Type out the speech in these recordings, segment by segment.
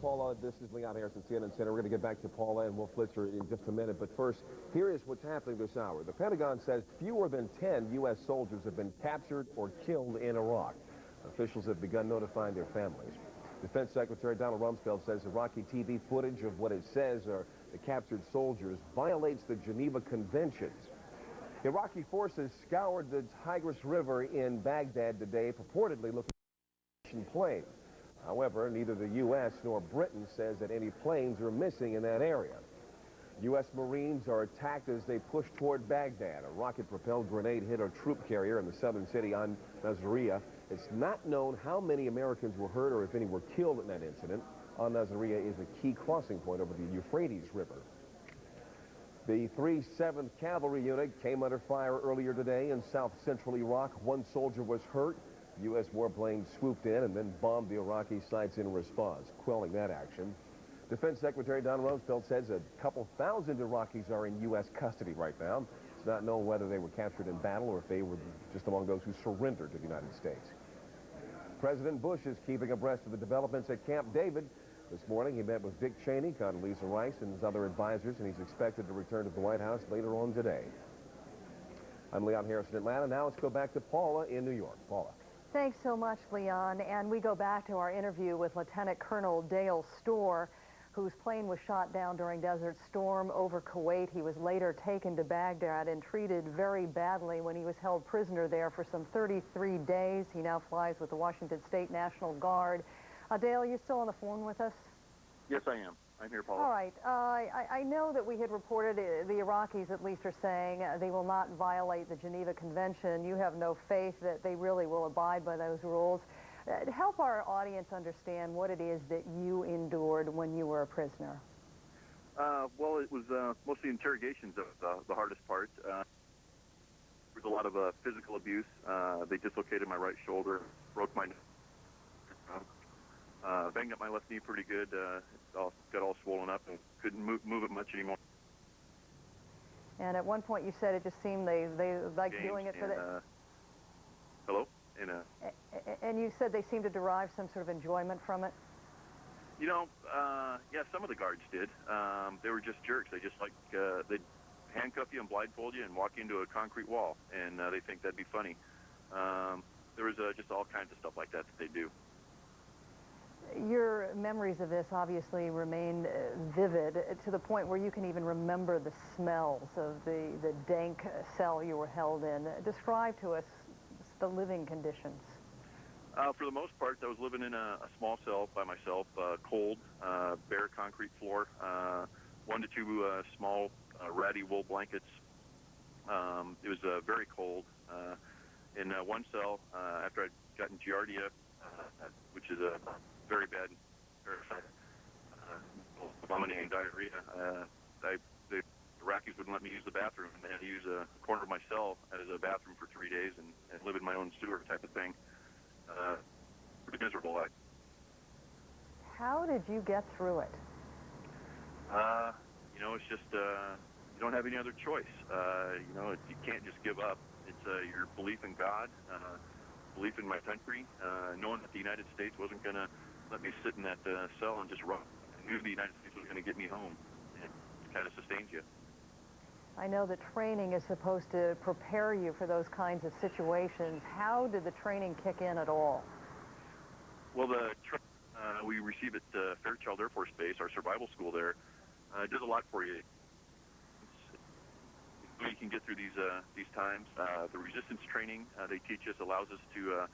Paula, this is Leon Harrison, CNN Center. We're going to get back to Paula and Wolf Flitzer in just a minute. But first, here is what's happening this hour. The Pentagon says fewer than 10 U.S. soldiers have been captured or killed in Iraq. Officials have begun notifying their families. Defense Secretary Donald Rumsfeld says Iraqi TV footage of what it says are the captured soldiers violates the Geneva Conventions. Iraqi forces scoured the Tigris River in Baghdad today, purportedly looking for a Russian plane. However, neither the U.S. nor Britain says that any planes are missing in that area. U.S. Marines are attacked as they push toward Baghdad. A rocket-propelled grenade hit a troop carrier in the southern city on Nasiriyah. It's not known how many Americans were hurt or if any were killed in that incident. Nasiriyah is a key crossing point over the Euphrates River. The 3-7th Cavalry Unit came under fire earlier today in south-central Iraq. One soldier was hurt. U.S. warplanes swooped in and then bombed the Iraqi sites in response, quelling that action. Defense Secretary Donald Rumsfeld says a couple thousand Iraqis are in U.S. custody right now. It's not known whether they were captured in battle or if they were just among those who surrendered to the United States. President Bush is keeping abreast of the developments at Camp David. This morning, he met with Dick Cheney, Condoleezza Rice, and his other advisors, and he's expected to return to the White House later on today. I'm Leon Harrison in Atlanta. Now let's go back to Paula in New York. Paula. Thanks so much, Leon. And we go back to our interview with Lieutenant Colonel Dale Storr, whose plane was shot down during Desert Storm over Kuwait. He was later taken to Baghdad and treated very badly when he was held prisoner there for some 33 days. He now flies with the Washington State National Guard. Dale, are you still on the phone with us? Yes, I am. I'm here, Paula. All right. I know that we had reported, the Iraqis at least are saying they will not violate the Geneva Convention. You have no faith that they really will abide by those rules. Help our audience understand what it is that you endured when you were a prisoner. Well, it was mostly interrogations of the hardest part. There was a lot of physical abuse. They dislocated my right shoulder, broke my banged up my left knee pretty good. Got all swollen up and couldn't move it much anymore. And at one point you said it just seemed they liked doing it for the... Hello? And you said they seemed to derive some sort of enjoyment from it? You know, yeah, some of the guards did. They were just jerks. They just they'd handcuff you and blindfold you and walk you into a concrete wall, and they think that'd be funny. There was just all kinds of stuff like that they do. Your memories of this obviously remain vivid to the point where you can even remember the smells of the dank cell you were held in. Describe to us the living conditions. For the most part, I was living in a small cell by myself, cold, bare concrete floor, 1 to 2 small ratty wool blankets. It was very cold. In one cell, after I'd gotten giardia, which is a very bad parasite, vomiting and diarrhea, the Iraqis wouldn't let me use the bathroom. I had to use a corner of my cell as a bathroom for 3 days and live in my own sewer type of thing. Pretty miserable life. How did you get through it? You know, it's just, you don't have any other choice. You know, you can't just give up. It's your belief in God, belief in my country, knowing that the United States wasn't going to let me sit in that cell and just run. I knew the United States was going to get me home. It kind of sustains you. I know that training is supposed to prepare you for those kinds of situations. How did the training kick in at all? Well, we receive at Fairchild Air Force Base, our survival school there. It does a lot for you. You can get through these times. The resistance training they teach us allows us to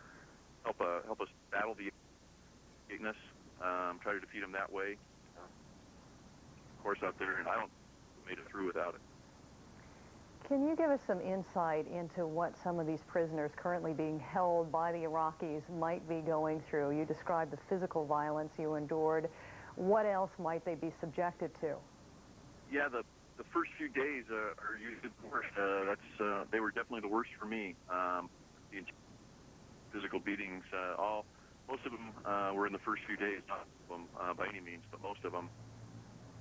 help us battle the weakness, try to defeat them that way. Of course, out there, and I don't made it through without it. Can you give us some insight into what some of these prisoners currently being held by the Iraqis might be going through? You described the physical violence you endured. What else might they be subjected to? Yeah, the first few days are usually the worst. They were definitely the worst for me. The physical beatings, most of them were in the first few days, not all of them by any means, but most of them.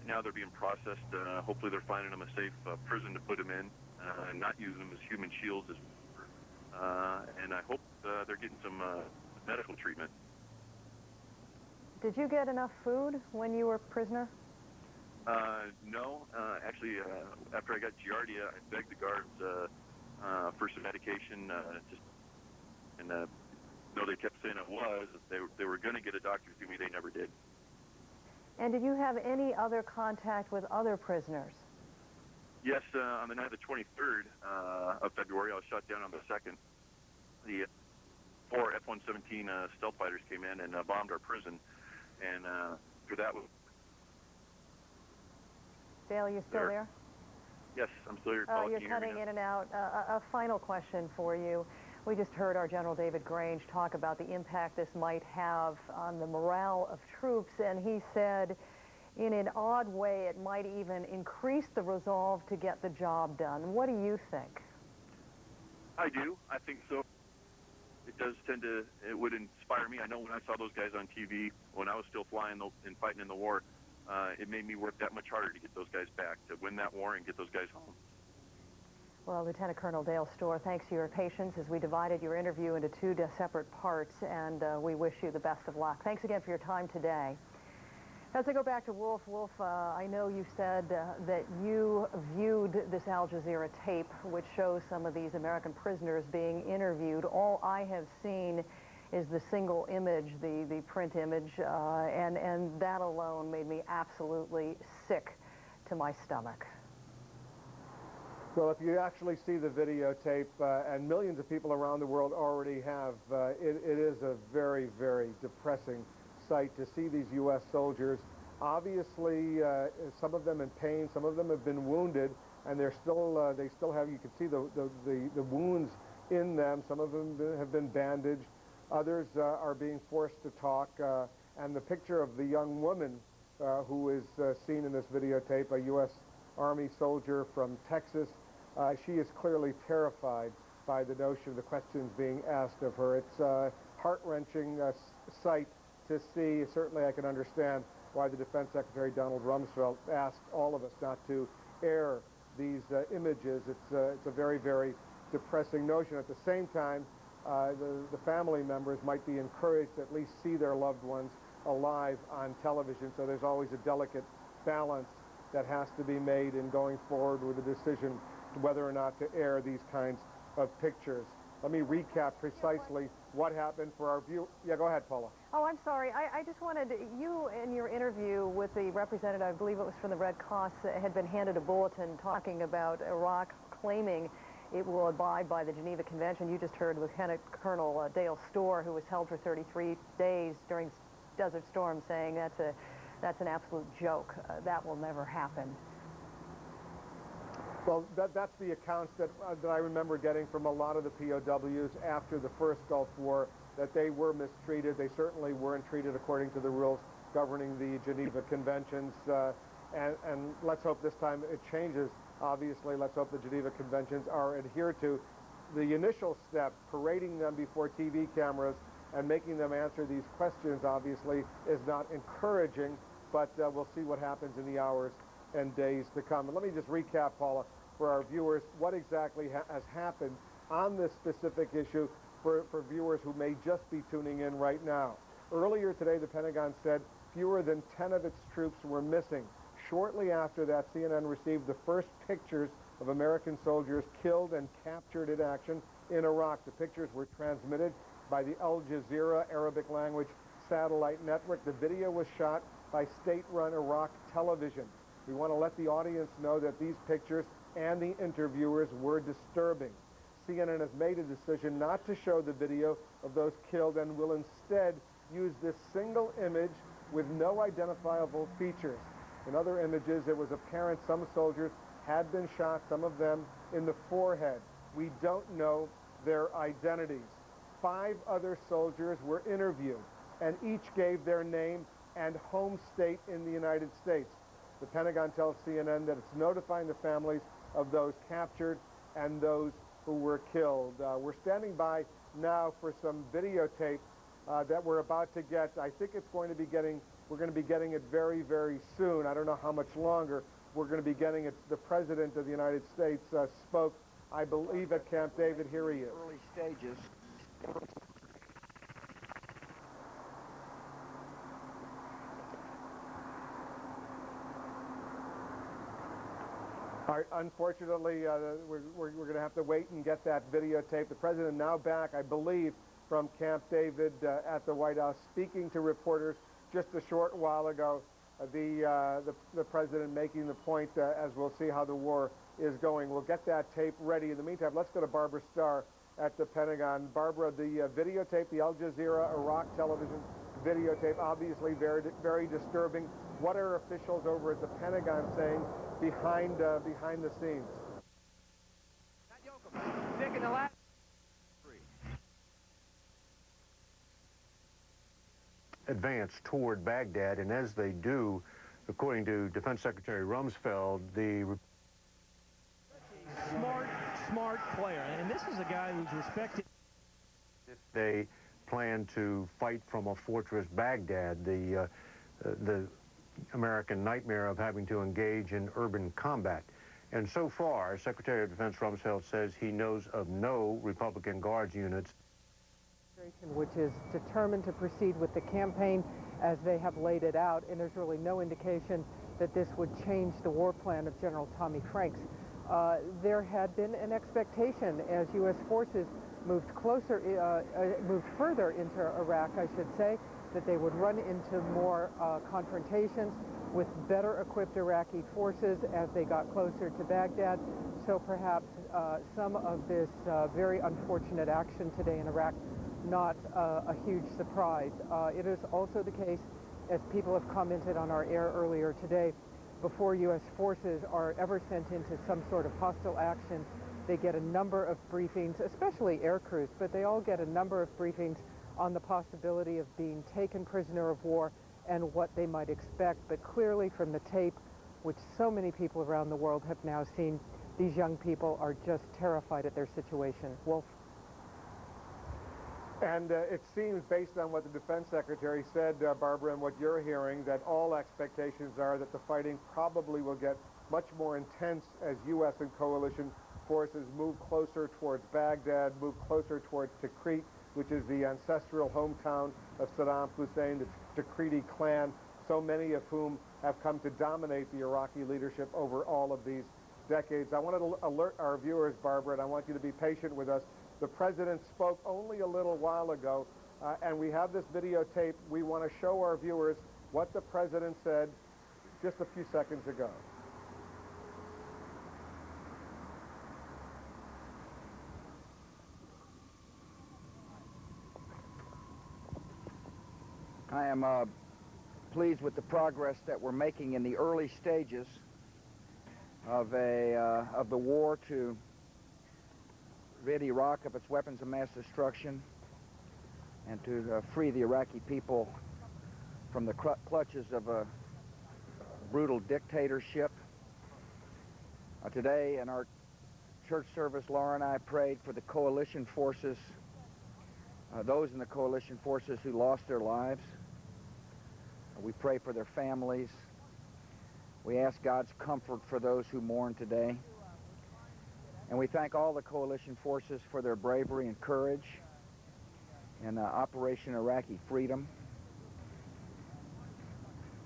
Now they're being processed. Hopefully they're finding them a safe prison to put them in and not use them as human shields. And I hope they're getting some medical treatment. Did you get enough food when you were a prisoner? No. Actually, after I got Giardia, I begged the guards for some medication. Though they kept saying it was, they were going to get a doctor to me. They never did. And did you have any other contact with other prisoners? Yes, on the night of the 23rd of February, I was shot down on the 2nd. The 4 F-117 stealth fighters came in and bombed our prison. And after that was... Dale, you still there? Yes, I'm still here. You're cutting in and out. A final question for you. We just heard our General David Grange talk about the impact this might have on the morale of troops, and he said, in an odd way, it might even increase the resolve to get the job done. What do you think? I do. I think so. It does tend to, it would inspire me. I know when I saw those guys on TV, when I was still flying and fighting in the war, it made me work that much harder to get those guys back, to win that war and get those guys home. Well, Lieutenant Colonel Dale Storr, thanks for your patience as we divided your interview into 2 separate parts, and we wish you the best of luck. Thanks again for your time today. As I go back to Wolf, I know you said that you viewed this Al Jazeera tape, which shows some of these American prisoners being interviewed. All I have seen is the single image, the print image, and that alone made me absolutely sick to my stomach. Well, if you actually see the videotape, and millions of people around the world already have, it is a very, very depressing sight to see these U.S. soldiers. Obviously, some of them in pain, some of them have been wounded, and they still have, you can see the wounds in them. Some of them have been bandaged. Others are being forced to talk. And the picture of the young woman who is seen in this videotape, a U.S. Army soldier from Texas, she is clearly terrified by the notion of the questions being asked of her. It's a heart-wrenching sight to see. Certainly I can understand why the Defense Secretary Donald Rumsfeld asked all of us not to air these images. It's a very, very depressing notion. At the same time, the family members might be encouraged to at least see their loved ones alive on television, so there's always a delicate balance that has to be made in going forward with a decision whether or not to air these kinds of pictures. Let me recap precisely what happened for our view. Yeah, go ahead, Paula. Oh, I'm sorry. I just wanted, you in your interview with the representative, I believe it was from the Red Cross, had been handed a bulletin talking about Iraq claiming it will abide by the Geneva Convention. You just heard Lieutenant Colonel Dale Storr, who was held for 33 days during Desert Storm, saying that's an absolute joke. That will never happen. Well, that's the accounts that I remember getting from a lot of the POWs after the first Gulf War, that they were mistreated. They certainly weren't treated according to the rules governing the Geneva Conventions. And let's hope this time it changes. Obviously, let's hope the Geneva Conventions are adhered to. The initial step, parading them before TV cameras and making them answer these questions, obviously, is not encouraging, but we'll see what happens in the hours and days to come. And let me just recap, Paula, for our viewers, what exactly has happened on this specific issue for viewers who may just be tuning in right now. Earlier today, the Pentagon said fewer than 10 of its troops were missing. Shortly after that, CNN received the first pictures of American soldiers killed and captured in action in Iraq. The pictures were transmitted by the Al Jazeera Arabic language satellite network. The video was shot by state-run Iraq television. We want to let the audience know that these pictures and the interviewers were disturbing. CNN has made a decision not to show the video of those killed and will instead use this single image with no identifiable features. In other images, it was apparent some soldiers had been shot, some of them in the forehead. We don't know their identities. 5 other soldiers were interviewed, and each gave their name and home state in the United States. The Pentagon tells CNN that it's notifying the families of those captured and those who were killed. We're standing by now for some videotape that we're about to get. I think it's going to be we're going to be getting it very, very soon. I don't know how much longer we're going to be getting it. The President of the United States spoke, I believe, at Camp David. Here he is. Early stages. All right, unfortunately, we're going to have to wait and get that videotape. The president now back, I believe, from Camp David at the White House, speaking to reporters just a short while ago. The president making the point, as we'll see how the war is going. We'll get that tape ready. In the meantime, let's go to Barbara Starr at the Pentagon. Barbara, the videotape, the Al Jazeera Iraq television videotape, obviously very, very disturbing. What are officials over at the Pentagon saying behind the scenes? Advance toward Baghdad, and as they do, according to Defense Secretary Rumsfeld, the smart player, and this is a guy who's respected. They plan to fight from a fortress Baghdad, the American nightmare of having to engage in urban combat. And so far, Secretary of Defense Rumsfeld says he knows of no Republican Guards units which is determined to proceed with the campaign as they have laid it out, and there's really no indication that this would change the war plan of General Tommy Franks. There had been an expectation as U.S. forces moved further into Iraq, I should say, that they would run into more confrontations with better equipped Iraqi forces as they got closer to Baghdad. So perhaps some of this very unfortunate action today in Iraq not a huge surprise. It is also the case, as people have commented on our air earlier today, before U.S. forces are ever sent into some sort of hostile action, they get a number of briefings, especially air crews, but they all get a number of briefings on the possibility of being taken prisoner of war and what they might expect. But clearly from the tape, which so many people around the world have now seen, these young people are just terrified at their situation. Wolf? And it seems, based on what the defense secretary said, Barbara, and what you're hearing, that all expectations are that the fighting probably will get much more intense as U.S. and coalition forces move closer towards Baghdad, move closer towards Tikrit, which is the ancestral hometown of Saddam Hussein, the Tikriti clan, so many of whom have come to dominate the Iraqi leadership over all of these decades. I wanted to alert our viewers, Barbara, and I want you to be patient with us. The president spoke only a little while ago, and we have this videotape. We want to show our viewers what the president said just a few seconds ago. I am pleased with the progress that we're making in the early stages of the war to rid Iraq of its weapons of mass destruction and to free the Iraqi people from the clutches of a brutal dictatorship. Today in our church service, Laura and I prayed for the coalition forces, those in the coalition forces who lost their lives. We pray for their families. We ask God's comfort for those who mourn today. And we thank all the coalition forces for their bravery and courage in Operation Iraqi Freedom.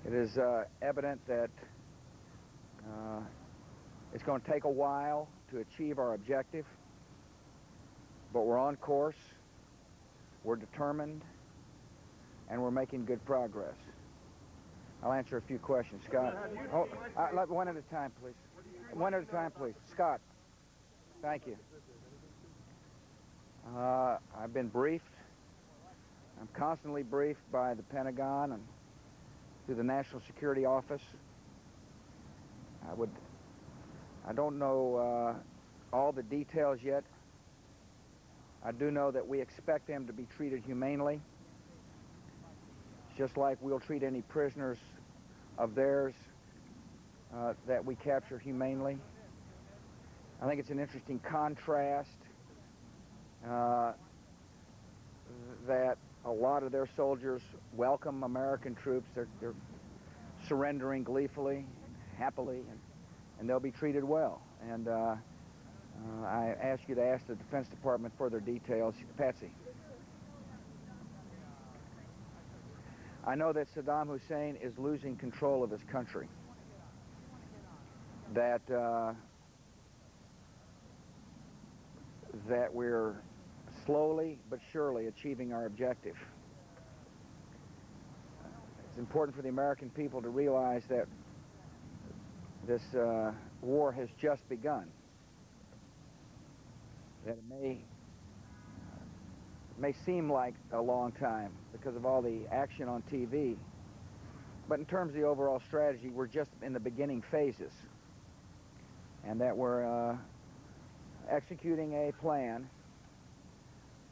It is evident that it's going to take a while to achieve our objective, but we're on course, we're determined, and we're making good progress. I'll answer a few questions. Scott, one at a time, please. One at a time, please. Scott. Thank you. I've been briefed. I'm constantly briefed by the Pentagon and through the National Security Office. I don't know all the details yet. I do know that we expect them to be treated humanely, just like we'll treat any prisoners of theirs that we capture humanely. I think it's an interesting contrast that a lot of their soldiers welcome American troops. They're surrendering gleefully, happily, and they'll be treated well. And I ask you to ask the Defense Department further details. Patsy. I know that Saddam Hussein is losing control of his country, that that we're slowly but surely achieving our objective. It's important for the American people to realize that this war has just begun. That it may seem like a long time because of all the action on TV, but in terms of the overall strategy, we're just in the beginning phases, and that we're executing a plan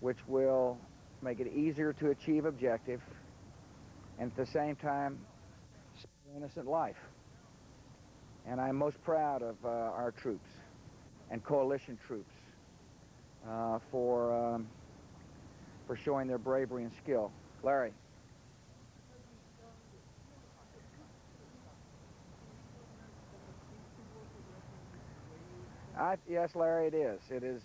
which will make it easier to achieve objective and at the same time save innocent life. And I'm most proud of our troops and coalition troops for showing their bravery and skill. Larry. Yes, Larry, it is. It is,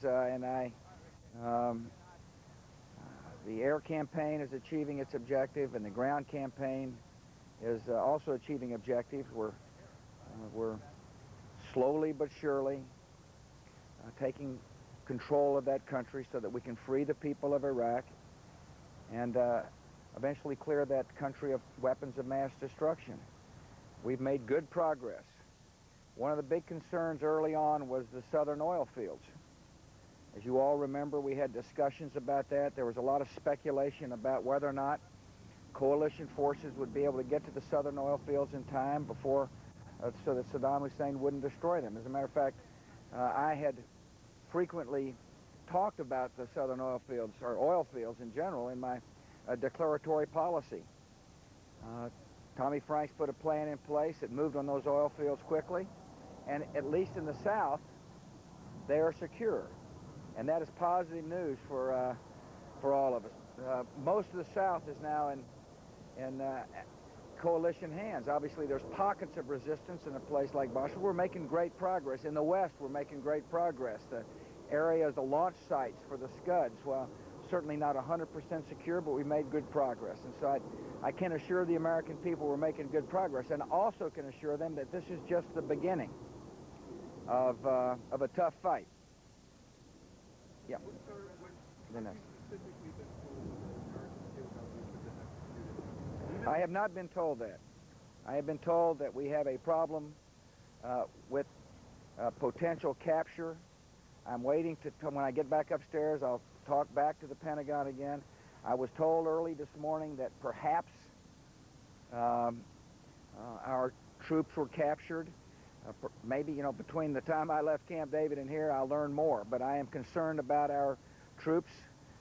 the air campaign is achieving its objective, and the ground campaign is also achieving objectives. We're slowly but surely taking control of that country so that we can free the people of Iraq and eventually clear that country of weapons of mass destruction. We've made good progress. One of the big concerns early on was the southern oil fields. As you all remember, we had discussions about that. There was a lot of speculation about whether or not coalition forces would be able to get to the southern oil fields in time before, so that Saddam Hussein wouldn't destroy them. As a matter of fact, I had frequently talked about the southern oil fields, or oil fields in general, in my declaratory policy. Tommy Franks put a plan in place that moved on those oil fields quickly, and at least in the south, they are secure. And that is positive news for all of us. Most of the South is now in coalition hands. Obviously, there's pockets of resistance in a place like Basra. We're making great progress. In the West, we're making great progress. The area, the launch sites for the Scuds, well, certainly not 100% secure, but we made good progress. And so I can assure the American people we're making good progress, and also can assure them that this is just the beginning of a tough fight. Yeah. I have not been told that. I have been told that we have a problem with potential capture. I'm waiting when I get back upstairs, I'll talk back to the Pentagon again. I was told early this morning that perhaps our troops were captured. Maybe, you know, between the time I left Camp David and here, I'll learn more. But I am concerned about our troops.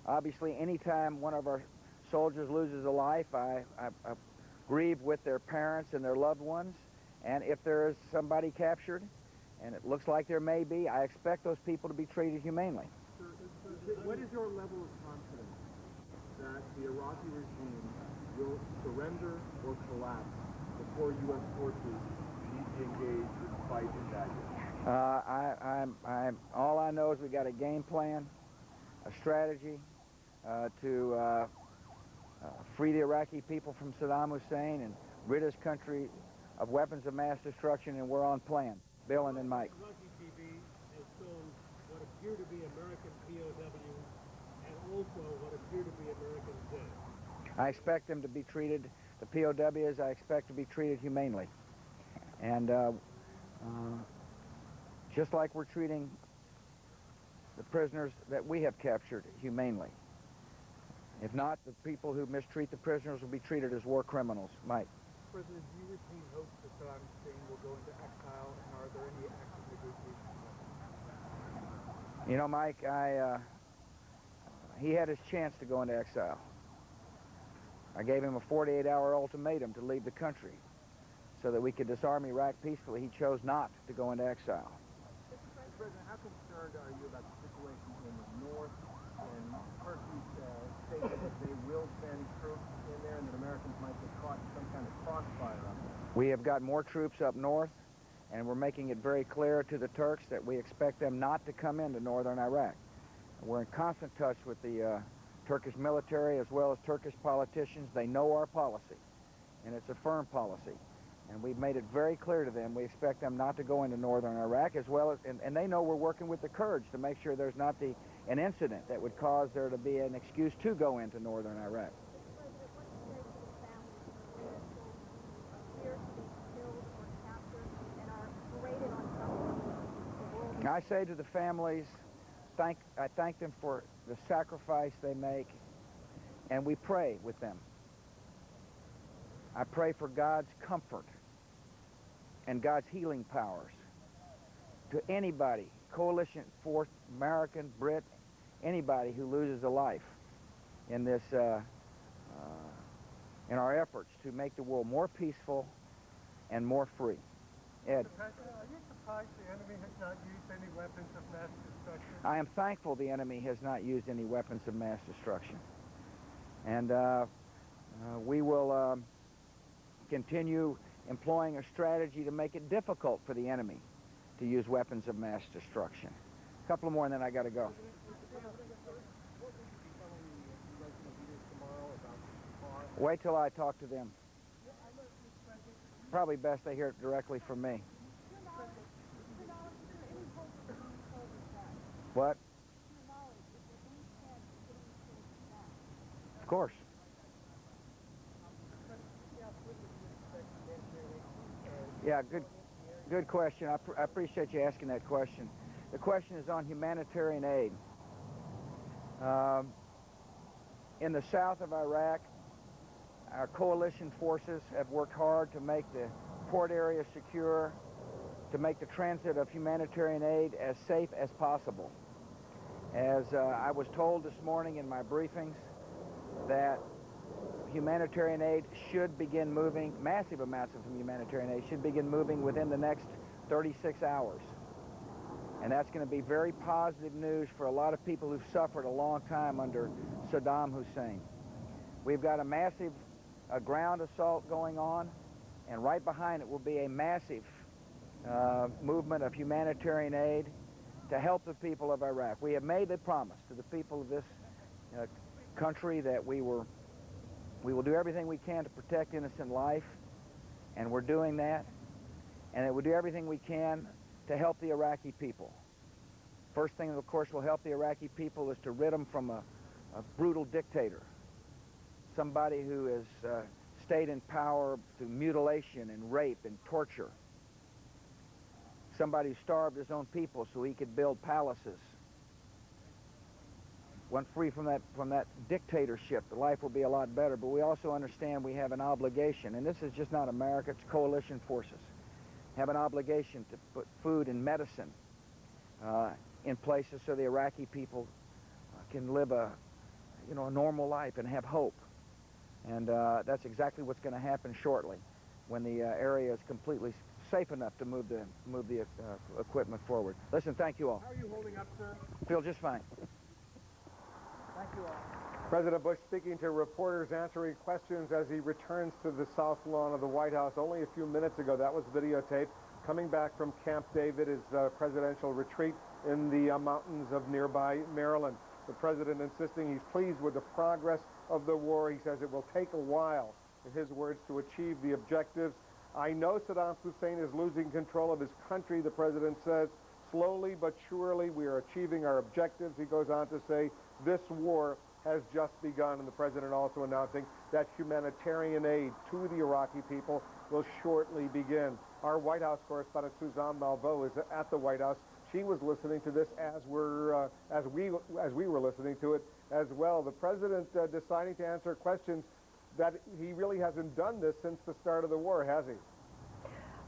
Obviously, anytime one of our soldiers loses a life, I grieve with their parents and their loved ones. And if there is somebody captured, and it looks like there may be, I expect those people to be treated humanely. What is your level of confidence that the Iraqi regime will surrender or collapse before U.S. forces need to engage in the fight in Baghdad? All I know is we got a game plan, a strategy to free the Iraqi people from Saddam Hussein and rid his country of weapons of mass destruction, and we're on plan. Bill and then Mike. Iraqi TV has shown what appear to be American POWs and also what appear to be American dead. I expect them to be treated, the POWs, I expect to be treated humanely. And just like we're treating the prisoners that we have captured humanely. If not, the people who mistreat the prisoners will be treated as war criminals. Mike. President, do you retain hope that Saddam Hussein will go into exile, and are there any active negotiations? You know, Mike, he had his chance to go into exile. I gave him a 48-hour ultimatum to leave the country so that we could disarm Iraq peacefully. He chose not to go into exile. President, how concerned are you about the situation in the north, and Turkey's statement that they will send troops in there and that Americans might get caught in some kind of crossfire up there? We have got more troops up north, and we're making it very clear to the Turks that we expect them not to come into northern Iraq. We're in constant touch with the Turkish military as well as Turkish politicians. They know our policy, and it's a firm policy. And we've made it very clear to them we expect them not to go into northern Iraq, as well as, and they know we're working with the Kurds to make sure there's not the an incident that would cause there to be an excuse to go into northern Iraq. I say to the families, I thank them for the sacrifice they make, and we pray with them. I pray for God's comfort and God's healing powers to anybody, coalition force, American, Brit, anybody who loses a life in this, in our efforts to make the world more peaceful and more free. Ed. Mr. President, are you surprised the enemy has not used any weapons of mass destruction? I am thankful the enemy has not used any weapons of mass destruction. And we will continue employing a strategy to make it difficult for the enemy to use weapons of mass destruction. A couple more and then I got to go. Wait till I talk to them. Probably best they hear it directly from me. What? Of course. Yeah, good question. I appreciate you asking that question. The question is on humanitarian aid. In the south of Iraq, our coalition forces have worked hard to make the port area secure, to make the transit of humanitarian aid as safe as possible. As I was told this morning in my briefings, that humanitarian aid should begin moving, massive amounts of humanitarian aid should begin moving within the next 36 hours. And that's going to be very positive news for a lot of people who've suffered a long time under Saddam Hussein. We've got a massive ground assault going on, and right behind it will be a massive movement of humanitarian aid to help the people of Iraq. We have made a promise to the people of this country that we will do everything we can to protect innocent life, and we're doing that, and that we'll do everything we can to help the Iraqi people. First thing, of course, will help the Iraqi people is to rid them from a brutal dictator, somebody who has stayed in power through mutilation and rape and torture, somebody who starved his own people so he could build palaces. Once free from that dictatorship, the life will be a lot better. But we also understand we have an obligation, and this is just not America, it's coalition forces, have an obligation to put food and medicine in places so the Iraqi people can live a normal life and have hope. And that's exactly what's going to happen shortly when the area is completely safe enough to move the equipment forward. Listen, thank you all. How are you holding up, sir? Feel just fine. Thank you all. President Bush speaking to reporters, answering questions as he returns to the south lawn of the White House only a few minutes ago. That was videotaped. Coming back from Camp David, his presidential retreat in the mountains of nearby Maryland. The president insisting he's pleased with the progress of the war. He says it will take a while, in his words, to achieve the objectives. I know Saddam Hussein is losing control of his country, the president says. Slowly but surely we are achieving our objectives. He goes on to say this war has just begun, and the president also announcing that humanitarian aid to the Iraqi people will shortly begin. Our White House correspondent Suzanne Malveaux is at the White House. She was listening to this as we were listening to it as well. The president deciding to answer questions that he really hasn't done this since the start of the war, has he?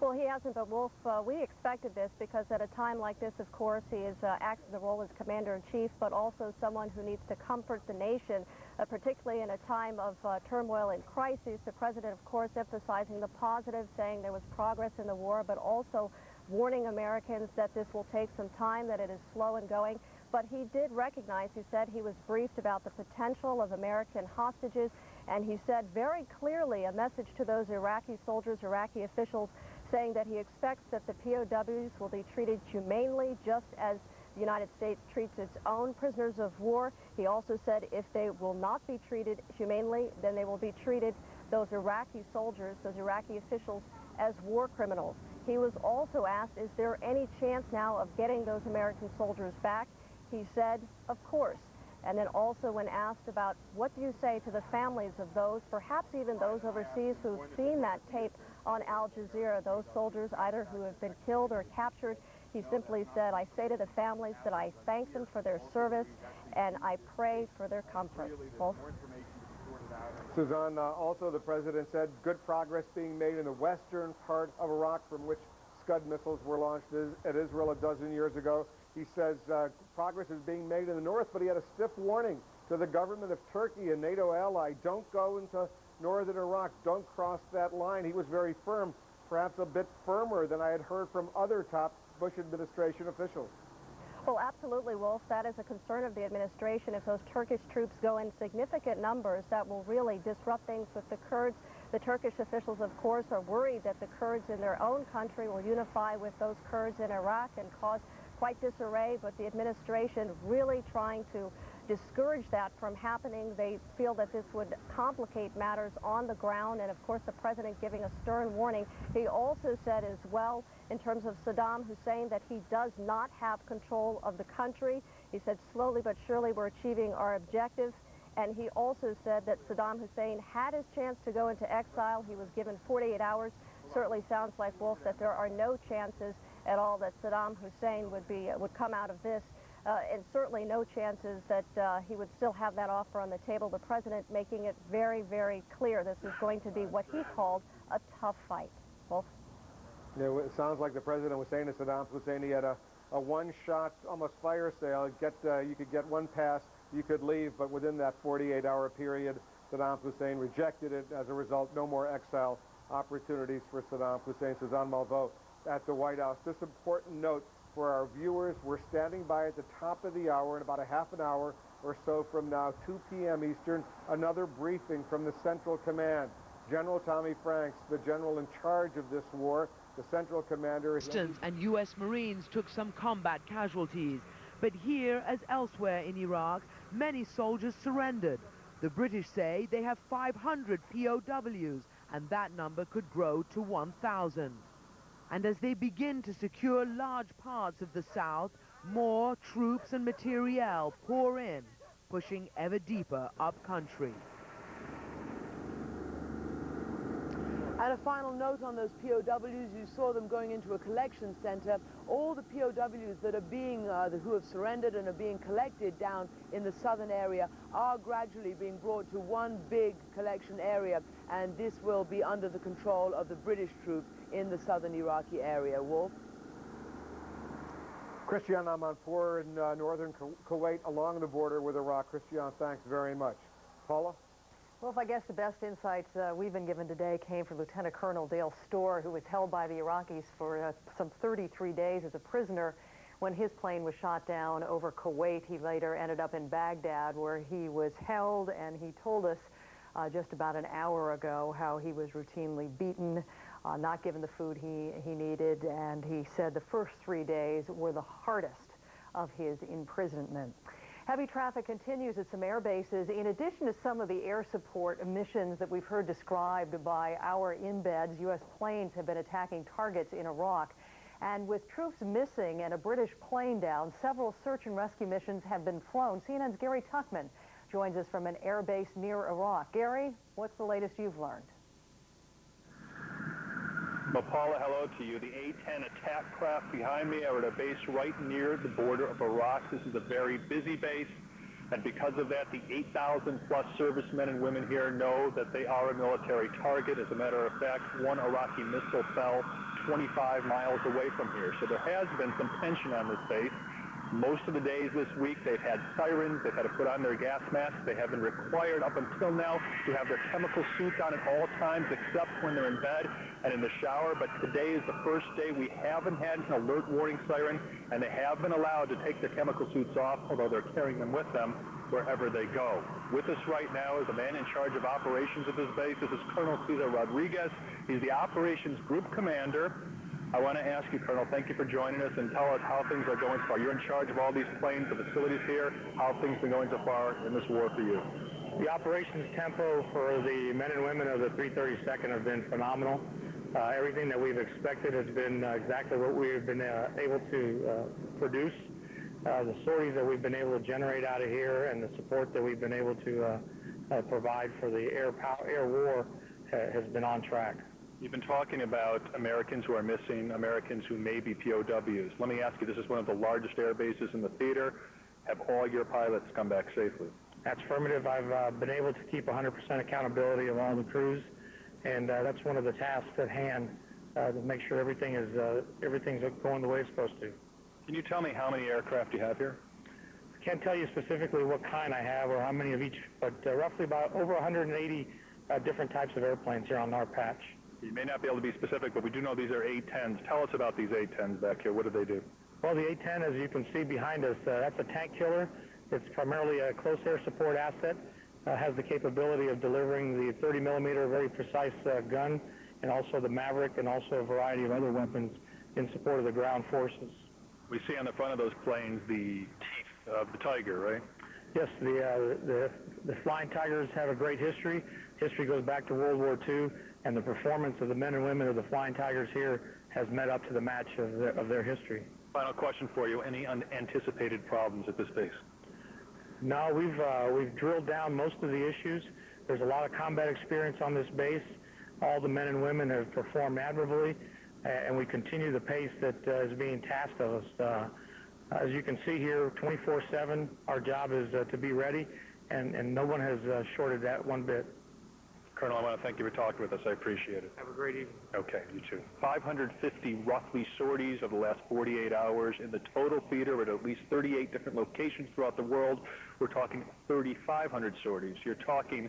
Well, he hasn't, but Wolf, we expected this because at a time like this, of course, he is acts the role as commander-in-chief, but also someone who needs to comfort the nation, particularly in a time of turmoil and crisis. The president, of course, emphasizing the positive, saying there was progress in the war, but also warning Americans that this will take some time, that it is slow in going. But he did recognize, he said he was briefed about the potential of American hostages, and he said very clearly a message to those Iraqi soldiers, Iraqi officials, saying that he expects that the POWs will be treated humanely, just as the United States treats its own prisoners of war. He also said if they will not be treated humanely, then they will be treated, those Iraqi soldiers, those Iraqi officials, as war criminals. He was also asked, is there any chance now of getting those American soldiers back? he said, of course. And then also when asked about what do you say to the families of those, perhaps even those overseas who've seen that tape on Al Jazeera, those soldiers either who have been killed or captured, he simply said, I say to the families that I thank them for their service and I pray for their comfort. Wolf? Suzanne, also the president said good progress being made in the western part of Iraq from which Scud missiles were launched at Israel a dozen years ago. He says progress is being made in the north, but he had a stiff warning to the government of Turkey, a NATO ally. Don't go into northern Iraq. Don't cross that line. He was very firm, perhaps a bit firmer than I had heard from other top Bush administration officials. Well, absolutely, Wolf. That is a concern of the administration. If those Turkish troops go in significant numbers, that will really disrupt things with the Kurds. The Turkish officials, of course, are worried that the Kurds in their own country will unify with those Kurds in Iraq and cause quite disarray, but the administration really trying to discourage that from happening. They feel that this would complicate matters on the ground, and of course the president giving a stern warning. He also said as well, in terms of Saddam Hussein, that he does not have control of the country. He said slowly but surely we're achieving our objectives. And he also said that Saddam Hussein had his chance to go into exile. He was given 48 hours. Certainly sounds like, Wolf, that there are no chances at all that Saddam Hussein would come out of this. And certainly no chances that he would still have that offer on the table. The president making it very, very clear this is going to be what he called a tough fight. Wolf? Yeah, it sounds like the president was saying to Saddam Hussein he had a one-shot, almost fire sale. You could get one pass, you could leave, but within that 48-hour period, Saddam Hussein rejected it. As a result, no more exile opportunities for Saddam Hussein. Suzanne Malveaux at the White House. This important note for our viewers, we're standing by at the top of the hour in about a half an hour or so from now, 2 p.m. Eastern, another briefing from the Central Command. General Tommy Franks, the general in charge of this war, the Central Commander. And U.S. Marines took some combat casualties. But here, as elsewhere in Iraq, many soldiers surrendered. The British say they have 500 POWs, and that number could grow to 1,000. And as they begin to secure large parts of the south, more troops and materiel pour in, pushing ever deeper up country. And a final note on those POWs, you saw them going into a collection center. All the POWs that are being, who have surrendered and are being collected down in the southern area are gradually being brought to one big collection area, and this will be under the control of the British troops in the southern Iraqi area. Wolf? Christian Amanpour in northern Kuwait along the border with Iraq. Christian, thanks very much. Paula? Well, I guess the best insights we've been given today came from Lieutenant Colonel Dale Storr, who was held by the Iraqis for some 33 days as a prisoner when his plane was shot down over Kuwait. He later ended up in Baghdad, where he was held, and he told us just about an hour ago how he was routinely beaten, not given the food he needed, and he said the first 3 days were the hardest of his imprisonment. Heavy traffic continues at some air bases, in addition to some of the air support missions that we've heard described by our embeds. U.S. planes have been attacking targets in Iraq. And with troops missing and a British plane down, several search and rescue missions have been flown. CNN's Gary Tuchman joins us from an air base near Iraq. Gary, what's the latest you've learned? Well, Paula, hello to you. The A-10 attack craft behind me are at a base right near the border of Iraq. This is a very busy base, and because of that, the 8,000-plus servicemen and women here know that they are a military target. As a matter of fact, one Iraqi missile fell 25 miles away from here. So there has been some tension on this base. Most of the days this week, they've had sirens, they've had to put on their gas masks, they have been required up until now to have their chemical suits on at all times except when they're in bed and in the shower. But today is the first day we haven't had an alert warning siren, and they have been allowed to take their chemical suits off, although they're carrying them with them wherever they go. With us right now is a man in charge of operations at this base. This is Colonel Cesar Rodriguez. He's the operations group commander. I want to ask you, Colonel, thank you for joining us, and tell us how things are going so far. You're in charge of all these planes, the facilities here. How have things been going so far in this war for you? The operations tempo for the men and women of the 332nd have been phenomenal. Everything that we've expected has been exactly what we've been able to produce. the sorties that we've been able to generate out of here and the support that we've been able to provide for the air war has been on track. You've been talking about Americans who are missing, Americans who may be POWs. Let me ask you, this is one of the largest air bases in the theater. Have all your pilots come back safely? That's affirmative. I've been able to keep 100% accountability of all the crews, and that's one of the tasks at hand, to make sure everything's going the way it's supposed to. Can you tell me how many aircraft you have here? I can't tell you specifically what kind I have or how many of each, but roughly about over 180 different types of airplanes here on our patch. You may not be able to be specific, but we do know these are A-10s. Tell us about these A-10s back here. What do they do? Well, the A-10, as you can see behind us, that's a tank killer. It's primarily a close air support asset. Has the capability of delivering the 30-millimeter very precise gun, and also the Maverick, and also a variety of other weapons in support of the ground forces. We see on the front of those planes the teeth of the Tiger, right? Yes, the Flying Tigers have a great history. History goes back to World War II, and the performance of the men and women of the Flying Tigers here has met up to the match of their history. Final question for you. Any unanticipated problems at this base? No, we've drilled down most of the issues. There's a lot of combat experience on this base. All the men and women have performed admirably, and we continue the pace that is being tasked of us. As you can see here, 24/7, our job is to be ready, and no one has shorted that one bit. Colonel, I want to thank you for talking with us. I appreciate it. Have a great evening. Okay, you too. 550 roughly sorties over the last 48 hours in the total theater at least 38 different locations throughout the world. We're talking 3,500 sorties. You're talking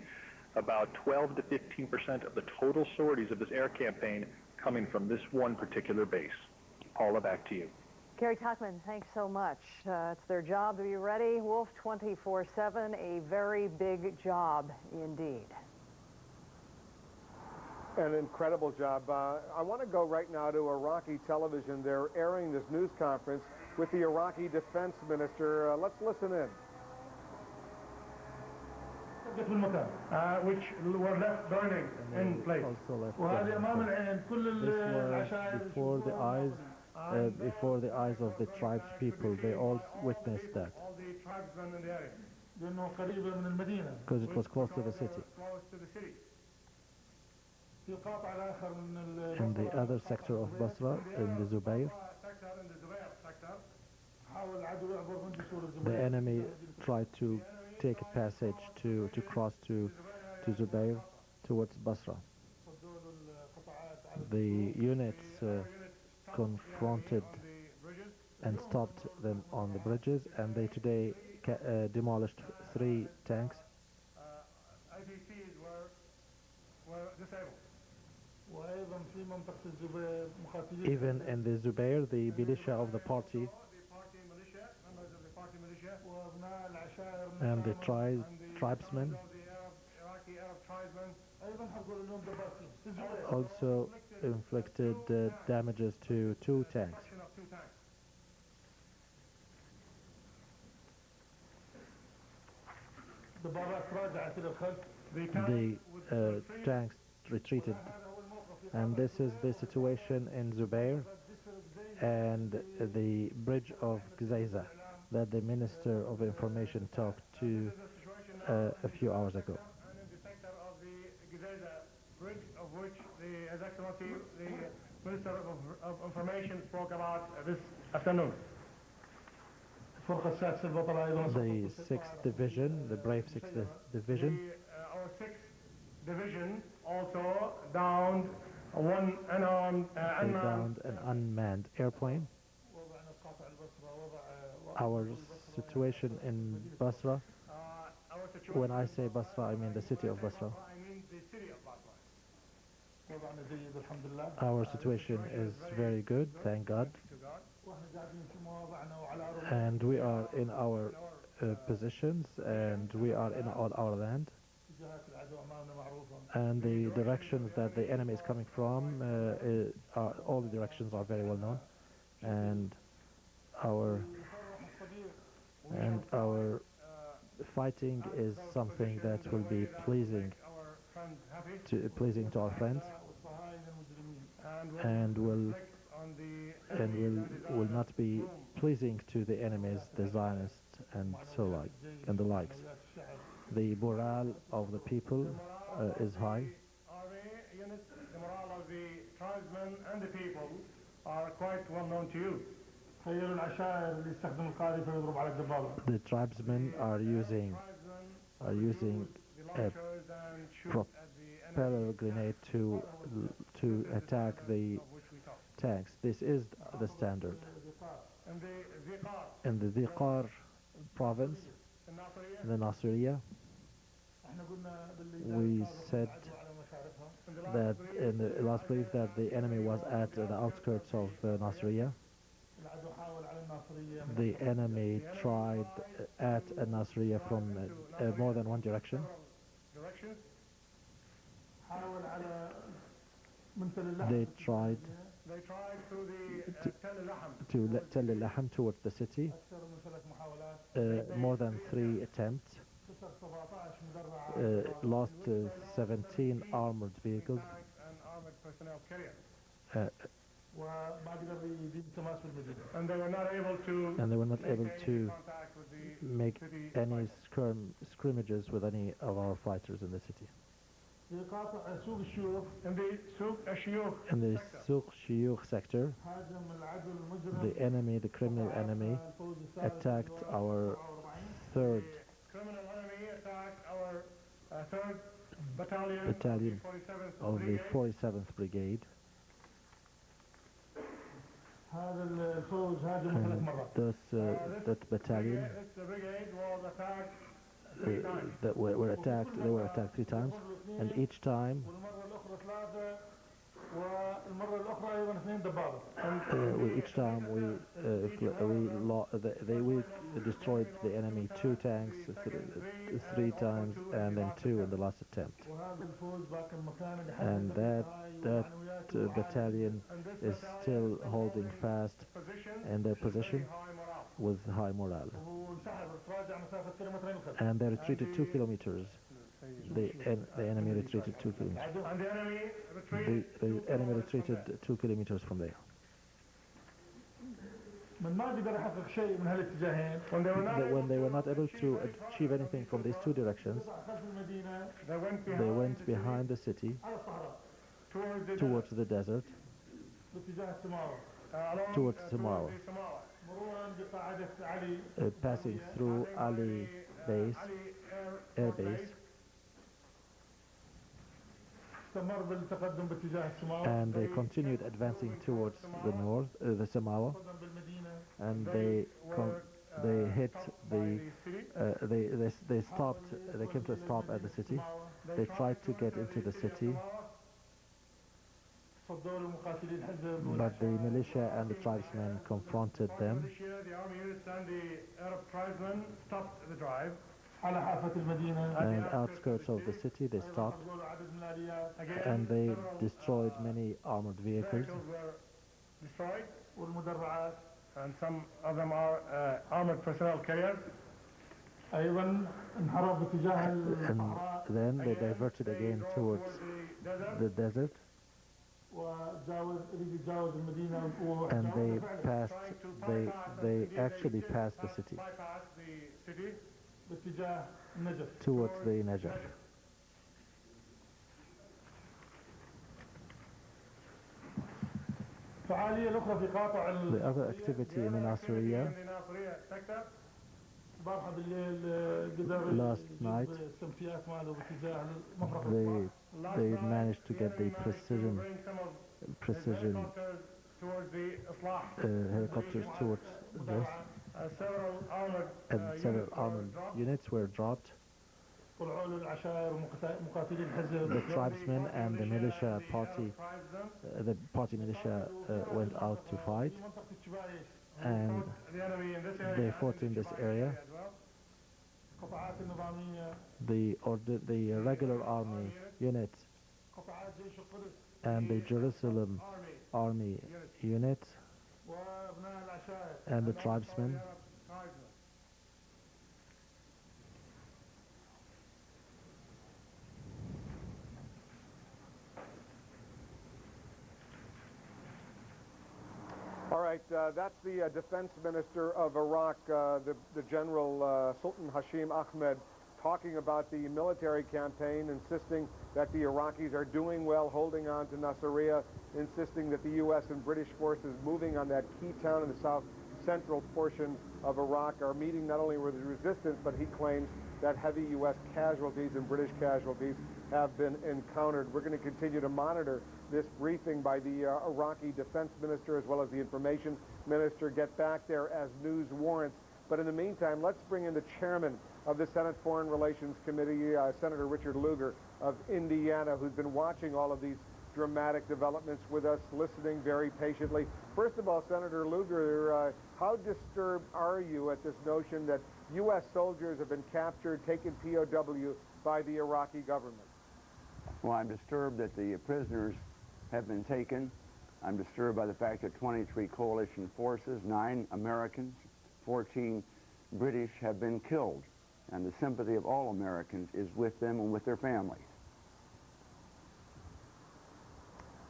about 12 to 15% of the total sorties of this air campaign coming from this one particular base. Paula, back to you. Gary Tuchman, thanks so much. It's their job to be ready. Wolf 24/7, a very big job indeed. An incredible job. I want to go right now to Iraqi television. They're airing this news conference with the Iraqi defense minister. Let's listen in. Which were left burning in place. This was before the eyes of the tribes people. They all witnessed that. All the tribesmen in the area. Because it was close to the city. In the other sector of Basra, in the Zubayr, the enemy tried to take a passage to cross to Zubayr towards Basra. The units confronted and stopped them on the bridges, and they today demolished 3 tanks. IPCs were disabled. Even in the Zubayr, the militia of the party and the tribesmen also inflicted damages to 2 tanks. The tanks retreated, and this is the situation in Zubayr and the bridge of Gzaiza that the Minister of Information talked to a few hours ago. And in the sector of the Gzaiza bridge, of which His Excellency, the Minister of Information, spoke about this afternoon. The 6th Division, the brave 6th Division. Our 6th Division also downed one unarmed, downed an unmanned airplane. Our situation in Basra, when I say Basra, I mean the city of Basra. Our situation is very good, thank God. And we are in our positions, and we are in our land. And the directions that the enemy is coming from, all the directions are very well known. And our fighting is something that will be pleasing to our friends, and will and will not be pleasing to the enemies, the Zionists, and so like, and the likes. The morale of the people is high. Army units, the morale of the tribesmen and the people are quite well known to you. The tribesmen are using a propeller grenade to attack the tanks. This is the standard. In the Dhiqar province, in the Nasiriyah, we said that in the last brief that the enemy was at the outskirts of Nasiriyah. The enemy tried at Nasiriyah from more than one direction. They tried to Tel al-Laham towards the city. More than 3 attempts. Lost 17 armored vehicles. And they were not able to make any scrimmages with any of our fighters in the city. In the Souq Shiyukh sector, the enemy, the criminal enemy, attacked our third battalion of the 47th Brigade. That battalion that were attacked. They were attacked 3 times, and each time we destroyed the enemy 2 tanks 3 times, and then 2 in the last attempt. And that battalion is still holding fast in their position with high morale. And they retreated 2 kilometers. The enemy retreated 2 kilometers. The enemy retreated 2 kilometers from there. When they were not able to achieve anything from these 2 directions, they went behind the city towards the desert, towards Samawa, passing through Ali base, air base, and they continued advancing towards the north, the Samawa, and they hit they stopped. They came to a stop at the city. They tried to get into the city, but the militia and the tribesmen confronted them. The army units and the Arab tribesmen stopped the drive. And outskirts of the city, they stopped, and they destroyed many armored vehicles. Were destroyed, and some of them are armored personnel carriers. And then they diverted again towards the desert, and they actually passed the city towards the Najaf. The other activity in the Nasiriyah, last night, they managed to get the precision helicopters towards this, and several armored units were dropped. The tribesmen and the militia party, the party militia went out to fight, and they fought in this area. The regular army units and the Jerusalem army units and the tribesmen right, that's the defense minister of Iraq, the General Sultan Hashim Ahmed, talking about the military campaign, insisting that the Iraqis are doing well, holding on to Nasiriyah, insisting that the U.S. and British forces moving on that key town in the south central portion of Iraq are meeting not only with resistance, but he claims that heavy U.S. casualties and British casualties have been encountered. We're going to continue to monitor this briefing by the Iraqi defense minister as well as the information minister, get back there as news warrants. But in the meantime, let's bring in the chairman of the Senate Foreign Relations Committee, Senator Richard Lugar of Indiana, who's been watching all of these dramatic developments with us, listening very patiently. First of all, Senator Lugar, how disturbed are you at this notion that U.S. soldiers have been captured, taken POW by the Iraqi government? Well, I'm disturbed that the prisoners have been taken. I'm disturbed by the fact that 23 coalition forces, 9 Americans, 14 British have been killed. And the sympathy of all Americans is with them and with their families.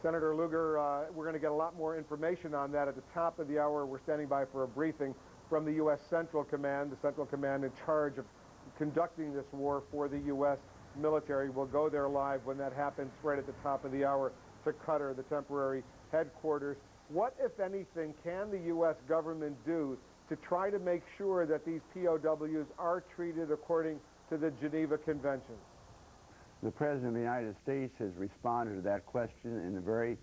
Senator Lugar, we're going to get a lot more information on that at the top of the hour. We're standing by for a briefing from the U.S. Central Command, the Central Command in charge of conducting this war for the U.S. military. We'll go there live when that happens right at the top of the hour to Qatar, the temporary headquarters. What, if anything, can the U.S. government do to try to make sure that these POWs are treated according to the Geneva Conventions? The President of the United States has responded to that question in the very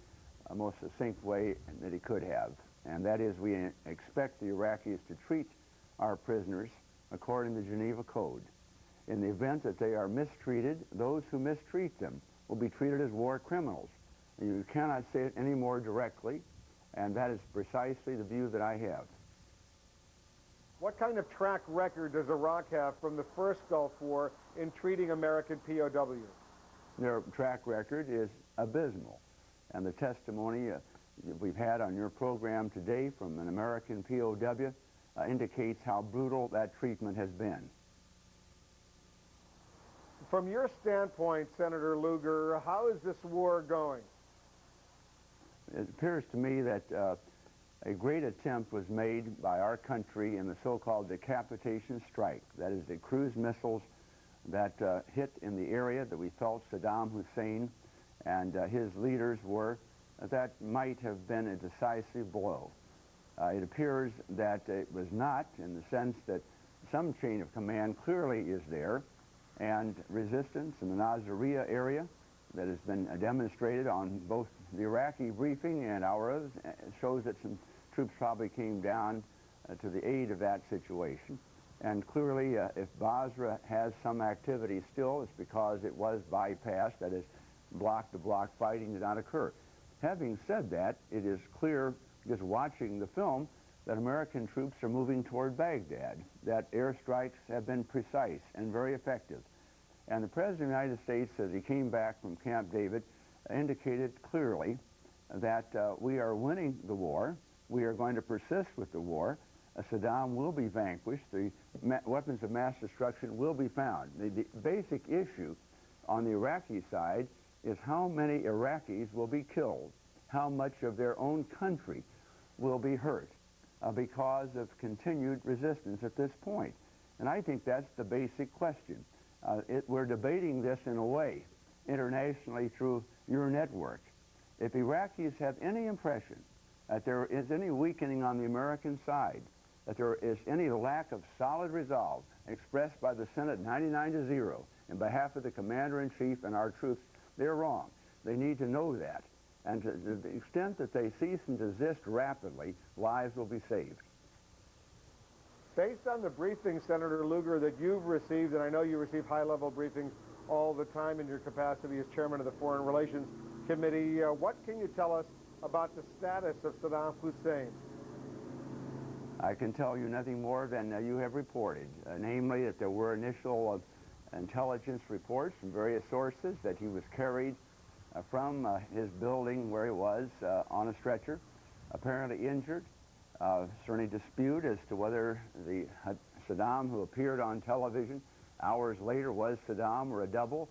most succinct way that he could have. And that is, we expect the Iraqis to treat our prisoners according to the Geneva Code. In the event that they are mistreated, those who mistreat them will be treated as war criminals. You cannot say it any more directly, and that is precisely the view that I have. What kind of track record does Iraq have from the first Gulf War in treating American POWs? Their track record is abysmal. And the testimony we've had on your program today from an American POW indicates how brutal that treatment has been. From your standpoint, Senator Lugar, how is this war going? It appears to me that a great attempt was made by our country in the so-called decapitation strike. That is, the cruise missiles that hit in the area that we felt Saddam Hussein and his leaders were. That might have been a decisive blow. It appears that it was not, in the sense that some chain of command clearly is there, and resistance in the Nasiriyah area that has been demonstrated on both the Iraqi briefing and ours shows that some troops probably came down to the aid of that situation. And clearly, if Basra has some activity still, it's because it was bypassed, that is, block-to-block fighting did not occur. Having said that, it is clear, just watching the film, that American troops are moving toward Baghdad, that airstrikes have been precise and very effective. And the President of the United States, as he came back from Camp David, indicated clearly that we are winning the war. We are going to persist with the war. Saddam will be vanquished. The weapons of mass destruction will be found. The basic issue on the Iraqi side is how many Iraqis will be killed, how much of their own country will be hurt because of continued resistance at this point. And I think that's the basic question. We're debating this in a way internationally through your network. If Iraqis have any impression that there is any weakening on the American side, that there is any lack of solid resolve expressed by the Senate 99-0 in behalf of the Commander-in-Chief and our troops, they're wrong. They need to know that. And to the extent that they cease and desist rapidly, lives will be saved. Based on the briefing, Senator Lugar, that you've received, and I know you receive high-level briefings all the time in your capacity as chairman of the Foreign Relations Committee, what can you tell us about the status of Saddam Hussein? I can tell you nothing more than you have reported, namely that there were initial intelligence reports from various sources that he was carried from his building where he was on a stretcher, apparently injured. Certainly dispute as to whether the Saddam who appeared on television hours later was Saddam or a double.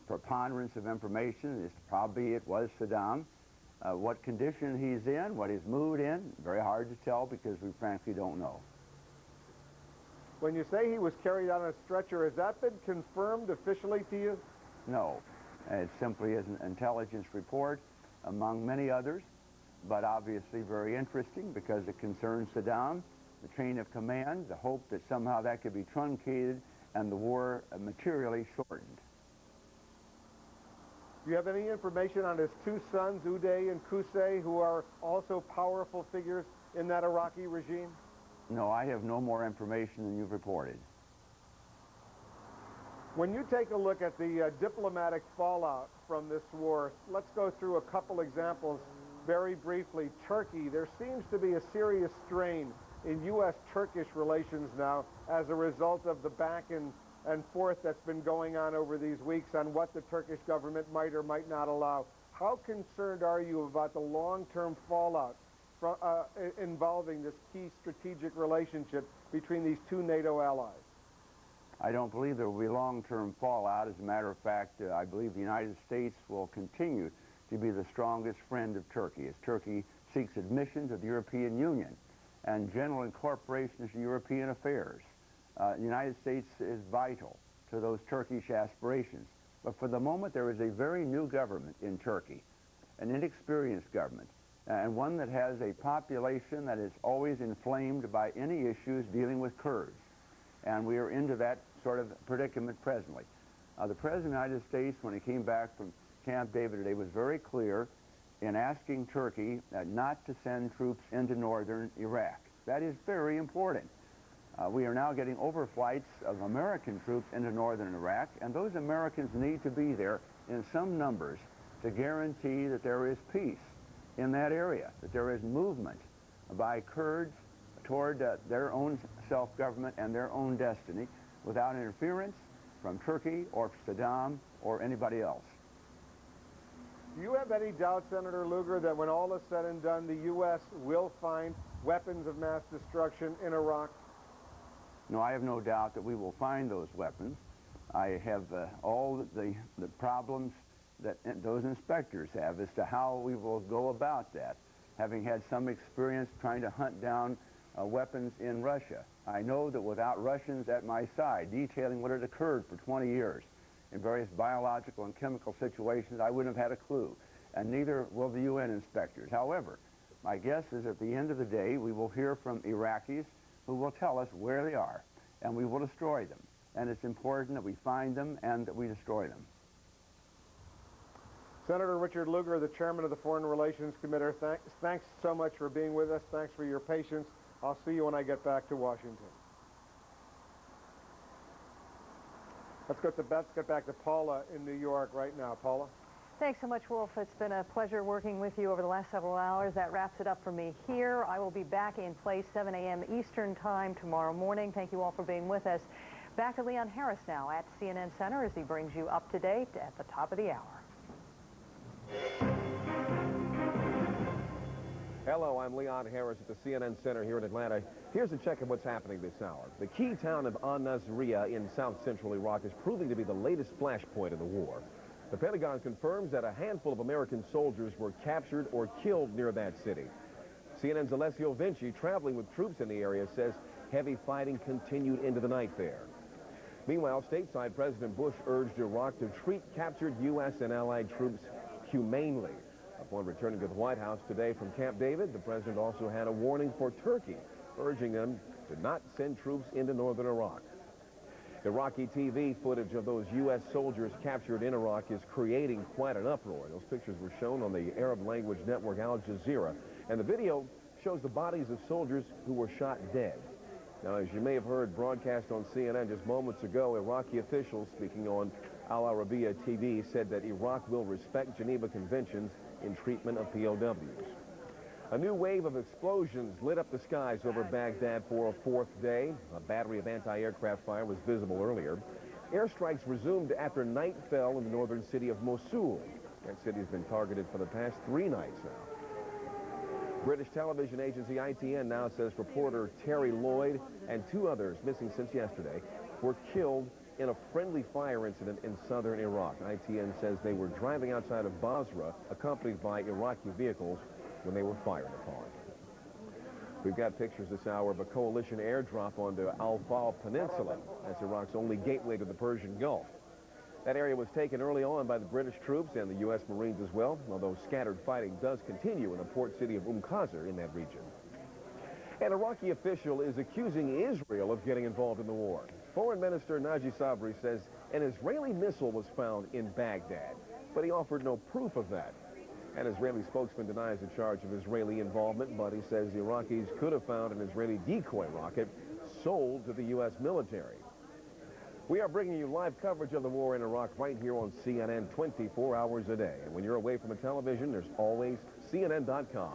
Preponderance of information is probably it was Saddam. What condition he's in, what his mood in, very hard to tell because we frankly don't know. When you say he was carried on a stretcher, has that been confirmed officially to you? No. It simply is an intelligence report among many others, but obviously very interesting because it concerns Saddam, the chain of command, the hope that somehow that could be truncated and the war materially shortened. Do you have any information on his two sons, Uday and Qusay, who are also powerful figures in that Iraqi regime? No, I have no more information than you've reported. When you take a look at the diplomatic fallout from this war, let's go through a couple examples very briefly. Turkey, there seems to be a serious strain in U.S.-Turkish relations now as a result of the back and forth that's been going on over these weeks on what the Turkish government might or might not allow. How concerned are you about the long-term fallout from, involving this key strategic relationship between these two NATO allies? I don't believe there will be long-term fallout. As a matter of fact, I believe the United States will continue to be the strongest friend of Turkey as Turkey seeks admission to the European Union and general incorporation into European affairs. The United States is vital to those Turkish aspirations. But for the moment, there is a very new government in Turkey, an inexperienced government, and one that has a population that is always inflamed by any issues dealing with Kurds. And we are into that sort of predicament presently. The President of the United States, when he came back from Camp David today, was very clear in asking Turkey not to send troops into northern Iraq. That is very important. We are now getting overflights of American troops into northern Iraq, and those Americans need to be there in some numbers to guarantee that there is peace in that area, that there is movement by Kurds toward their own self-government and their own destiny without interference from Turkey or Saddam or anybody else. Do you have any doubt, Senator Lugar, that when all is said and done, the U.S. will find weapons of mass destruction in Iraq? No, I have no doubt that we will find those weapons. I have all the problems that those inspectors have as to how we will go about that, having had some experience trying to hunt down weapons in Russia. I know that without Russians at my side, detailing what had occurred for 20 years in various biological and chemical situations, I wouldn't have had a clue, and neither will the UN inspectors. However, my guess is at the end of the day, we will hear from Iraqis who will tell us where they are, and we will destroy them. And it's important that we find them and that we destroy them. Senator Richard Lugar, the chairman of the Foreign Relations Committee, thanks so much for being with us. Thanks for your patience. I'll see you when I get back to Washington. Let's get back to Paula in New York right now. Paula? Thanks so much, Wolf. It's been a pleasure working with you over the last several hours. That wraps it up for me here. I will be back in place 7 a.m. Eastern Time tomorrow morning. Thank you all for being with us. Back to Leon Harris now at CNN Center as he brings you up to date at the top of the hour. Hello, I'm Leon Harris at the CNN Center here in Atlanta. Here's a check of what's happening this hour. The key town of Nasiriyah in south-central Iraq is proving to be the latest flashpoint in the war. The Pentagon confirms that a handful of American soldiers were captured or killed near that city. CNN's Alessio Vinci, traveling with troops in the area, says heavy fighting continued into the night there. Meanwhile, stateside President Bush urged Iraq to treat captured U.S. and allied troops humanely. Upon returning to the White House today from Camp David, the president also had a warning for Turkey, urging them to not send troops into northern Iraq. Iraqi TV footage of those U.S. soldiers captured in Iraq is creating quite an uproar. Those pictures were shown on the Arab language network Al Jazeera, and the video shows the bodies of soldiers who were shot dead. Now, as you may have heard broadcast on CNN just moments ago, Iraqi officials speaking on Al Arabiya TV said that Iraq will respect Geneva Conventions in treatment of POWs. A new wave of explosions lit up the skies over Baghdad for a fourth day. A battery of anti-aircraft fire was visible earlier. Airstrikes resumed after night fell in the northern city of Mosul. That city has been targeted for the past 3 nights now. British television agency ITN now says reporter Terry Lloyd and 2 others missing since yesterday were killed in a friendly fire incident in southern Iraq. ITN says they were driving outside of Basra, accompanied by Iraqi vehicles, when they were fired upon. We've got pictures this hour of a coalition airdrop onto Al-Faw Peninsula. That's Iraq's only gateway to the Persian Gulf. That area was taken early on by the British troops and the U.S. Marines as well, although scattered fighting does continue in the port city of Qasr in that region. An Iraqi official is accusing Israel of getting involved in the war. Foreign Minister Naji Sabri says an Israeli missile was found in Baghdad, but he offered no proof of that. An Israeli spokesman denies the charge of Israeli involvement, but he says the Iraqis could have found an Israeli decoy rocket sold to the U.S. military. We are bringing you live coverage of the war in Iraq right here on CNN 24 hours a day. And when you're away from the television, there's always CNN.com.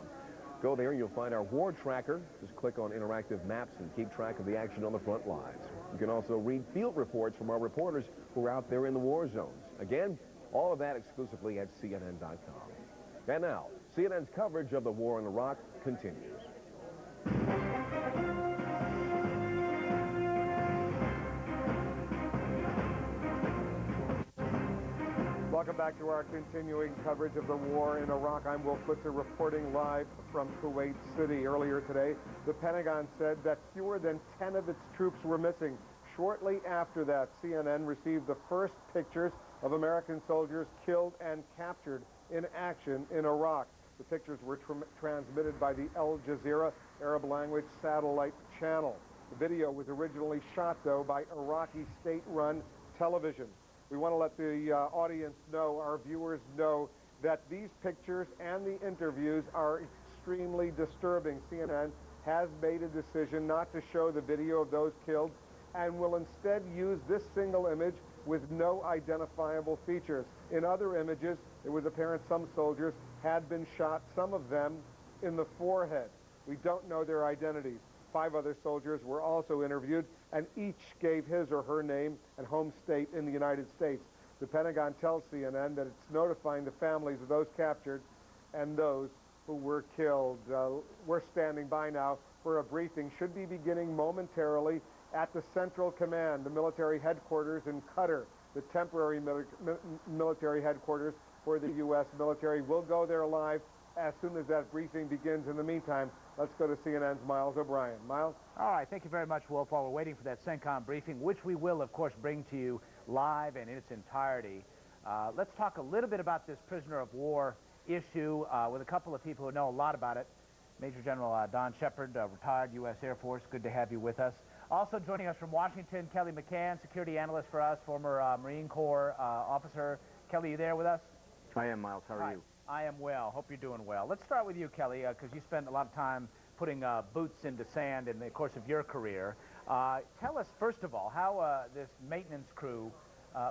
Go there, you'll find our war tracker. Just click on interactive maps and keep track of the action on the front lines. You can also read field reports from our reporters who are out there in the war zones. Again, all of that exclusively at CNN.com. And now, CNN's coverage of the war in Iraq continues. Welcome back to our continuing coverage of the war in Iraq. I'm Will Flitzer reporting live from Kuwait City. Earlier today, the Pentagon said that fewer than 10 of its troops were missing. Shortly after that, CNN received the first pictures of American soldiers killed and captured in action in Iraq. The pictures were transmitted by the Al Jazeera Arab language satellite channel. The video was originally shot, though, by Iraqi state-run television. We want to let the audience know, our viewers know, that these pictures and the interviews are extremely disturbing. CNN has made a decision not to show the video of those killed and will instead use this single image with no identifiable features. In other images, it was apparent some soldiers had been shot, some of them in the forehead. We don't know their identities. 5 other soldiers were also interviewed, and each gave his or her name and home state in the United States. The Pentagon tells CNN that it's notifying the families of those captured and those who were killed. We're standing by now for a briefing. Should be beginning momentarily at the Central Command, the military headquarters in Qatar, the temporary military headquarters for the U.S. military. We'll go there live as soon as that briefing begins. In the meantime, let's go to CNN's Miles O'Brien. Miles? All right, thank you very much, Wolf. While we're waiting for that CENTCOM briefing, which we will, of course, bring to you live and in its entirety, let's talk a little bit about this prisoner of war issue with a couple of people who know a lot about it. Major General Don Shepard, retired U.S. Air Force. Good to have you with us. Also joining us from Washington, Kelly McCann, security analyst for us, former Marine Corps officer. Kelly, you there with us? I am, Miles. How are you? I am well. Hope you're doing well. Let's start with you, Kelly, because you spent a lot of time putting boots into sand in the course of your career. Tell us, first of all, how this maintenance crew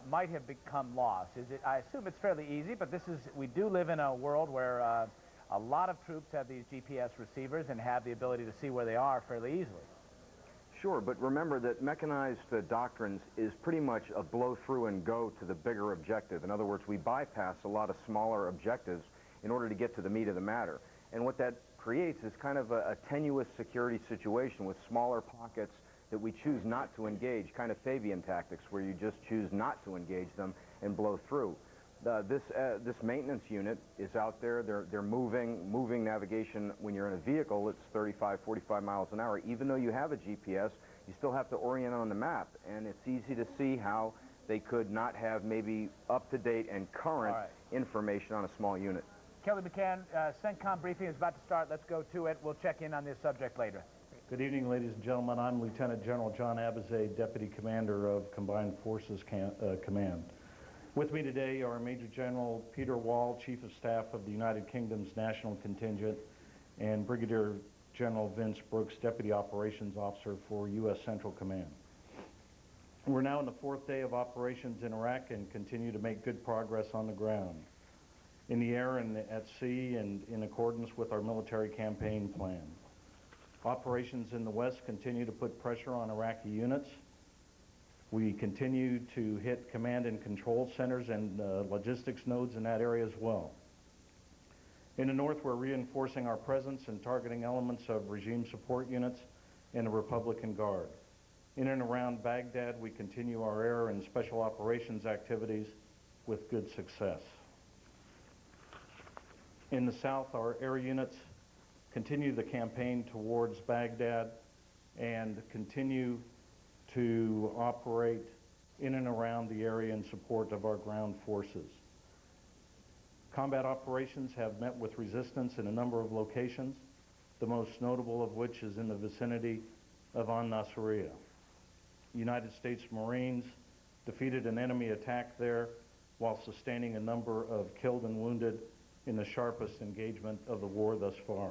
might have become lost. I assume it's fairly easy, but we do live in a world where a lot of troops have these GPS receivers and have the ability to see where they are fairly easily. Sure, but remember that mechanized doctrines is pretty much a blow through and go to the bigger objective. In other words, we bypass a lot of smaller objectives in order to get to the meat of the matter. And what that creates is kind of a tenuous security situation with smaller pockets that we choose not to engage, kind of Fabian tactics where you just choose not to engage them and blow through. This maintenance unit is out there. They're moving navigation. When you're in a vehicle, it's 35, 45 miles an hour. Even though you have a GPS, you still have to orient on the map. And it's easy to see how they could not have maybe up-to-date and current information on a small unit. Kelly McCann, CENTCOM briefing is about to start. Let's go to it. We'll check in on this subject later. Good evening, ladies and gentlemen. I'm Lieutenant General John Abize, Deputy Commander of Combined Forces Command. With me today are Major General Peter Wall, Chief of Staff of the United Kingdom's National Contingent, and Brigadier General Vince Brooks, Deputy Operations Officer for U.S. Central Command. We're now in the 4th day of operations in Iraq and continue to make good progress on the ground, in the air and at sea, and in accordance with our military campaign plan. Operations in the West continue to put pressure on Iraqi units. We continue to hit command and control centers and logistics nodes in that area as well. In the North, we're reinforcing our presence and targeting elements of regime support units and the Republican Guard. In and around Baghdad, we continue our air and special operations activities with good success. In the south, our air units continue the campaign towards Baghdad and continue to operate in and around the area in support of our ground forces. Combat operations have met with resistance in a number of locations, the most notable of which is in the vicinity of Nasiriyah. United States Marines defeated an enemy attack there while sustaining a number of killed and wounded in the sharpest engagement of the war thus far.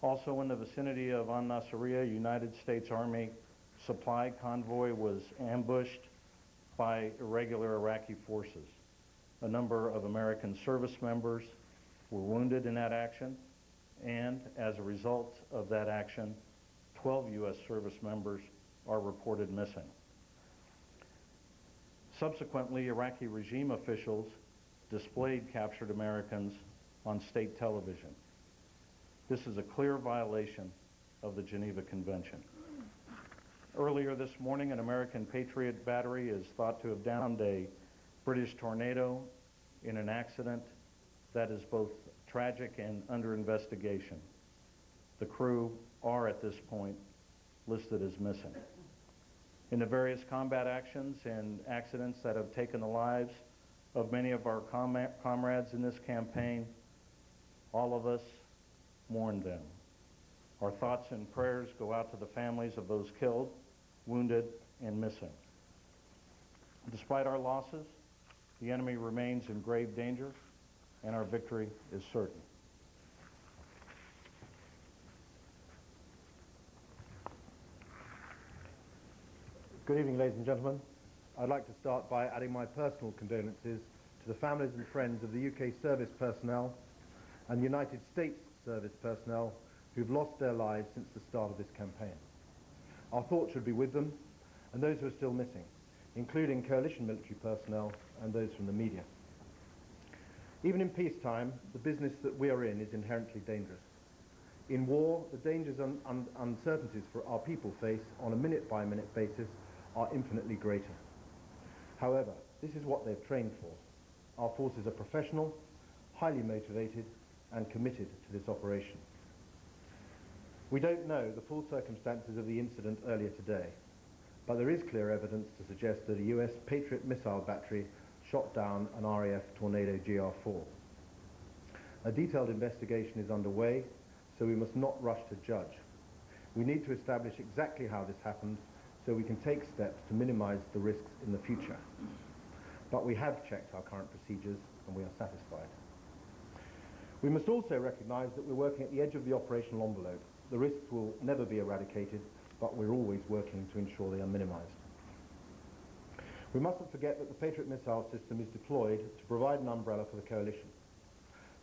Also in the vicinity of Nasiriyah, United States Army supply convoy was ambushed by irregular Iraqi forces. A number of American service members were wounded in that action, and as a result of that action, 12 U.S. service members are reported missing. Subsequently, Iraqi regime officials displayed captured Americans on state television. This is a clear violation of the Geneva Convention. Earlier this morning, an American Patriot battery is thought to have downed a British Tornado in an accident that is both tragic and under investigation. The crew are at this point listed as missing. In the various combat actions and accidents that have taken the lives of many of our comrades in this campaign, all of us mourn them. Our thoughts and prayers go out to the families of those killed, wounded, and missing. Despite our losses, the enemy remains in grave danger, and our victory is certain. Good evening, ladies and gentlemen. I'd like to start by adding my personal condolences to the families and friends of the UK service personnel and United States service personnel who've lost their lives since the start of this campaign. Our thoughts should be with them and those who are still missing, including coalition military personnel and those from the media. Even in peacetime, the business that we are in is inherently dangerous. In war, the dangers and uncertainties for our people face on a minute-by-minute basis are infinitely greater. However, this is what they've trained for. Our forces are professional, highly motivated, and committed to this operation. We don't know the full circumstances of the incident earlier today, but there is clear evidence to suggest that a US Patriot missile battery shot down an RAF Tornado GR4. A detailed investigation is underway, so we must not rush to judge. We need to establish exactly how this happened so we can take steps to minimize the risks in the future. But we have checked our current procedures and we are satisfied. We must also recognize that we're working at the edge of the operational envelope. The risks will never be eradicated, but we're always working to ensure they are minimized. We mustn't forget that the Patriot missile system is deployed to provide an umbrella for the coalition.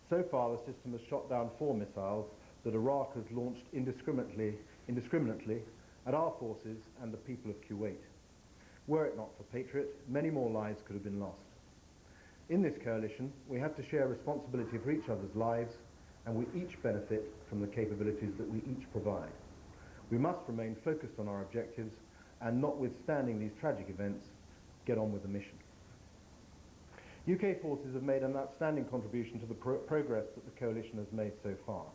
So far, the system has shot down 4 missiles that Iraq has launched indiscriminately at our forces and the people of Kuwait. Were it not for Patriot, many more lives could have been lost. In this coalition, we have to share responsibility for each other's lives, and we each benefit from the capabilities that we each provide. We must remain focused on our objectives and, notwithstanding these tragic events, get on with the mission. UK forces have made an outstanding contribution to the progress that the coalition has made so far.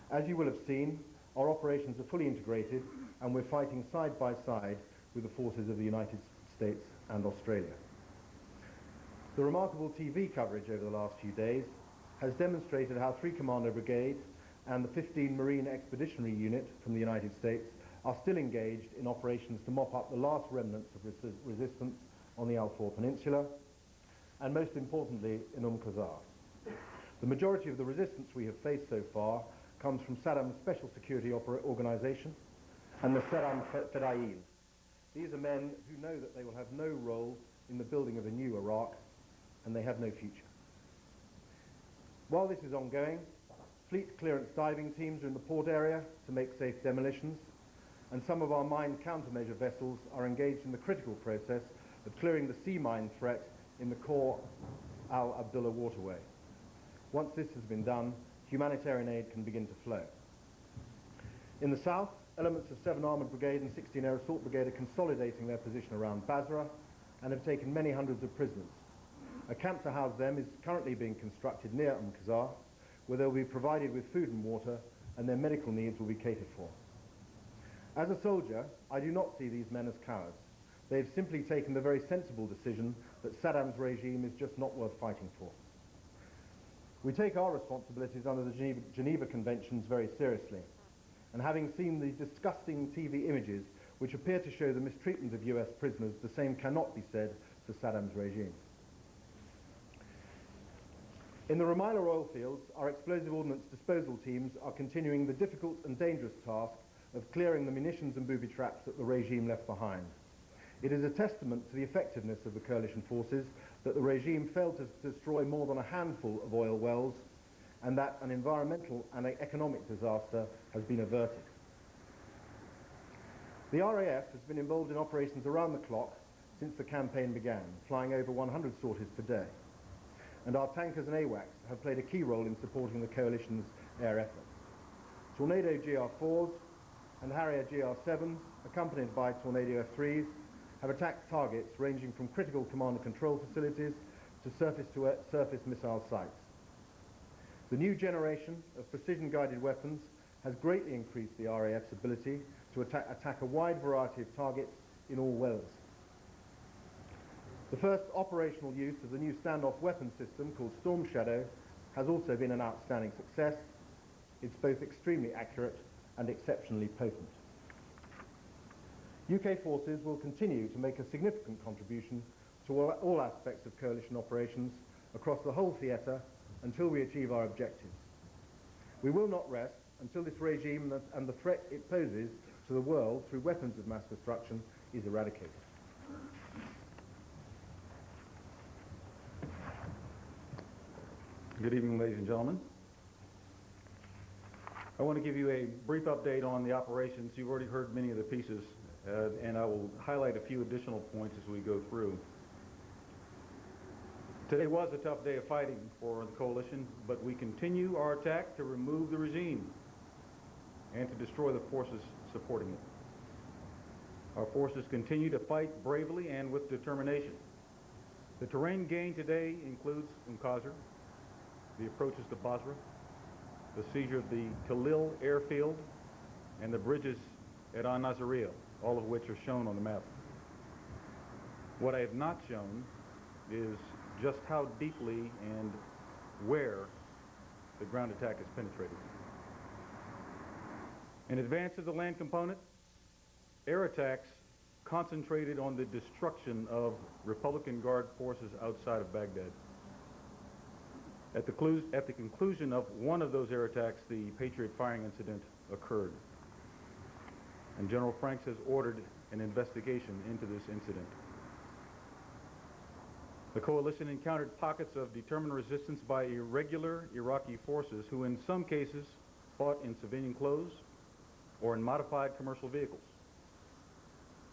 As you will have seen, our operations are fully integrated and we're fighting side by side with the forces of the United States and Australia. The remarkable TV coverage over the last few days has demonstrated how 3 Commando Brigade and the 15 Marine Expeditionary Unit from the United States are still engaged in operations to mop up the last remnants of resistance on the Al-Faw Peninsula, and most importantly in Qasr. The majority of the resistance we have faced so far comes from Saddam's Special Security Organization and the Saddam Fedayeen. These are men who know that they will have no role in the building of a new Iraq, and they have no future. While this is ongoing, fleet clearance diving teams are in the port area to make safe demolitions, and some of our mine countermeasure vessels are engaged in the critical process of clearing the sea mine threat in the core Al Abdullah waterway. Once this has been done, humanitarian aid can begin to flow. In the south, elements of 7 Armoured Brigade and 16 Air Assault Brigade are consolidating their position around Basra and have taken many hundreds of prisoners. A camp to house them is currently being constructed near Qasr, where they will be provided with food and water, and their medical needs will be catered for. As a soldier, I do not see these men as cowards. They have simply taken the very sensible decision that Saddam's regime is just not worth fighting for. We take our responsibilities under the Geneva Conventions very seriously, and having seen the disgusting TV images which appear to show the mistreatment of US prisoners, the same cannot be said for Saddam's regime. In the Rumaila oil fields, our explosive ordnance disposal teams are continuing the difficult and dangerous task of clearing the munitions and booby traps that the regime left behind. It is a testament to the effectiveness of the coalition forces that the regime failed to destroy more than a handful of oil wells, and that an environmental and economic disaster has been averted. The RAF has been involved in operations around the clock since the campaign began, flying over 100 sorties per day. And our tankers and AWACS have played a key role in supporting the coalition's air effort. Tornado GR4s and Harrier GR7s, accompanied by Tornado F3s, have attacked targets ranging from critical command and control facilities to surface missile sites. The new generation of precision-guided weapons has greatly increased the RAF's ability to attack a wide variety of targets in all weathers. The first operational use of the new standoff weapon system, called Storm Shadow, has also been an outstanding success. It's both extremely accurate and exceptionally potent. UK forces will continue to make a significant contribution to all aspects of coalition operations across the whole theatre until we achieve our objectives. We will not rest until this regime and the threat it poses to the world through weapons of mass destruction is eradicated. Good evening, ladies and gentlemen. I want to give you a brief update on the operations. You've already heard many of the pieces, and I will highlight a few additional points as we go through. Today was a tough day of fighting for the coalition, but we continue our attack to remove the regime and to destroy the forces supporting it. Our forces continue to fight bravely and with determination. The terrain gained today includes Qasr, the approaches to Basra, the seizure of the Khalil airfield, and the bridges at Nasiriyah, all of which are shown on the map. What I have not shown is just how deeply and where the ground attack has penetrated. In advance of the land component, air attacks concentrated on the destruction of Republican Guard forces outside of Baghdad. At the conclusion of one of those air attacks, the Patriot firing incident occurred. And General Franks has ordered an investigation into this incident. The coalition encountered pockets of determined resistance by irregular Iraqi forces who in some cases fought in civilian clothes or in modified commercial vehicles.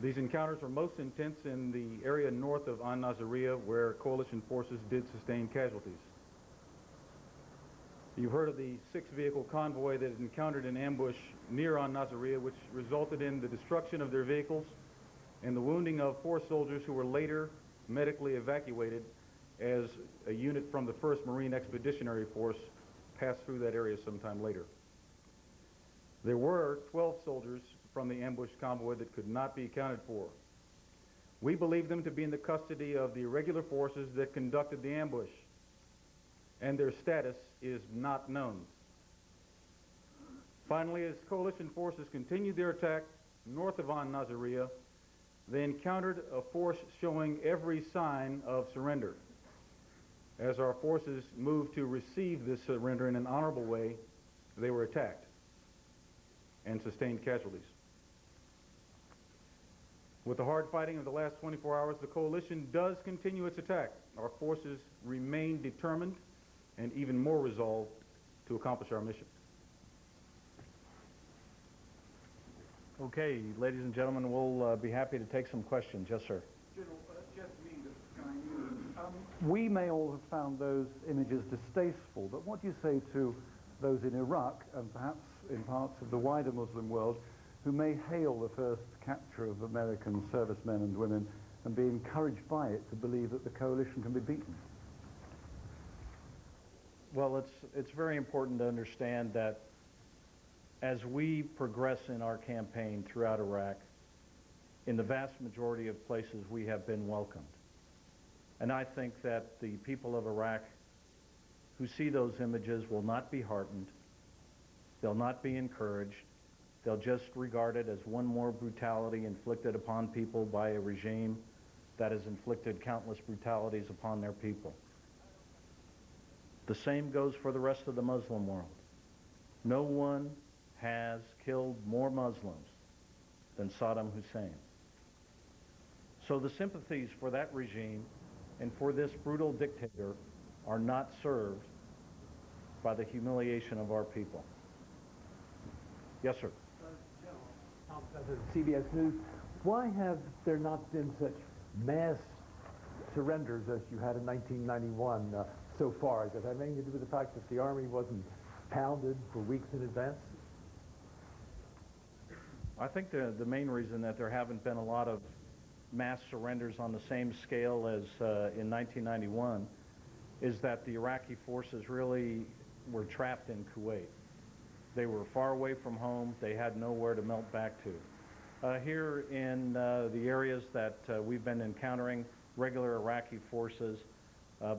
These encounters were most intense in the area north of Nasiriyah, where coalition forces did sustain casualties. You've heard of the 6-vehicle convoy that encountered an ambush near Nasiriyah, which resulted in the destruction of their vehicles and the wounding of 4 soldiers who were later medically evacuated as a unit from the 1st Marine Expeditionary Force passed through that area sometime later. There were 12 soldiers from the ambush convoy that could not be accounted for. We believe them to be in the custody of the irregular forces that conducted the ambush, and their status is not known. Finally, as coalition forces continued their attack north of Nasiriyah, they encountered a force showing every sign of surrender. As our forces moved to receive this surrender in an honorable way, they were attacked and sustained casualties. With the hard fighting of the last 24 hours, the coalition does continue its attack. Our forces remain determined and even more resolved to accomplish our mission. Okay, ladies and gentlemen, we'll be happy to take some questions. Yes, sir. General, Jeff Mead of Sky News. We may all have found those images distasteful, but what do you say to those in Iraq and perhaps in parts of the wider Muslim world who may hail the first capture of American servicemen and women and be encouraged by it to believe that the coalition can be beaten? Well, it's very important to understand that as we progress in our campaign throughout Iraq, in the vast majority of places we have been welcomed. And I think that the people of Iraq who see those images will not be heartened, they'll not be encouraged, they'll just regard it as one more brutality inflicted upon people by a regime that has inflicted countless brutalities upon their people. The same goes for the rest of the Muslim world. No one has killed more Muslims than Saddam Hussein. So the sympathies for that regime and for this brutal dictator are not served by the humiliation of our people. Yes, sir. Tom President, CBS News. Why have there not been such mass surrenders as you had in 1991 so far? Does that have anything to do with the fact that the Army wasn't pounded for weeks in advance? I think the main reason that there haven't been a lot of mass surrenders on the same scale as in 1991 is that the Iraqi forces really were trapped in Kuwait. They were far away from home. They had nowhere to melt back to. Here in the areas that we've been encountering regular Iraqi forces,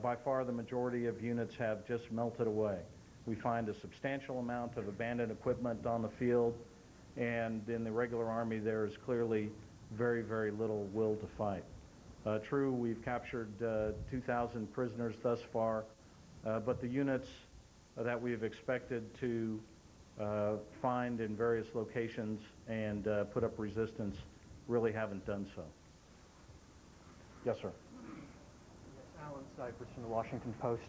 by far the majority of units have just melted away. We find a substantial amount of abandoned equipment on the field, and in the regular Army there is clearly very, very little will to fight. True, we've captured 2,000 prisoners thus far, but the units that we have expected to find in various locations and put up resistance really haven't done so. Yes, sir. Yes, Alan Cypress from the Washington Post.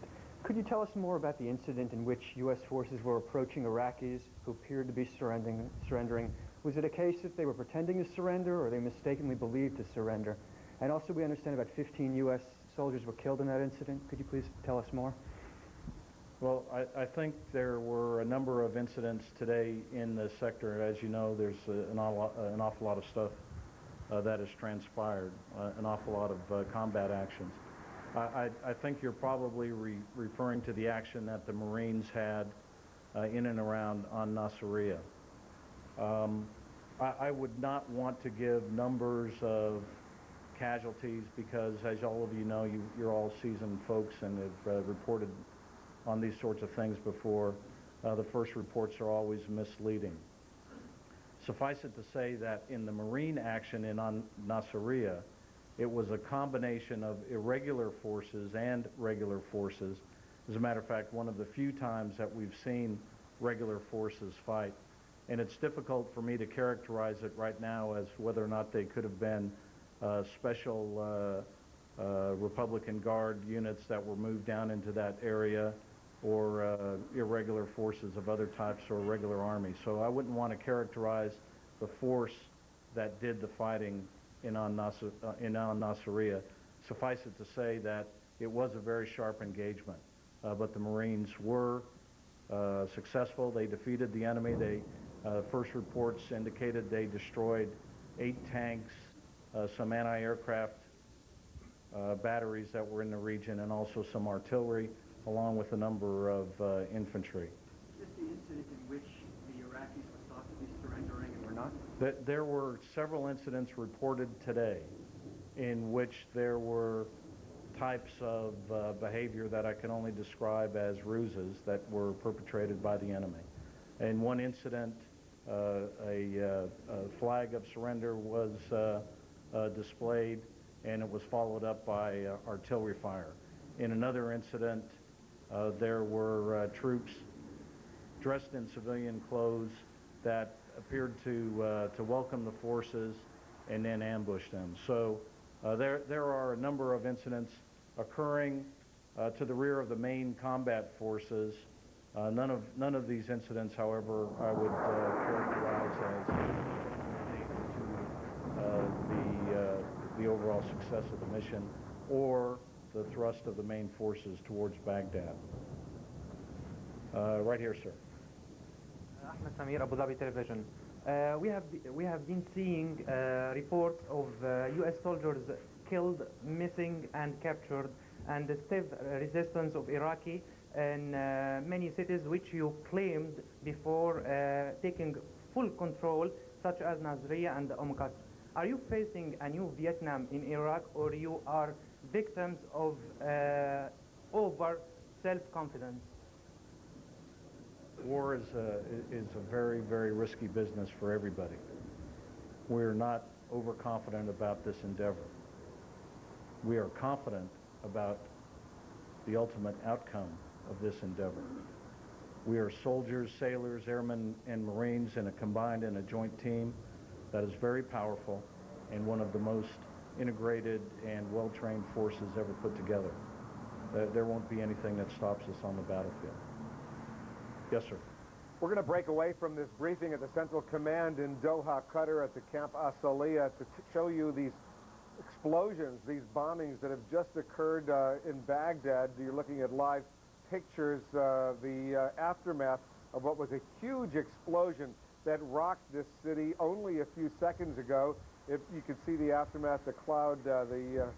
Could you tell us more about the incident in which U.S. forces were approaching Iraqis who appeared to be surrendering? Was it a case that they were pretending to surrender or they mistakenly believed to surrender? And also we understand about 15 U.S. soldiers were killed in that incident. Could you please tell us more? Well, I think there were a number of incidents today in the sector. As you know, there's an awful lot of stuff that has transpired, an awful lot of combat actions. I think you're probably referring to the action that the Marines had in and around Nasiriyah. I would not want to give numbers of casualties because, as all of you know, you're all seasoned folks and have reported on these sorts of things before. The first reports are always misleading. Suffice it to say that in the Marine action in Nasiriyah, it was a combination of irregular forces and regular forces. As a matter of fact, one of the few times that we've seen regular forces fight. And it's difficult for me to characterize it right now as whether or not they could have been special Republican Guard units that were moved down into that area or irregular forces of other types or regular army. So I wouldn't want to characterize the force that did the fighting in Nasiriyah. Suffice it to say that it was a very sharp engagement, but the Marines were successful. They defeated the enemy. First reports indicated they destroyed 8 tanks, some anti-aircraft batteries that were in the region, and also some artillery, along with a number of infantry. Is this the incident in which the Iraqis were thought to be surrendering and were not? There were several incidents reported today in which there were types of behavior that I can only describe as ruses that were perpetrated by the enemy. In one incident, a flag of surrender was displayed, and it was followed up by artillery fire. In another incident, there were troops dressed in civilian clothes that appeared to welcome the forces and then ambush them. So there are a number of incidents occurring to the rear of the main combat forces. None of these incidents, however, I would characterize as related to the overall success of the mission or the thrust of the main forces towards Baghdad. Right here, sir. Ahmed Samir, Abu Dhabi Television. We have been seeing reports of U.S. soldiers killed, missing, and captured, and the stiff resistance of Iraqi in many cities which you claimed before taking full control, such as Nasiriyah and Are you facing a new Vietnam in Iraq, or you are victims of over self-confidence? War is a very, very risky business for everybody. We're not overconfident about this endeavor. We are confident about the ultimate outcome of this endeavor. We are soldiers, sailors, airmen, and Marines combined in a joint team that is very powerful and one of the most integrated and well-trained forces ever put together. There won't be anything that stops us on the battlefield. Yes, sir. We're going to break away from this briefing at the Central Command in Doha, Qatar, at the Camp Asaliya to show you these explosions, these bombings that have just occurred in Baghdad. You're looking at live pictures, the aftermath of what was a huge explosion that rocked this city only a few seconds ago. If you can see the aftermath, the cloud, the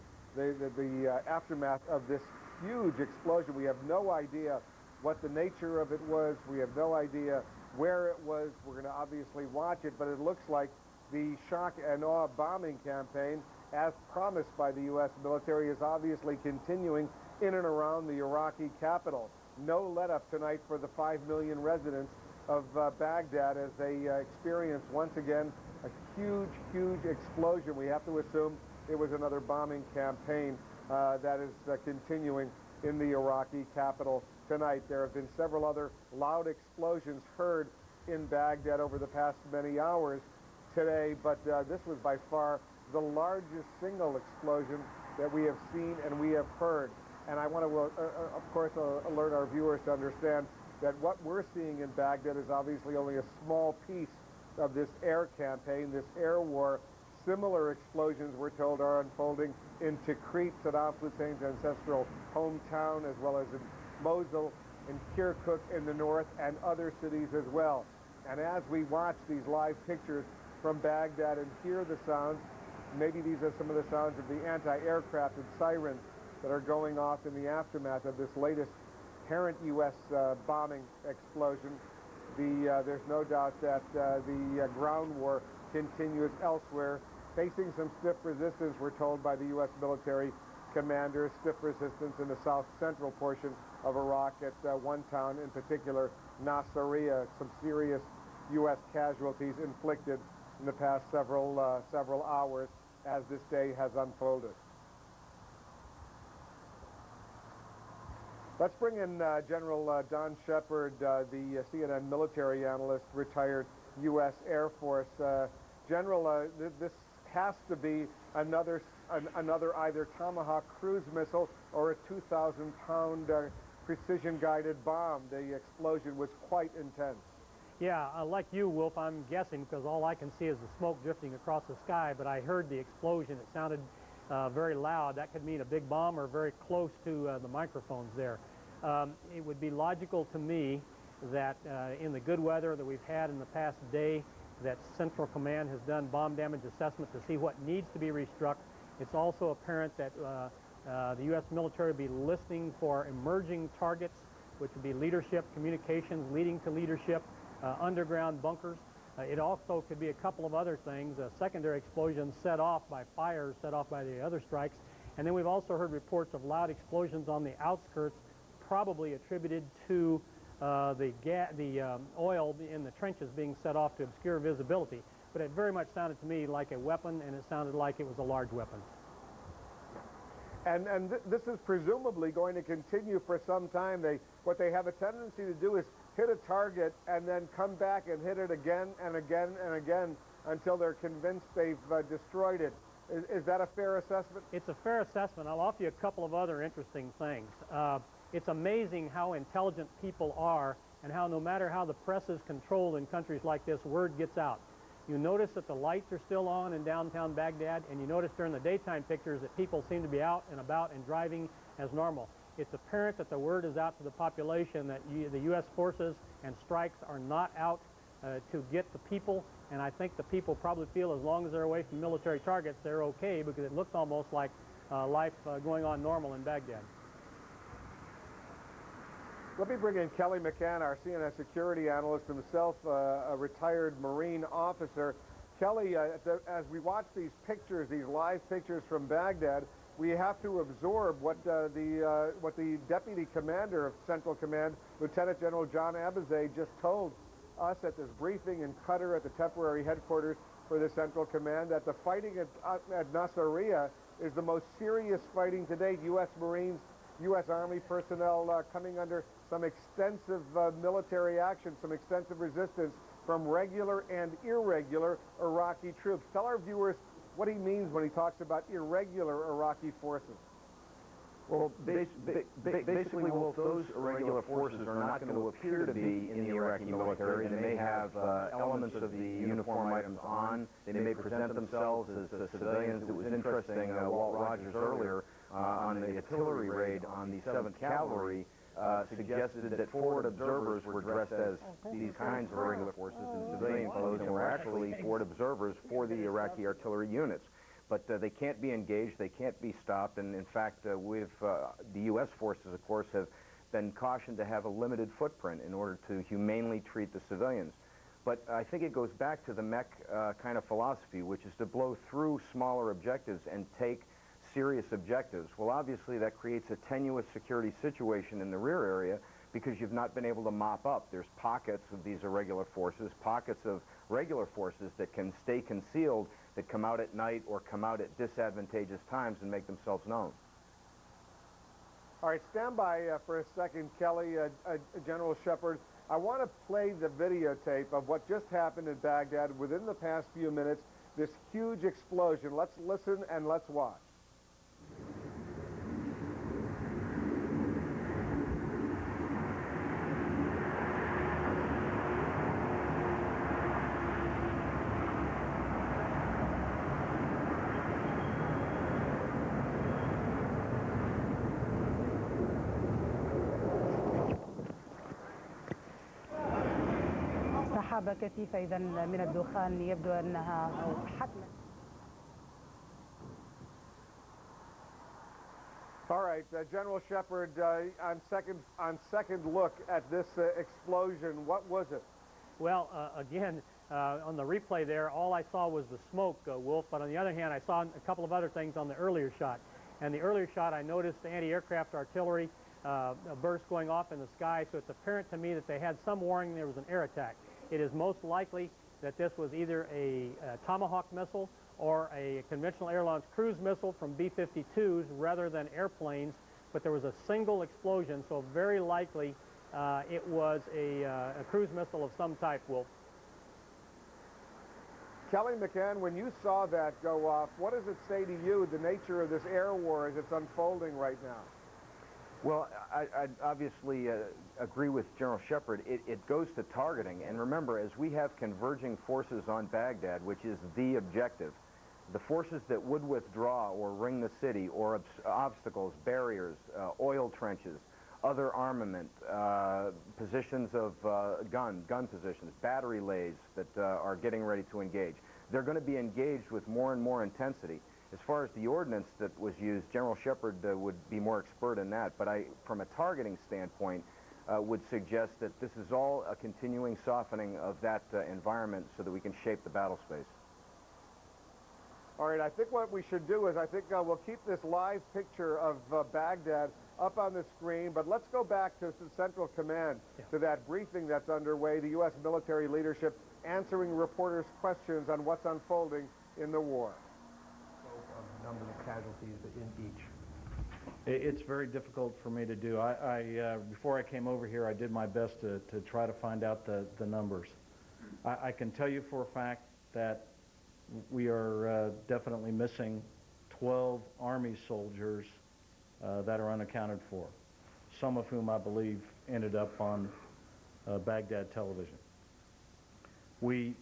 aftermath of this huge explosion. We have no idea what the nature of it was. We have no idea where it was. We're going to obviously watch it, but it looks like the shock and awe bombing campaign, as promised by the U.S. military, is obviously continuing in and around the Iraqi capital. No let-up tonight for the 5 million residents of Baghdad as they experience once again a huge, huge explosion. We have to assume it was another bombing campaign that is continuing in the Iraqi capital tonight. There have been several other loud explosions heard in Baghdad over the past many hours today, but this was by far the largest single explosion that we have seen and we have heard. And I want to, of course, alert our viewers to understand that what we're seeing in Baghdad is obviously only a small piece of this air campaign, this air war. Similar explosions, we're told, are unfolding in Tikrit, Saddam Hussein's ancestral hometown, as well as in Mosul, in Kirkuk in the north, and other cities as well. And as we watch these live pictures from Baghdad and hear the sounds, maybe these are some of the sounds of the anti-aircraft and sirens that are going off in the aftermath of this latest apparent U.S. bombing explosion. There's no doubt that the ground war continues elsewhere, facing some stiff resistance, we're told by the U.S. military commanders, stiff resistance in the south-central portion of Iraq at one town in particular, Nasiriyah. Some serious U.S. casualties inflicted in the past several hours as this day has unfolded. Let's bring in General Don Shepard, the CNN military analyst, retired U.S. Air Force. General, this has to be another either Tomahawk cruise missile or a 2,000-pound precision-guided bomb. The explosion was quite intense. Yeah, like you, Wolf, I'm guessing because all I can see is the smoke drifting across the sky, but I heard the explosion. It sounded very loud. That could mean a big bomb or very close to the microphones there. It would be logical to me that in the good weather that we've had in the past day, that Central Command has done bomb damage assessment to see what needs to be restruck. It's also apparent that the U.S. military will be listening for emerging targets, which would be leadership, communications leading to leadership, underground bunkers. It also could be a couple of other things, secondary explosions set off by fires set off by the other strikes. And then we've also heard reports of loud explosions on the outskirts, probably attributed to the oil in the trenches being set off to obscure visibility. But it very much sounded to me like a weapon, and it sounded like it was a large weapon. And this is presumably going to continue for some time. What they have a tendency to do is hit a target and then come back and hit it again and again and again until they're convinced they've destroyed it. Is that a fair assessment? It's a fair assessment. I'll offer you a couple of other interesting things. It's amazing how intelligent people are and how no matter how the press is controlled in countries like this, word gets out. You notice that the lights are still on in downtown Baghdad, and you notice during the daytime pictures that people seem to be out and about and driving as normal. It's apparent that the word is out to the population that the U.S. forces and strikes are not out to get the people, and I think the people probably feel as long as they're away from military targets, they're okay, because it looks almost like life going on normal in Baghdad. Let me bring in Kelly McCann, our CNN security analyst, himself a retired Marine officer. Kelly, as we watch these pictures, these live pictures from Baghdad, we have to absorb what the deputy commander of Central Command, Lieutenant General John Abizaid, just told us at this briefing in Qatar at the temporary headquarters for the Central Command, that the fighting at Nasiriyah is the most serious fighting to date. U.S. Marines, U.S. Army personnel coming under some extensive military action, some extensive resistance from regular and irregular Iraqi troops. Tell our viewers what he means when he talks about irregular Iraqi forces. Well, basically, Wolf, those irregular forces are not going to appear to be in the Iraqi military. They may have elements of the uniform items on. They may present themselves as civilians. It was interesting, Walt Rogers earlier on the artillery raid on the 7th Cavalry suggested that forward observers were dressed as these kinds of irregular forces in civilian clothes and were actually forward observers for the Iraqi artillery units. But they can't be engaged, they can't be stopped, and in fact, the U.S. forces, of course, have been cautioned to have a limited footprint in order to humanely treat the civilians. But I think it goes back to the MEC kind of philosophy, which is to blow through smaller objectives and take serious objectives. Well, obviously, that creates a tenuous security situation in the rear area because you've not been able to mop up. There's pockets of these irregular forces, pockets of regular forces that can stay concealed, that come out at night or come out at disadvantageous times and make themselves known. All right, stand by for a second, Kelly. General Shepard, I want to play the videotape of what just happened in Baghdad within the past few minutes, this huge explosion. Let's listen and let's watch. سحابة كثيفة إذا من الدخان يبدو أنها حتما. All right, General Shepard, on second look at this explosion, what was it? Well, again, on the replay there, all I saw was the smoke, Wolf, but on the other hand, I saw a couple of other things on the earlier shot. And the earlier shot, I noticed the anti-aircraft artillery burst going off in the sky, so it's apparent to me that they had some warning there was an air attack. It is most likely that this was either a Tomahawk missile or a conventional air-launched cruise missile from B-52s rather than airplanes, but there was a single explosion, so very likely it was a cruise missile of some type, Wolf. Kelly McCann, when you saw that go off, what does it say to you, the nature of this air war as it's unfolding right now? Well, I obviously agree with General Shepard. It goes to targeting. And remember, as we have converging forces on Baghdad, which is the objective, the forces that would withdraw or ring the city, or obstacles, barriers, oil trenches, other armament, positions of gun positions, battery lays that are getting ready to engage, they're going to be engaged with more and more intensity. As far as the ordnance that was used, General Shepard would be more expert in that, but from a targeting standpoint, would suggest that this is all a continuing softening of that environment so that we can shape the battle space. All right, I think what we should do is we'll keep this live picture of Baghdad up on the screen, but let's go back to the Central Command, to that briefing that's underway, the U.S. military leadership answering reporters' questions on what's unfolding in the war. Number of casualties in each. It's very difficult for me to do. Before I came over here, I did my best to try to find out the numbers. I can tell you for a fact that we are definitely missing 12 Army soldiers that are unaccounted for, some of whom I believe ended up on Baghdad television. We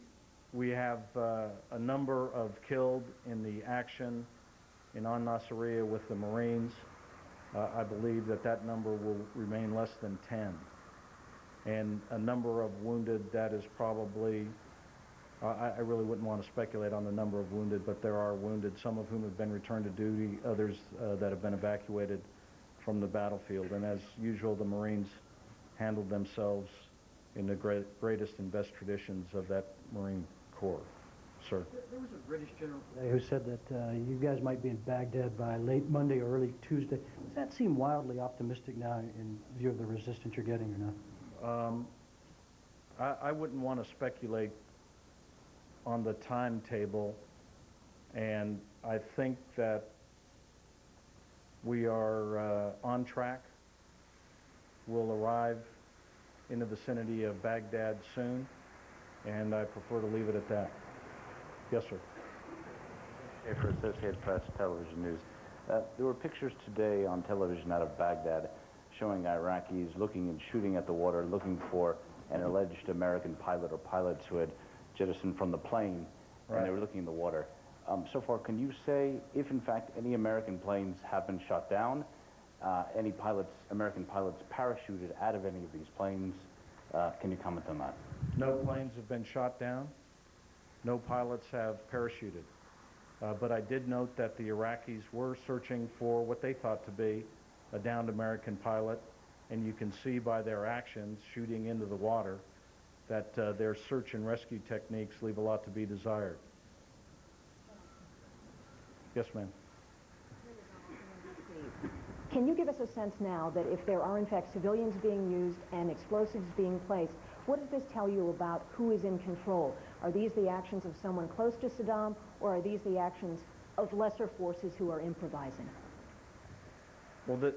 have a number of killed in the action in Nasiriyah with the Marines. I believe that number will remain less than 10. and a number of wounded. That is probably, I really wouldn't want to speculate on the number of wounded, but there are wounded, some of whom have been returned to duty, others that have been evacuated from the battlefield. And as usual, the Marines handled themselves in the greatest and best traditions of that Marine Corps. Sir. There was a British general Who said that you guys might be in Baghdad by late Monday or early Tuesday. Does that seem wildly optimistic now in view of the resistance you're getting or not? I wouldn't want to speculate on the timetable, and I think that we are on track. We'll arrive in the vicinity of Baghdad soon, and I prefer to leave it at that. Yes, sir. For Associated Press Television News. There were pictures today on television out of Baghdad showing Iraqis looking and shooting at the water, looking for an alleged American pilot or pilots who had jettisoned from the plane, and they were looking in the water. So far, can you say if, in fact, any American planes have been shot down, any American pilots parachuted out of any of these planes? Can you comment on that? No planes have been shot down. No pilots have parachuted. But I did note that the Iraqis were searching for what they thought to be a downed American pilot, and you can see by their actions shooting into the water that their search and rescue techniques leave a lot to be desired. Yes, ma'am. Can you give us a sense now that if there are in fact civilians being used and explosives being placed, what does this tell you about who is in control? Are these the actions of someone close to Saddam, or are these the actions of lesser forces who are improvising? Well,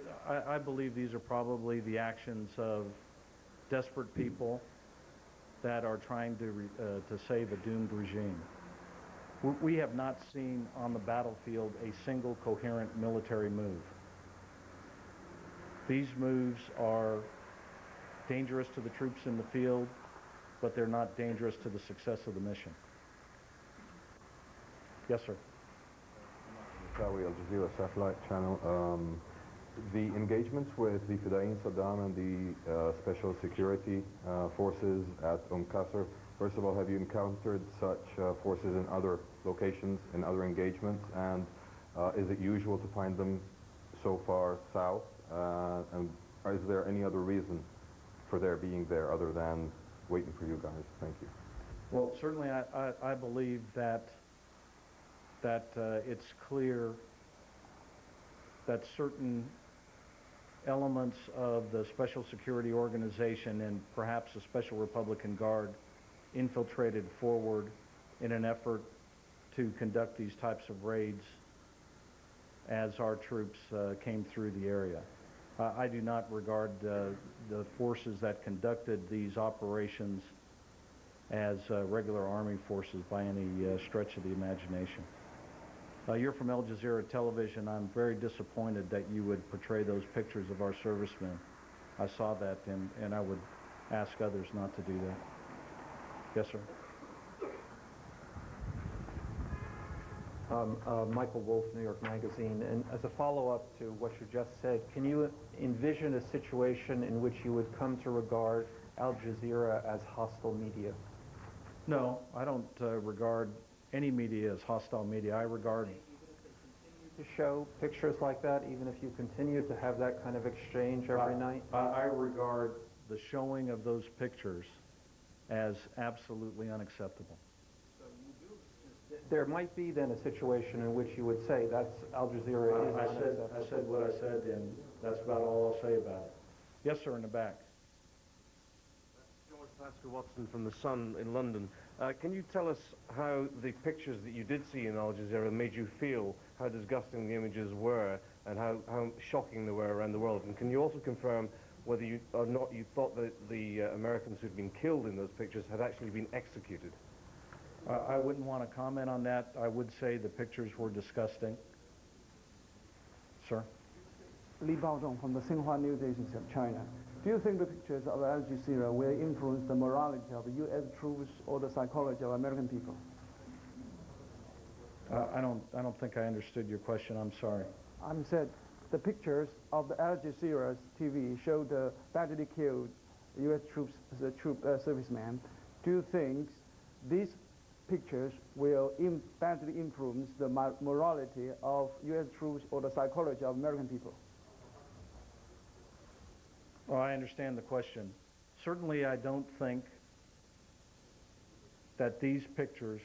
I believe these are probably the actions of desperate people that are trying to save a doomed regime. We have not seen on the battlefield a single coherent military move. These moves are dangerous to the troops in the field, but they're not dangerous to the success of the mission. Yes, sir. Al Jazeera satellite channel. The engagements with the Fedayeen Saddam and the Special Security Forces at Qasr, first of all, have you encountered such forces in other locations, in other engagements, and is it usual to find them so far south? And is there any other reason for their being there other than waiting for you guys? Thank you. Well, certainly I believe that it's clear that certain elements of the Special Security Organization and perhaps the Special Republican Guard infiltrated forward in an effort to conduct these types of raids as our troops came through the area. I do not regard the forces that conducted these operations as regular Army forces by any stretch of the imagination. You're from Al Jazeera Television. I'm very disappointed that you would portray those pictures of our servicemen. I saw that, and I would ask others not to do that. Yes, sir. Michael Wolf, New York Magazine, and as a follow-up to what you just said, can you envision a situation in which you would come to regard Al Jazeera as hostile media? No, I don't regard any media as hostile media. I regard... To show pictures like that, even if you continue to have that kind of exchange every night? I regard the showing of those pictures as absolutely unacceptable. There might be then a situation in which you would say that's Al Jazeera is unacceptable. I said what I said, and that's about all I'll say about it. Yes, sir, in the back. George Pastor Watson from The Sun in London. Can you tell us how the pictures that you did see in Al Jazeera made you feel, how disgusting the images were, and how shocking they were around the world? And can you also confirm whether you or not you thought that the Americans who'd been killed in those pictures had actually been executed? I wouldn't want to comment on that. I would say the pictures were disgusting. Sir? Li Baozhong from the Xinhua News Agency of China. Do you think the pictures of Al Jazeera will influence the morality of U.S. troops or the psychology of American people? I don't think I understood your question. I'm sorry. I'm said the pictures of the Al Jazeera's TV showed the badly killed U.S. servicemen, do you think these pictures will badly influence the morality of U.S. troops or the psychology of American people? Well, I understand the question. Certainly, I don't think that these pictures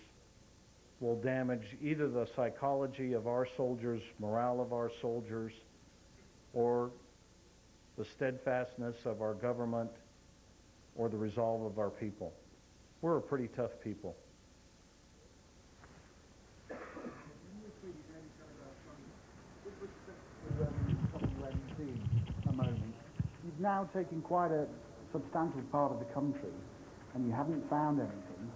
will damage either the psychology of our soldiers, morale of our soldiers, or the steadfastness of our government, or the resolve of our people. We're a pretty tough people. A moment. You've now taken quite a substantial part of the country and you haven't found anything.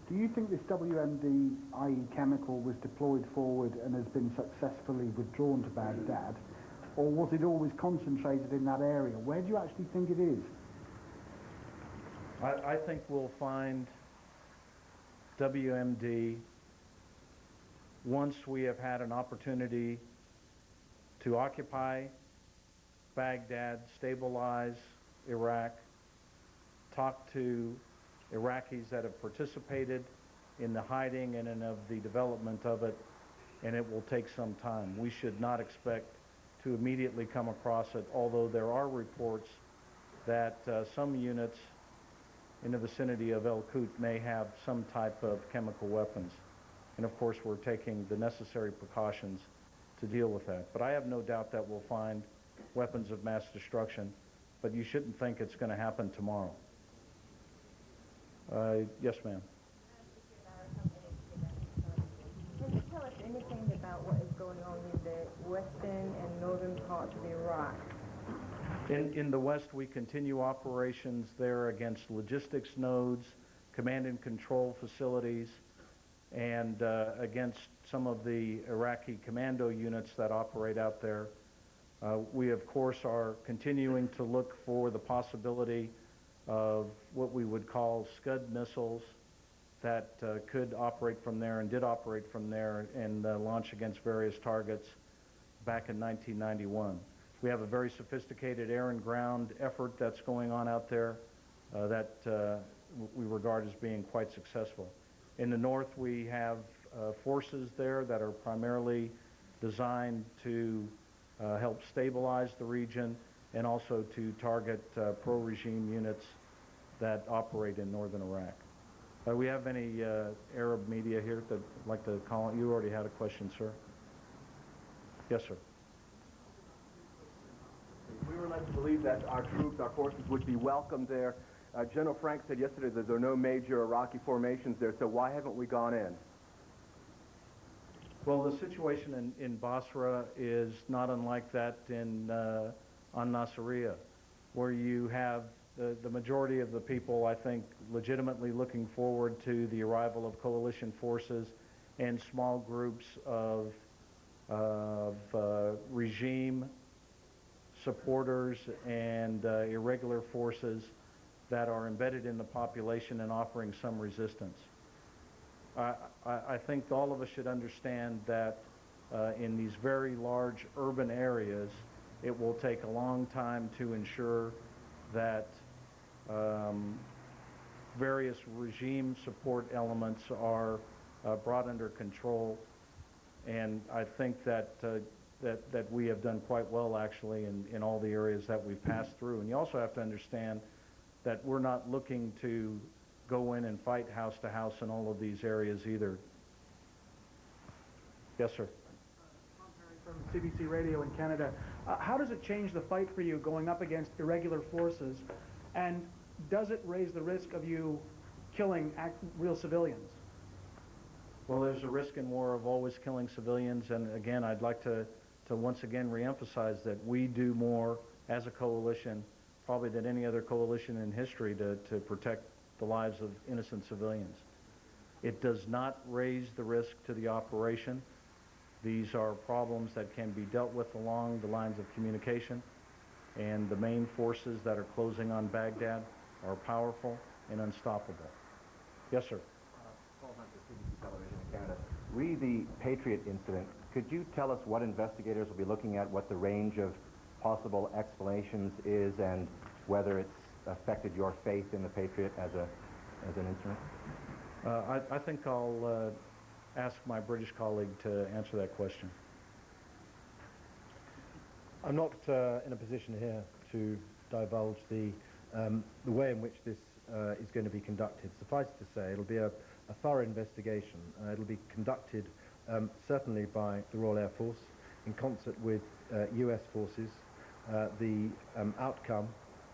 Do you think this WMD, i.e. chemical, was deployed forward and has been successfully withdrawn to Baghdad? Or was it always concentrated in that area? Where do you actually think it is? I think we'll find WMD once we have had an opportunity to occupy Baghdad, stabilize Iraq, talk to Iraqis that have participated in the hiding and of the development of it, and it will take some time. We should not expect to immediately come across it, although there are reports that some units in the vicinity of El Kut may have some type of chemical weapons. And of course, we're taking the necessary precautions to deal with that. But I have no doubt that we'll find weapons of mass destruction, but you shouldn't think it's going to happen tomorrow. Yes, ma'am. Can you tell us anything about what is going on in the western and northern parts of Iraq? In the West, we continue operations there against logistics nodes, command and control facilities, and against some of the Iraqi commando units that operate out there. We, of course, are continuing to look for the possibility of what we would call Scud missiles that could operate from there and did operate from there and launch against various targets back in 1991. We have a very sophisticated air and ground effort that's going on out there that we regard as being quite successful. In the north, we have forces there that are primarily designed to help stabilize the region and also to target pro-regime units that operate in northern Iraq. We have any Arab media here that would like to call? You already had a question, sir. Yes, sir. We were led to believe that our troops, our forces would be welcome there. General Frank said yesterday that there are no major Iraqi formations there, so why haven't we gone in? Well, the situation in Basra is not unlike that on Nasiriyah, where you have the majority of the people, I think, legitimately looking forward to the arrival of coalition forces and small groups of regime supporters and irregular forces that are embedded in the population and offering some resistance. I think all of us should understand that in these very large urban areas, it will take a long time to ensure that various regime support elements are brought under control. And I think that we have done quite well, actually, in all the areas that we've passed through. And you also have to understand that we're not looking to go in and fight house to house in all of these areas either. Yes, sir. From CBC Radio in Canada. How does it change the fight for you going up against irregular forces, and does it raise the risk of you killing real civilians? Well, there's a risk in war of always killing civilians, and again, I'd like to once again reemphasize that we do more as a coalition probably than any other coalition in history to protect the lives of innocent civilians. It does not raise the risk to the operation. These are problems that can be dealt with along the lines of communication, and the main forces that are closing on Baghdad are powerful and unstoppable. Yes, sir. Paul Hunter, CBC Television in Canada. Re the Patriot incident, could you tell us what investigators will be looking at, what the range of possible explanations is, and whether it's affected your faith in the Patriot as an instrument? I think I'll ask my British colleague to answer that question. I'm not in a position here to divulge the way in which this is going to be conducted. Suffice to say, it'll be a thorough investigation. It'll be conducted certainly by the Royal Air Force in concert with US forces. The outcome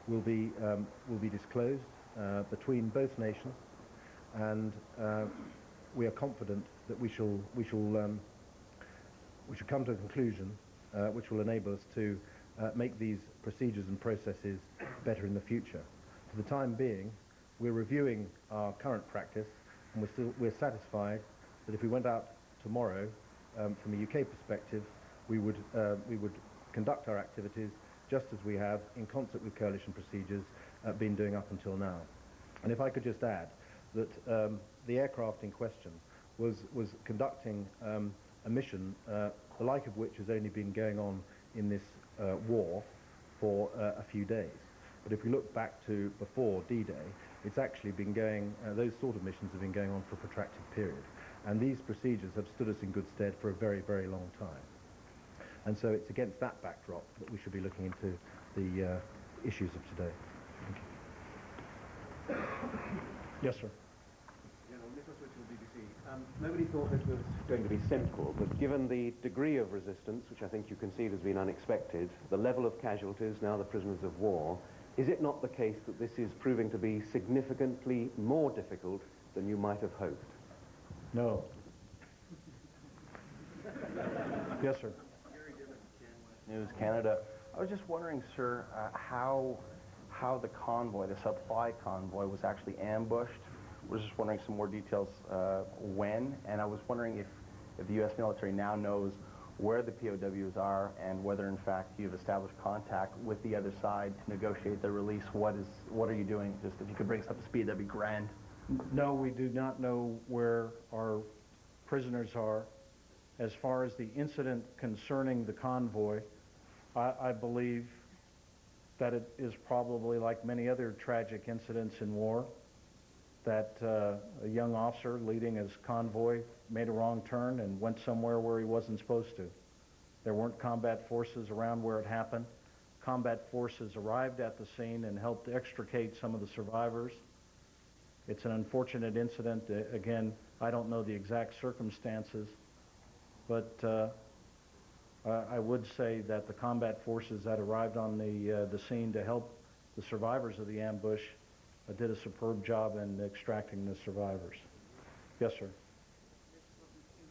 will be disclosed between both nations, and we are confident that we shall come to a conclusion which will enable us to make these procedures and processes better in the future. For the time being, we're reviewing our current practice, and we're satisfied that if we went out tomorrow, from a UK perspective, we would conduct our activities just as we have, in concert with coalition procedures, been doing up until now. And if I could just add that the aircraft in question was conducting a mission, the like of which has only been going on in this war for a few days. But if we look back to before D-Day, it's actually been going, those sort of missions have been going on for a protracted period. And these procedures have stood us in good stead for a very, very long time. And so it's against that backdrop that we should be looking into the issues of today. Thank you. Yes, sir. Nobody thought this was going to be simple, but given the degree of resistance, which I think you concede has been unexpected, the level of casualties, now the prisoners of war, is it not the case that this is proving to be significantly more difficult than you might have hoped? No. Yes, sir. News Canada. I was just wondering, sir, how the convoy, the supply convoy, was actually ambushed. I was just wondering some more details when, and I was wondering if the U.S. military now knows where the POWs are and whether, in fact, you've established contact with the other side to negotiate their release. What are you doing? Just if you could bring us up to speed, that'd be grand. No, we do not know where our prisoners are. As far as the incident concerning the convoy, I believe that it is probably like many other tragic incidents in war, that a young officer leading his convoy made a wrong turn and went somewhere where he wasn't supposed to. There weren't combat forces around where it happened. Combat forces arrived at the scene and helped extricate some of the survivors. It's an unfortunate incident. Again, I don't know the exact circumstances, but I would say that the combat forces that arrived on the scene to help the survivors of the ambush did a superb job in extracting the survivors. Yes, sir.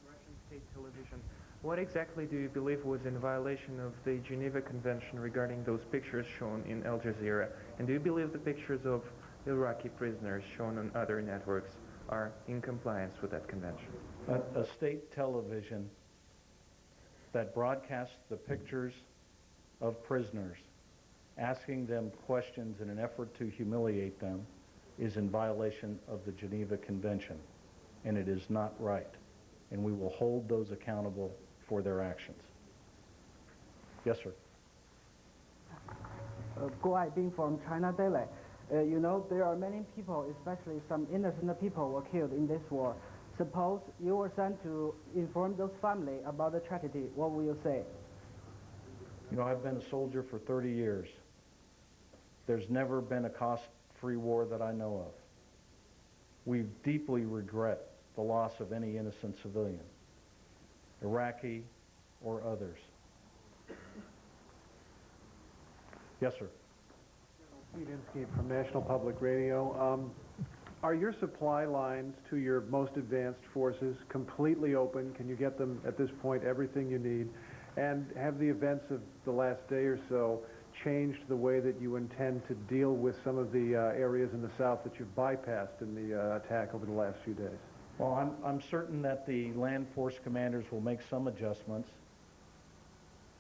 Russian state television. What exactly do you believe was in violation of the Geneva Convention regarding those pictures shown in Al Jazeera? And do you believe the pictures of Iraqi prisoners shown on other networks are in compliance with that convention? A state television that broadcasts the pictures of prisoners, asking them questions in an effort to humiliate them, is in violation of the Geneva Convention, and it is not right. And we will hold those accountable for their actions. Yes, sir. Guo Aibing from China Daily. You know, there are many people, especially some innocent people, were killed in this war. Suppose you were sent to inform those families about the tragedy, what will you say? You know, I've been a soldier for 30 years. There's never been a cost-free war that I know of. We deeply regret the loss of any innocent civilian, Iraqi or others. Yes, sir. Pete Inskeep from National Public Radio. Are your supply lines to your most advanced forces completely open? Can you get them, at this point, everything you need? And have the events of the last day or so changed the way that you intend to deal with some of the areas in the south that you've bypassed in the attack over the last few days? Well, I'm certain that the land force commanders will make some adjustments,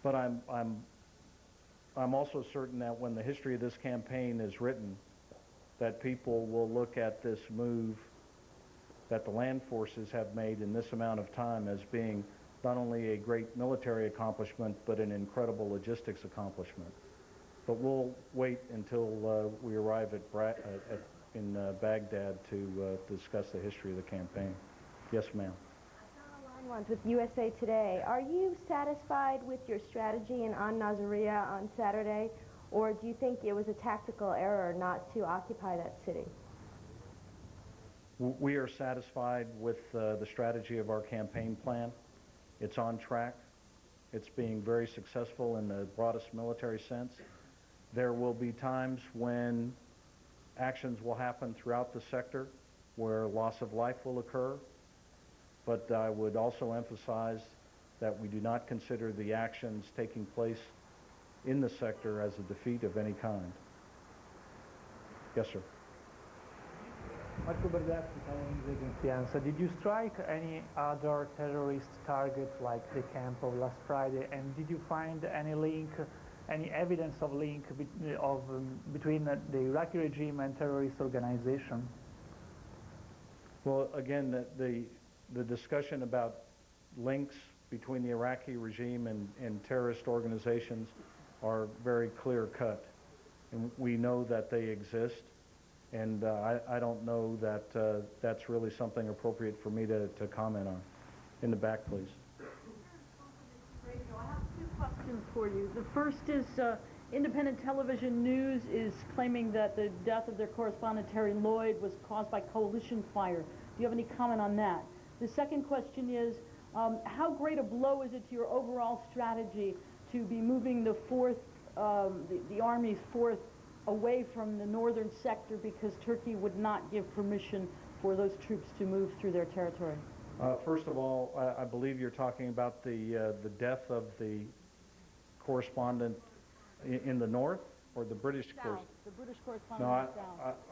but I'm also certain that when the history of this campaign is written, that people will look at this move that the land forces have made in this amount of time as being not only a great military accomplishment, but an incredible logistics accomplishment. But we'll wait until we arrive in Baghdad to discuss the history of the campaign. Yes, ma'am. Line ones with USA Today. Are you satisfied with your strategy on Nasiriyah on Saturday, or do you think it was a tactical error not to occupy that city? We are satisfied with the strategy of our campaign plan. It's on track. It's being very successful in the broadest military sense. There will be times when actions will happen throughout the sector where loss of life will occur, but I would also emphasize that we do not consider the actions taking place in the sector as a defeat of any kind. Yes, sir. Marco Berdaschi, News Agency ANSA. Did you strike any other terrorist targets like the camp of last Friday, and did you find any link, any evidence of link between the Iraqi regime and terrorist organization? Well, again, the discussion about links between the Iraqi regime and terrorist organizations are very clear-cut, and we know that they exist. And I don't know that that's really something appropriate for me to comment on. In the back, please. I have two questions for you. The first is independent television news is claiming that the death of their correspondent Terry Lloyd was caused by coalition fire. Do you have any comment on that? The second question is, how great a blow is it to your overall strategy to be moving the the Army's 4th away from the northern sector because Turkey would not give permission for those troops to move through their territory? First of all, I believe you're talking about the death of the correspondent in the north, or the British correspondent? The British correspondent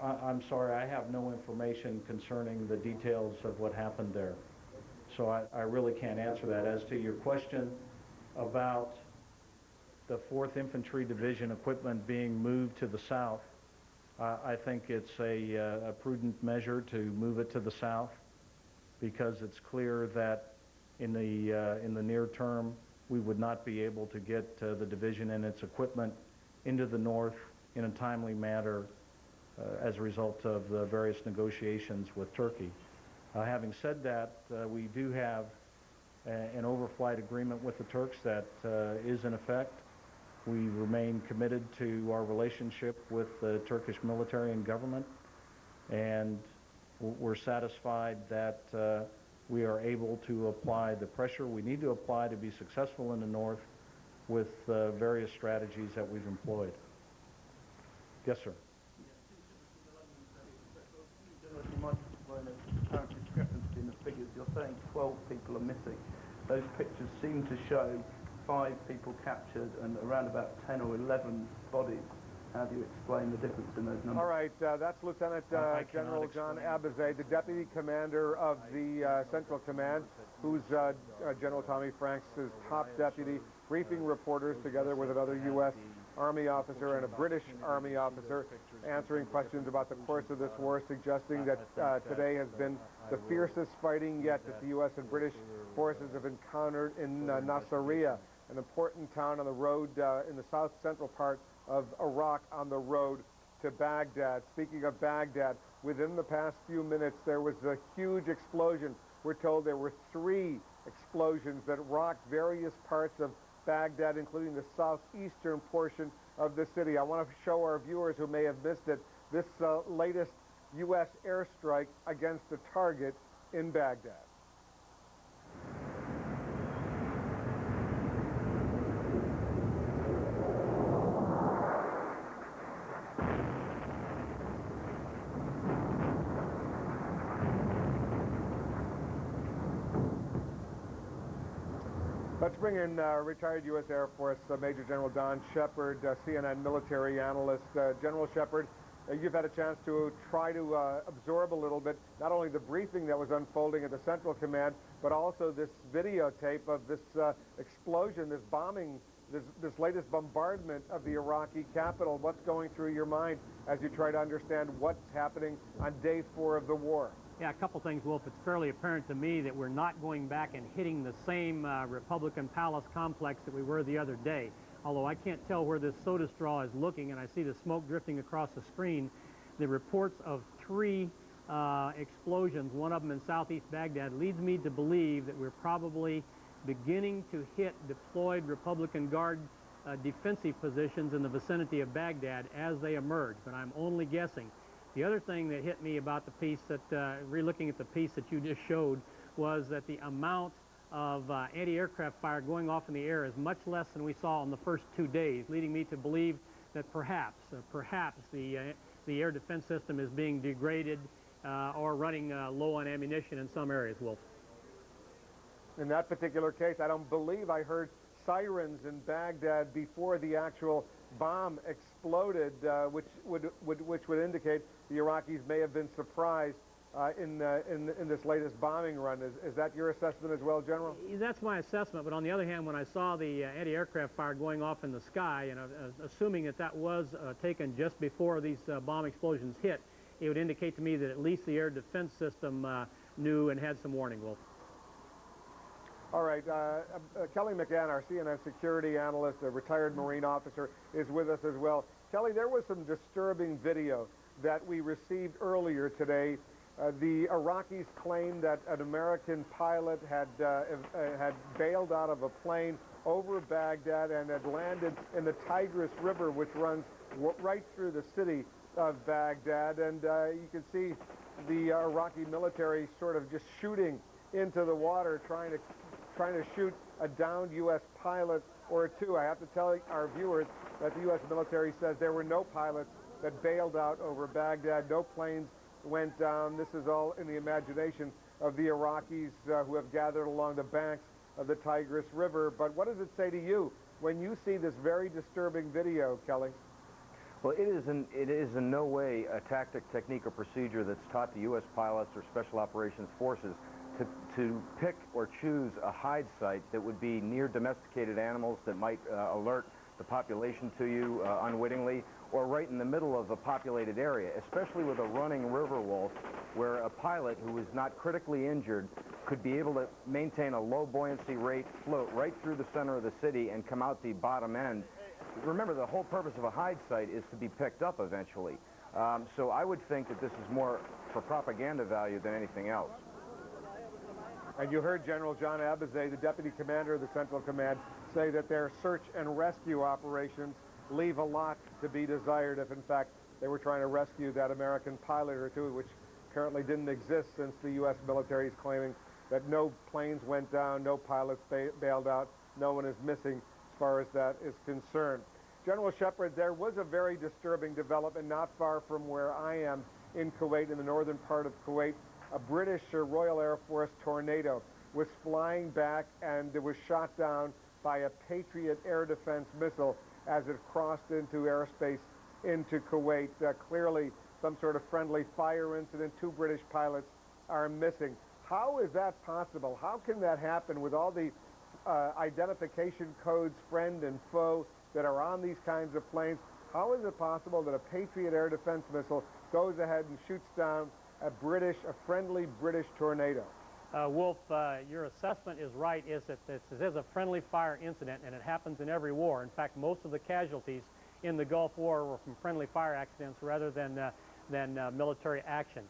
No, I'm sorry, I have no information concerning the details of what happened there. So I really can't answer that. As to your question about the 4th Infantry Division equipment being moved to the south, I think it's a prudent measure to move it to the south, because it's clear that in the near term we would not be able to get the division and its equipment into the north in a timely manner as a result of the various negotiations with Turkey. Having said that, we do have an overflight agreement with the Turks that is in effect. We remain committed to our relationship with the Turkish military and government, and we're satisfied that we are able to apply the pressure we need to apply to be successful in the north with various strategies that we've employed. Yes, sir. Apparent discrepancy in the figures. You're saying 12 people are missing. Those pictures seem to show 5 people captured and around about 10 or 11 bodies. How do you explain the difference in those numbers? All right, that's Lieutenant General John Abazay, the Deputy Commander of the Central Command, who's General Tommy Franks' top deputy, briefing reporters together with another U.S. Army officer and a British Army officer, answering questions about the course of this war, suggesting that today has been the fiercest fighting yet that the U.S. and British forces have encountered in Nasiriyah, an important town on the road in the south-central part of Iraq, on the road to Baghdad. Speaking of Baghdad, within the past few minutes there was a huge explosion. We're told there were 3 explosions that rocked various parts of Baghdad, including the southeastern portion of the city. I want to show our viewers who may have missed it this latest U.S. airstrike against a target in Baghdad. Let's bring in retired U.S. Air Force Major General Don Shepard, CNN military analyst. General Shepard, you've had a chance to try to absorb a little bit, not only the briefing that was unfolding at the Central Command, but also this videotape of this explosion, this bombing, this latest bombardment of the Iraqi capital. What's going through your mind as you try to understand what's happening on day 4 of the war? Yeah, a couple things, Wolf. It's fairly apparent to me that we're not going back and hitting the same Republican Palace complex that we were the other day. although I can't tell where this soda straw is looking, and I see the smoke drifting across the screen, the reports of 3 explosions, one of them in southeast Baghdad, leads me to believe that we're probably beginning to hit deployed Republican Guard defensive positions in the vicinity of Baghdad as they emerge, but I'm only guessing. The other thing that hit me about the piece that, re-looking at the piece that you just showed, was that the amount of anti-aircraft fire going off in the air is much less than we saw in the first 2 days, leading me to believe that perhaps the air defense system is being degraded or running low on ammunition in some areas, Wolf. In that particular case, I don't believe I heard sirens in Baghdad before the actual bomb exploded, which would indicate the Iraqis may have been surprised in this latest bombing run. Is that your assessment as well, General? That's my assessment, but on the other hand, when I saw the anti-aircraft fire going off in the sky, and assuming that that was taken just before these bomb explosions hit, it would indicate to me that at least the air defense system knew and had some warning, Wolf. All right, Kelly McGann, our CNN security analyst, a retired Marine officer, is with us as well. Kelly, there was some disturbing video that we received earlier today. The Iraqis claimed that an American pilot had bailed out of a plane over Baghdad and had landed in the Tigris River, which runs right through the city of Baghdad. And you can see the Iraqi military sort of just shooting into the water, trying to shoot a downed U.S. pilot or 2. I have to tell our viewers that the U.S. military says there were no pilots that bailed out over Baghdad. No planes went down. This is all in the imagination of the Iraqis who have gathered along the banks of the Tigris River. But what does it say to you when you see this very disturbing video, Kelly? Well, it is in no way a tactic, technique, or procedure that's taught to U.S. pilots or Special Operations Forces to pick or choose a hide site that would be near domesticated animals that might alert the population to you unwittingly, or right in the middle of a populated area, especially with a running river wolf, where a pilot who is not critically injured could be able to maintain a low buoyancy rate float right through the center of the city and come out the bottom end. Remember, the whole purpose of a hide site is to be picked up eventually. So I would think that this is more for propaganda value than anything else. And you heard General John Abizaid, the Deputy Commander of the Central Command, say that their search and rescue operations leave a lot to be desired if, in fact, they were trying to rescue that American pilot or 2, which currently didn't exist since the U.S. military is claiming that no planes went down, no pilots bailed out, no one is missing as far as that is concerned. General Shepard, there was a very disturbing development not far from where I am in Kuwait, in the northern part of Kuwait. A British Royal Air Force Tornado was flying back, and it was shot down by a Patriot air defense missile as it crossed into airspace into Kuwait. Clearly some sort of friendly fire incident. 2 British pilots are missing. How is that possible? How can that happen with all the identification codes, friend and foe, that are on these kinds of planes? How is it possible that a Patriot air defense missile goes ahead and shoots down a friendly British tornado? Wolf, your assessment is right, is that this is a friendly fire incident, and it happens in every war. In fact, most of the casualties in the Gulf War were from friendly fire accidents rather than military action.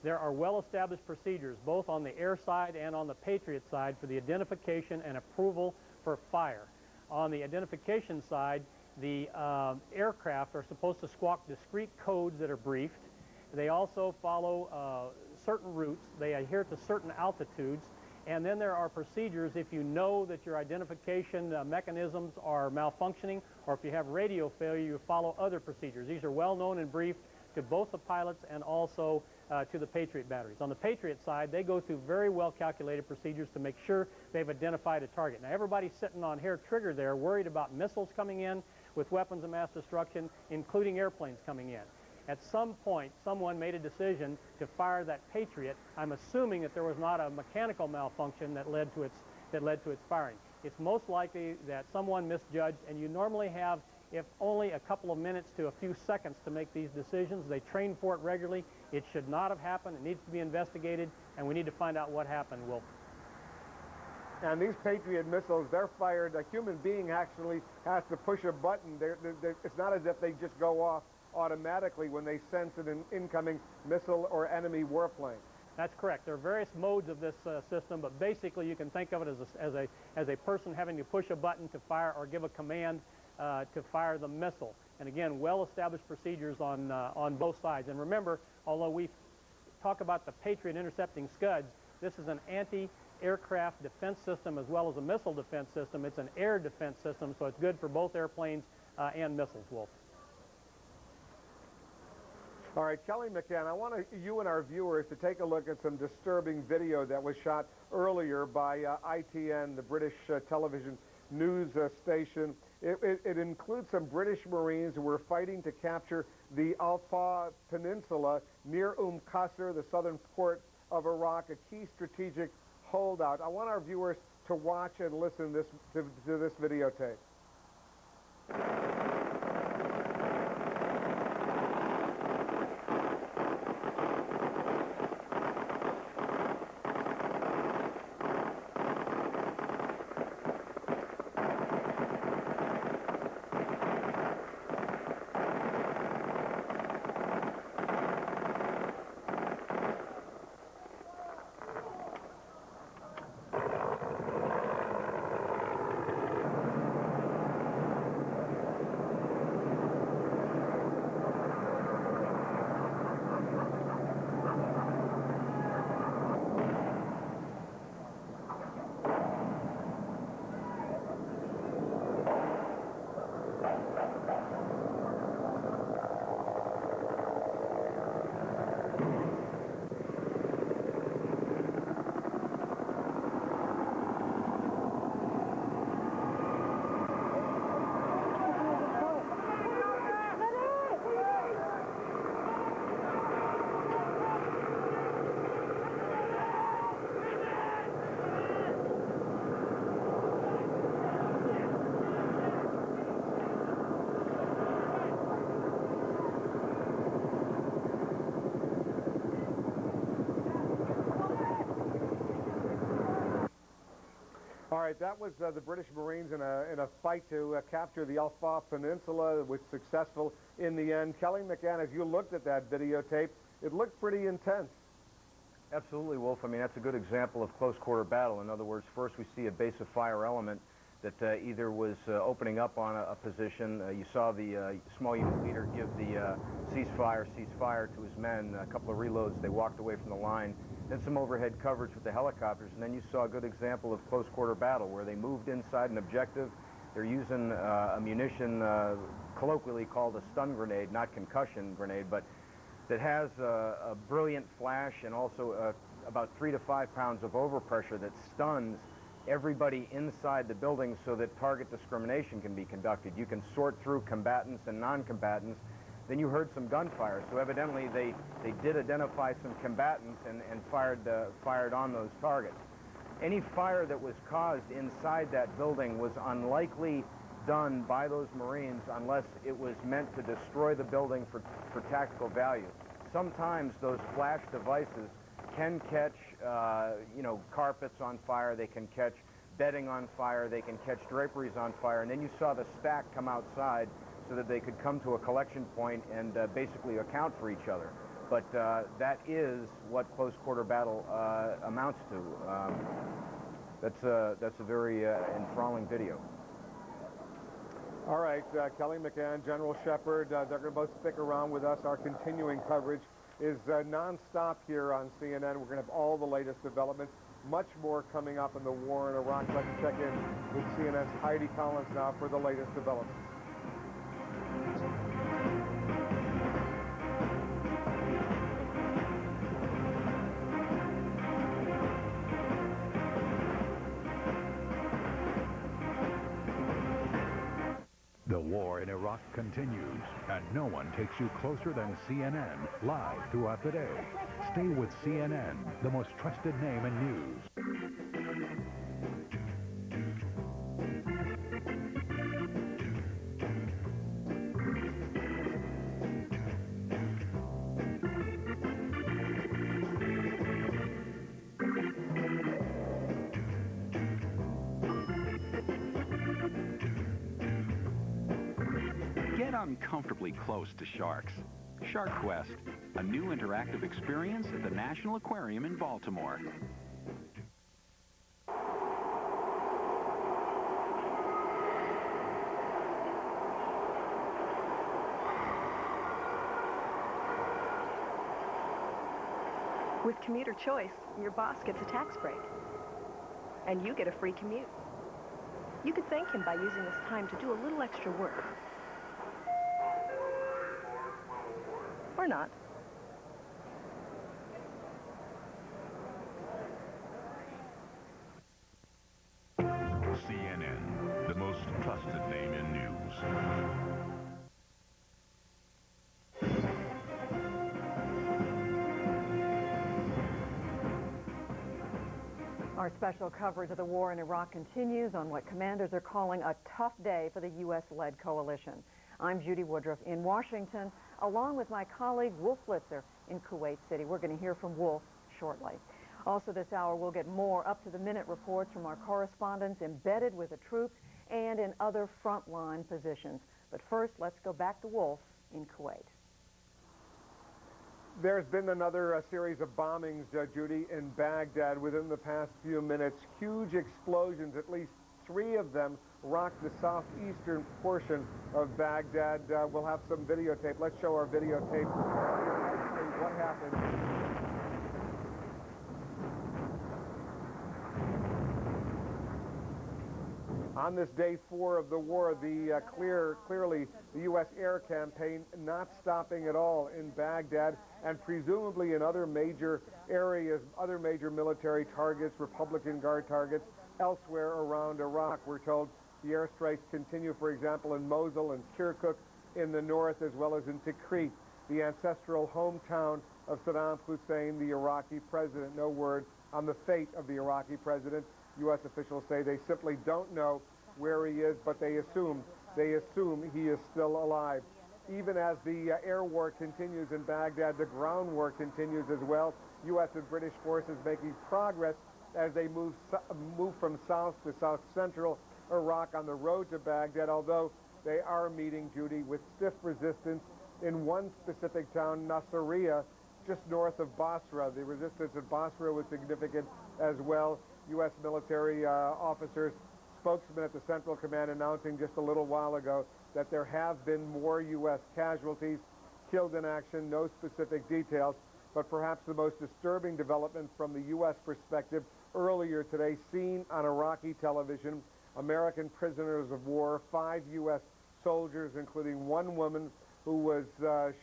There are well-established procedures, both on the air side and on the Patriot side, for the identification and approval for fire. On the identification side, the aircraft are supposed to squawk discrete codes that are briefed. They also follow certain routes. They adhere to certain altitudes. And then there are procedures if you know that your identification mechanisms are malfunctioning, or if you have radio failure, you follow other procedures. These are well known and briefed to both the pilots and also to the Patriot batteries. On the Patriot side, they go through very well calculated procedures to make sure they've identified a target. Now, everybody's sitting on hair trigger there, worried about missiles coming in with weapons of mass destruction, including airplanes coming in. At some point, someone made a decision to fire that Patriot. I'm assuming that there was not a mechanical malfunction that led to its firing. It's most likely that someone misjudged, and you normally have, if only a couple of minutes to a few seconds to make these decisions. They train for it regularly. It should not have happened. It needs to be investigated, and we need to find out what happened, Wolf. And these Patriot missiles, they're fired. A human being actually has to push a button. It's not as if they just go off automatically when they sense an incoming missile or enemy warplane. That's correct. There are various modes of this system, but basically you can think of it as a person having to push a button to fire or give a command to fire the missile. And again, well-established procedures on both sides. And remember, although we talk about the Patriot intercepting Scuds, this is an anti-aircraft defense system as well as a missile defense system. It's an air defense system, so it's good for both airplanes and missiles, Wolf. All right, Kelly McCann, I want you and our viewers to take a look at some disturbing video that was shot earlier by ITN, the British television news station. It includes some British Marines who were fighting to capture the Al-Fa Peninsula near Qasr, the southern port of Iraq, a key strategic holdout. I want our viewers to watch and listen to this videotape. All right, that was the British Marines in a fight to capture the Al-Fa Peninsula, which was successful in the end. Kelly McCann, as you looked at that videotape, it looked pretty intense. Absolutely, Wolf. I mean, that's a good example of close quarter battle. In other words, first we see a base of fire element that either was opening up on a position. You saw the small unit leader give the ceasefire to his men. A couple of reloads, they walked away from the line. Then some overhead coverage with the helicopters, and then you saw a good example of close quarter battle where they moved inside an objective. They're using a munition colloquially called a stun grenade, not concussion grenade, but that has a brilliant flash and also about 3 to 5 pounds of overpressure that stuns everybody inside the building so that target discrimination can be conducted. You can sort through combatants and non-combatants. Then you heard some gunfire, so evidently they did identify some combatants and fired on those targets. Any fire that was caused inside that building was unlikely done by those Marines unless it was meant to destroy the building for tactical value. Sometimes those flash devices can catch, carpets on fire, they can catch bedding on fire, they can catch draperies on fire, and then you saw the stack come outside so that they could come to a collection point and basically account for each other. But that is what close quarter battle amounts to. That's a very enthralling video. All right, Kelly McCann, General Shepard, they're going to both stick around with us. Our continuing coverage is non-stop here on CNN. We're going to have all the latest developments. Much more coming up in the war in Iraq. Let's check in with CNN's Heidi Collins now for the latest developments. The war in Iraq continues, and no one takes you closer than CNN, live throughout the day. Stay with CNN, the most trusted name in news. uncomfortably close to sharks. Shark Quest, a new interactive experience at the National Aquarium in Baltimore. With commuter choice, your boss gets a tax break. And you get a free commute. You could thank him by using this time to do a little extra work. Or not. CNN, the most trusted name in news. Our special coverage of the war in Iraq continues on what commanders are calling a tough day for the U.S.-led coalition. I'm Judy Woodruff in Washington, along with my colleague Wolf Blitzer in Kuwait City. We're going to hear from Wolf shortly. Also this hour, we'll get more up-to-the-minute reports from our correspondents embedded with the troops and in other frontline positions. But first, let's go back to Wolf in Kuwait. There's been another series of bombings, Judy, in Baghdad within the past few minutes. Huge explosions, at least 3 of them, rocked the southeastern portion of Baghdad. We'll have some videotape. Let's show our videotape. What happened? On this day 4 of the war, clearly the U.S. air campaign not stopping at all in Baghdad and presumably in other major areas, other major military targets, Republican Guard targets elsewhere around Iraq. We're told the airstrikes continue, for example, in Mosul and Kirkuk in the north, as well as in Tikrit, the ancestral hometown of Saddam Hussein, the Iraqi president. No word on the fate of the Iraqi president. U.S. officials say they simply don't know where he is, but they assume he is still alive. Even as the air war continues in Baghdad, the ground war continues as well. U.S. and British forces making progress as they move from south to south-central Iraq on the road to Baghdad, although they are meeting, Judy, with stiff resistance in one specific town, Nasiriyah, just north of Basra. The resistance in Basra was significant as well. U.S. military officers, spokesman at the Central Command announcing just a little while ago that there have been more U.S. casualties killed in action, no specific details, but perhaps the most disturbing development from the U.S. perspective earlier today, seen on Iraqi television, American prisoners of war, 5 U.S. soldiers, including 1 woman who was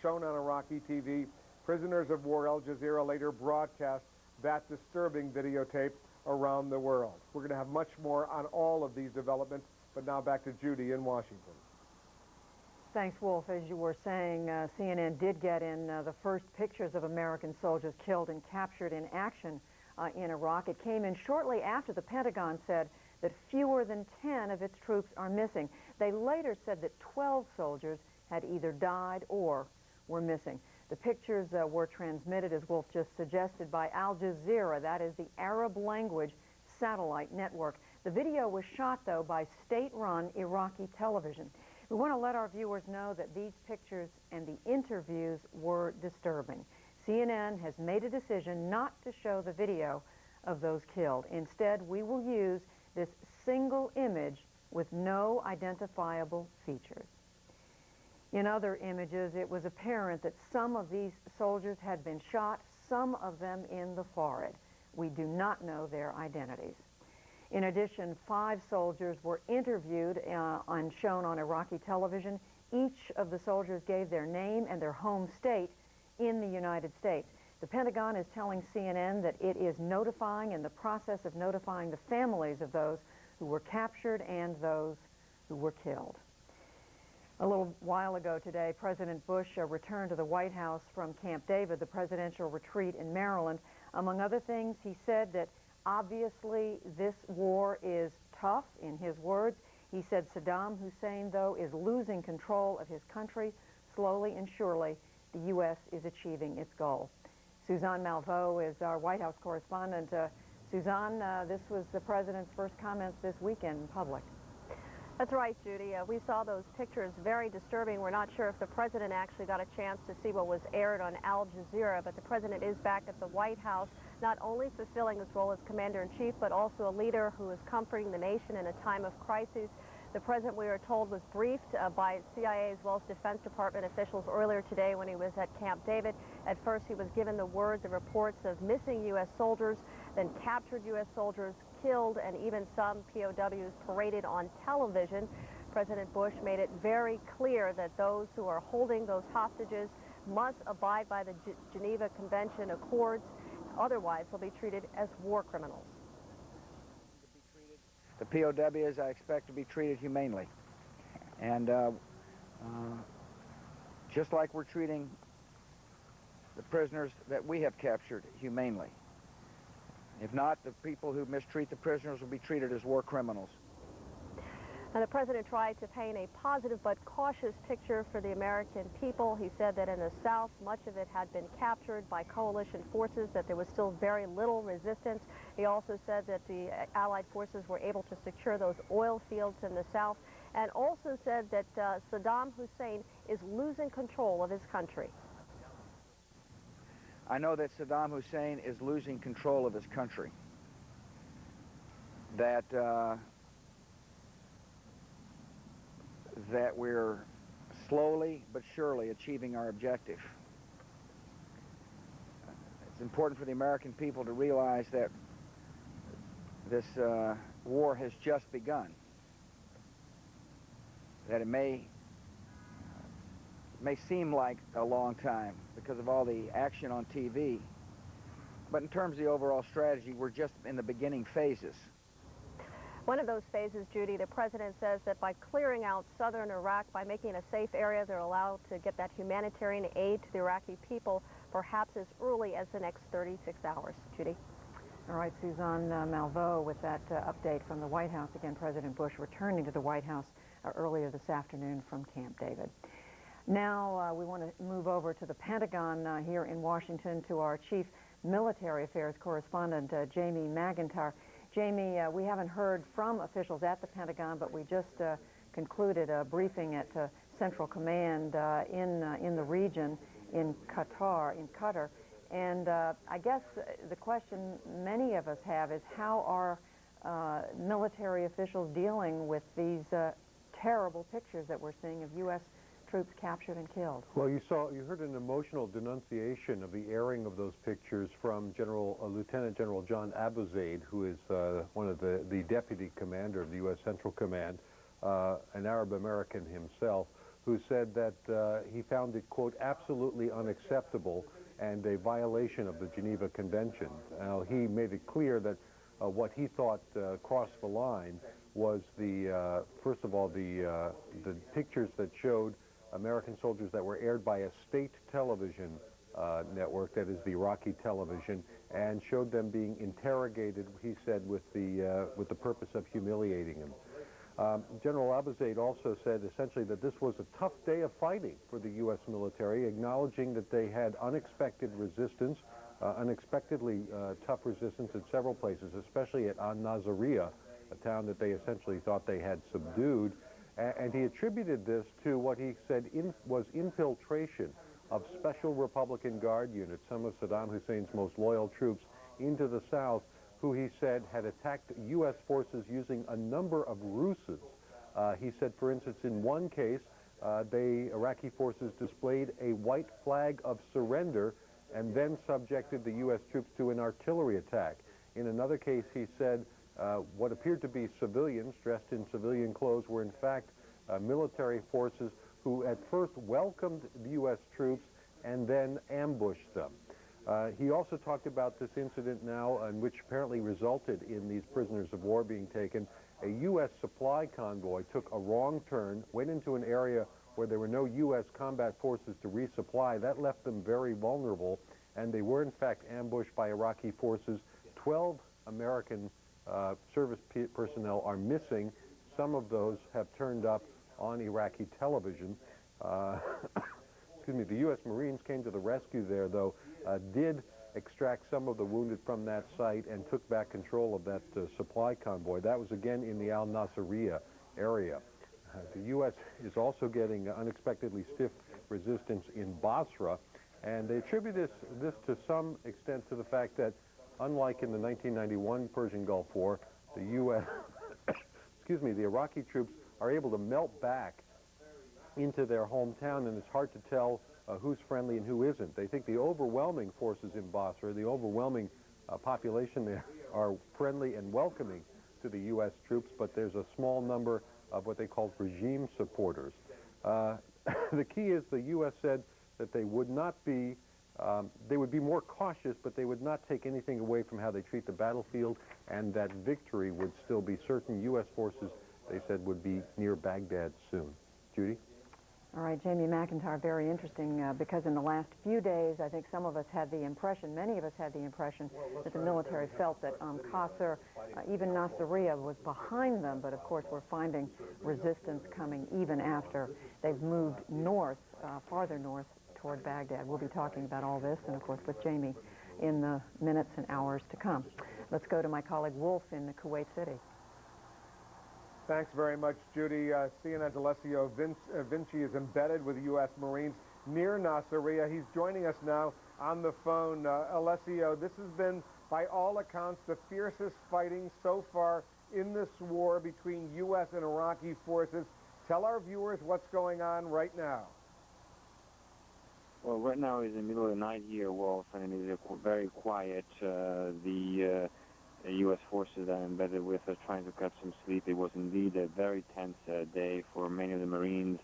shown on Iraqi TV. Prisoners of war, Al Jazeera later broadcast that disturbing videotape around the world. We're going to have much more on all of these developments, but now back to Judy in Washington. Thanks, Wolf. As you were saying, CNN did get in the first pictures of American soldiers killed and captured in action in Iraq. It came in shortly after the Pentagon said that fewer than 10 of its troops are missing. They later said that 12 soldiers had either died or were missing. The pictures were transmitted, as Wolf just suggested, by Al Jazeera. That is the Arab language satellite network. The video was shot, though, by state-run Iraqi television. We want to let our viewers know that these pictures and the interviews were disturbing. CNN has made a decision not to show the video of those killed. Instead, we will use this single image with no identifiable features. In other images, it was apparent that some of these soldiers had been shot, some of them in the forehead. We do not know their identities. In addition, 5 soldiers were interviewed and shown on Iraqi television. Each of the soldiers gave their name and their home state in the United States. The Pentagon is telling CNN that it is notifying, in the process of notifying the families of those who were captured and those who were killed. A little while ago today, President Bush returned to the White House from Camp David, the presidential retreat in Maryland. Among other things, he said that obviously this war is tough, in his words. He said Saddam Hussein, though, is losing control of his country. Slowly and surely, the U.S. is achieving its goal. Suzanne Malveaux is our White House correspondent. Suzanne, this was the president's first comments this weekend in public. That's right, Judy. We saw those pictures, very disturbing. We're not sure if the president actually got a chance to see what was aired on Al Jazeera, but the president is back at the White House, not only fulfilling his role as commander-in-chief, but also a leader who is comforting the nation in a time of crisis. The president, we are told, was briefed by CIA as well as Defense Department officials earlier today when he was at Camp David. At first, he was given the word, the reports of missing U.S. soldiers, then captured U.S. soldiers, killed, and even some POWs paraded on television. President Bush made it very clear that those who are holding those hostages must abide by the Geneva Convention Accords. Otherwise, they'll be treated as war criminals. The POWs I expect to be treated humanely. And just like we're treating the prisoners that we have captured humanely. If not, the people who mistreat the prisoners will be treated as war criminals. And the president tried to paint a positive but cautious picture for the American people. He said that in the South, much of it had been captured by coalition forces, that there was still very little resistance. He also said that the Allied forces were able to secure those oil fields in the South, and also said that Saddam Hussein is losing control of his country. I know that Saddam Hussein is losing control of his country. That we're slowly but surely achieving our objective. It's important for the American people to realize that this war has just begun. That it may seem like a long time because of all the action on TV, but in terms of the overall strategy, we're just in the beginning phases. One of those phases, Judy, the president says that by clearing out southern Iraq, by making it a safe area, they're allowed to get that humanitarian aid to the Iraqi people, perhaps as early as the next 36 hours. Judy? All right, Suzanne Malveaux with that update from the White House. Again, President Bush returning to the White House earlier this afternoon from Camp David. Now we want to move over to the Pentagon here in Washington to our chief military affairs correspondent, Jamie McIntyre. Jamie, we haven't heard from officials at the Pentagon, but we just concluded a briefing at Central Command in the region in Qatar. And I guess the question many of us have is how are military officials dealing with these terrible pictures that we're seeing of U.S. troops captured and killed? Well, you heard an emotional denunciation of the airing of those pictures from Lieutenant General John Abuzaid, who is one of the deputy commander of the U.S. Central Command, an Arab American himself, who said that he found it, quote, absolutely unacceptable and a violation of the Geneva Convention. Now, he made it clear that what he thought crossed the line was first of all, the pictures that showed American soldiers that were aired by a state television network, that is the Iraqi television, and showed them being interrogated, he said, with the purpose of humiliating them. General Abuzaid also said essentially that this was a tough day of fighting for the U.S. military, acknowledging that they had unexpected resistance, unexpectedly tough resistance in several places, especially at Nasiriyah, a town that they essentially thought they had subdued. And he attributed this to what he said was infiltration of Special Republican Guard units, some of Saddam Hussein's most loyal troops, into the South, who he said had attacked U.S. forces using a number of ruses. He said, for instance, in one case, Iraqi forces displayed a white flag of surrender and then subjected the U.S. troops to an artillery attack. In another case, he said, what appeared to be civilians dressed in civilian clothes were in fact military forces who at first welcomed the U.S. troops and then ambushed them. He also talked about this incident now, which apparently resulted in these prisoners of war being taken. A U.S. supply convoy took a wrong turn, went into an area where there were no U.S. combat forces to resupply. That left them very vulnerable, and they were in fact ambushed by Iraqi forces. 12 American service personnel are missing. Some of those have turned up on Iraqi television. Excuse me, the U.S. Marines came to the rescue there, though, did extract some of the wounded from that site and took back control of that supply convoy. That was again in the Al-Nasiriyah area. The U.S. is also getting unexpectedly stiff resistance in Basra, and they attribute this to some extent to the fact that, unlike in the 1991 Persian Gulf War, the U.S. the Iraqi troops are able to melt back into their hometown, and it's hard to tell who's friendly and who isn't. They think the overwhelming forces in Basra, the overwhelming population there, are friendly and welcoming to the U.S. troops, but there's a small number of what they call regime supporters. The key is the U.S. said that they would not be, they would be more cautious, but they would not take anything away from how they treat the battlefield, and that victory would still be certain. U.S. forces, they said, would be near Baghdad soon. Judy? All right, Jamie McIntyre, very interesting, because in the last few days, I think some of us had the impression, many of us had the impression, that the military felt that Qasr, even Nasiriyah, was behind them, but of course we're finding resistance coming even after they've moved north, farther north toward Baghdad. We'll be talking about all this, and of course with Jamie in the minutes and hours to come. Let's go to my colleague Wolf in Kuwait City. Thanks very much, Judy. CNN's Alessio Vinci is embedded with U.S. Marines near Nasiriyah. He's joining us now on the phone. Alessio, this has been, by all accounts, the fiercest fighting so far in this war between U.S. and Iraqi forces. Tell our viewers what's going on right now. Well, right now is the middle of the night here, Wolf, and it is very quiet. The U.S. forces that I'm embedded with are trying to catch some sleep. It was indeed a very tense day for many of the Marines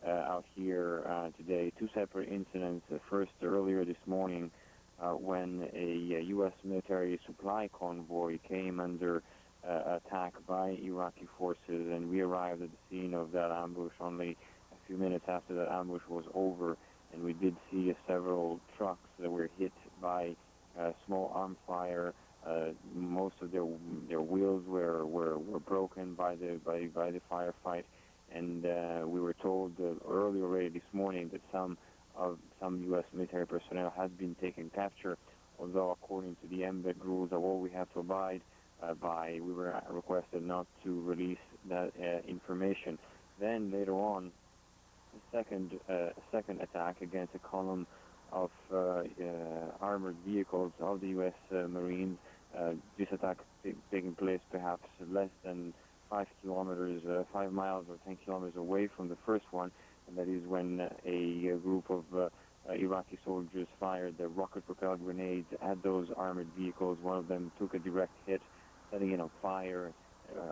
out here today. Two separate incidents. First, earlier this morning, when a U.S. military supply convoy came under attack by Iraqi forces, and we arrived at the scene of that ambush only a few minutes after that ambush was over, and we did see several trucks that were hit by small arm fire. Most of their wheels were broken by the firefight, and we were told earlier already this morning that some U.S. military personnel had been taken capture. Although according to the MBED rules of all we have to abide by, we were requested not to release that information. Then later on, a second attack against a column of armored vehicles of the U.S. Marines. This attack taking place perhaps less than 5 miles or 10 kilometers away from the first one, and that is when a group of Iraqi soldiers fired the rocket-propelled grenades at those armored vehicles. One of them took a direct hit, setting it on fire.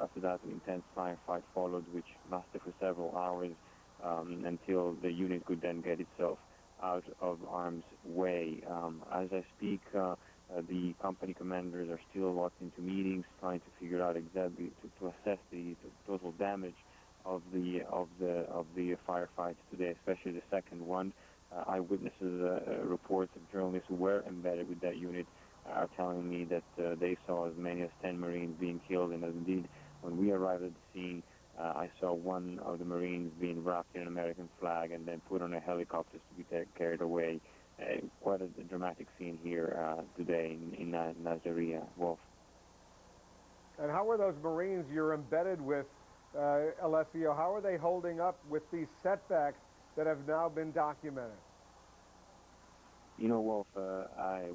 After that, an intense firefight followed, which lasted for several hours until the unit could then get itself out of harm's way. As I speak, the company commanders are still locked into meetings, trying to figure out exactly to assess the total damage of the firefights today, especially the second one. Eyewitnesses, reports of journalists who were embedded with that unit are telling me that they saw as many as 10 Marines being killed, and indeed, when we arrived at the scene, I saw one of the Marines being wrapped in an American flag and then put on a helicopter to be carried away. Quite a dramatic scene here today in Nasiriyah, Wolf. And how are those Marines you're embedded with, Alessio, how are they holding up with these setbacks that have now been documented? You know, Wolf,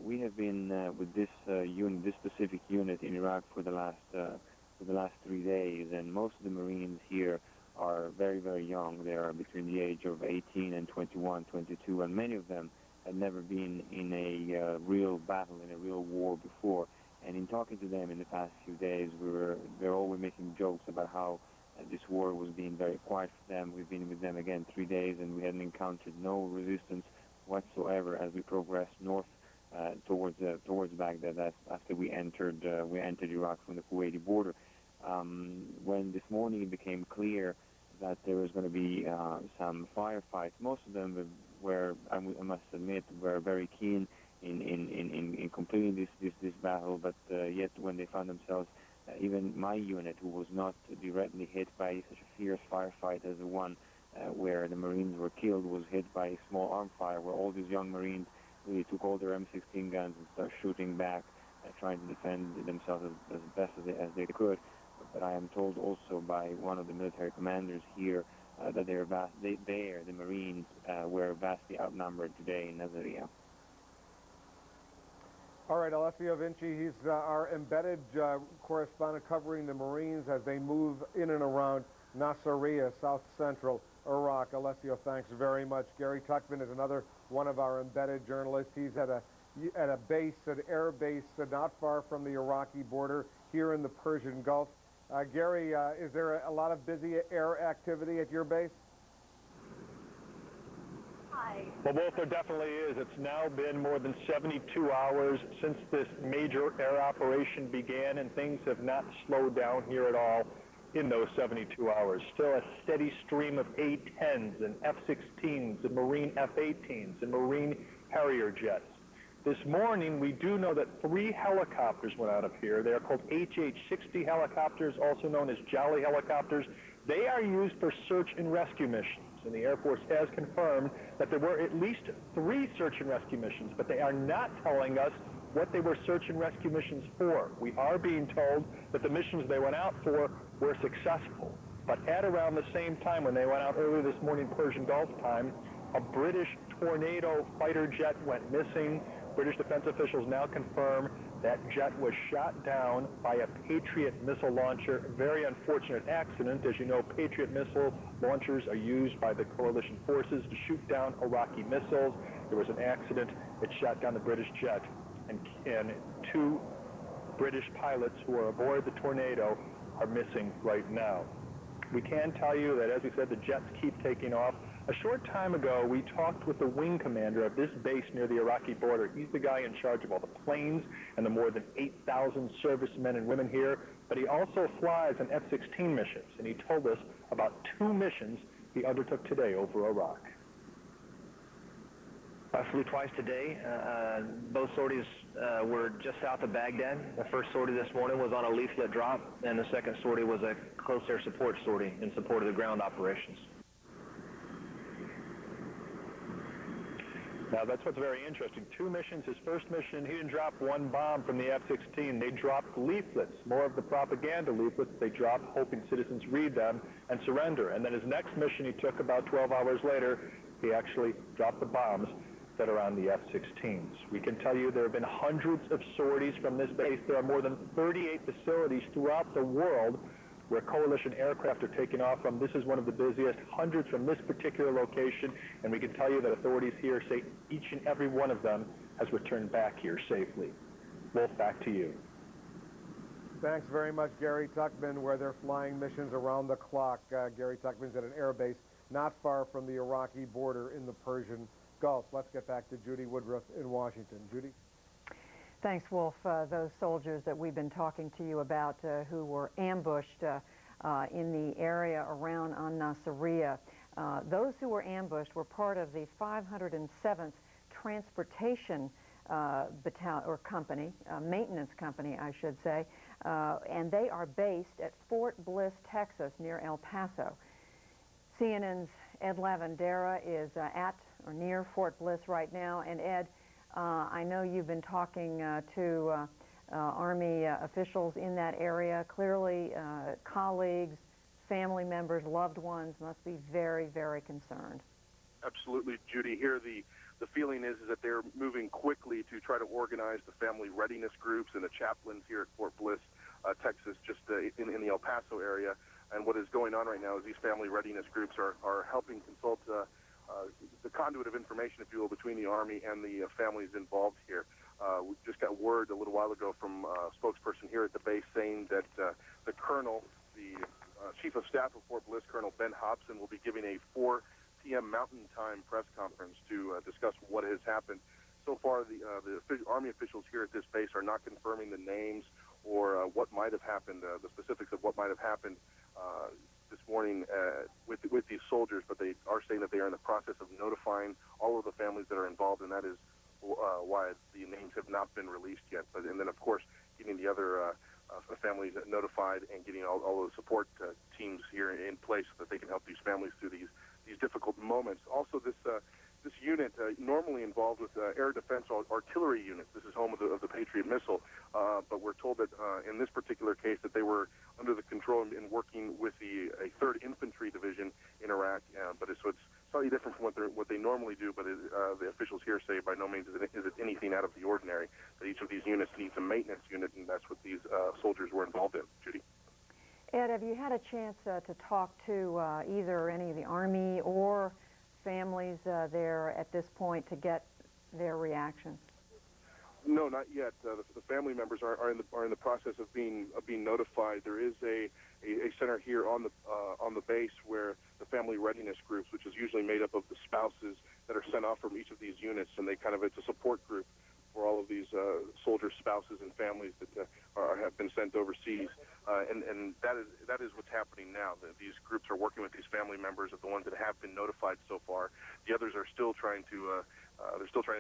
we have been with this unit, this specific unit in Iraq for the last 3 days, and most of the Marines here are very, very young. They are between the age of 18 and 21, 22, and many of them had never been in a real battle, in a real war before. And in talking to them in the past few days, they're always making jokes about how this war was being very quiet for them. We've been with them again 3 days, and we hadn't encountered no resistance whatsoever as we progressed north towards Baghdad after we entered Iraq from the Kuwaiti border. When this morning it became clear that there was going to be some firefights, most of them were, I must admit, were very keen in completing this battle, but yet when they found themselves, even my unit, who was not directly hit by such a fierce firefight as the one where the Marines were killed, was hit by a small arm fire, where all these young Marines really took all their M16 guns and started shooting back, trying to defend themselves as best as they could. but I am told also by one of the military commanders here that the Marines were vastly outnumbered today in Nasiriyah. All right, Alessio Vinci, he's our embedded correspondent covering the Marines as they move in and around Nasiriyah, south central Iraq. Alessio, thanks very much. Gary Tuckman is another one of our embedded journalists. He's at a base, an air base not far from the Iraqi border here in the Persian Gulf. Gary, is there a lot of busy air activity at your base? Well, Wolf, there definitely is. It's now been more than 72 hours since this major air operation began, and things have not slowed down here at all in those 72 hours. Still a steady stream of A-10s and F-16s and Marine F-18s and Marine Harrier jets. This morning, we do know that 3 helicopters went out of here. They are called HH-60 helicopters, also known as Jolly helicopters. They are used for search and rescue missions. And the Air Force has confirmed that there were at least 3 search and rescue missions, but they are not telling us what they were search and rescue missions for. We are being told that the missions they went out for were successful. But at around the same time, when they went out earlier this morning, Persian Gulf time, a British Tornado fighter jet went missing. British defense officials now confirm that jet was shot down by a Patriot missile launcher. Very unfortunate accident. As you know, Patriot missile launchers are used by the coalition forces to shoot down Iraqi missiles. There was an accident. It shot down the British jet, and 2 British pilots who are aboard the Tornado are missing right now. We can tell you that, as we said, the jets keep taking off. A short time ago, we talked with the wing commander of this base near the Iraqi border. He's the guy in charge of all the planes and the more than 8,000 servicemen and women here, but he also flies on F-16 missions, and he told us about 2 missions he undertook today over Iraq. I flew twice today. Both sorties were just south of Baghdad. The first sortie this morning was on a leaflet drop, and the second sortie was a close air support sortie in support of the ground operations. Now, that's what's very interesting. 2 missions. His first mission, he didn't drop 1 bomb from the F-16. They dropped leaflets, more of the propaganda leaflets they dropped, hoping citizens read them and surrender. And then his next mission he took about 12 hours later, he actually dropped the bombs that are on the F-16s. We can tell you there have been hundreds of sorties from this base. There are more than 38 facilities throughout the world where coalition aircraft are taking off from. This is one of the busiest, hundreds from this particular location, and we can tell you that authorities here say each and every one of them has returned back here safely. Wolf, back to you. Thanks very much, Gary Tuckman, where they're flying missions around the clock. Gary Tuckman's at an air base not far from the Iraqi border in the Persian Gulf. Let's get back to Judy Woodruff in Washington. Judy? Thanks, Wolf. Those soldiers that we've been talking to you about who were ambushed in the area around Nasiriyah, those who were ambushed were part of the 507th Transportation Battalion, or company, maintenance company, I should say, and they are based at Fort Bliss, Texas, near El Paso. CNN's Ed Lavandera is at or near Fort Bliss right now, and Ed, I know you've been talking to Army officials in that area. Clearly, colleagues, family members, loved ones must be very, very concerned. Absolutely, Judy. Here, the feeling is that they're moving quickly to try to organize the family readiness groups and the chaplains here at Fort Bliss, Texas, just in the El Paso area. And what is going on right now is these family readiness groups are helping consult the conduit of information, if you will, between the Army and the families involved here. We just got word a little while ago from a spokesperson here at the base saying that the colonel, the Chief of Staff of Fort Bliss, Colonel Ben Hobson, will be giving a 4 p.m. Mountain Time press conference to discuss what has happened. So far, the Army officials here at this base are not confirming the names or what might have happened, the specifics of what might have happened this morning with these soldiers, but they are saying that they are in the process of notifying all of the families that are involved, and that is why the names have not been released yet. And then, of course, getting the other families notified and getting all the support teams here in place so that they can help these families through these difficult moments. Also, this this unit normally involved with air defense artillery units. This is home of the Patriot missile, but we're told that in this particular case that they were under the control and working with a 3rd Infantry Division in Iraq. But it's slightly different from what they normally do. But the officials here say by no means is it anything out of the ordinary. That each of these units needs a maintenance unit, and that's what these soldiers were involved in. Judy. Ed, have you had a chance to talk to either any of the Army or families there at this point to get their reaction? No, not yet. The family members are in the process of being notified. There is a center here on the base where the family readiness groups, which is usually made up of the spouses that are sent off from each of these units, and it's a support group for all of these soldiers' spouses and families that have been sent overseas, and that is what's happening now. These groups are working with these family members of the ones that have been notified so far. The others are still trying to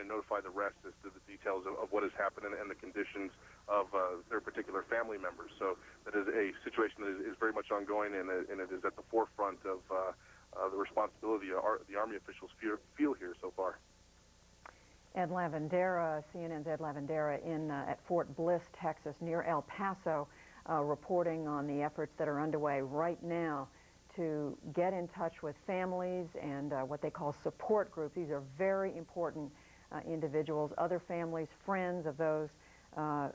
notify the rest as to the details of what has happened and the conditions of their particular family members. So that is a situation that is very much ongoing, and it is at the forefront of the responsibility the Army officials feel here so far. Ed Lavandera, CNN's Ed Lavandera at Fort Bliss, Texas, near El Paso, reporting on the efforts that are underway right now to get in touch with families and what they call support groups. These are very important individuals, other families, friends of those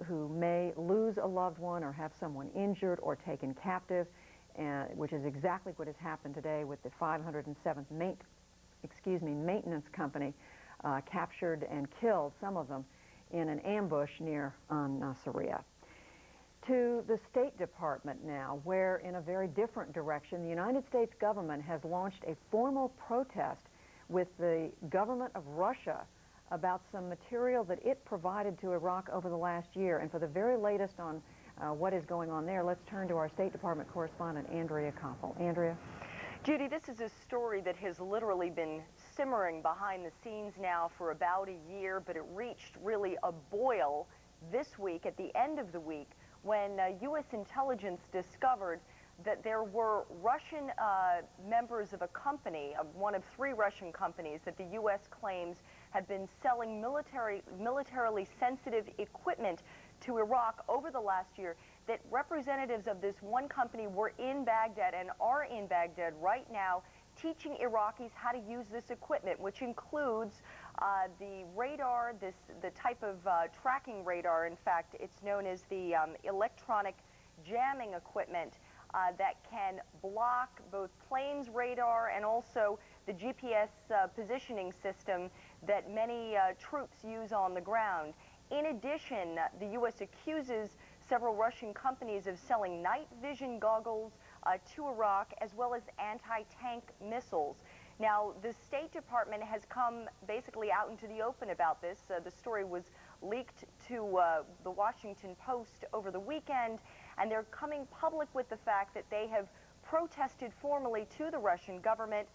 who may lose a loved one or have someone injured or taken captive, which is exactly what has happened today with the 507th Maintenance Company. Captured and killed, some of them, in an ambush near Nasiriyah. To the State Department now, where in a very different direction, the United States government has launched a formal protest with the government of Russia about some material that it provided to Iraq over the last year. And for the very latest on what is going on there, let's turn to our State Department correspondent, Andrea Koppel. Andrea? Judy, this is a story that has literally been simmering behind the scenes now for about a year, but it reached really a boil this week, at the end of the week, when U.S. intelligence discovered that there were Russian members of a company, one of 3 Russian companies that the U.S. claims had been selling militarily sensitive equipment to Iraq over the last year, that representatives of this one company were in Baghdad and are in Baghdad right now teaching Iraqis how to use this equipment, which includes the radar, the type of tracking radar. In fact, it's known as the electronic jamming equipment that can block both planes' radar and also the GPS positioning system that many troops use on the ground. In addition, the U.S. accuses several Russian companies of selling night vision goggles to Iraq, as well as anti-tank missiles. Now, the State Department has come basically out into the open about this. The story was leaked to the Washington Post over the weekend, and they're coming public with the fact that they have protested formally to the Russian government,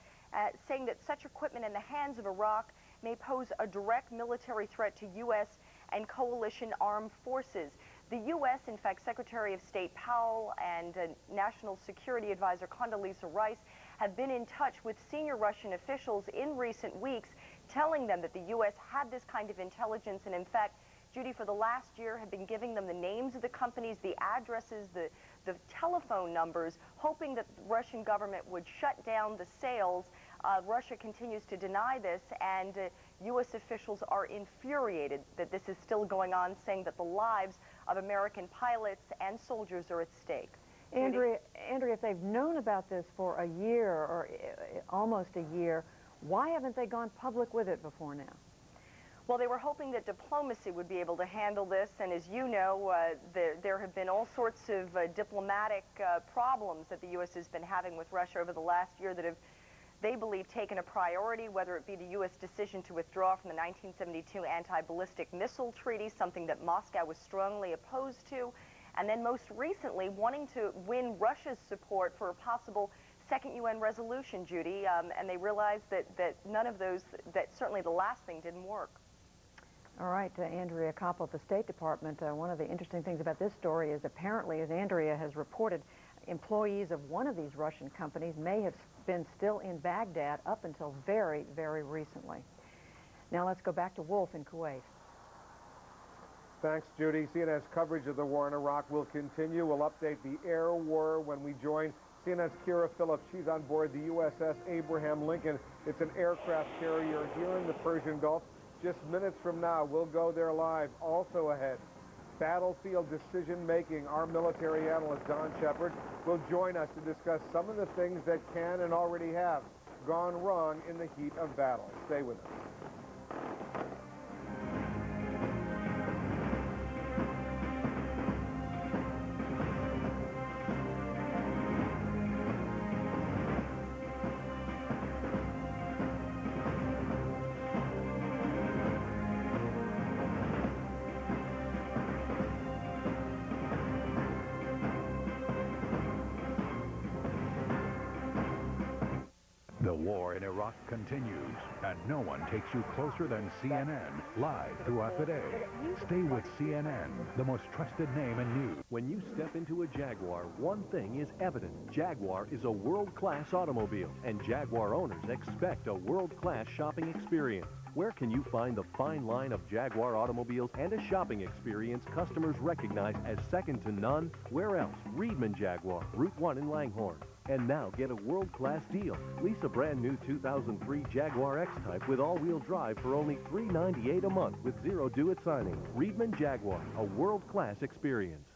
saying that such equipment in the hands of Iraq may pose a direct military threat to U.S. and coalition armed forces. The U.S., in fact, Secretary of State Powell and National Security Advisor Condoleezza Rice have been in touch with senior Russian officials in recent weeks, telling them that the U.S. had this kind of intelligence, and in fact, Judy, for the last year, have been giving them the names of the companies, the addresses, the telephone numbers, hoping that the Russian government would shut down the sales. Russia continues to deny this, and U.S. officials are infuriated that this is still going on, saying that the lives of American pilots and soldiers are at stake. Andrea, if they've known about this for a year or almost a year, why haven't they gone public with it before now? Well, they were hoping that diplomacy would be able to handle this, and as you know, there have been all sorts of diplomatic problems that the U.S. has been having with Russia over the last year that have, they believe, taken a priority, whether it be the U.S. decision to withdraw from the 1972 anti-ballistic missile treaty, something that Moscow was strongly opposed to, and then most recently wanting to win Russia's support for a possible second UN resolution, Judy, and they realized that none of those, that certainly the last thing didn't work. All right, Andrea Koppel at the State Department. One of the interesting things about this story is apparently, as Andrea has reported, employees of one of these Russian companies may have been still in Baghdad up until very, very recently. Now let's go back to Wolf in Kuwait. Thanks, Judy. CNN's coverage of the war in Iraq will continue. We'll update the air war when we join CNN's Kira Phillips. She's on board the USS Abraham Lincoln. It's an aircraft carrier here in the Persian Gulf. Just minutes from now, we'll go there live. Also ahead, battlefield decision-making. Our military analyst, Don Shepard, will join us to discuss some of the things that can and already have gone wrong in the heat of battle. Stay with us. The war in Iraq continues, and no one takes you closer than CNN, live throughout the day. Stay with CNN, the most trusted name in news. When you step into a Jaguar, one thing is evident. Jaguar is a world-class automobile, and Jaguar owners expect a world-class shopping experience. Where can you find the fine line of Jaguar automobiles and a shopping experience customers recognize as second to none? Where else? Reedman Jaguar, Route 1 in Langhorne. And now get a world-class deal. Lease a brand new 2003 Jaguar X-Type with all-wheel drive for only $398 a month with zero due at signing. Reedman Jaguar, a world-class experience.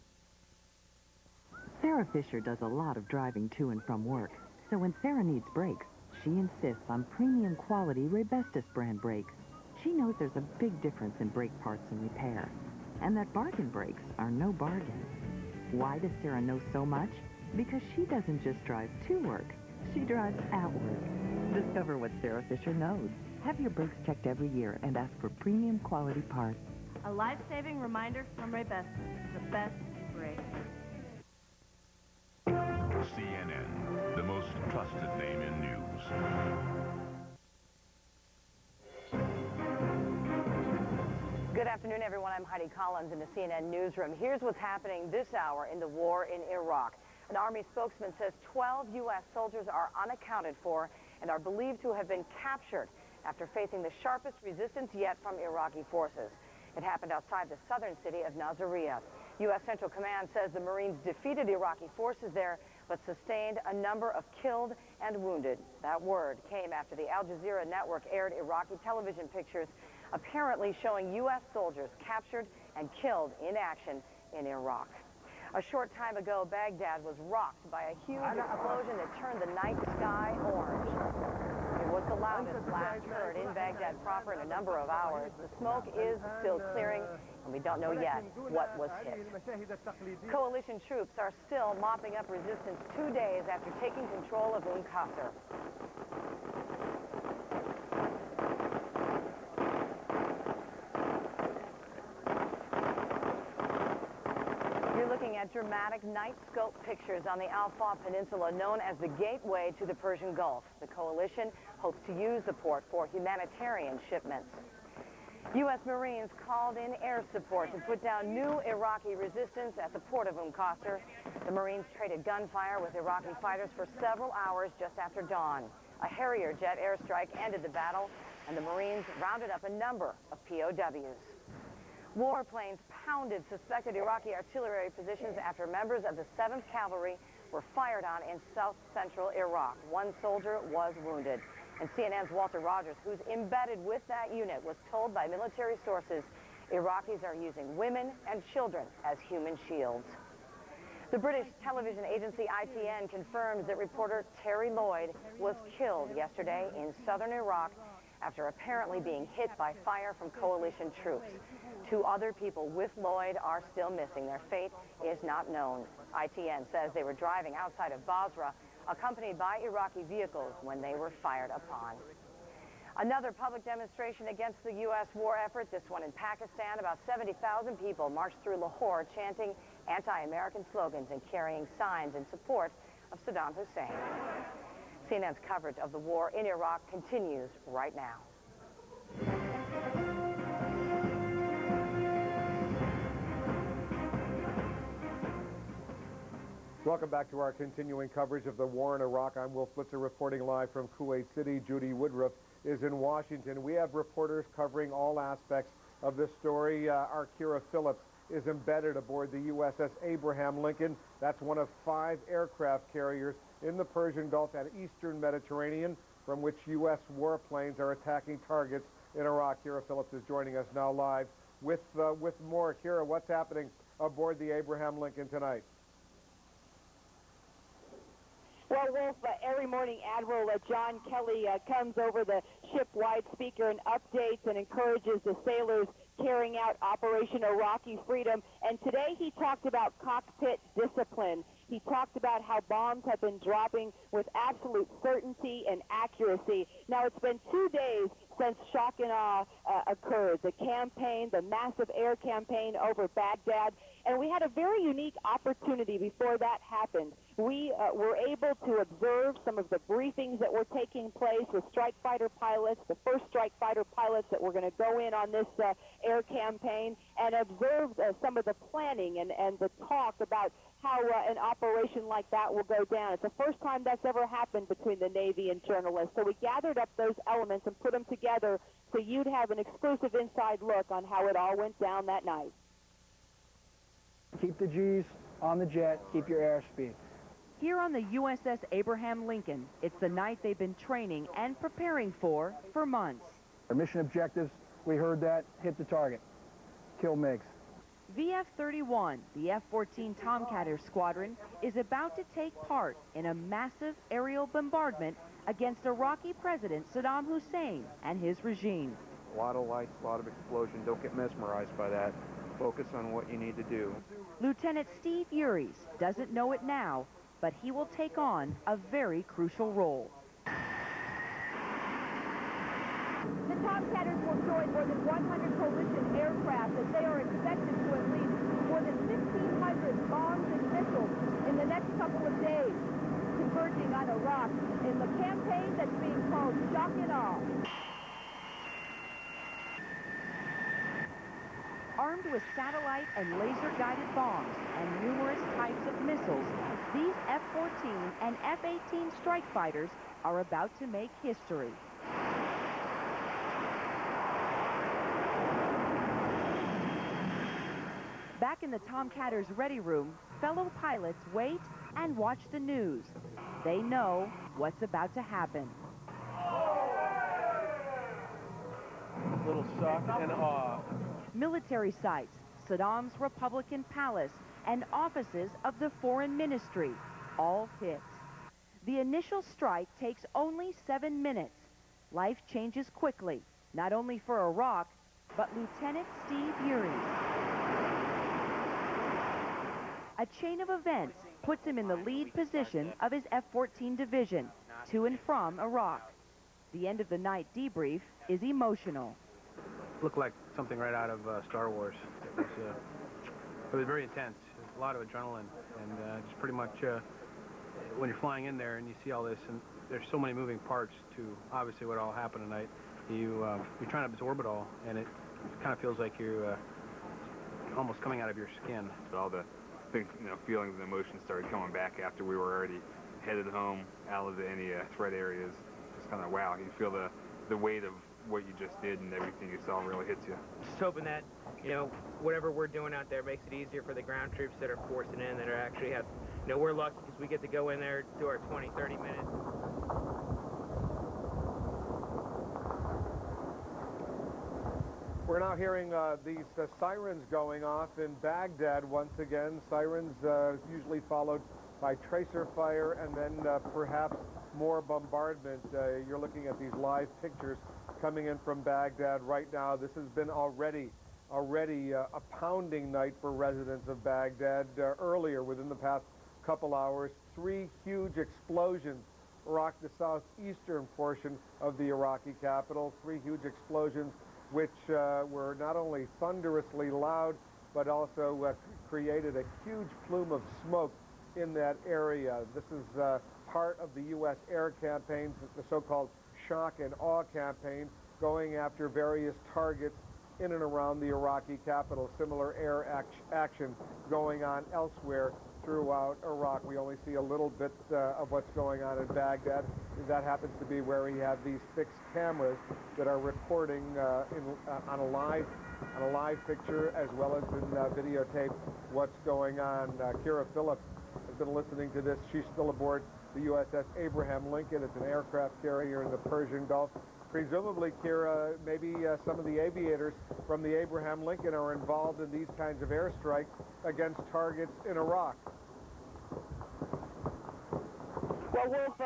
Sarah Fisher does a lot of driving to and from work. So when Sarah needs brakes, she insists on premium quality Rebestis brand brakes. She knows there's a big difference in brake parts and repair, and that bargain brakes are no bargain. Why does Sarah know so much? Because she doesn't just drive to work, she drives at work. Discover what Sarah Fisher knows. Have your brakes checked every year and ask for premium quality parts. A life-saving reminder from Rebestis, the best in brakes. CNN, the most trusted name in news. Good afternoon, everyone. I'm Heidi Collins in the CNN newsroom. Here's what's happening this hour in the war in Iraq. An Army spokesman says 12 U.S. soldiers are unaccounted for and are believed to have been captured after facing the sharpest resistance yet from Iraqi forces. It happened outside the southern city of Nasiriyah. U.S. Central Command says the Marines defeated Iraqi forces there, but sustained a number of killed and wounded. That word came after the Al Jazeera network aired Iraqi television pictures apparently showing U.S. soldiers captured and killed in action in Iraq. A short time ago, Baghdad was rocked by a huge explosion that turned the night sky orange. It was the loudest blast heard in Baghdad proper in a number of hours. The smoke is still clearing, and we don't know yet what was hit. Coalition troops are still mopping up resistance 2 days after taking control of Qasr. Looking at dramatic night scope pictures on the Al-Faw Peninsula known as the gateway to the Persian Gulf. The coalition hopes to use the port for humanitarian shipments. U.S. Marines called in air support to put down new Iraqi resistance at the port of Qasr. The Marines traded gunfire with Iraqi fighters for several hours just after dawn. A Harrier jet airstrike ended the battle, and the Marines rounded up a number of POWs. Warplanes pounded suspected Iraqi artillery positions after members of the 7th Cavalry were fired on in south-central Iraq. One soldier was wounded. And CNN's Walter Rogers, who's embedded with that unit, was told by military sources Iraqis are using women and children as human shields. The British television agency ITN confirms that reporter Terry Lloyd was killed yesterday in southern Iraq after apparently being hit by fire from coalition troops. 2 other people with Lloyd are still missing. Their fate is not known. ITN says they were driving outside of Basra, accompanied by Iraqi vehicles when they were fired upon. Another public demonstration against the U.S. war effort, this one in Pakistan. About 70,000 people marched through Lahore chanting anti-American slogans and carrying signs in support of Saddam Hussein. CNN's coverage of the war in Iraq continues right now. Welcome back to our continuing coverage of the war in Iraq. I'm Will Flitzer reporting live from Kuwait City. Judy Woodruff is in Washington. We have reporters covering all aspects of this story. Our Kira Phillips is embedded aboard the USS Abraham Lincoln. That's one of 5 aircraft carriers in the Persian Gulf and Eastern Mediterranean from which U.S. warplanes are attacking targets in Iraq. Kira Phillips is joining us now live with more. Kira, what's happening aboard the Abraham Lincoln tonight? Well, Wolf, every morning Admiral John Kelly comes over the ship-wide speaker and updates and encourages the sailors carrying out Operation Iraqi Freedom. And today he talked about cockpit discipline. He talked about how bombs have been dropping with absolute certainty and accuracy. Now, it's been 2 days since shock and awe occurred, the campaign, the massive air campaign over Baghdad, and we had a very unique opportunity before that happened. We were able to observe some of the briefings that were taking place with strike fighter pilots, the first strike fighter pilots that were going to go in on this air campaign, and observed some of the planning and the talk about how an operation like that will go down. It's the first time that's ever happened between the Navy and journalists. So we gathered up those elements and put them together so you'd have an exclusive inside look on how it all went down that night. Keep the G's on the jet, keep your airspeed. Here on the USS Abraham Lincoln, it's the night they've been training and preparing for months. Our mission objectives, we heard that, hit the target, kill MiGs. VF-31, the F-14 Tomcatter Squadron, is about to take part in a massive aerial bombardment against Iraqi President Saddam Hussein and his regime. A lot of lights, a lot of explosion. Don't get mesmerized by that. Focus on what you need to do. Lieutenant Steve Euphrates doesn't know it now, but he will take on a very crucial role. The Tomcatters will join more than 100 coalition aircraft as they are expected to unleash more than 1,500 bombs and missiles in the next couple of days, converging on Iraq in the campaign that's being called Shock and Awe. Armed with satellite and laser-guided bombs and numerous types of missiles, these F-14 and F-18 strike fighters are about to make history. Back in the Tomcatter's ready room, fellow pilots wait and watch the news. They know what's about to happen. A little shock and awe. Military sites, Saddam's Republican palace, and offices of the Foreign Ministry, all hit. The initial strike takes only 7 minutes. Life changes quickly, not only for Iraq, but Lieutenant Steve Euphrates. A chain of events puts him in the lead position of his F-14 division to and from Iraq. The end of the night debrief is emotional. Looked like something right out of Star Wars. It was very intense. There's a lot of adrenaline, and just pretty much when you're flying in there and you see all this, and there's so many moving parts to obviously what all happened tonight. You're trying to absorb it all, and it kind of feels like you're almost coming out of your skin. All the things, feelings and emotions started coming back after we were already headed home out of any threat areas. Just kind of wow, you feel the weight of what you just did and everything you saw really hits you. Just hoping that, whatever we're doing out there makes it easier for the ground troops that are forcing in, that are actually have, we're lucky because we get to go in there, do our 20, 30 minutes. We're now hearing these sirens going off in Baghdad once again. Sirens usually followed by tracer fire and then perhaps more bombardment. You're looking at these live pictures coming in from Baghdad right now. This has been already a pounding night for residents of Baghdad. Earlier, within the past couple hours, 3 huge explosions rocked the southeastern portion of the Iraqi capital. 3 huge explosions which were not only thunderously loud, but also created a huge plume of smoke in that area. This is part of the U.S. air campaigns, the so-called shock and awe campaign, going after various targets in and around the Iraqi capital. Similar air action going on elsewhere throughout Iraq. We only see a little bit of what's going on in Baghdad. That happens to be where we have these fixed cameras that are recording on a live picture as well as in videotape what's going on. Kira Phillips has been listening to this. She's still aboard the USS Abraham Lincoln. It's an aircraft carrier in the Persian Gulf. Presumably, Kira, maybe some of the aviators from the Abraham Lincoln are involved in these kinds of airstrikes against targets in Iraq. Well, Wolf,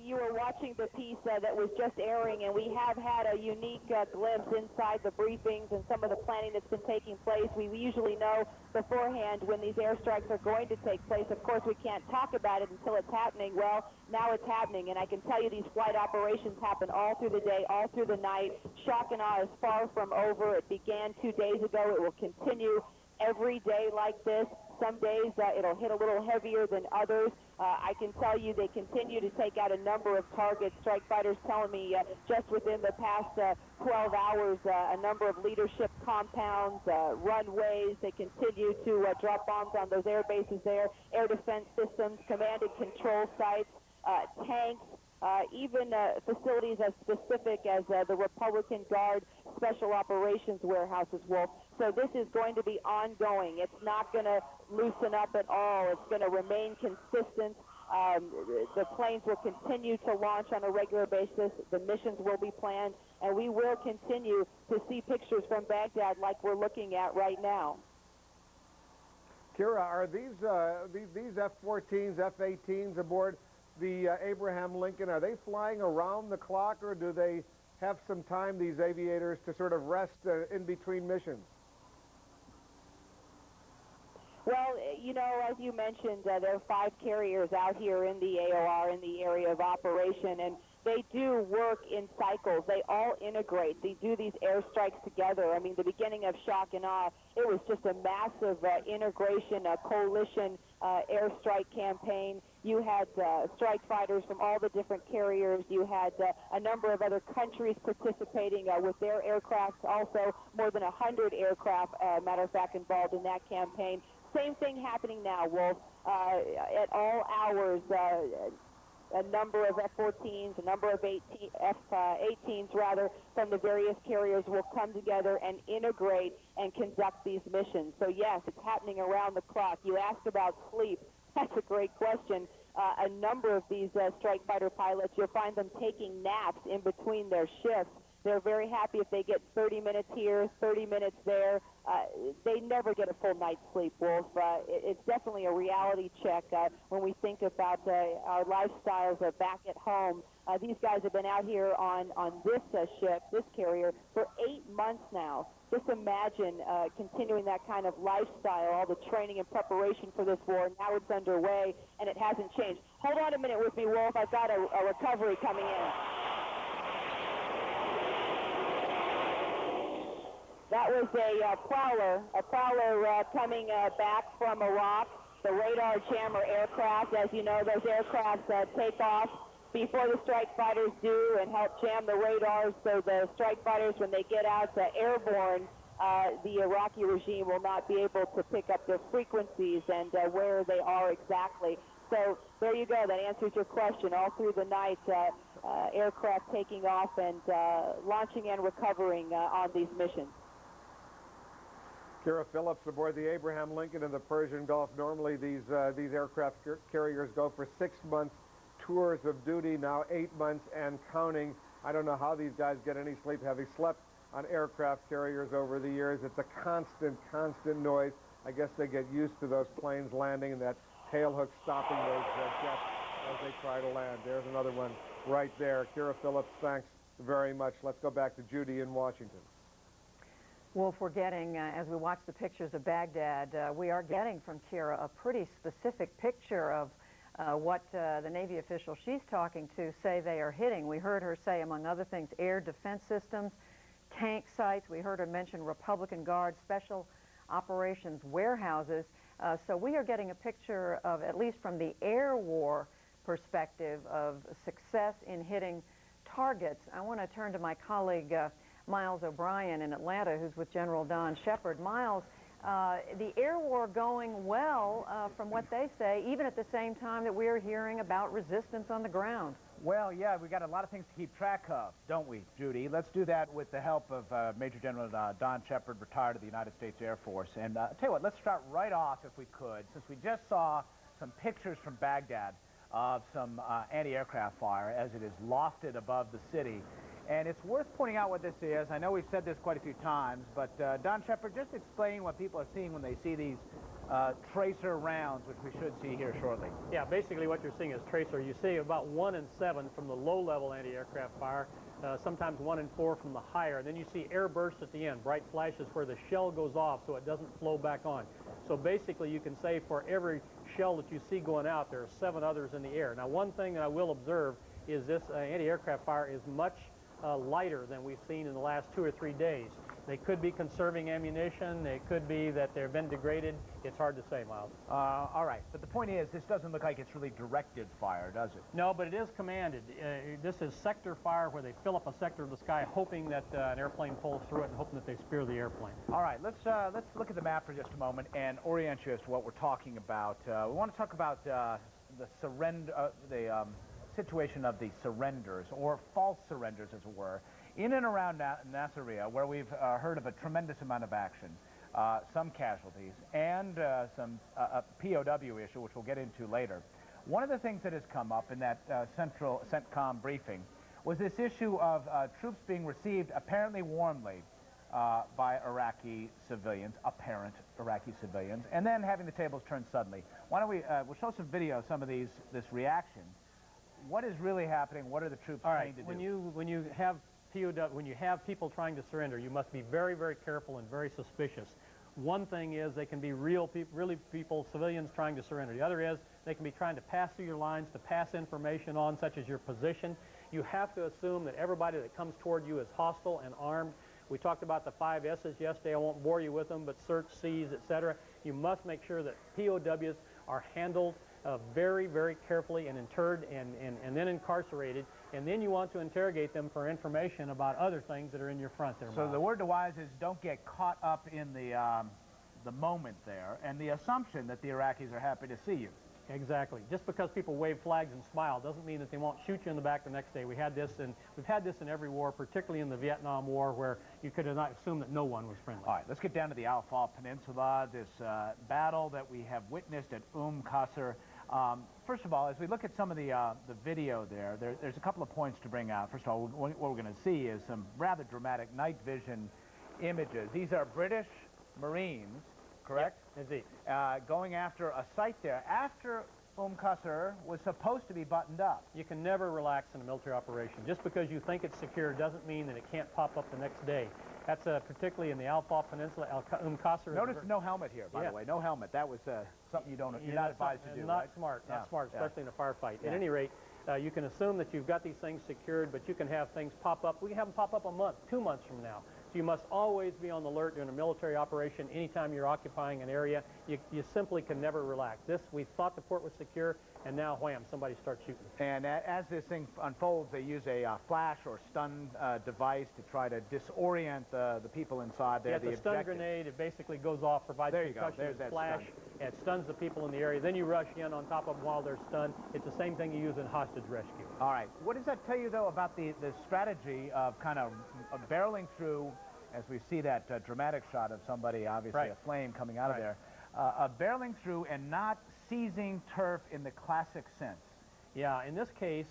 you were watching the piece that was just airing, and we have had a unique glimpse inside the briefings and some of the planning that's been taking place. We usually know beforehand when these airstrikes are going to take place. Of course, we can't talk about it until it's happening. Well, now it's happening, and I can tell you these flight operations happen all through the day, all through the night. Shock and awe is far from over. It began 2 days ago. It will continue every day like this. Some days it'll hit a little heavier than others. I can tell you they continue to take out a number of targets. Strike fighters telling me just within the past 12 hours, a number of leadership compounds, runways. They continue to drop bombs on those air bases there, air defense systems, command and control sites, tanks, even facilities as specific as the Republican Guard Special Operations warehouses, Wolf. So this is going to be ongoing. It's not going to loosen up at all. It's going to remain consistent. The planes will continue to launch on a regular basis. The missions will be planned, and we will continue to see pictures from Baghdad like we're looking at right now. Kira, are these F-14s, F-18s aboard the Abraham Lincoln, are they flying around the clock, or do they have some time, these aviators, to sort of rest in between missions? Well, you know, as you mentioned, there are 5 carriers out here in the AOR in the area of operation, and they do work in cycles. They all integrate. They do these airstrikes together. I mean, the beginning of Shock and Awe, it was just a massive integration, a coalition airstrike campaign. You had strike fighters from all the different carriers. You had a number of other countries participating with their aircraft, also more than 100 aircraft, matter of fact, involved in that campaign. Same thing happening now, Wolf. At all hours, a number of F-14s, a number of F-18s, rather, from the various carriers will come together and integrate and conduct these missions. So, yes, it's happening around the clock. You asked about sleep. That's a great question. A number of these strike fighter pilots, you'll find them taking naps in between their shifts. They're very happy if they get 30 minutes here, 30 minutes there. They never get a full night's sleep, Wolf. It's definitely a reality check when we think about our lifestyles back at home. These guys have been out here on this ship, this carrier, for 8 months now. Just imagine continuing that kind of lifestyle, all the training and preparation for this war. Now it's underway, and it hasn't changed. Hold on a minute with me, Wolf. I've got a recovery coming in. That was a prowler coming back from Iraq, the radar jammer aircraft. As you know, those aircrafts take off before the strike fighters do and help jam the radars, so the strike fighters, when they get out airborne, the Iraqi regime will not be able to pick up their frequencies and where they are exactly. So there you go. That answers your question. All through the night, aircraft taking off and launching and recovering on these missions. Kira Phillips aboard the Abraham Lincoln in the Persian Gulf. Normally these aircraft carriers go for 6 months tours of duty, now 8 months and counting. I don't know how these guys get any sleep. Having slept on aircraft carriers over the years, it's a constant noise. I guess they get used to those planes landing and that tailhook stopping those jets as they try to land. There's another one right there. Kira Phillips, thanks very much. Let's go back to Judy in Washington. Wolf, we're getting, as we watch the pictures of Baghdad, we are getting from Kira a pretty specific picture of what the Navy officials she's talking to say they are hitting. We heard her say, among other things, air defense systems, tank sites. We heard her mention Republican Guard Special Operations warehouses. So we are getting a picture of, at least from the air war perspective, of success in hitting targets. I want to turn to my colleague Miles O'Brien in Atlanta, who's with General Don Shepard. Miles, The air war going well, from what they say, even at the same time that we're hearing about resistance on the ground. Well, yeah, we got a lot of things to keep track of, don't we, Judy? Let's do that with the help of Major General Don Shepard, retired of the United States Air Force. And tell you what, let's start right off, if we could, since we just saw some pictures from Baghdad of some anti-aircraft fire as it is lofted above the city. And it's worth pointing out what this is. I know we've said this quite a few times, but Don Shepard, just explain what people are seeing when they see these tracer rounds, which we should see here shortly. Yeah, basically what you're seeing is tracer. You see about 1 in 7 from the low-level anti-aircraft fire, sometimes 1 in 4 from the higher. And then you see air bursts at the end, bright flashes where the shell goes off so it doesn't flow back on. So basically you can say for every shell that you see going out, there are 7 others in the air. Now, one thing that I will observe is this anti-aircraft fire is much lighter than we've seen in the last 2 or 3 days. They could be conserving ammunition. It could be that they've been degraded. It's hard to say, Miles. All right, but the point is, this doesn't look like it's really directed fire, does it? No, but it is commanded. This is sector fire, where they fill up a sector of the sky, hoping that an airplane pulls through it and hoping that they spear the airplane. All right, let's look at the map for just a moment and orient you as to what we're talking about. We want to talk about the surrender, situation of the surrenders, or false surrenders, as it were, in and around Nasiriyah, where we've heard of a tremendous amount of action, some casualties, and some POW issue, which we'll get into later. One of the things that has come up in that central CENTCOM briefing was this issue of troops being received apparently warmly by Iraqi civilians, apparent Iraqi civilians, and then having the tables turned suddenly. Why don't we'll show some video of some of this reaction. What is really happening? What are the troops trained to do? When you have POW, when you have people trying to surrender, you must be very, very careful and very suspicious. One thing is they can be really people, civilians trying to surrender. The other is they can be trying to pass through your lines, to pass information on, such as your position. You have to assume that everybody that comes toward you is hostile and armed. We talked about the 5 S's yesterday. I won't bore you with them, but search, seize, etc. You must make sure that POWs are handled very, very carefully and interred and then incarcerated, and then you want to interrogate them for information about other things that are in your front there. So the word to wise is don't get caught up in the moment there and the assumption that the Iraqis are happy to see you. Exactly. Just because people wave flags and smile doesn't mean that they won't shoot you in the back the next day. We've had this in every war, particularly in the Vietnam War, where you could not assume that no one was friendly. All right, let's get down to the Al-Faw Peninsula, this battle that we have witnessed at Qasr. First of all, as we look at some of the video there's a couple of points to bring out. First of all, what we're going to see is some rather dramatic night vision images. These are British Marines, correct? Yep, indeed. Going after a site there after Qasr was supposed to be buttoned up. You can never relax in a military operation. Just because you think it's secure doesn't mean that it can't pop up the next day. That's particularly in the Al-Faw Peninsula, Qasr. Notice no helmet here, by the way. No helmet. That was something you're not advised to do, Not right? smart, especially in a firefight. Yeah. At any rate, you can assume that you've got these things secured, but you can have things pop up. We can have them pop up a month, 2 months from now. So you must always be on the alert during a military operation. Anytime you're occupying an area, you simply can never relax. We thought the port was secure, and now, wham, somebody starts shooting. And as this thing unfolds, they use a flash or stun device to try to disorient the people inside there. Yeah, it's a stun grenade. It basically goes off, provides concussion, There's that flash, and it stuns the people in the area. Then you rush in on top of them while they're stunned. It's the same thing you use in hostage rescue. All right. What does that tell you, though, about the strategy of kind of barreling through, as we see that dramatic shot of somebody, obviously a flame coming out of there, barreling through and not seizing turf in the classic sense? Yeah, in this case,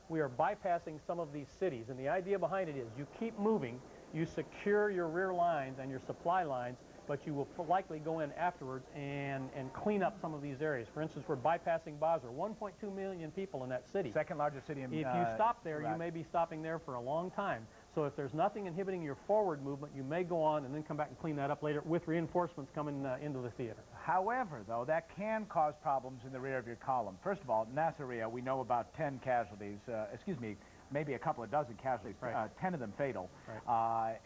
we are bypassing some of these cities, and the idea behind it is you keep moving, you secure your rear lines and your supply lines, but you will likely go in afterwards and clean up some of these areas. For instance, we're bypassing Basra, 1.2 million people in that city. Second largest city in If you stop there, Iraq. you may be stopping there for a long time. So if there's nothing inhibiting your forward movement, you may go on and then come back and clean that up later with reinforcements coming into the theater. However, though, that can cause problems in the rear of your column. First of all, Nasiriyah, we know about 10 casualties, maybe a couple of dozen casualties, 10 of them fatal.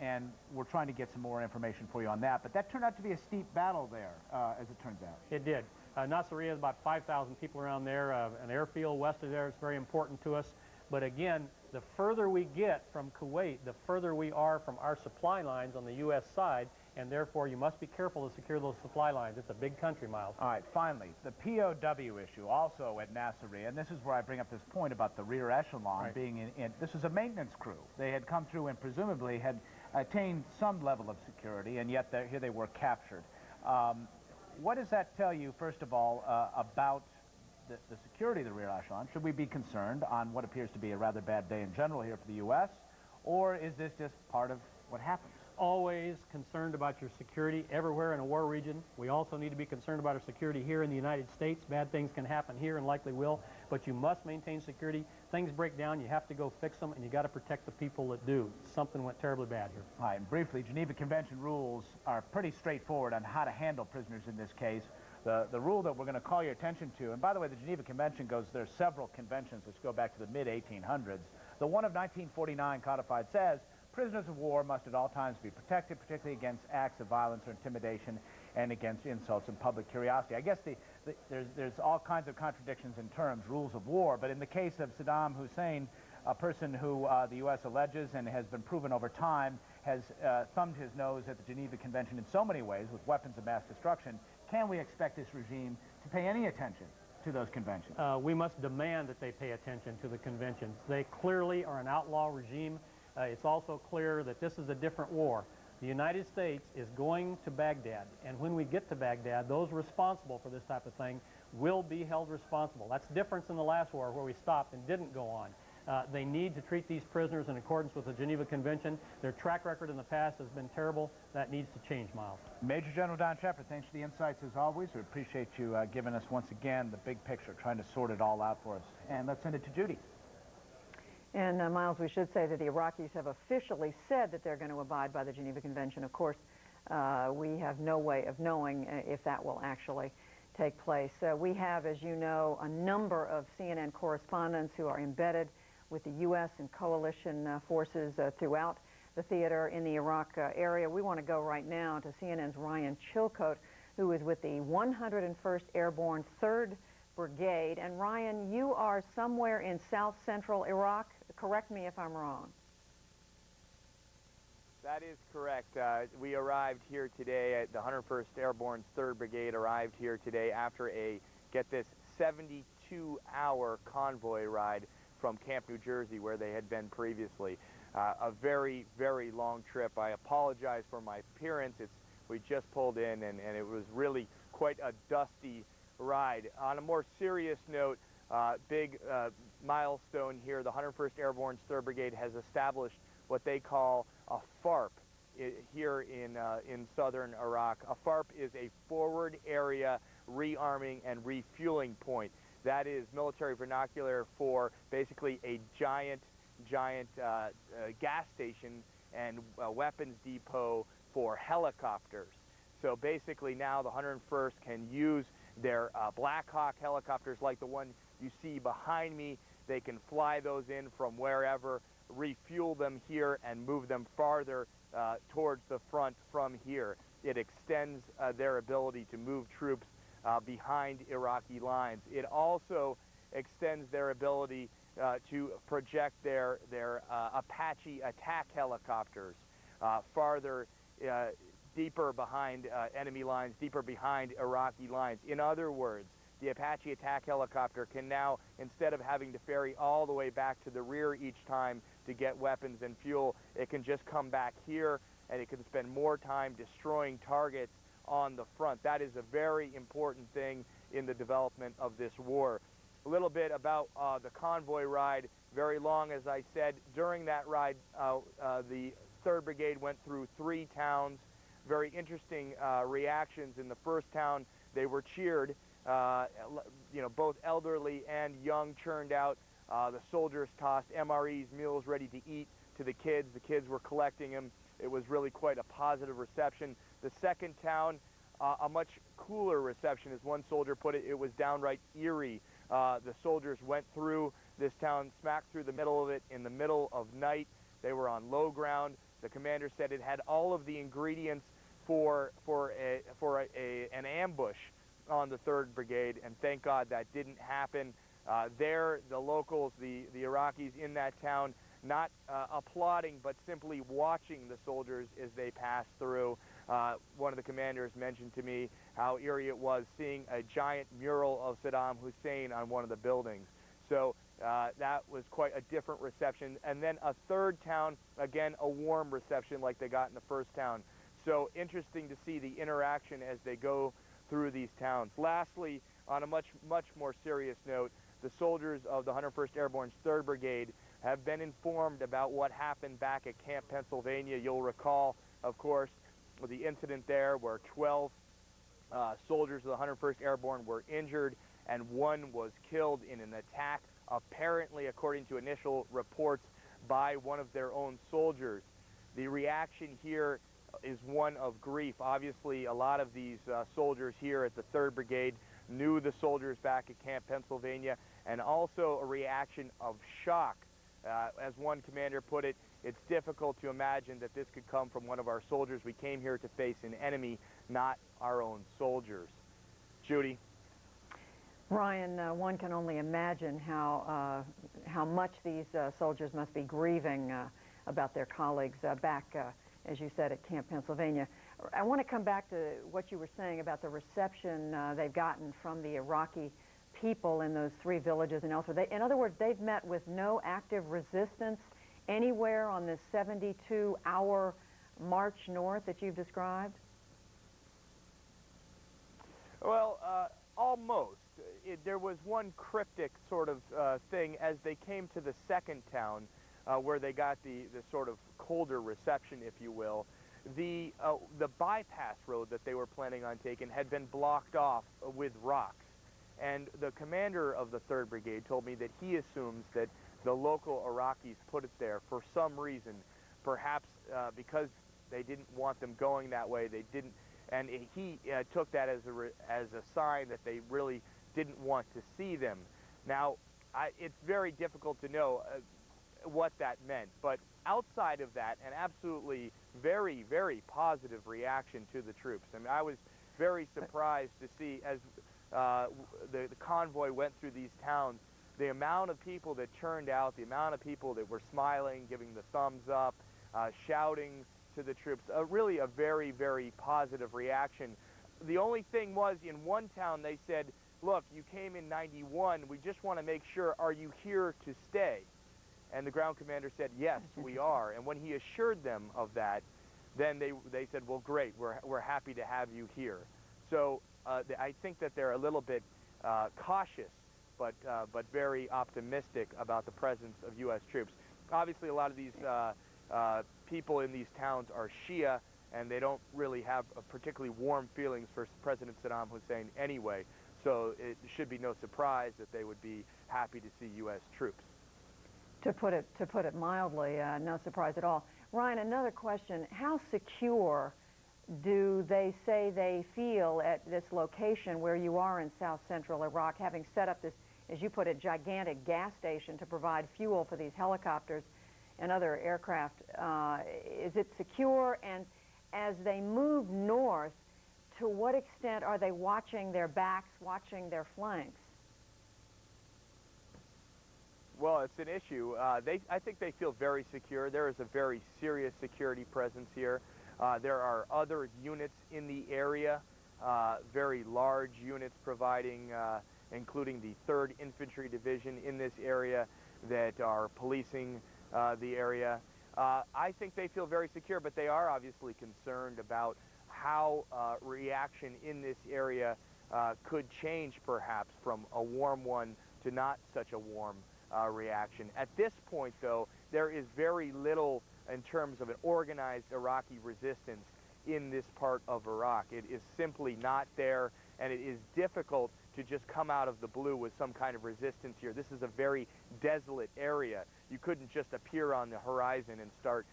And we're trying to get some more information for you on that. But that turned out to be a steep battle there, as it turns out. It did. Nasiriyah is about 5,000 people around there. An airfield west of there is very important to us. But again, the further we get from Kuwait, the further we are from our supply lines on the U.S. side, and therefore you must be careful to secure those supply lines. It's a big country, Miles. All right, finally, the POW issue also at Nasiriyah, and this is where I bring up this point about the rear echelon being this is a maintenance crew. They had come through and presumably had attained some level of security, and yet here they were captured. What does that tell you, first of all, about the security of the rear echelon? Should we be concerned on what appears to be a rather bad day in general here for the U.S., or is this just part of what happens? Always concerned about your security everywhere in a war region. We also need to be concerned about our security here in the United States. Bad things can happen here and likely will, but you must maintain security. Things break down, you have to go fix them, and you got to protect the people that do. Something went terribly bad here. All right, and briefly, Geneva Convention rules are pretty straightforward on how to handle prisoners in this case. The rule that we're going to call your attention to, and by the way, the Geneva Convention there's several conventions which go back to the mid-1800s. The one of 1949 codified says, prisoners of war must at all times be protected, particularly against acts of violence or intimidation and against insults and public curiosity. I guess there's all kinds of contradictions in terms, rules of war, but in the case of Saddam Hussein, a person who the U.S. alleges and has been proven over time has thumbed his nose at the Geneva Convention in so many ways with weapons of mass destruction, can we expect this regime to pay any attention to those conventions? We must demand that they pay attention to the conventions. They clearly are an outlaw regime. It's also clear that this is a different war. The United States is going to Baghdad, and when we get to Baghdad, those responsible for this type of thing will be held responsible. That's different than the last war where we stopped and didn't go on. They need to treat these prisoners in accordance with the Geneva Convention. Their track record in the past has been terrible. That needs to change, Miles. Major General Don Shepard, thanks for the insights as always. We appreciate you giving us once again the big picture, trying to sort it all out for us. And let's send it to Judy. And Miles, we should say that the Iraqis have officially said that they're going to abide by the Geneva Convention. Of course, we have no way of knowing if that will actually take place. We have, as you know, a number of CNN correspondents who are embedded with the U.S. and coalition forces throughout the theater in the Iraq area. We want to go right now to CNN's Ryan Chilcote, who is with the 101st Airborne 3rd Brigade. And Ryan, you are somewhere in south-central Iraq. Correct me if I'm wrong. That is correct. We arrived here today at the 101st Airborne 3rd Brigade, arrived here today after a, get this, 72-hour convoy ride from Camp New Jersey, where they had been previously. A very, very long trip. I apologize for my appearance. We just pulled in, and it was really quite a dusty ride. On a more serious note, big milestone here, the 101st Airborne 3rd Brigade has established what they call a FARP here in southern Iraq. A FARP is a forward area rearming and refueling point. That is military vernacular for basically a giant gas station and weapons depot for helicopters. So basically now the 101st can use their Black Hawk helicopters like the one you see behind me. They can fly those in from wherever, refuel them here, and move them farther towards the front from here. It extends their ability to move troops behind Iraqi lines. It also extends their ability to project their Apache attack helicopters farther, deeper behind enemy lines, deeper behind Iraqi lines. In other words, the Apache attack helicopter can now, instead of having to ferry all the way back to the rear each time to get weapons and fuel, it can just come back here, and it can spend more time destroying targets on the front. That is a very important thing in the development of this war. A little bit about the convoy ride, very long, as I said. During that ride, the 3rd Brigade went through 3 towns. Very interesting reactions. In the first town, they were cheered. Both elderly and young churned out. The soldiers tossed MREs, meals ready to eat, to the kids. The kids were collecting them. It was really quite a positive reception. The second town, a much cooler reception, as one soldier put it. It was downright eerie. The soldiers went through this town, smack through the middle of it in the middle of night. They were on low ground. The commander said it had all of the ingredients for an ambush on the 3rd Brigade, and thank God that didn't happen. The locals, the Iraqis in that town, not applauding, but simply watching the soldiers as they passed through. One of the commanders mentioned to me how eerie it was seeing a giant mural of Saddam Hussein on one of the buildings. So that was quite a different reception. And then a third town, again, a warm reception like they got in the first town. So interesting to see the interaction as they go through these towns. Lastly, on a much more serious note, the soldiers of the 101st Airborne's 3rd Brigade have been informed about what happened back at Camp Pennsylvania. You'll recall, of course, the incident there where 12 soldiers of the 101st Airborne were injured and 1 was killed in an attack, apparently, according to initial reports, by one of their own soldiers. The reaction here is one of grief. Obviously, a lot of these soldiers here at the 3rd Brigade knew the soldiers back at Camp Pennsylvania, and also a reaction of shock. As one commander put it, it's difficult to imagine that this could come from one of our soldiers. We came here to face an enemy, not our own soldiers. Judy? Ryan, one can only imagine how much these soldiers must be grieving about their colleagues back, as you said, at Camp Pennsylvania. I want to come back to what you were saying about the reception they've gotten from the Iraqi people in those 3 villages and elsewhere. In other words, they've met with no active resistance anywhere on this 72-hour march north that you've described? Well, almost. There was one cryptic sort of thing as they came to the second town where they got the sort of colder reception, if you will. The bypass road that they were planning on taking had been blocked off with rocks. And the commander of the 3rd Brigade told me that he assumes that the local Iraqis put it there for some reason, perhaps because they didn't want them going that way. They didn't, and he took that as a sign that they really didn't want to see them. Now, it's very difficult to know what that meant, but outside of that, an absolutely very, very positive reaction to the troops. I mean, I was very surprised to see as the convoy went through these towns, the amount of people that turned out, the amount of people that were smiling, giving the thumbs up, shouting to the troops, really a very, very positive reaction. The only thing was, in one town they said, look, you came in 91, we just want to make sure, are you here to stay? And the ground commander said, yes, we are. And when he assured them of that, then they said, well, great, we're happy to have you here. So I think that they're a little bit cautious, but very optimistic about the presence of U.S. troops. Obviously, a lot of these people in these towns are Shia, and they don't really have particularly warm feelings for President Saddam Hussein anyway. So it should be no surprise that they would be happy to see U.S. troops. To put it mildly, no surprise at all. Ryan, another question: how secure do they say they feel at this location where you are in south-central Iraq, having set up this, as you put it, gigantic gas station to provide fuel for these helicopters and other aircraft? Is it secure? And as they move north, to what extent are they watching their backs, watching their flanks? Well, it's an issue. I think they feel very secure. There is a very serious security presence here. There are other units in the area, very large units providing, including the 3rd Infantry Division in this area that are policing the area. I think they feel very secure, but they are obviously concerned about how reaction in this area could change perhaps from a warm one to not such a warm reaction. At this point, though, there is very little in terms of an organized Iraqi resistance in this part of Iraq. It is simply not there, and it is difficult to just come out of the blue with some kind of resistance here. This is a very desolate area. You couldn't just appear on the horizon and start,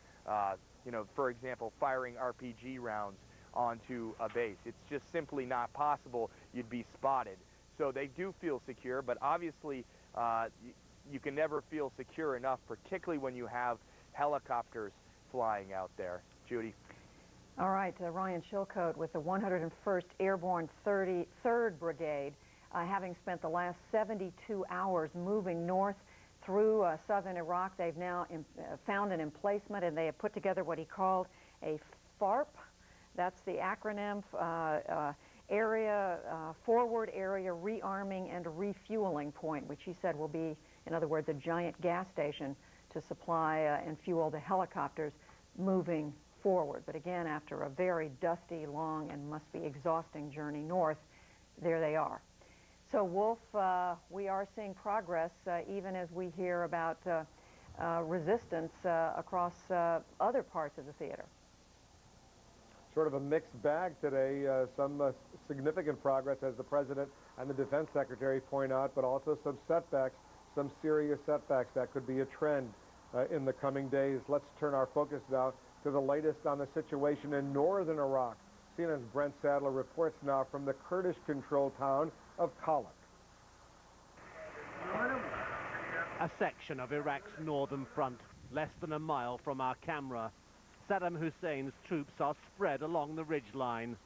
for example, firing RPG rounds onto a base. It's just simply not possible. You'd be spotted. So they do feel secure, but obviously you can never feel secure enough, particularly when you have helicopters flying out there. Judy? All right, Ryan Chilcote with the 101st Airborne 3rd Brigade, having spent the last 72 hours moving north through southern Iraq. They've now found an emplacement, and they have put together what he called a FARP, That's the acronym Forward Area Rearming and Refueling Point, which he said will be, in other words, a giant gas station to supply and fuel the helicopters moving forward. But again, after a very dusty, long, and must be exhausting journey north, there they are. So, Wolf, we are seeing progress even as we hear about resistance across other parts of the theater. Sort of a mixed bag today. Some significant progress, as the President and the Defense Secretary point out, but also some setbacks, some serious setbacks that could be a trend in the coming days. Let's turn our focus now to the latest on the situation in northern Iraq. CNN's Brent Sadler reports now from the Kurdish-controlled town of Kalak. A section of Iraq's northern front, less than a mile from our camera. Saddam Hussein's troops are spread along the ridgeline.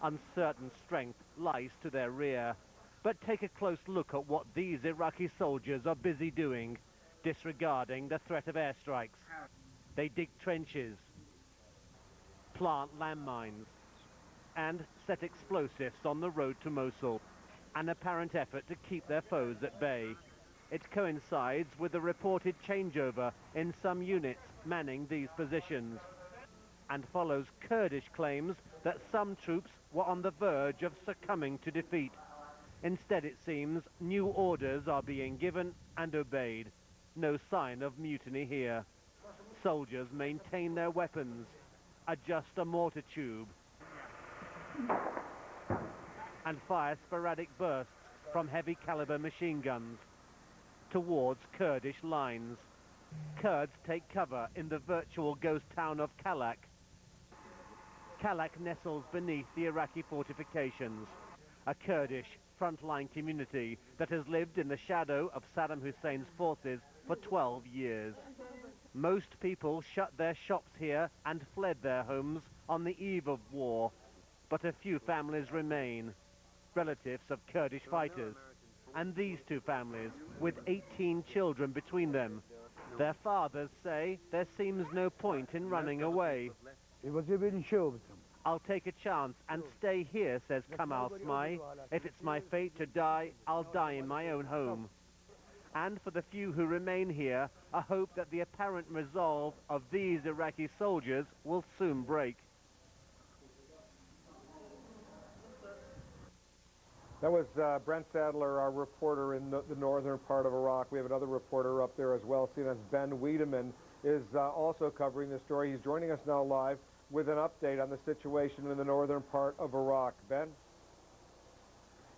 Uncertain strength lies to their rear. But take a close look at what these Iraqi soldiers are busy doing, disregarding the threat of airstrikes. They dig trenches, plant landmines, and set explosives on the road to Mosul, an apparent effort to keep their foes at bay. It coincides with a reported changeover in some units manning these positions, and follows Kurdish claims that some troops were on the verge of succumbing to defeat. Instead, it seems, new orders are being given and obeyed. No sign of mutiny here. Soldiers maintain their weapons, adjust a mortar tube, and fire sporadic bursts from heavy caliber machine guns towards Kurdish lines. Kurds take cover in the virtual ghost town of Kalak. Kalak nestles beneath the Iraqi fortifications, a Kurdish frontline community that has lived in the shadow of Saddam Hussein's forces for 12 years. Most people shut their shops here and fled their homes on the eve of war, but a few families remain, relatives of Kurdish fighters. And these two families, with 18 children between them. Their fathers say there seems no point in running away. I'll take a chance and stay here, says Kamal Smai. If it's my fate to die, I'll die in my own home. And for the few who remain here, a hope that the apparent resolve of these Iraqi soldiers will soon break. That was Brent Sadler, our reporter in the northern part of Iraq. We have another reporter up there as well. CNN's Ben Wiedemann is also covering this story. He's joining us now live with an update on the situation in the northern part of Iraq. Ben?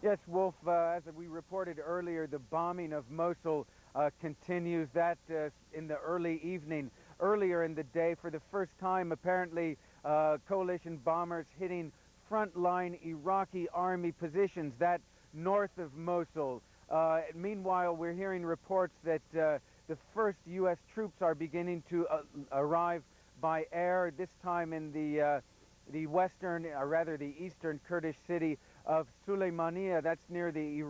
Yes, Wolf, as we reported earlier, the bombing of Mosul continues. That in the early evening. Earlier in the day, for the first time, apparently, coalition bombers hitting frontline Iraqi army positions, that north of Mosul. Meanwhile, we're hearing reports that the first U.S. troops are beginning to arrive by air, this time in the western, or rather the eastern Kurdish city of Sulaymaniyah. That's near the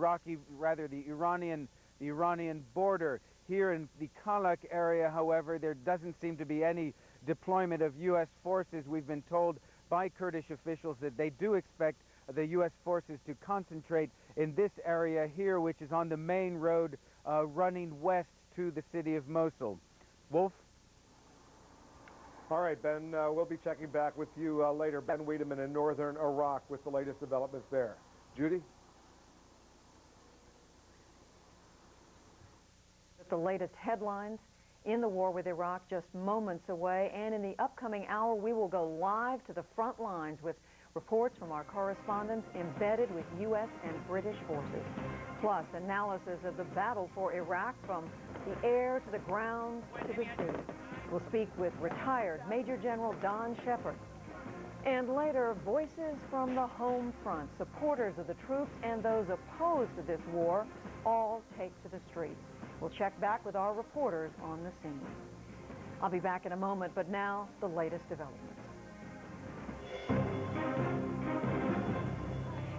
Iranian border. Here in the Kalak area, however, there doesn't seem to be any deployment of U.S. forces. We've been told by Kurdish officials that they do expect the U.S. forces to concentrate in this area here, which is on the main road running west to the city of Mosul. Wolf? All right, Ben, we'll be checking back with you later. Ben Wiedemann in northern Iraq with the latest developments there. Judy? The latest headlines in the war with Iraq just moments away, and in the upcoming hour we will go live to the front lines with reports from our correspondents embedded with U.S. and British forces, plus analysis of the battle for Iraq from the air to the ground to the sea. We'll speak with retired Major General Don Shepard. And later, voices from the home front, supporters of the troops and those opposed to this war, all take to the streets. We'll check back with our reporters on the scene. I'll be back in a moment, but now the latest developments.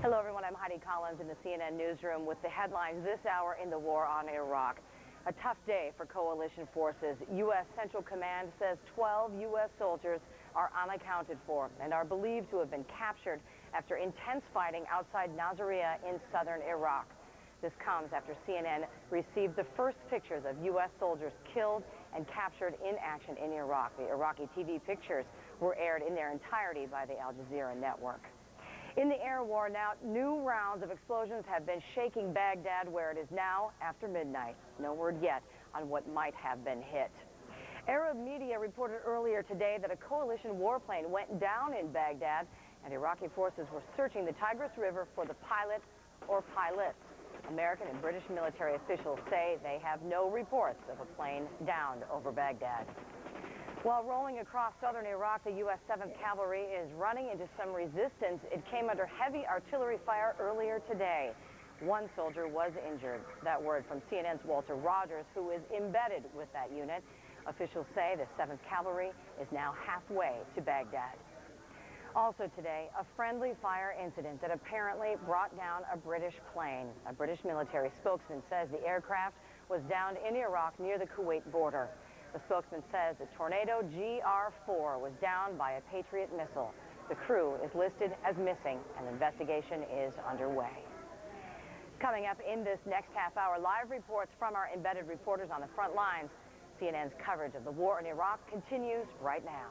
Hello, everyone. I'm Heidi Collins in the CNN newsroom with the headlines this hour in the war on Iraq. A tough day for coalition forces. U.S. Central Command says 12 U.S. soldiers are unaccounted for and are believed to have been captured after intense fighting outside Nasiriyah in southern Iraq. This comes after CNN received the first pictures of U.S. soldiers killed and captured in action in Iraq. The Iraqi TV pictures were aired in their entirety by the Al Jazeera network. In the air war now, new rounds of explosions have been shaking Baghdad, where it is now after midnight. No word yet on what might have been hit. Arab media reported earlier today that a coalition warplane went down in Baghdad, and Iraqi forces were searching the Tigris River for the pilot or pilots. American and British military officials say they have no reports of a plane downed over Baghdad. While rolling across southern Iraq, the U.S. 7th Cavalry is running into some resistance. It came under heavy artillery fire earlier today. One soldier was injured. That word from CNN's Walter Rogers, who is embedded with that unit. Officials say the 7th Cavalry is now halfway to Baghdad. Also today, a friendly fire incident that apparently brought down a British plane. A British military spokesman says the aircraft was downed in Iraq near the Kuwait border. The spokesman says the Tornado GR-4 was downed by a Patriot missile. The crew is listed as missing, and investigation is underway. Coming up in this next half hour, live reports from our embedded reporters on the front lines. CNN's coverage of the war in Iraq continues right now.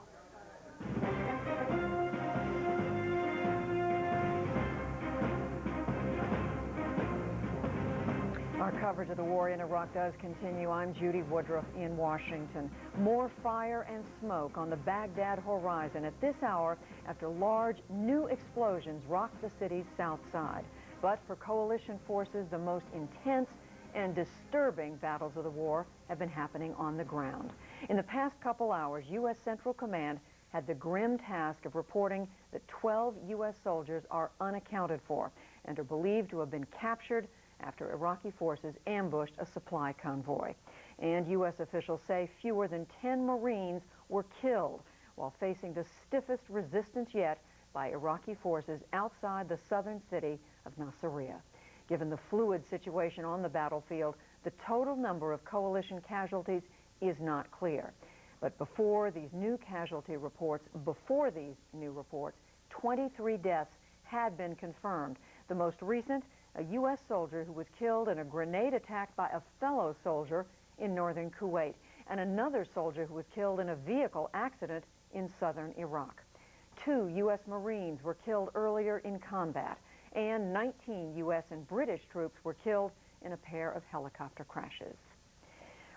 Our coverage of the war in Iraq does continue. I'm Judy Woodruff in Washington. More fire and smoke on the Baghdad horizon at this hour after large new explosions rocked the city's south side. But for coalition forces, the most intense and disturbing battles of the war have been happening on the ground. In the past couple hours, U.S. Central Command had the grim task of reporting that 12 U.S. soldiers are unaccounted for and are believed to have been captured after Iraqi forces ambushed a supply convoy. And U.S. officials say fewer than 10 Marines were killed while facing the stiffest resistance yet by Iraqi forces outside the southern city of Nasiriyah. Given the fluid situation on the battlefield, the total number of coalition casualties is not clear. But before these new reports, 23 deaths had been confirmed. The most recent, a U.S. soldier who was killed in a grenade attack by a fellow soldier in northern Kuwait, and another soldier who was killed in a vehicle accident in southern Iraq. 2 U.S. Marines were killed earlier in combat, and 19 U.S. and British troops were killed in a pair of helicopter crashes.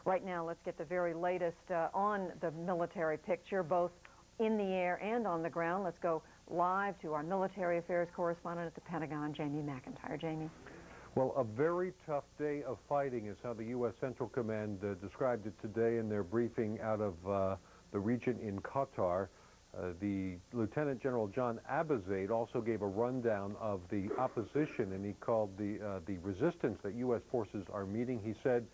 Right now, let's get the very latest on the military picture, both in the air and on the ground. Let's go live to our military affairs correspondent at the Pentagon, Jamie McIntyre. Jamie. Well, a very tough day of fighting is how the U.S. Central Command described it today in their briefing out of the region in Qatar. The Lieutenant General John Abizaid also gave a rundown of the opposition, and he called the resistance that U.S. forces are meeting. He said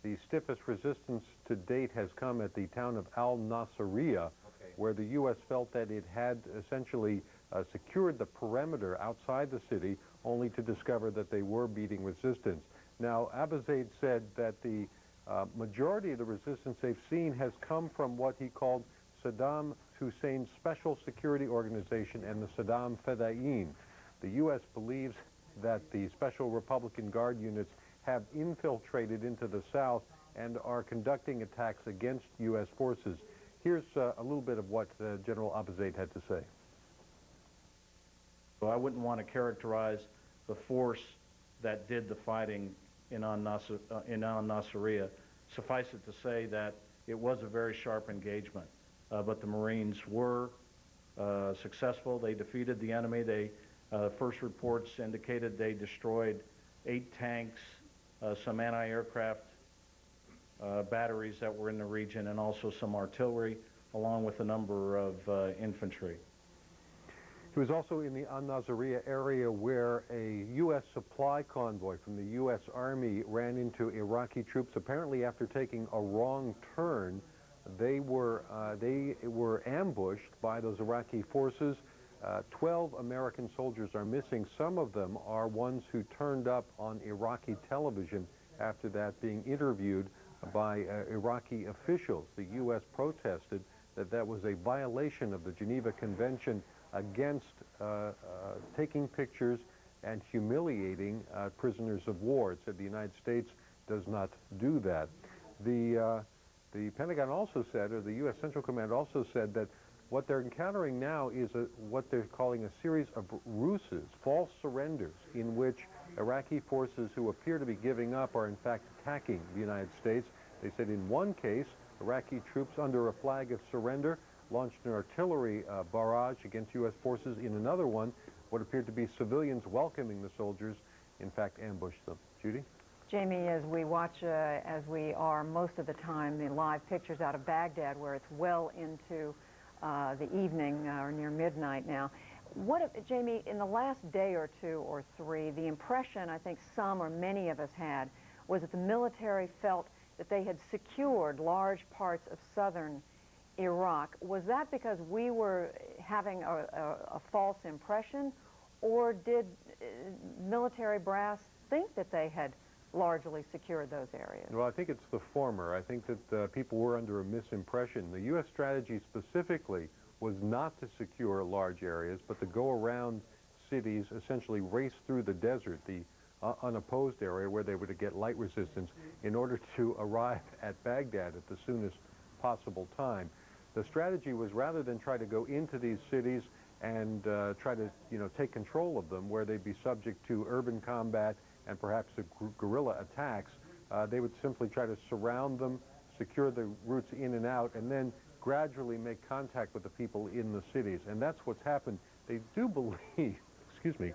the stiffest resistance to date has come at the town of Al-Nasiriyah, where the U.S. felt that it had essentially secured the perimeter outside the city, only to discover that they were meeting resistance. Now, Abizaid said that the majority of the resistance they've seen has come from what he called Saddam Hussein's Special Security Organization and the Saddam Fedayeen. The U.S. believes that the Special Republican Guard units have infiltrated into the south and are conducting attacks against U.S. forces. Here's a little bit of what General Abizaid had to say. So I wouldn't want to characterize the force that did the fighting in Al-Nasiriyah. Suffice it to say that it was a very sharp engagement. But the Marines were successful. They defeated the enemy. First reports indicated they destroyed 8 tanks, some anti-aircraft batteries that were in the region, and also some artillery, along with a number of infantry. He was also in the Al-Nasiriyah area where a U.S. supply convoy from the U.S. Army ran into Iraqi troops, apparently after taking a wrong turn. They were ambushed by those Iraqi forces. 12 American soldiers are missing. Some of them are ones who turned up on Iraqi television after that being interviewed by Iraqi officials. The U.S. protested that was a violation of the Geneva Convention against taking pictures and humiliating prisoners of war. It said the United States does not do that. The Pentagon also said, or the U.S. Central Command also said, that what they're encountering now is what they're calling a series of ruses, false surrenders, in which Iraqi forces who appear to be giving up are in fact attacking the United States. They said in one case, Iraqi troops under a flag of surrender launched an artillery barrage against U.S. forces. In another one, what appeared to be civilians welcoming the soldiers, in fact, ambushed them. Judy? Jamie, as we watch, as we are most of the time, the live pictures out of Baghdad, where it's well into the evening or near midnight now. Jamie, in the last day or two or three, the impression I think some or many of us had was that the military felt that they had secured large parts of southern Iraq. Was that because we were having a false impression, or did military brass think that they had largely secured those areas? Well, I think it's the former. I think that people were under a misimpression. The U.S. strategy specifically was not to secure large areas, but to go around cities, essentially race through the desert, the unopposed area where they were to get light resistance in order to arrive at Baghdad at the soonest possible time. The strategy was, rather than try to go into these cities and try to, take control of them where they'd be subject to urban combat and perhaps guerrilla attacks, they would simply try to surround them, secure the routes in and out, and then gradually make contact with the people in the cities. And that's what's happened. They do believe, excuse me,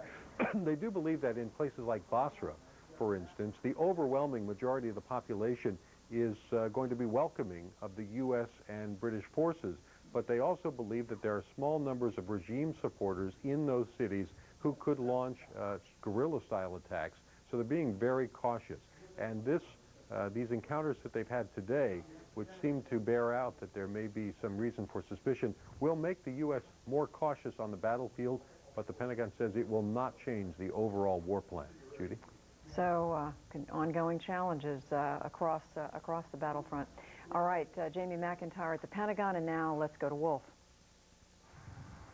they do believe that in places like Basra, for instance, the overwhelming majority of the population is going to be welcoming of the U.S. and British forces. But they also believe that there are small numbers of regime supporters in those cities who could launch guerrilla-style attacks. So they're being very cautious. And these encounters that they've had today, which seem to bear out that there may be some reason for suspicion, will make the U.S. more cautious on the battlefield, but the Pentagon says it will not change the overall war plan. Judy? So ongoing challenges across the battlefront. All right, Jamie McIntyre at the Pentagon, and now let's go to Wolf.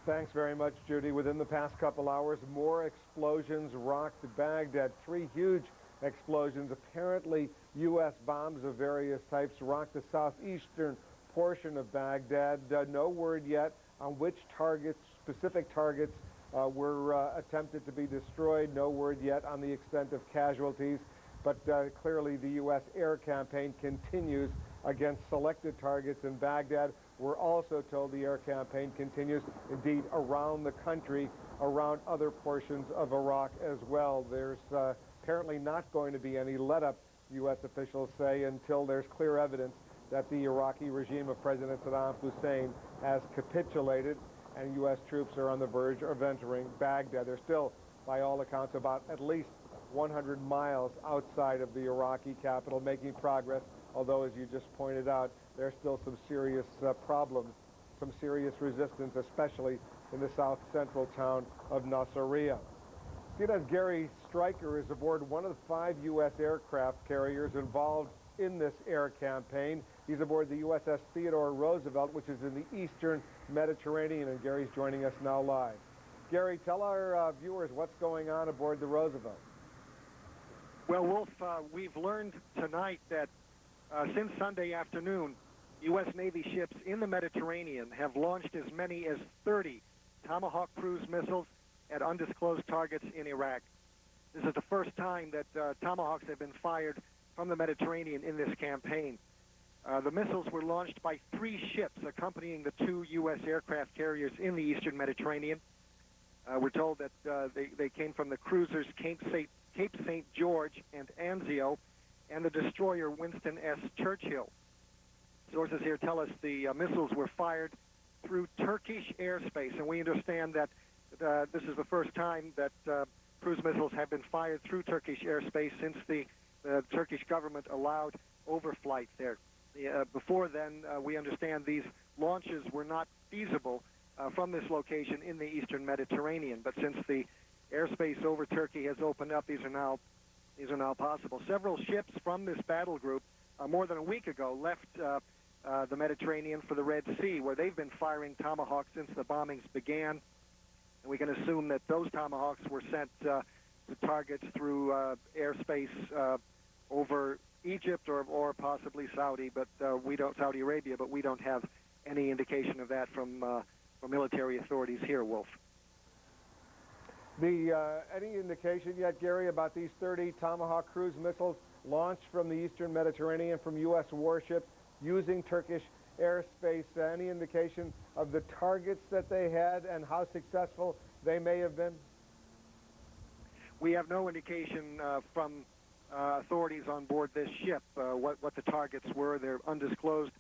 Thanks very much, Judy. Within the past couple hours, more explosions rocked Baghdad. 3 huge explosions, apparently U.S. bombs of various types, rocked the southeastern portion of Baghdad. No word yet on which targets, specific targets, were attempted to be destroyed. No word yet on the extent of casualties, but clearly the U.S. air campaign continues against selected targets in Baghdad. We're also told the air campaign continues, indeed, around the country, around other portions of Iraq as well. There's apparently not going to be any let-up, U.S. officials say, until there's clear evidence that the Iraqi regime of President Saddam Hussein has capitulated and U.S. troops are on the verge of entering Baghdad. They're still, by all accounts, about at least 100 miles outside of the Iraqi capital, making progress, although, as you just pointed out, there's still some serious problems, some serious resistance, especially in the south-central town of Nasiriyah. Lieutenant Gary Stryker is aboard one of the 5 U.S. aircraft carriers involved in this air campaign. He's aboard the USS Theodore Roosevelt, which is in the eastern Mediterranean, and Gary's joining us now live. Gary, tell our viewers what's going on aboard the Roosevelt. Well, Wolf, we've learned tonight that since Sunday afternoon, U.S. Navy ships in the Mediterranean have launched as many as 30 Tomahawk cruise missiles at undisclosed targets in Iraq. This is the first time that Tomahawks have been fired from the Mediterranean in this campaign. The missiles were launched by 3 ships accompanying the 2 U.S. aircraft carriers in the eastern Mediterranean. We're told that they came from the cruisers Cape St. George and Anzio and the destroyer Winston S. Churchill. Sources here tell us the missiles were fired through Turkish airspace, and we understand that this is the first time that cruise missiles have been fired through Turkish airspace since the Turkish government allowed overflight there. Before then, we understand these launches were not feasible from this location in the eastern Mediterranean, but since the airspace over Turkey has opened up, these are now possible. Several ships from this battle group more than a week ago left the Mediterranean for the Red Sea, where they've been firing Tomahawks since the bombings began. And we can assume that those Tomahawks were sent to targets through airspace over Egypt or possibly Saudi Arabia, but we don't have any indication of that from military authorities here, Wolf. Any indication yet, Gary, about these 30 Tomahawk cruise missiles launched from the eastern Mediterranean from U.S. warships using Turkish airspace? Any indication of the targets that they had and how successful they may have been? We have no indication from authorities on board this ship what the targets were. They're undisclosed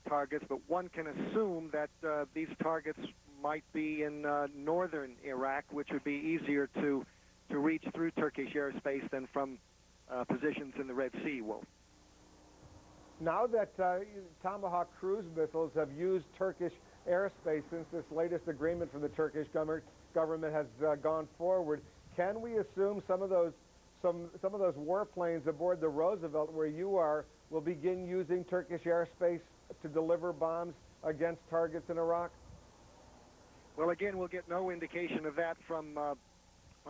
targets, but one can assume that these targets might be in northern Iraq, which would be easier to reach through Turkish airspace than from positions in the Red Sea, Wolf. Now that Tomahawk cruise missiles have used Turkish airspace since this latest agreement from the Turkish government has gone forward, can we assume some of those warplanes aboard the Roosevelt, where you are, will begin using Turkish airspace to deliver bombs against targets in Iraq? Well, again, we'll get no indication of that from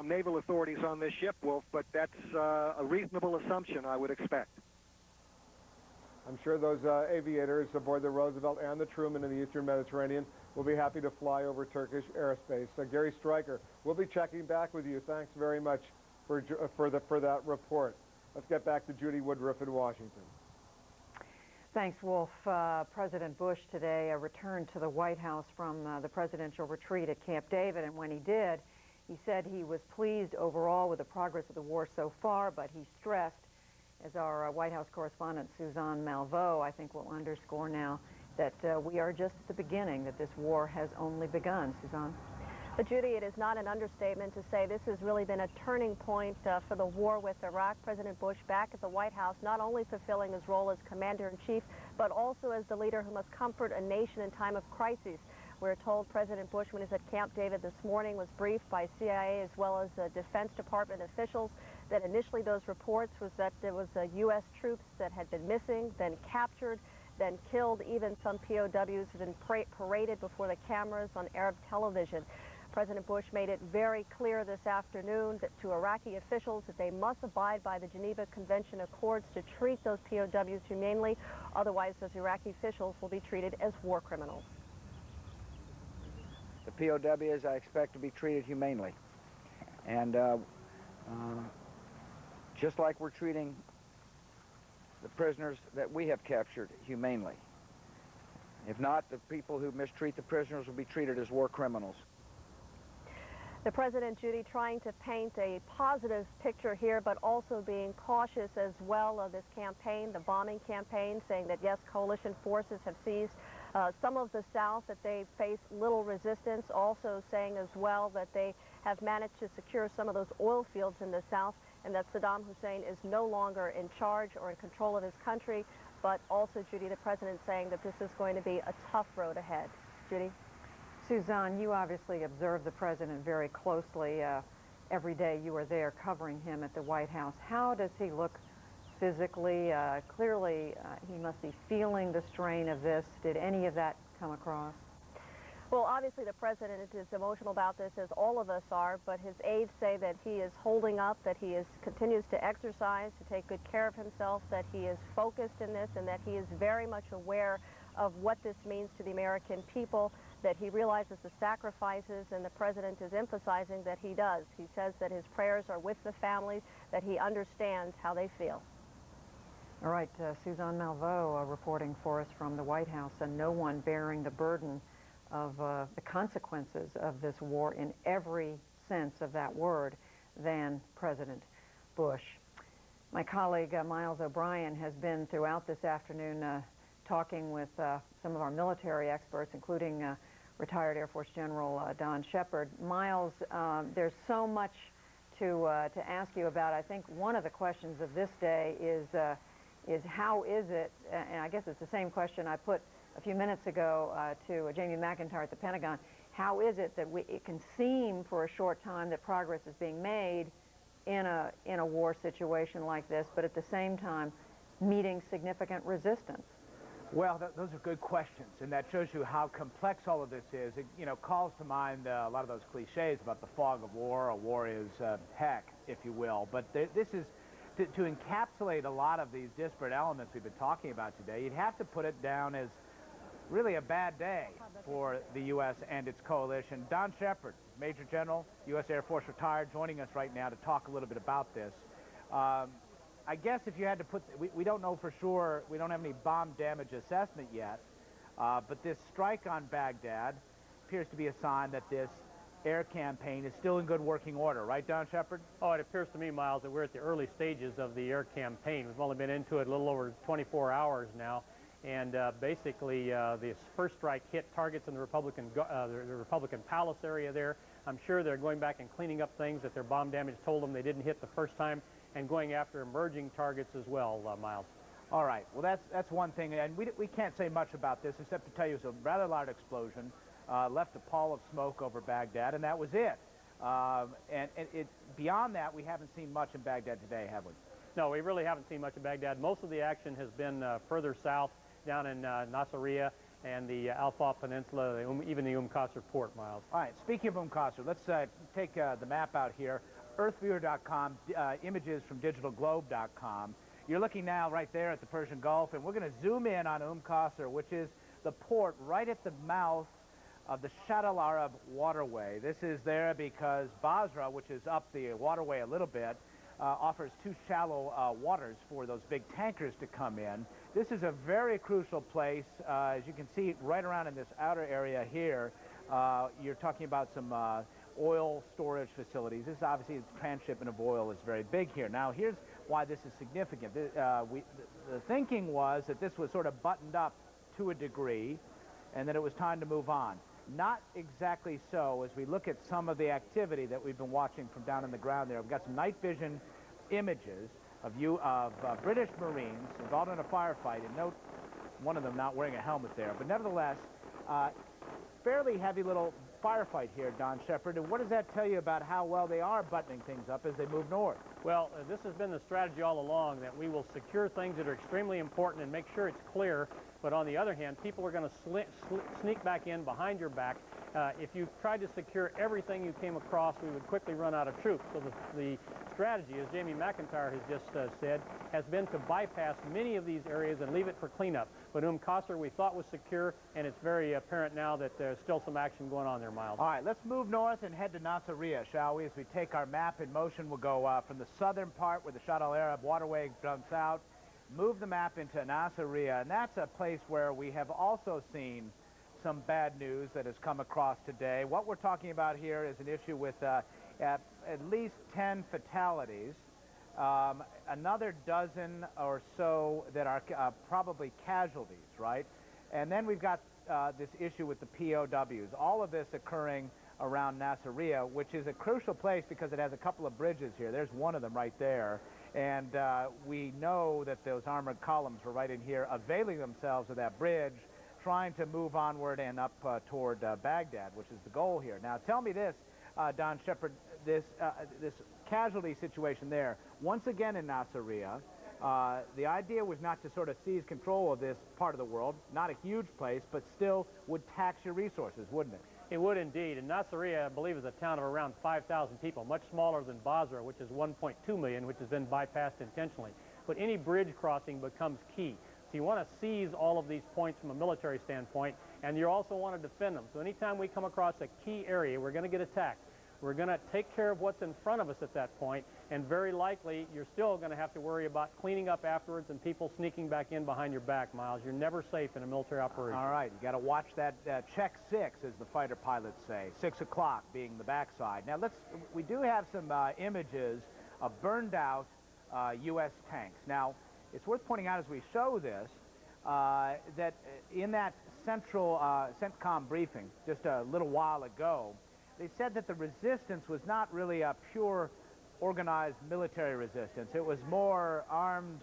naval authorities on this ship, Wolf, but that's a reasonable assumption, I would expect. I'm sure those aviators aboard the Roosevelt and the Truman in the eastern Mediterranean will be happy to fly over Turkish airspace. Gary Stryker, we'll be checking back with you. Thanks very much for that report. Let's get back to Judy Woodruff in Washington. Thanks, Wolf. President Bush today returned to the White House from the presidential retreat at Camp David, and when he did, he said he was pleased overall with the progress of the war so far, but he stressed, as our White House correspondent Suzanne Malveaux, I think, will underscore now, that we are just at the beginning, that this war has only begun. Suzanne? But Judy, it is not an understatement to say this has really been a turning point for the war with Iraq. President Bush back at the White House, not only fulfilling his role as commander-in-chief, but also as the leader who must comfort a nation in time of crisis. We're told President Bush, when he was at Camp David this morning, was briefed by CIA as well as Defense Department officials that initially those reports was that there was U.S. troops that had been missing, then captured, then killed. Even some POWs have been paraded before the cameras on Arab television. President Bush made it very clear this afternoon that to Iraqi officials that they must abide by the Geneva Convention Accords to treat those POWs humanely. Otherwise, those Iraqi officials will be treated as war criminals. The POWs I expect to be treated humanely. And just like we're treating the prisoners that we have captured humanely. If not, the people who mistreat the prisoners will be treated as war criminals. The President, Judy, trying to paint a positive picture here, but also being cautious as well of this campaign, the bombing campaign, saying that, yes, coalition forces have seized some of the South, that they face little resistance, also saying as well that they have managed to secure some of those oil fields in the South, and that Saddam Hussein is no longer in charge or in control of his country, but also, Judy, the President saying that this is going to be a tough road ahead. Judy? Suzanne, you obviously observe the President very closely. Every day you are there covering him at the White House. How does he look physically? Clearly, he must be feeling the strain of this. Did any of that come across? Well, obviously the President is emotional about this, as all of us are, but his aides say that he is holding up, that he continues to exercise, to take good care of himself, that he is focused in this, and that he is very much aware of what this means to the American people, that he realizes the sacrifices, and the President is emphasizing that he does. He says that his prayers are with the families, that he understands how they feel. All right, Suzanne Malveaux reporting for us from the White House, and no one bearing the burden of the consequences of this war in every sense of that word than President Bush. My colleague Miles O'Brien has been throughout this afternoon talking with some of our military experts, including retired Air Force General Don Shepard. Miles, there's so much to ask you about. I think one of the questions of this day is how is it, and I guess it's the same question I put a few minutes ago to Jamie McIntyre at the Pentagon, how is it that it can seem for a short time that progress is being made in a war situation like this, but at the same time meeting significant resistance? Well, those are good questions, and that shows you how complex all of this is. It, you know, calls to mind a lot of those cliches about the fog of war. A war is heck, if you will. But this is, to encapsulate a lot of these disparate elements we've been talking about today, you'd have to put it down as really a bad day for the U.S. and its coalition. Don Shepard, Major General, U.S. Air Force retired, joining us right now to talk a little bit about this. I guess if you had to put, we don't know for sure, we don't have any bomb damage assessment yet, but this strike on Baghdad appears to be a sign that this air campaign is still in good working order, right, Don Shepard? Oh, it appears to me, Miles, that we're at the early stages of the air campaign. We've only been into it a little over 24 hours now, and basically the first strike hit targets in the Republican Palace area there. I'm sure they're going back and cleaning up things that their bomb damage told them they didn't hit the first time, and going after emerging targets as well, Miles. All right. Well, that's one thing, and we can't say much about this except to tell you it's a rather large explosion, left a pall of smoke over Baghdad, and that was it. And beyond that, we haven't seen much in Baghdad today, have we? No, we really haven't seen much in Baghdad. Most of the action has been further south, down in Nasiriyah and the Al-Faw Peninsula, even the Qasr port, Miles. All right. Speaking of Qasr, let's take the map out here. Earthviewer.com, images from digitalglobe.com. You're looking now right there at the Persian Gulf, and we're going to zoom in on Qasr, which is the port right at the mouth of the Shatt al-Arab waterway. This is there because Basra, which is up the waterway a little bit, offers too shallow waters for those big tankers to come in. This is a very crucial place. As you can see right around in this outer area here, you're talking about some oil storage facilities. This obviously, the transshipment of oil is very big here. Now, here's why this is significant. The thinking was that this was sort of buttoned up to a degree, and that it was time to move on. Not exactly so. As we look at some of the activity that we've been watching from down on the ground there, we've got some night vision images of British Marines involved in a firefight, and note one of them not wearing a helmet there. But nevertheless, fairly heavy little firefight here, Don Shepard, and what does that tell you about how well they are buttoning things up as they move north? Well, this has been the strategy all along, that we will secure things that are extremely important and make sure it's clear, but on the other hand, people are going to sneak back in behind your back. If you tried to secure everything you came across, we would quickly run out of troops. So the strategy, as Jamie McIntyre has just said, has been to bypass many of these areas and leave it for cleanup. But Qasr we thought was secure, and it's very apparent now that there's still some action going on there, Miles. All right, let's move north and head to Nasiriyah, shall we? As we take our map in motion, we'll go from the southern part where the Shatt al-Arab waterway dumps out, move the map into Nasiriyah, and that's a place where we have also seen some bad news that has come across today. What we're talking about here is an issue with at least 10 fatalities, another dozen or so that are probably casualties, right? And then we've got this issue with the POWs. All of this occurring around Nasiriyah, which is a crucial place because it has a couple of bridges here. There's one of them right there. And we know that those armored columns were right in here, availing themselves of that bridge, trying to move onward and up toward Baghdad, which is the goal here. Now, tell me this, Don Shepard, this casualty situation there, once again in Nasiriyah, the idea was not to sort of seize control of this part of the world, not a huge place, but still would tax your resources, wouldn't it? It would indeed. And Nasiriyah, I believe, is a town of around 5,000 people, much smaller than Basra, which is 1.2 million, which has been bypassed intentionally. But any bridge crossing becomes key. So you want to seize all of these points from a military standpoint, and you also want to defend them. So anytime we come across a key area, we're going to get attacked. We're going to take care of what's in front of us at that point, and very likely you're still going to have to worry about cleaning up afterwards and people sneaking back in behind your back, Miles. You're never safe in a military operation. All right, you got to watch that check 6, as the fighter pilots say, 6 o'clock being the backside. Now we do have some images of burned out U.S. tanks. Now, it's worth pointing out as we show this that in that central CENTCOM briefing just a little while ago, they said that the resistance was not really a pure organized military resistance. It was more armed,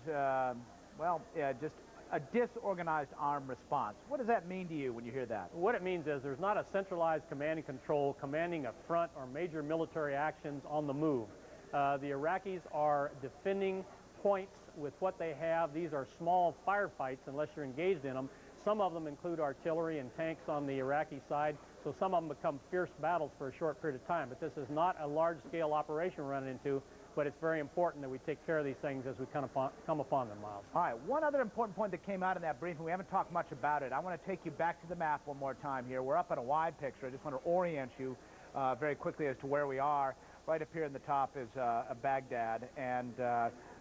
just a disorganized armed response. What does that mean to you when you hear that? What it means is there's not a centralized command and control commanding a front or major military actions on the move. The Iraqis are defending points with what they have. These are small firefights unless you're engaged in them. Some of them include artillery and tanks on the Iraqi side, so some of them become fierce battles for a short period of time. But this is not a large-scale operation we're running into, but it's very important that we take care of these things as we come upon them, Miles. All right, one other important point that came out in that briefing, we haven't talked much about it. I want to take you back to the map one more time here. We're up on a wide picture. I just want to orient you very quickly as to where we are. Right up here in the top is Baghdad, and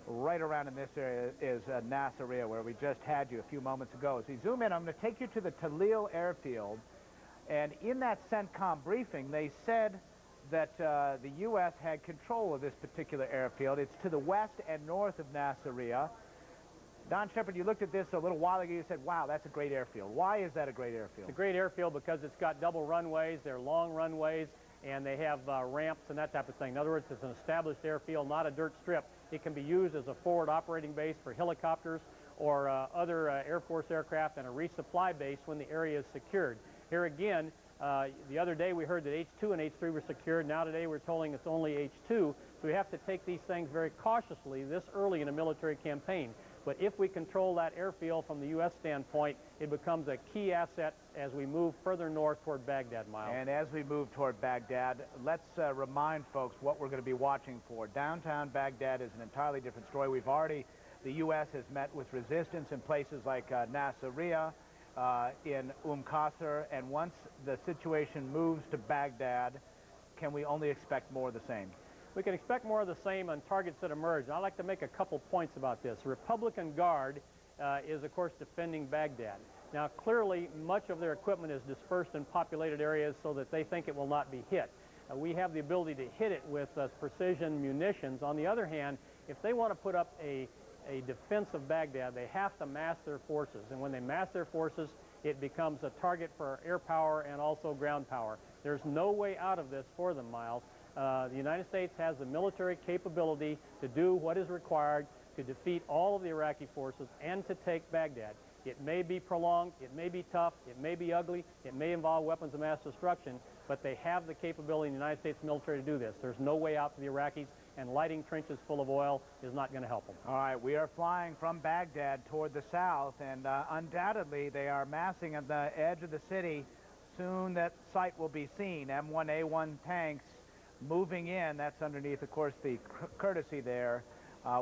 right around in this area is Nasiriyah, where we just had you a few moments ago. As we zoom in, I'm going to take you to the Talil airfield, and in that CENTCOM briefing, they said that the U.S. had control of this particular airfield. It's to the west and north of Nasiriyah. Don Shepard, you looked at this a little while ago. You said, wow, that's a great airfield. Why is that a great airfield? It's a great airfield because it's got double runways. They're long runways, and they have ramps and that type of thing. In other words, it's an established airfield, not a dirt strip. It can be used as a forward operating base for helicopters or other Air Force aircraft, and a resupply base when the area is secured. Here again, the other day we heard that H2 and H3 were secured. Now today we're told it's only H2. So we have to take these things very cautiously this early in a military campaign. But if we control that airfield from the U.S. standpoint, it becomes a key asset as we move further north toward Baghdad, Miles. And as we move toward Baghdad, let's remind folks what we're going to be watching for. Downtown Baghdad is an entirely different story. The U.S. has met with resistance in places like Nasiriyah, in Qasr, and once the situation moves to Baghdad, can we only expect more of the same? We can expect more of the same on targets that emerge. I'd like to make a couple points about this. The Republican Guard is, of course, defending Baghdad. Now, clearly, much of their equipment is dispersed in populated areas so that they think it will not be hit. We have the ability to hit it with precision munitions. On the other hand, if they want to put up a defense of Baghdad, they have to mass their forces. And when they mass their forces, it becomes a target for air power and also ground power. There's no way out of this for them, Miles. The United States has the military capability to do what is required to defeat all of the Iraqi forces and to take Baghdad. It may be prolonged, it may be tough, it may be ugly, it may involve weapons of mass destruction, but they have the capability in the United States military to do this. There's no way out for the Iraqis, and lighting trenches full of oil is not going to help them. All right, we are flying from Baghdad toward the south, and undoubtedly they are massing at the edge of the city. Soon that sight will be seen. M1A1 tanks moving in. That's underneath, of course, the courtesy there.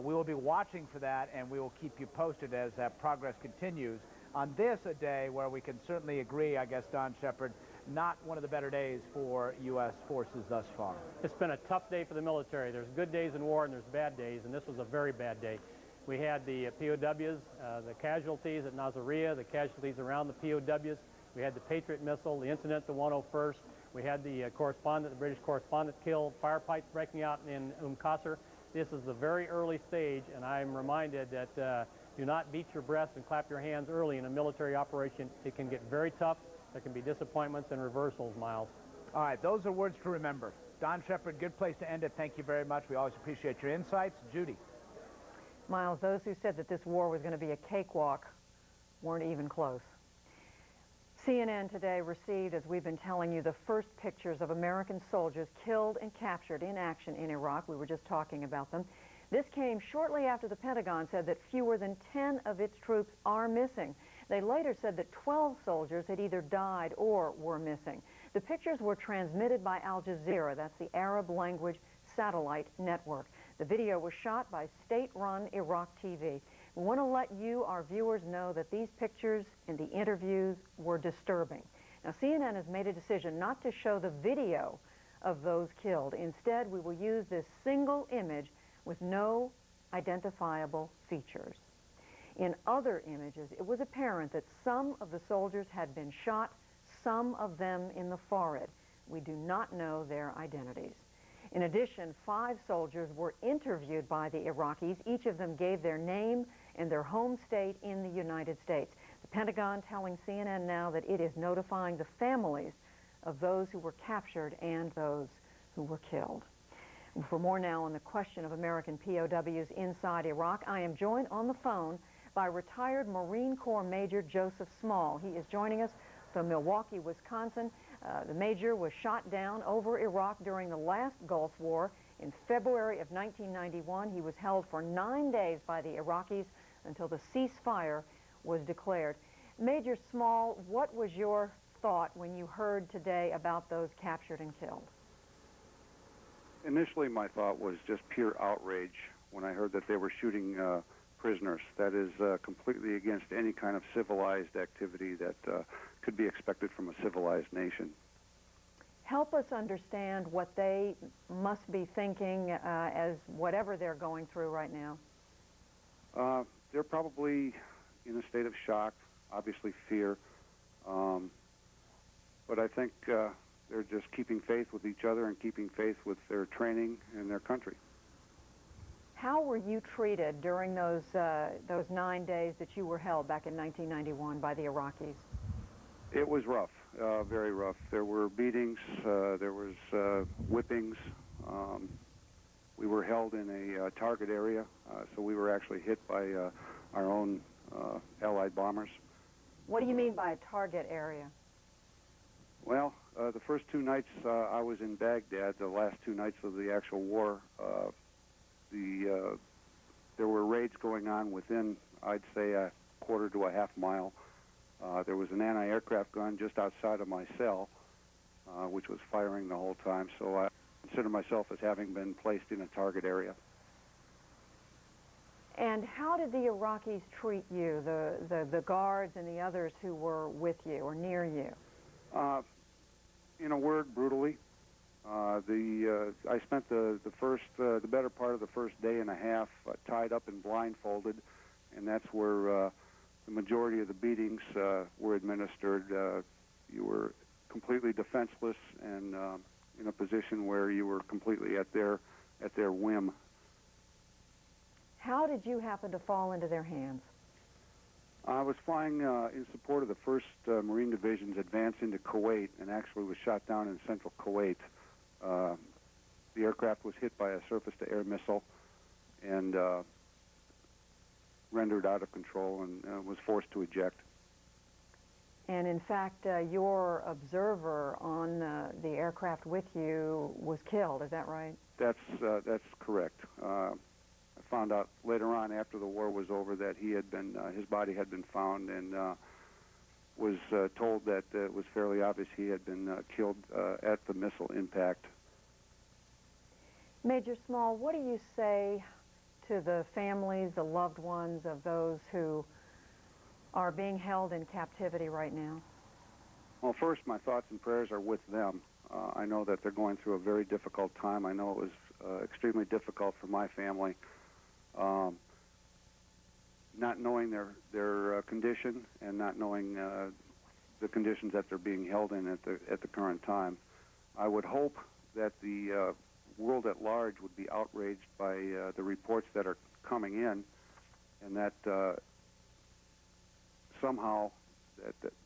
We will be watching for that, and we will keep you posted as that progress continues. On this, a day where we can certainly agree, I guess, Don Shepard, not one of the better days for U.S. forces thus far. It's been a tough day for the military. There's good days in war and there's bad days, and this was a very bad day. We had the POWs, the casualties at Nasiriyah, the casualties around the POWs. We had the Patriot missile, the incident at the 101st. We had the British correspondent killed, firefights breaking out in Qasr. This is the very early stage, and I'm reminded that do not beat your breast and clap your hands early in a military operation. It can get very tough. There can be disappointments and reversals, Miles. All right, those are words to remember. Don Shepard, good place to end it. Thank you very much. We always appreciate your insights. Judy. Miles, those who said that this war was going to be a cakewalk weren't even close. CNN today received, as we've been telling you, the first pictures of American soldiers killed and captured in action in Iraq. We were just talking about them. This came shortly after the Pentagon said that fewer than 10 of its troops are missing. They later said that 12 soldiers had either died or were missing. The pictures were transmitted by Al Jazeera, that's the Arab language satellite network. The video was shot by state-run Iraq TV. We want to let you, our viewers, know that these pictures and the interviews were disturbing. Now, CNN has made a decision not to show the video of those killed. Instead, we will use this single image with no identifiable features. In other images, it was apparent that some of the soldiers had been shot, some of them in the forehead. We do not know their identities. In addition, 5 soldiers were interviewed by the Iraqis. Each of them gave their name and their home state in the United States. The Pentagon telling CNN now that it is notifying the families of those who were captured and those who were killed. For more now on the question of American POWs inside Iraq, I am joined on the phone by retired Marine Corps Major Joseph Small. He is joining us from Milwaukee, Wisconsin. The Major was shot down over Iraq during the last Gulf War. In February of 1991, he was held for 9 days by the Iraqis until the ceasefire was declared. Major Small, what was your thought when you heard today about those captured and killed? Initially, my thought was just pure outrage when I heard that they were shooting prisoners. That is completely against any kind of civilized activity that could be expected from a civilized nation. Help us understand what they must be thinking as whatever they're going through right now. They're probably in a state of shock, obviously fear, but I think they're just keeping faith with each other and keeping faith with their training and their country. How were you treated during those 9 days that you were held back in 1991 by the Iraqis? It was rough, very rough. There were beatings, there was whippings. We were held in a target area, so we were actually hit by our own Allied bombers. What do you mean by a target area? Well, the first 2 nights I was in Baghdad, the last 2 nights of the actual war, there were raids going on within, I'd say, a quarter to a half mile. There was an anti-aircraft gun just outside of my cell, which was firing the whole time, so I consider myself as having been placed in a target area. And how did the Iraqis treat you, the guards and the others who were with you or near you? In a word, brutally. I spent the better part of the first day and a half tied up and blindfolded, and that's where the majority of the beatings were administered. You were completely defenseless and in a position where you were completely at their whim. How did you happen to fall into their hands? I was flying in support of the 1st Marine Division's advance into Kuwait, and actually was shot down in central Kuwait. The aircraft was hit by a surface-to-air missile and rendered out of control and was forced to eject. And in fact, your observer on the aircraft with you was killed, is that right? That's correct. I found out later on, after the war was over, that he had been his body had been found, and was told that it was fairly obvious he had been killed at the missile impact. Major Small, what do you say to the families, the loved ones of those who are being held in captivity right now? Well, first, my thoughts and prayers are with them. I know that they're going through a very difficult time. I know it was extremely difficult for my family. Not knowing their condition and not knowing the conditions that they're being held in at the current time. I would hope that the world at large would be outraged by the reports that are coming in, and that somehow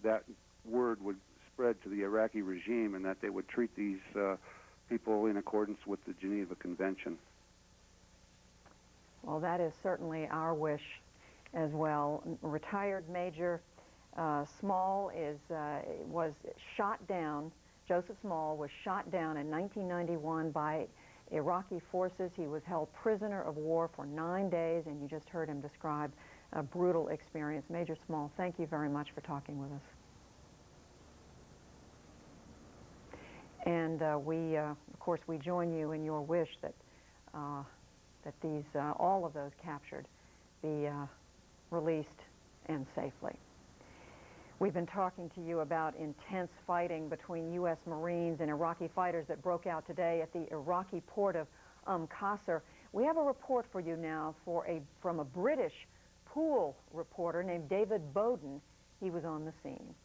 that word would spread to the Iraqi regime, and that they would treat these people in accordance with the Geneva Convention. Well, that is certainly our wish as well. Retired Major Small was shot down. Joseph Small was shot down in 1991 by Iraqi forces. He was held prisoner of war for 9 days, and you just heard him describe a brutal experience. Major Small, thank you very much for talking with us. And of course, we join you in your wish that all of those captured be released and safely. We've been talking to you about intense fighting between U.S. Marines and Iraqi fighters that broke out today at the Iraqi port of Qasr. We have a report for you now from a British pool reporter named David Bowden. He was on the scene.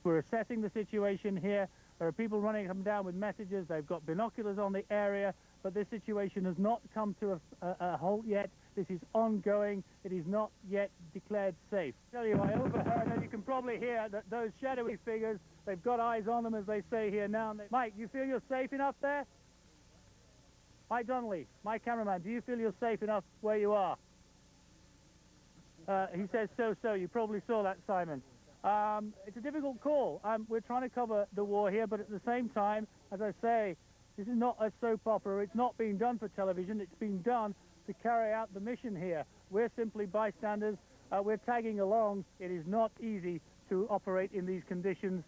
We're assessing the situation here. There are people running up and down with messages. They've got binoculars on the area, but this situation has not come to a halt yet. This is ongoing. It is not yet declared safe. I tell you, I overheard, and you can probably hear that those shadowy figures, they've got eyes on them, as they say here now. Mike, you feel you're safe enough there? Mike Donnelly, my cameraman, do you feel you're safe enough where you are? He says so. You probably saw that, Simon. It's a difficult call. We're trying to cover the war here, but at the same time, as I say, This is not a soap opera. It's not being done for television. It's being done to carry out the mission here. We're simply bystanders. We're tagging along. It is not easy to operate in these conditions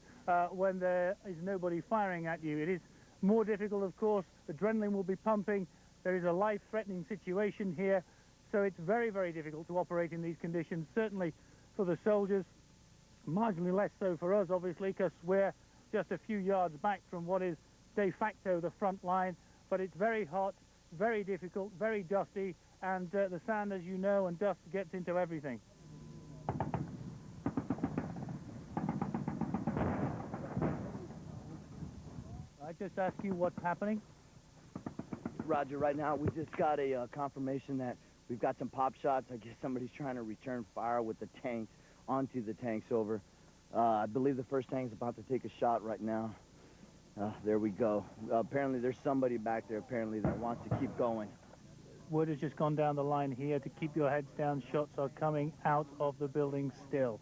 when there is nobody firing at you. It is more difficult, of course. Adrenaline will be pumping. There is a life-threatening situation here. So it's very, very difficult to operate in these conditions, certainly for the soldiers. Marginally less so for us, obviously, because we're just a few yards back from what is de facto the front line. But it's very hot, very difficult, very dusty, and the sand, as you know, and dust gets into everything. I just ask you what's happening. Roger, right now we just got a confirmation that we've got some pop shots. I guess somebody's trying to return fire with the tanks onto the tanks over. I believe the first tank's about to take a shot right now. There we go. Apparently there's somebody back there apparently that wants to keep going. Word has just gone down the line here to keep your heads down. Shots are coming out of the building still.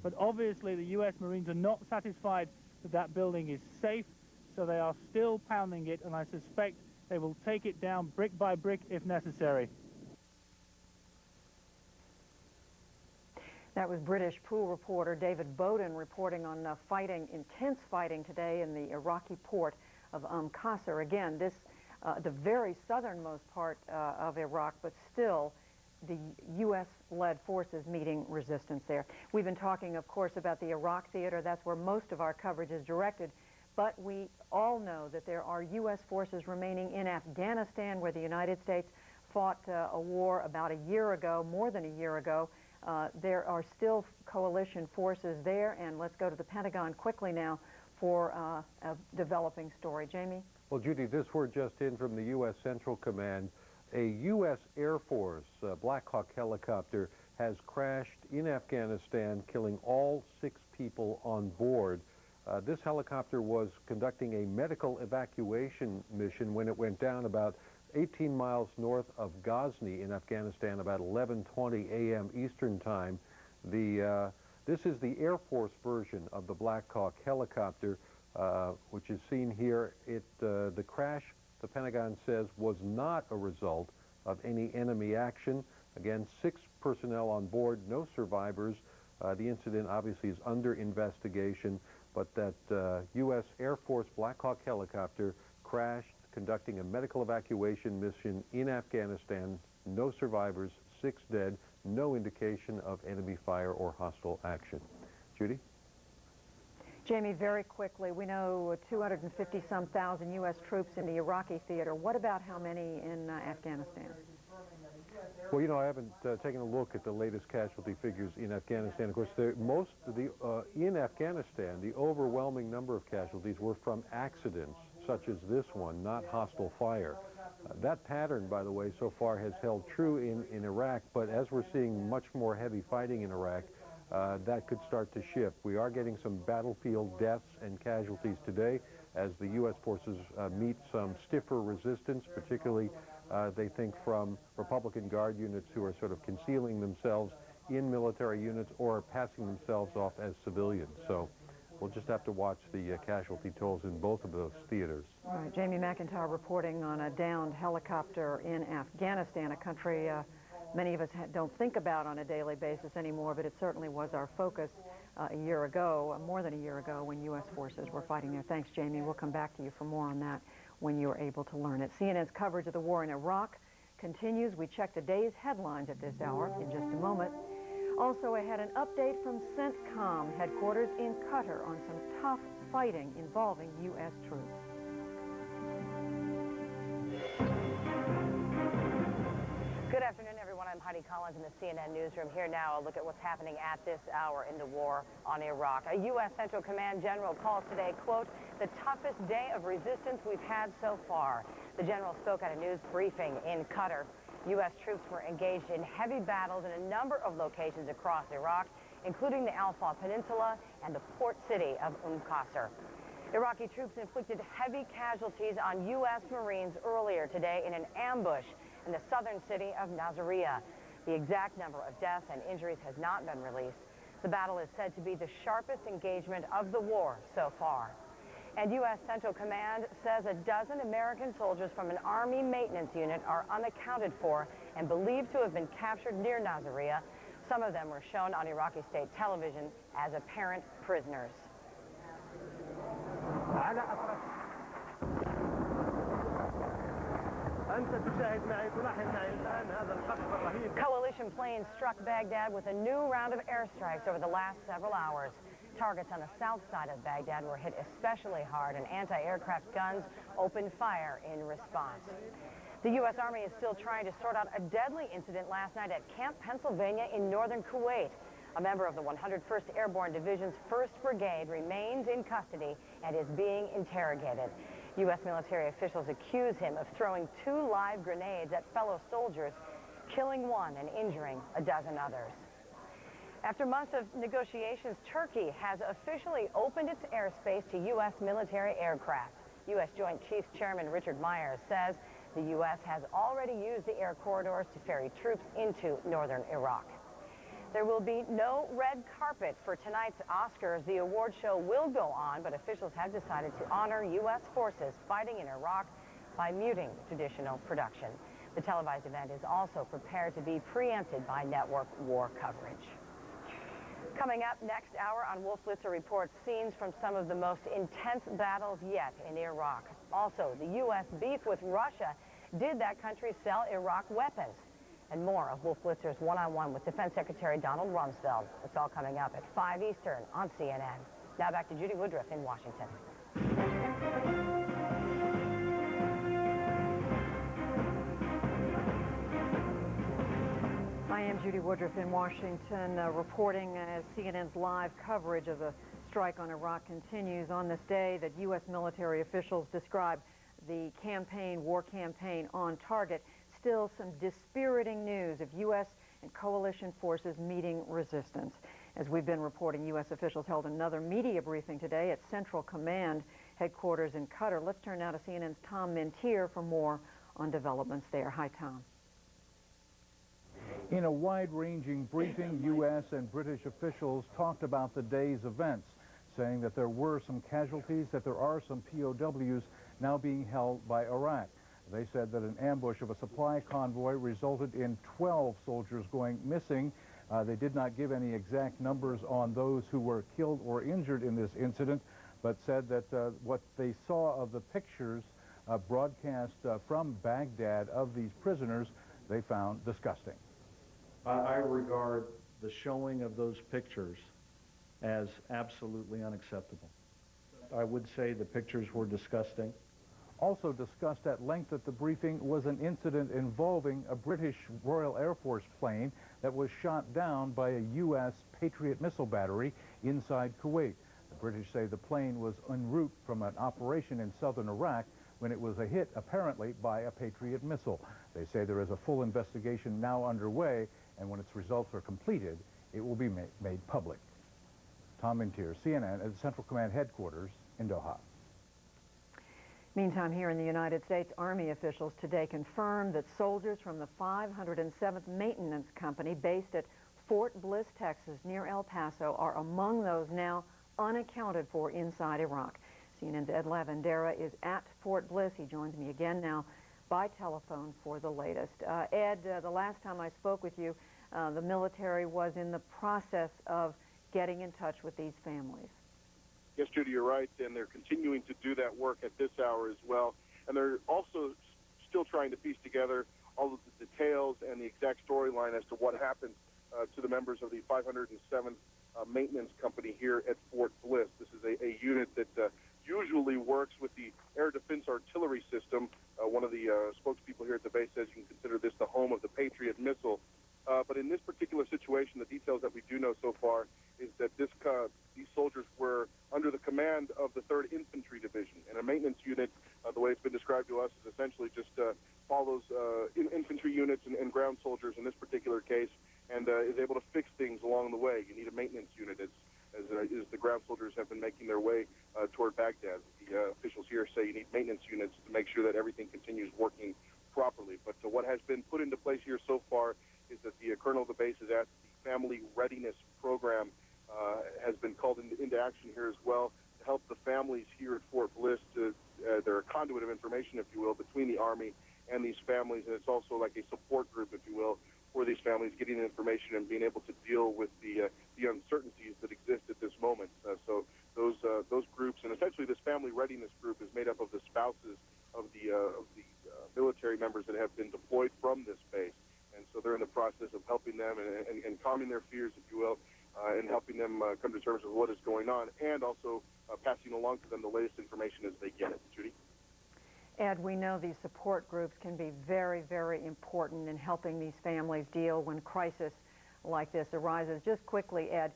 But obviously the U.S. Marines are not satisfied that that building is safe, so they are still pounding it, and I suspect they will take it down brick by brick if necessary. That was British pool reporter David Bowden reporting on intense fighting today in the Iraqi port of Qasr. Again, this the very southernmost part of Iraq, but still the U.S.-led forces meeting resistance there. We've been talking, of course, about the Iraq theater. That's where most of our coverage is directed. But we all know that there are U.S. forces remaining in Afghanistan, where the United States fought a war about a year ago, more than a year ago. There are still coalition forces there, and let's go to the Pentagon quickly now for a developing story. Jamie? Well, Judy, this word just in from the U.S. Central Command. A U.S. Air Force Black Hawk helicopter has crashed in Afghanistan, killing all 6 people on board. This helicopter was conducting a medical evacuation mission when it went down about 18 miles north of Ghazni in Afghanistan, about 11:20 a.m. Eastern Time. This is the Air Force version of the Black Hawk helicopter, which is seen here. The crash, the Pentagon says, was not a result of any enemy action. Again, 6 personnel on board, no survivors. The incident obviously is under investigation, but that U.S. Air Force Black Hawk helicopter crashed conducting a medical evacuation mission in Afghanistan. No survivors, 6 dead, no indication of enemy fire or hostile action. Judy? Jamie, very quickly, we know 250-some thousand U.S. troops in the Iraqi theater. What about how many in Afghanistan? Well, you know, I haven't taken a look at the latest casualty figures in Afghanistan. Of course, in Afghanistan, the overwhelming number of casualties were from accidents, such as this one, not hostile fire. That pattern, by the way, so far has held true in Iraq, but as we're seeing much more heavy fighting in Iraq, that could start to shift. We are getting some battlefield deaths and casualties today as the U.S. forces meet some stiffer resistance, particularly they think from Republican Guard units who are sort of concealing themselves in military units or passing themselves off as civilians. So we'll just have to watch the casualty tolls in both of those theaters. All right, Jamie McIntyre reporting on a downed helicopter in Afghanistan, a country many of us don't think about on a daily basis anymore, but it certainly was our focus a year ago, more than a year ago, when U.S. forces were fighting there. Thanks, Jamie. We'll come back to you for more on that when you're able to learn it. CNN's coverage of the war in Iraq continues. We check the day's headlines at this hour in just a moment. Also ahead, an update from CENTCOM headquarters in Qatar on some tough fighting involving U.S. troops. Good afternoon, everyone. I'm Heidi Collins in the CNN newsroom. Here now, a look at what's happening at this hour in the war on Iraq. A U.S. Central Command general calls today, quote, the toughest day of resistance we've had so far. The general spoke at a news briefing in Qatar. U.S. troops were engaged in heavy battles in a number of locations across Iraq, including the Al-Faw Peninsula and the port city of Qasr. Iraqi troops inflicted heavy casualties on U.S. Marines earlier today in an ambush in the southern city of Nasiriyah. The exact number of deaths and injuries has not been released. The battle is said to be the sharpest engagement of the war so far. And U.S. Central Command says a dozen American soldiers from an Army maintenance unit are unaccounted for and believed to have been captured near Nasiriyah. Some of them were shown on Iraqi state television as apparent prisoners. Coalition planes struck Baghdad with a new round of airstrikes over the last several hours. Targets on the south side of Baghdad were hit especially hard, and anti-aircraft guns opened fire in response. The U.S. Army is still trying to sort out a deadly incident last night at Camp Pennsylvania in northern Kuwait. A member of the 101st Airborne Division's 1st Brigade remains in custody and is being interrogated. U.S. military officials accuse him of throwing 2 live grenades at fellow soldiers, killing 1 and injuring a dozen others. After months of negotiations, Turkey has officially opened its airspace to U.S. military aircraft. U.S. Joint Chiefs Chairman Richard Myers says the U.S. has already used the air corridors to ferry troops into northern Iraq. There will be no red carpet for tonight's Oscars. The award show will go on, but officials have decided to honor U.S. forces fighting in Iraq by muting traditional production. The televised event is also prepared to be preempted by network war coverage. Coming up next hour on Wolf Blitzer reports scenes from some of the most intense battles yet in Iraq. Also, the U.S. beef with Russia. Did that country sell Iraq weapons? And more of Wolf Blitzer's one-on-one with Defense Secretary Donald Rumsfeld. It's all coming up at 5 Eastern on CNN. Now back to Judy Woodruff in Washington. I am Judy Woodruff in Washington, reporting as CNN's live coverage of the strike on Iraq continues on this day that U.S. military officials describe the war campaign on target. Still some dispiriting news of U.S. and coalition forces meeting resistance. As we've been reporting, U.S. officials held another media briefing today at Central Command headquarters in Qatar. Let's turn now to CNN's Tom Mintier for more on developments there. Hi, Tom. In a wide-ranging briefing, U.S. and British officials talked about the day's events, saying that there were some casualties, that there are some POWs now being held by Iraq. They said that an ambush of a supply convoy resulted in 12 soldiers going missing. They did not give any exact numbers on those who were killed or injured in this incident, but said that what they saw of the pictures broadcast from Baghdad of these prisoners, they found disgusting. I regard the showing of those pictures as absolutely unacceptable. I would say the pictures were disgusting. Also discussed at length at the briefing was an incident involving a British Royal Air Force plane that was shot down by a U.S. Patriot missile battery inside Kuwait. The British say the plane was en route from an operation in southern Iraq when it was hit apparently by a Patriot missile. They say there is a full investigation now underway, and when its results are completed, it will be made public. Tom Mintier, CNN at the Central Command headquarters in Doha. Meantime, here in the United States, Army officials today confirmed that soldiers from the 507th Maintenance Company based at Fort Bliss, Texas, near El Paso, are among those now unaccounted for inside Iraq. CNN's Ed Lavandera is at Fort Bliss. He joins me again now by telephone for the latest. Ed, the last time I spoke with you, the military was in the process of getting in touch with these families. Yes, Judy, you're right, and they're continuing to do that work at this hour as well. And they're also still trying to piece together all of the details and the exact storyline as to what happened to the members of the 507th Maintenance Company here at Fort Bliss. This is a unit that usually works with the Air Defense Artillery System. One of the spokespeople here at the base says you can consider this the home of the Patriot missile. But in this particular situation, the details that we do know so far is that these soldiers were under the command of the 3rd Infantry Division. And a maintenance unit, the way it's been described to us, is essentially just follows infantry units and ground soldiers in this particular case, and is able to fix things along the way. You need a maintenance unit as the ground soldiers have been making their way toward Baghdad. The officials here say you need maintenance units to make sure that everything continues working properly. But what has been put into place here so far is that the families here at Fort Bliss. They're a conduit of information, if you will, between the Army and these families, and it's also like a support group, if you will, for these families getting information and being able to deal with the uncertainties that exist at this moment. So those groups, and essentially this family readiness group, is made up of the spouses of the military members that have been deployed from this base, and so they're in the process of helping them and calming their fears, if you will, and helping them come to terms with what is going on, and also passing along to them the latest information as they get it. Judy? Ed, we know these support groups can be very, very important in helping these families deal when crisis like this arises. Just quickly, Ed,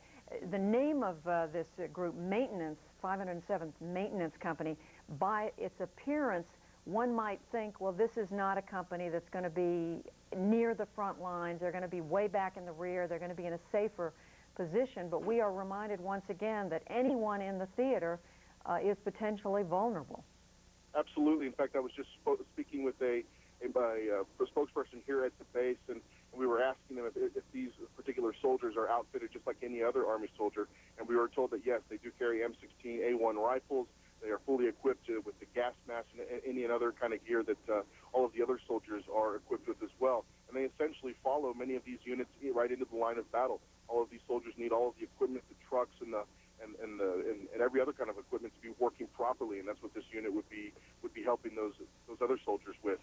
the name of this group, Maintenance, 507th Maintenance Company, by its appearance, one might think, well, this is not a company that's going to be near the front lines. They're going to be way back in the rear. They're going to be in a safer position. But we are reminded once again that anyone in the theater is potentially vulnerable. Absolutely. In fact, I was just speaking with a spokesperson here at the base, and we were asking them if these particular soldiers are outfitted just like any other Army soldier, and we were told that yes, they do carry M16A1 rifles. They are fully equipped with the gas mask and any other kind of gear that all of the other soldiers are equipped with as well. And they essentially follow many of these units right into the line of battle. All of these soldiers need all of the equipment, the trucks, and every other kind of equipment to be working properly, and that's what this unit would be helping those other soldiers with.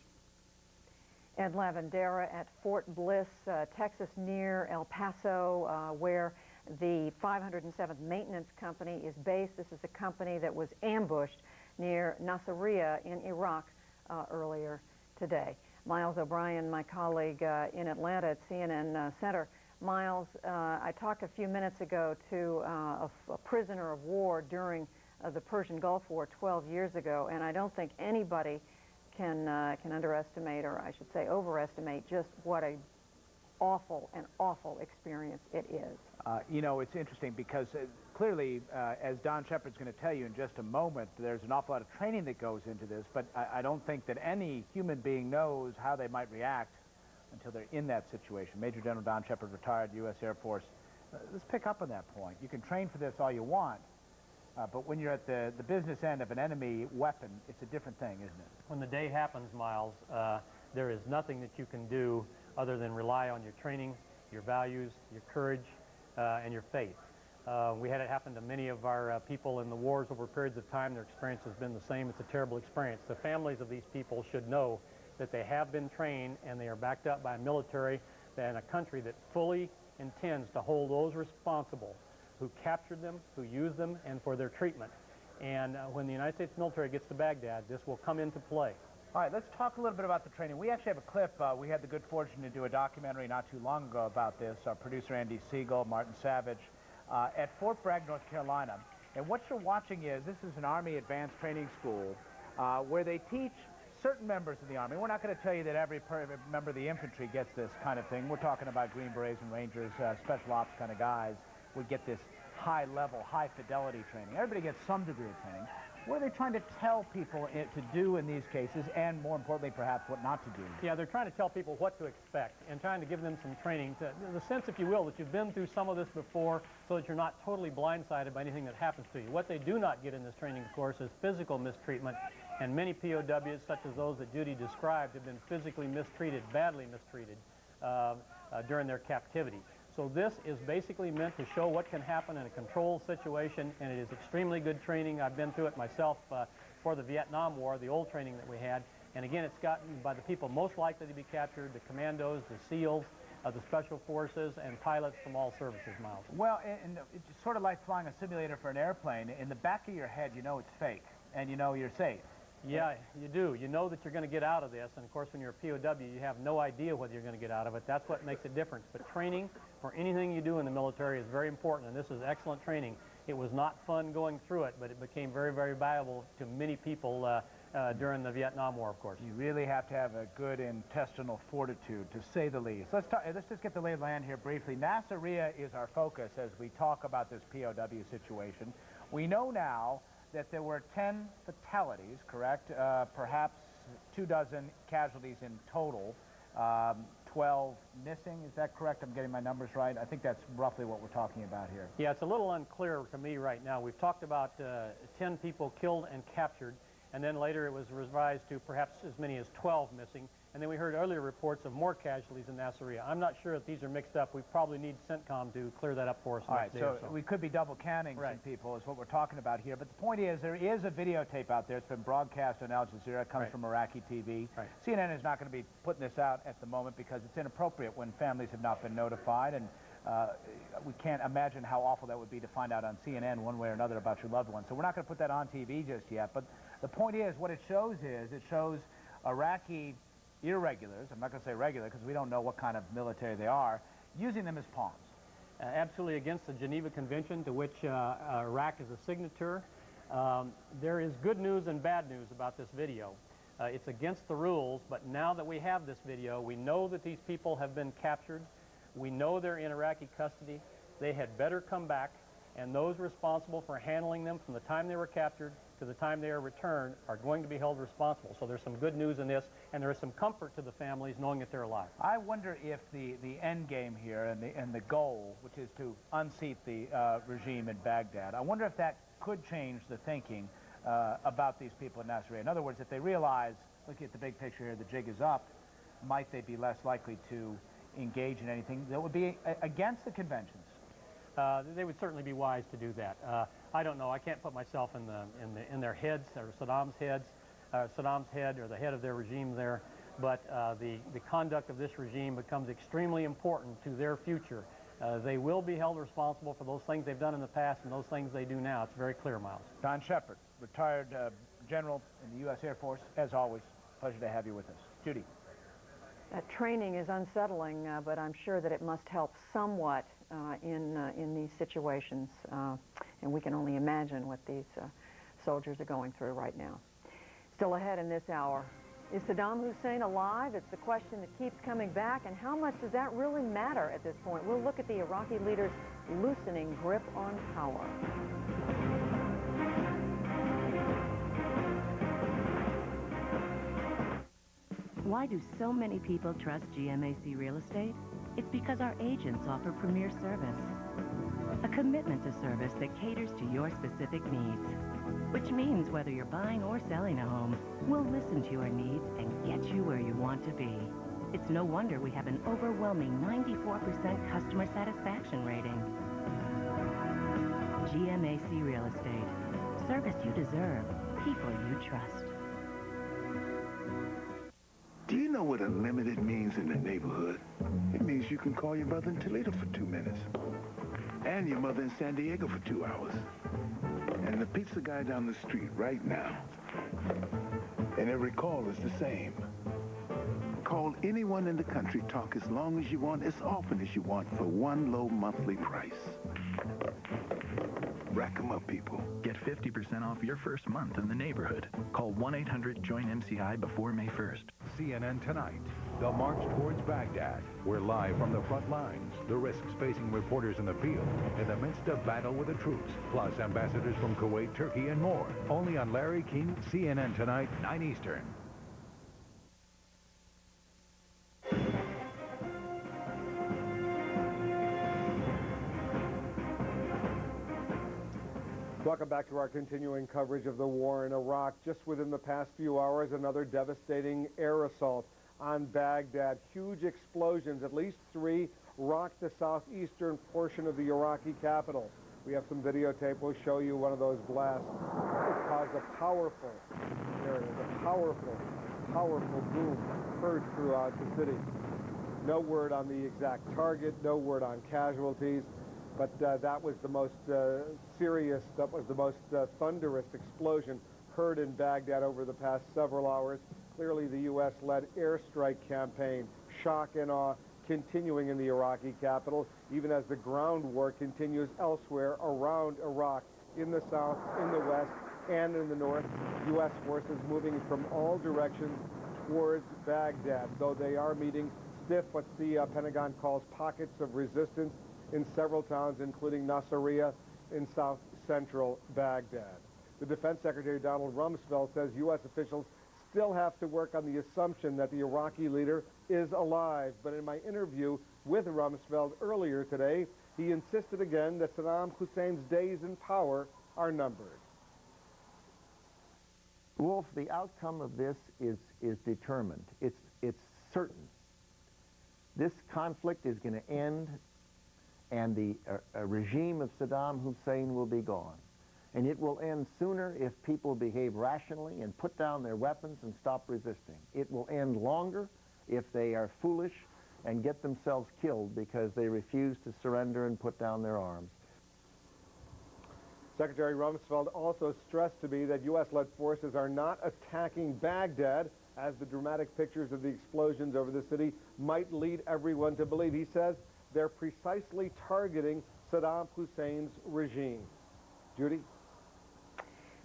Ed Lavandera at Fort Bliss, Texas, near El Paso, where the 507th Maintenance Company is based. This is a company that was ambushed near Nasiriyah in Iraq earlier today. Miles O'Brien, my colleague in Atlanta at CNN Center. Miles, I talked a few minutes ago to a prisoner of war during the Persian Gulf War 12 years ago, and I don't think anybody can underestimate, or I should say overestimate, just what a awful experience it is. You know, it's interesting because clearly, as Don Shepard's going to tell you in just a moment, there's an awful lot of training that goes into this, but I don't think that any human being knows how they might react until they're in that situation. Major General Don Shepard, retired U.S. Air Force. Let's pick up on that point. You can train for this all you want, but when you're at the business end of an enemy weapon, it's a different thing, isn't it? When the day happens, Miles, there is nothing that you can do other than rely on your training, your values, your courage, and your faith. We had it happen to many of our people in the wars over periods of time. Their experience has been the same. It's a terrible experience. The families of these people should know that they have been trained and they are backed up by a military and a country that fully intends to hold those responsible who captured them, who used them, and for their treatment. And when the United States military gets to Baghdad, this will come into play. All right, let's talk a little bit about the training. We actually have a clip. We had the good fortune to do a documentary not too long ago about this. Our producer Andy Siegel, Martin Savage, at Fort Bragg, North Carolina. And what you're watching is, this is an Army Advanced Training School where they teach certain members of the Army. We're not going to tell you that every member of the infantry gets this kind of thing. We're talking about Green Berets and Rangers, special ops kind of guys would get this high-level, high-fidelity training. Everybody gets some degree of training. What are they trying to tell people to do in these cases, and more importantly, perhaps, what not to do? Yeah, they're trying to tell people what to expect and trying to give them some training, the sense, if you will, that you've been through some of this before so that you're not totally blindsided by anything that happens to you. What they do not get in this training, of course, is physical mistreatment, and many POWs, such as those that Judy described, have been physically mistreated, badly mistreated during their captivity. So this is basically meant to show what can happen in a controlled situation, and it is extremely good training. I've been through it myself for the Vietnam War, the old training that we had. And again, it's gotten by the people most likely to be captured, the commandos, the SEALs, the Special Forces, and pilots from all services, Miles. Well, and it's sort of like flying a simulator for an airplane. In the back of your head, you know it's fake, and you know you're safe. Yeah, you do. You know that you're going to get out of this, and of course when you're a POW, you have no idea whether you're going to get out of it. That's what makes a difference. But training for anything you do in the military is very important, and this is excellent training. It was not fun going through it, but it became very, very valuable to many people during the Vietnam War, of course. You really have to have a good intestinal fortitude, to say the least. Let's just get the lay of the land here briefly. Nasiriyah is our focus as we talk about this POW situation. We know now that there were 10 fatalities, correct? Perhaps 24 casualties in total. 12 missing. Is that correct? I'm getting my numbers right. I think that's roughly what we're talking about here. Yeah, it's a little unclear to me right now. We've talked about 10 people killed and captured, and then later it was revised to perhaps as many as 12 missing. And then we heard earlier reports of more casualties in Nasiriyah. I'm not sure if these are mixed up. We probably need CENTCOM to clear that up for us. All right, so we could be double counting some people is what we're talking about here. But the point is, there is a videotape out there. It's been broadcast on Al Jazeera. It comes from Iraqi TV. CNN is not going to be putting this out at the moment because it's inappropriate when families have not been notified. And we can't imagine how awful that would be to find out on CNN one way or another about your loved one. So we're not going to put that on TV just yet. But the point is, what it shows is, it shows Iraqi irregulars, I'm not going to say regular because we don't know what kind of military they are, using them as pawns. Absolutely against the Geneva Convention, to which Iraq is a signature. There is good news and bad news about this video. It's against the rules, but now that we have this video, we know that these people have been captured. We know they're in Iraqi custody. They had better come back, and those responsible for handling them from the time they were captured to the time they are returned are going to be held responsible. So there's some good news in this, and there is some comfort to the families knowing that they're alive. I wonder if the end game here and the goal, which is to unseat the regime in Baghdad, I wonder if that could change the thinking about these people in Nasiriyah. In other words, if they realize, looking at the big picture here, the jig is up, might they be less likely to engage in anything that would be against the conventions? They would certainly be wise to do that. I don't know. I can't put myself in their heads, or Saddam's head, or the head of their regime there. But the conduct of this regime becomes extremely important to their future. They will be held responsible for those things they've done in the past and those things they do now. It's very clear, Miles. Don Shepard, retired general in the U.S. Air Force. As always, pleasure to have you with us. Judy. That training is unsettling, but I'm sure that it must help somewhat in these situations, and we can only imagine what these soldiers are going through right now. Still ahead in this hour, is Saddam Hussein alive? It's the question that keeps coming back, and how much does that really matter at this point? We'll look at the Iraqi leader's loosening grip on power. Why do so many people trust GMAC Real Estate? It's because our agents offer premier service. A commitment to service that caters to your specific needs. Which means whether you're buying or selling a home, we'll listen to your needs and get you where you want to be. It's no wonder we have an overwhelming 94% customer satisfaction rating. GMAC Real Estate. Service you deserve. People you trust. Do you know what unlimited means in the neighborhood? It means you can call your mother in Toledo for 2 minutes. And your mother in San Diego for 2 hours. And the pizza guy down the street right now. And every call is the same. Call anyone in the country, talk as long as you want, as often as you want, for one low monthly price. Rack 'em up, people. Get 50% off your first month in the neighborhood. Call 1-800-JOIN-MCI before May 1st. CNN Tonight, the march towards Baghdad. We're live from the front lines, the risks facing reporters in the field, in the midst of battle with the troops, plus ambassadors from Kuwait, Turkey, and more. Only on Larry King, CNN Tonight, 9 Eastern. Welcome back to our continuing coverage of the war in Iraq. Just within the past few hours, another devastating air assault on Baghdad. Huge explosions, at least 3, rocked the southeastern portion of the Iraqi capital. We have some videotape. We'll show you one of those blasts. It caused a powerful boom heard throughout the city. No word on the exact target, no word on casualties. But that was the most serious, that was the most thunderous explosion heard in Baghdad over the past several hours. Clearly the U.S.-led airstrike campaign, shock and awe, continuing in the Iraqi capital, even as the ground war continues elsewhere around Iraq, in the south, in the west, and in the north. U.S. forces moving from all directions towards Baghdad, though they are meeting stiff, what the Pentagon calls pockets of resistance in several towns, including Nasiriyah in south-central Baghdad. The Defense Secretary, Donald Rumsfeld, says U.S. officials still have to work on the assumption that the Iraqi leader is alive. But in my interview with Rumsfeld earlier today, he insisted again that Saddam Hussein's days in power are numbered. Wolf, the outcome of this is determined. It's certain. This conflict is going to end, and the regime of Saddam Hussein will be gone. And it will end sooner if people behave rationally and put down their weapons and stop resisting. It will end longer if they are foolish and get themselves killed because they refuse to surrender and put down their arms. Secretary Rumsfeld also stressed to me that U.S.-led forces are not attacking Baghdad, as the dramatic pictures of the explosions over the city might lead everyone to believe. He says they're precisely targeting Saddam Hussein's regime. Judy?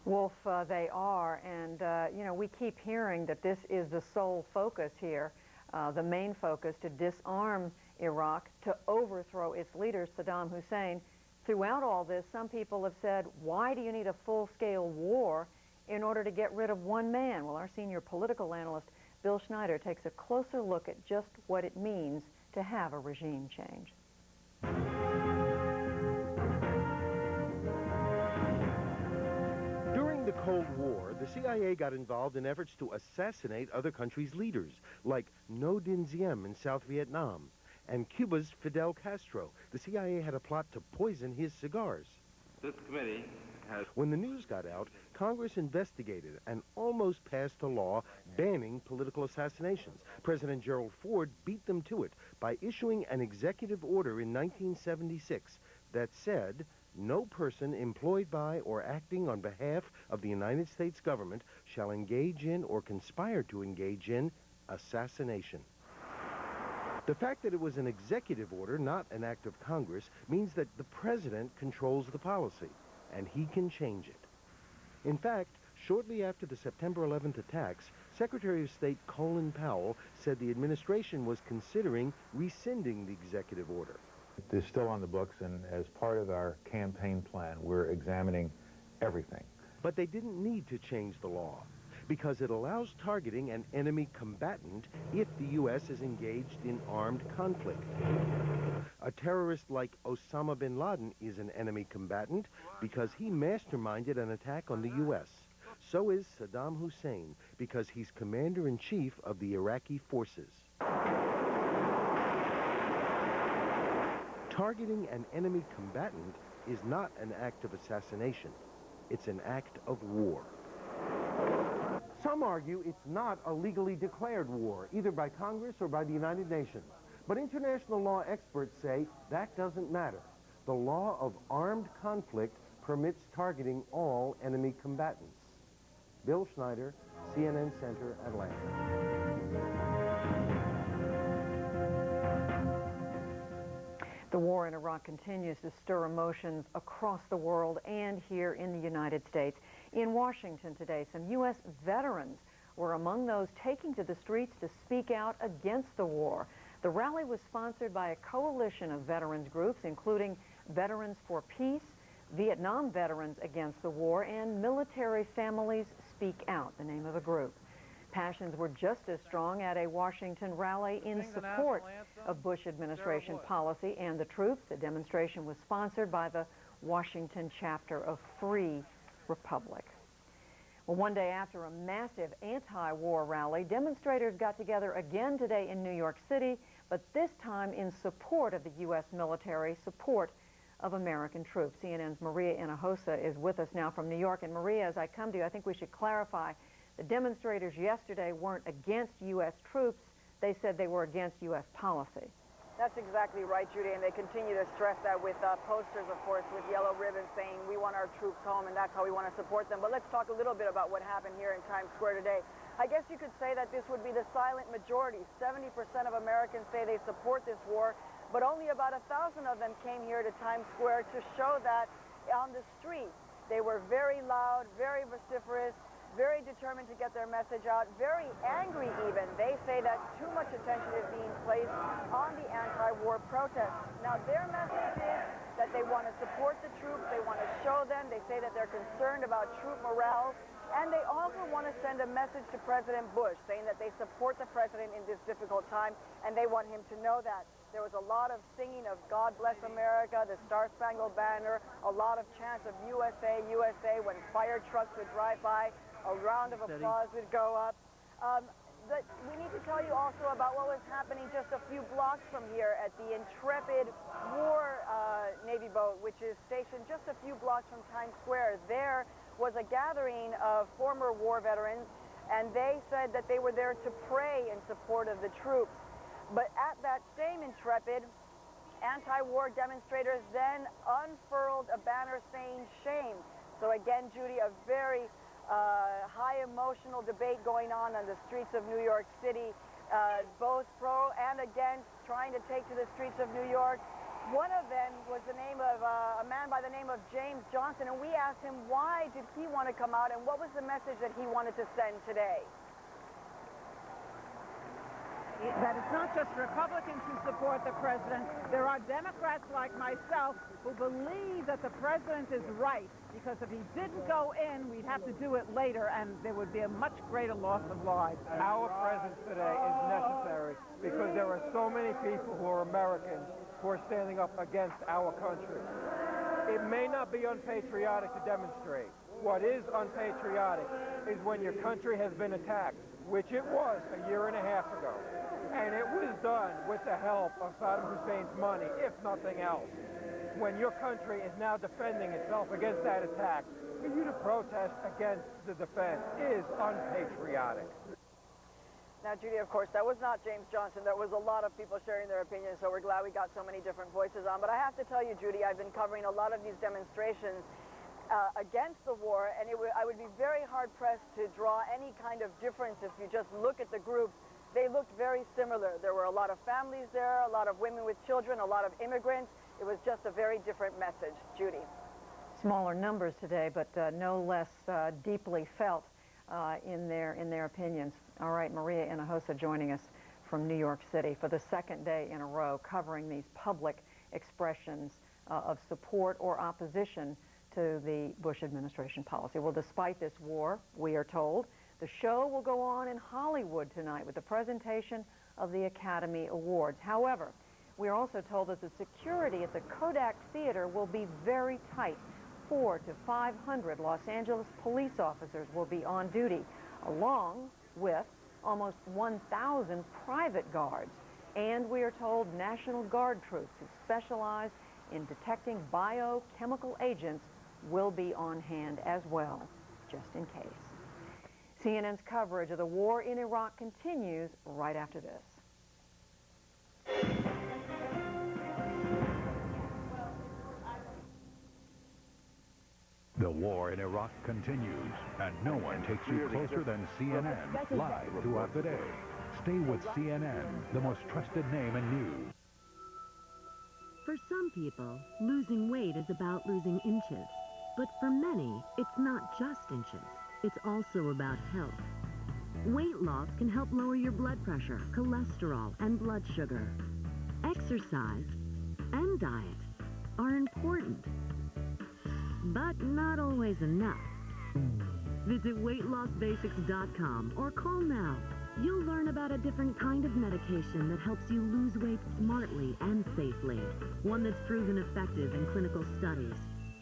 Wolf, they are, and you know, we keep hearing that this is the sole focus here, the main focus, to disarm Iraq, to overthrow its leader, Saddam Hussein. Throughout all this, some people have said, why do you need a full-scale war in order to get rid of one man? Well, our senior political analyst, Bill Schneider, takes a closer look at just what it means to have a regime change. During the Cold War, the CIA got involved in efforts to assassinate other countries' leaders, like Ngo Dinh Diem in South Vietnam, and Cuba's Fidel Castro. The CIA had a plot to poison his cigars. This committee has... When the news got out, Congress investigated and almost passed a law banning political assassinations. President Gerald Ford beat them to it by issuing an executive order in 1976 that said, no person employed by or acting on behalf of the United States government shall engage in or conspire to engage in assassination. The fact that it was an executive order, not an act of Congress, means that the president controls the policy, and he can change it. In fact, shortly after the September 11th attacks, Secretary of State Colin Powell said the administration was considering rescinding the executive order. It's still on the books, and as part of our campaign plan, we're examining everything. But they didn't need to change the law, because it allows targeting an enemy combatant if the U.S. is engaged in armed conflict. A terrorist like Osama bin Laden is an enemy combatant because he masterminded an attack on the U.S. So is Saddam Hussein, because he's commander-in-chief of the Iraqi forces. Targeting an enemy combatant is not an act of assassination. It's an act of war. Some argue it's not a legally declared war, either by Congress or by the United Nations. But international law experts say that doesn't matter. The law of armed conflict permits targeting all enemy combatants. Bill Schneider, CNN Center, Atlanta. The war in Iraq continues to stir emotions across the world and here in the United States. In Washington today, some U.S. veterans were among those taking to the streets to speak out against the war. The rally was sponsored by a coalition of veterans groups, including Veterans for Peace, Vietnam Veterans Against the War, and Military Families Speak Out, the name of the group. Passions were just as strong at a Washington rally in support of Bush administration policy and the troops. The demonstration was sponsored by the Washington chapter of Free Republic. Well, one day after a massive anti-war rally, demonstrators got together again today in New York City, but this time in support of the U.S. military, support of American troops. CNN's Maria Hinojosa is with us now from New York. And Maria, as I come to you, I think we should clarify the demonstrators yesterday weren't against U.S. troops. They said they were against U.S. policy. That's exactly right, Judy, and they continue to stress that with posters, of course, with yellow ribbons saying we want our troops home and that's how we want to support them. But let's talk a little bit about what happened here in Times Square today. I guess you could say that this would be the silent majority. 70% of Americans say they support this war, but only about 1,000 of them came here to Times Square to show that on the street. They were very loud, very vociferous, very determined to get their message out, very angry even. They say that too much attention is being placed on the anti-war protests. Now, their message is that they want to support the troops, they want to show them, they say that they're concerned about troop morale, And they also want to send a message to President Bush saying that they support the president in this difficult time, and they want him to know that. There was a lot of singing of God Bless America, the Star-Spangled Banner, a lot of chants of USA, USA when fire trucks would drive by, a round of applause would go up. But we need to tell you also about what was happening just a few blocks from here at the Intrepid War Navy boat, which is stationed just a few blocks from Times Square. There was a gathering of former war veterans, and they said that they were there to pray in support of the troops. But at that same Intrepid, anti-war demonstrators then unfurled a banner saying shame. So again, Judy, a very high emotional debate going on the streets of New York City, both pro and against, trying to take to the streets of New York. One of them was the name of a man by the name of James Johnson, and we asked him why did he want to come out and what was the message that he wanted to send today. That it's not just Republicans who support the president. There are Democrats like myself who believe that the president is right, because if he didn't go in, we'd have to do it later, and there would be a much greater loss of lives. Our presence today is necessary because there are so many people who are Americans who are standing up against our country. It may not be unpatriotic to demonstrate. What is unpatriotic is when your country has been attacked, which it was a year and a half ago. And it was done with the help of Saddam Hussein's money, if nothing else. When your country is now defending itself against that attack, for you to protest against the defense is unpatriotic. Now, Judy, of course, that was not James Johnson. There was a lot of people sharing their opinions, so we're glad we got so many different voices on. But I have to tell you, Judy, I've been covering a lot of these demonstrations against the war, and I would be very hard-pressed to draw any kind of difference if you just look at the groups. They looked very similar. There were a lot of families there, a lot of women with children, a lot of immigrants. It was just a very different message. Judy. Smaller numbers today, but no less deeply felt in their opinions. All right, Maria Hinojosa joining us from New York City for the second day in a row, covering these public expressions of support or opposition to the Bush administration policy. Well, despite this war, we are told, the show will go on in Hollywood tonight with the presentation of the Academy Awards. However, we are also told that the security at the Kodak Theater will be very tight. 400 to 500 Los Angeles police officers will be on duty, along with almost 1,000 private guards. And we are told National Guard troops who specialize in detecting biochemical agents will be on hand as well, just in case. CNN's coverage of the war in Iraq continues right after this. The war in Iraq continues, and no one takes you closer than CNN, live throughout the day. Stay with CNN, the most trusted name in news. For some people, losing weight is about losing inches. But for many, it's not just inches. It's also about health. Weight loss can help lower your blood pressure, cholesterol, and blood sugar. Exercise and diet are important, but not always enough. Visit weightlossbasics.com or call now. You'll learn about a different kind of medication that helps you lose weight smartly and safely. One that's proven effective in clinical studies.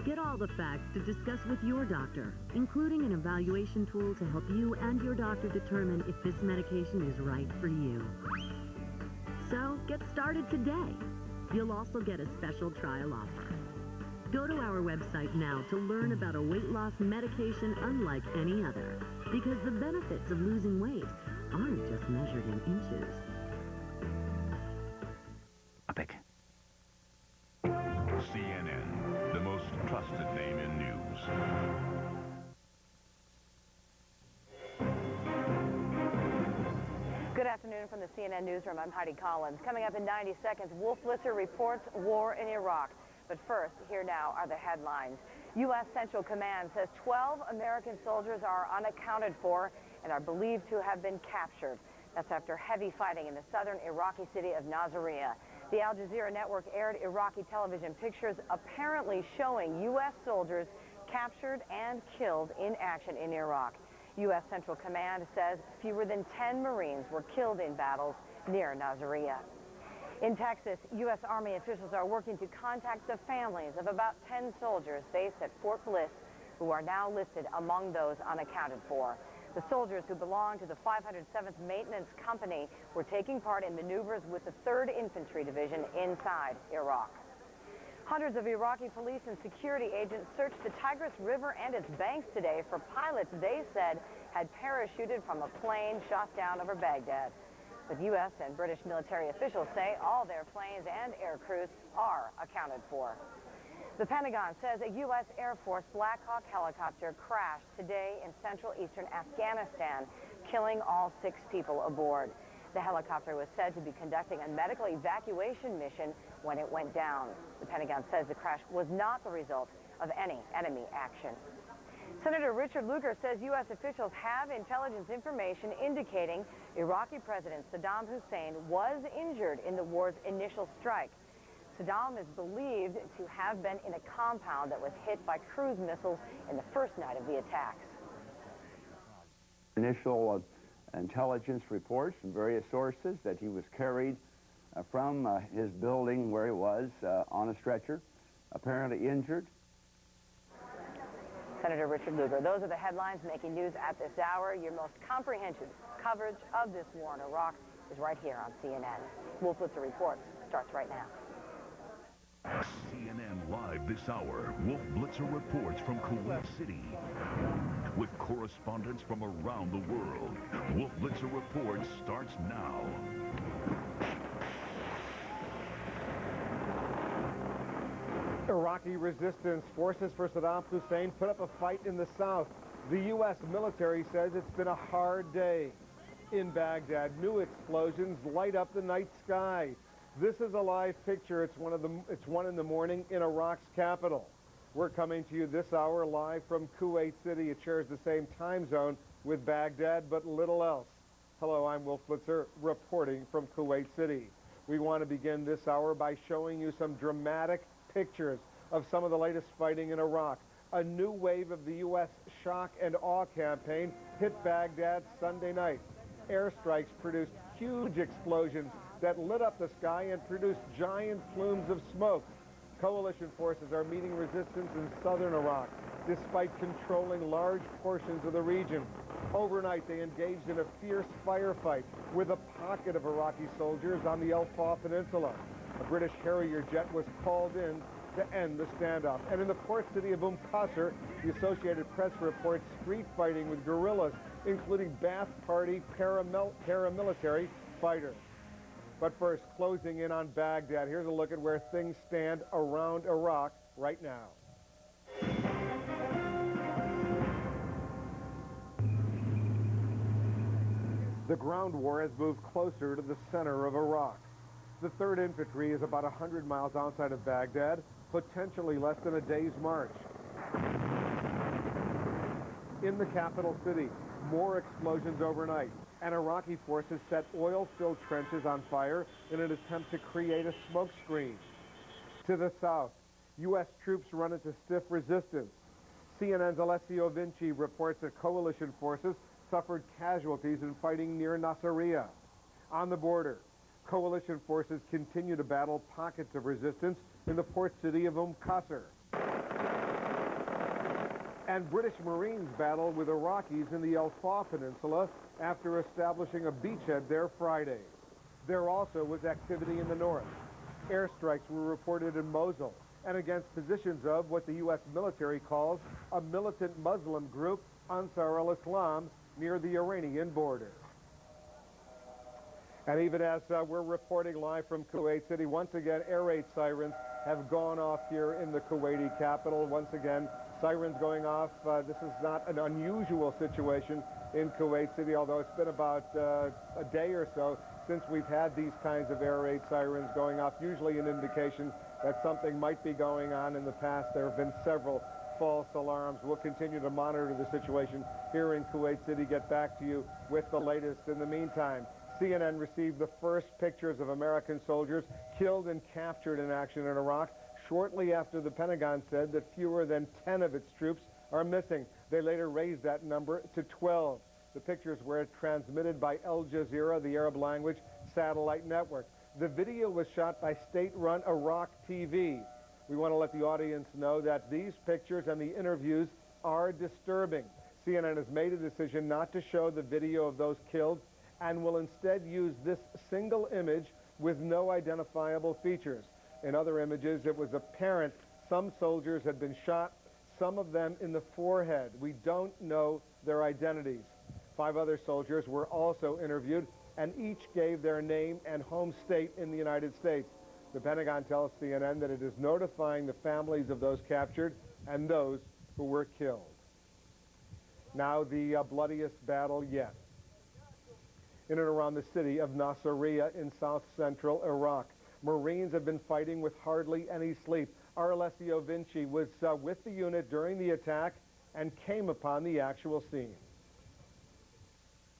Get all the facts to discuss with your doctor, including an evaluation tool to help you and your doctor determine if this medication is right for you. So, get started today. You'll also get a special trial offer. Go to our website now to learn about a weight loss medication unlike any other, because the benefits of losing weight aren't just measured in inches. CNN, the most trusted name in news. Good afternoon from the CNN Newsroom. I'm Heidi Collins. Coming up in 90 seconds, Wolf Blitzer reports war in Iraq. But first, here now are the headlines. U.S. Central Command says 12 American soldiers are unaccounted for and are believed to have been captured. That's after heavy fighting in the southern Iraqi city of Nasiriyah. The Al Jazeera network aired Iraqi television pictures apparently showing U.S. soldiers captured and killed in action in Iraq. U.S. Central Command says fewer than 10 Marines were killed in battles near Nasiriyah. In Texas, U.S. Army officials are working to contact the families of about 10 soldiers based at Fort Bliss who are now listed among those unaccounted for. The soldiers who belong to the 507th Maintenance Company were taking part in maneuvers with the 3rd Infantry Division inside Iraq. Hundreds of Iraqi police and security agents searched the Tigris River and its banks today for pilots they said had parachuted from a plane shot down over Baghdad. But U.S. and British military officials say all their planes and air crews are accounted for. The Pentagon says a U.S. Air Force Black Hawk helicopter crashed today in central eastern Afghanistan, killing all 6 people aboard. The helicopter was said to be conducting a medical evacuation mission when it went down. The Pentagon says the crash was not the result of any enemy action. Senator Richard Lugar says U.S. officials have intelligence information indicating Iraqi President Saddam Hussein was injured in the war's initial strike. Saddam is believed to have been in a compound that was hit by cruise missiles in the first night of the attacks. Initial intelligence reports from various sources that he was carried from his building where he was on a stretcher, apparently injured. Senator Richard Lugar. Those are the headlines making news at this hour. Your most comprehensive coverage of this war in Iraq is right here on CNN. Wolf Blitzer Reports starts right now. CNN Live this hour. Wolf Blitzer reports from Kuwait City. With correspondents from around the world, Wolf Blitzer Reports starts now. Iraqi resistance forces for Saddam Hussein put up a fight in the south. The U.S. military says it's been a hard day. In Baghdad, new explosions light up the night sky. This is a live picture. It's 1 in the morning in Iraq's capital. We're coming to you this hour live from Kuwait City. It shares the same time zone with Baghdad, but little else. Hello, I'm Wolf Blitzer reporting from Kuwait City. We want to begin this hour by showing you some dramatic pictures of some of the latest fighting in Iraq. A new wave of the U.S. shock and awe campaign hit Baghdad Sunday night. Airstrikes produced huge explosions that lit up the sky and produced giant plumes of smoke. Coalition forces are meeting resistance in southern Iraq, despite controlling large portions of the region. Overnight, they engaged in a fierce firefight with a pocket of Iraqi soldiers on the Al-Faw Peninsula. A British Harrier jet was called in to end the standoff. And in the port city of Qasr, the Associated Press reports street fighting with guerrillas, including Ba'ath Party paramilitary fighters. But first, closing in on Baghdad, here's a look at where things stand around Iraq right now. The ground war has moved closer to the center of Iraq. The 3rd Infantry is about 100 miles outside of Baghdad, potentially less than a day's march. In the capital city, more explosions overnight, and Iraqi forces set oil-filled trenches on fire in an attempt to create a smoke screen. To the south, U.S. troops run into stiff resistance. CNN's Alessio Vinci reports that coalition forces suffered casualties in fighting near Nasiriyah. On the border, coalition forces continue to battle pockets of resistance in the port city of Qasr. And British Marines battle with Iraqis in the Al-Faw Peninsula after establishing a beachhead there Friday. There also was activity in the north. Airstrikes were reported in Mosul and against positions of what the U.S. military calls a militant Muslim group, Ansar al-Islam, near the Iranian border. And even as we're reporting live from Kuwait City, once again, air raid sirens have gone off here in the Kuwaiti capital. Once again, sirens going off. This is not an unusual situation in Kuwait City, although it's been about a day or so since we've had these kinds of air raid sirens going off, usually an indication that something might be going on. In the past, there have been several false alarms. We'll continue to monitor the situation here in Kuwait City, get back to you with the latest. In the meantime, CNN received the first pictures of American soldiers killed and captured in action in Iraq shortly after the Pentagon said that fewer than 10 of its troops are missing. They later raised that number to 12. The pictures were transmitted by Al Jazeera, the Arab language satellite network. The video was shot by state-run Iraq TV. We want to let the audience know that these pictures and the interviews are disturbing. CNN has made a decision not to show the video of those killed and will instead use this single image with no identifiable features. In other images, it was apparent some soldiers had been shot, some of them in the forehead. We don't know their identities. 5 other soldiers were also interviewed, and each gave their name and home state in the United States. The Pentagon tells CNN that it is notifying the families of those captured and those who were killed. Now the bloodiest battle yet. In and around the city of Nasiriyah in south-central Iraq, Marines have been fighting with hardly any sleep. Our Alessio Vinci was with the unit during the attack and came upon the actual scene.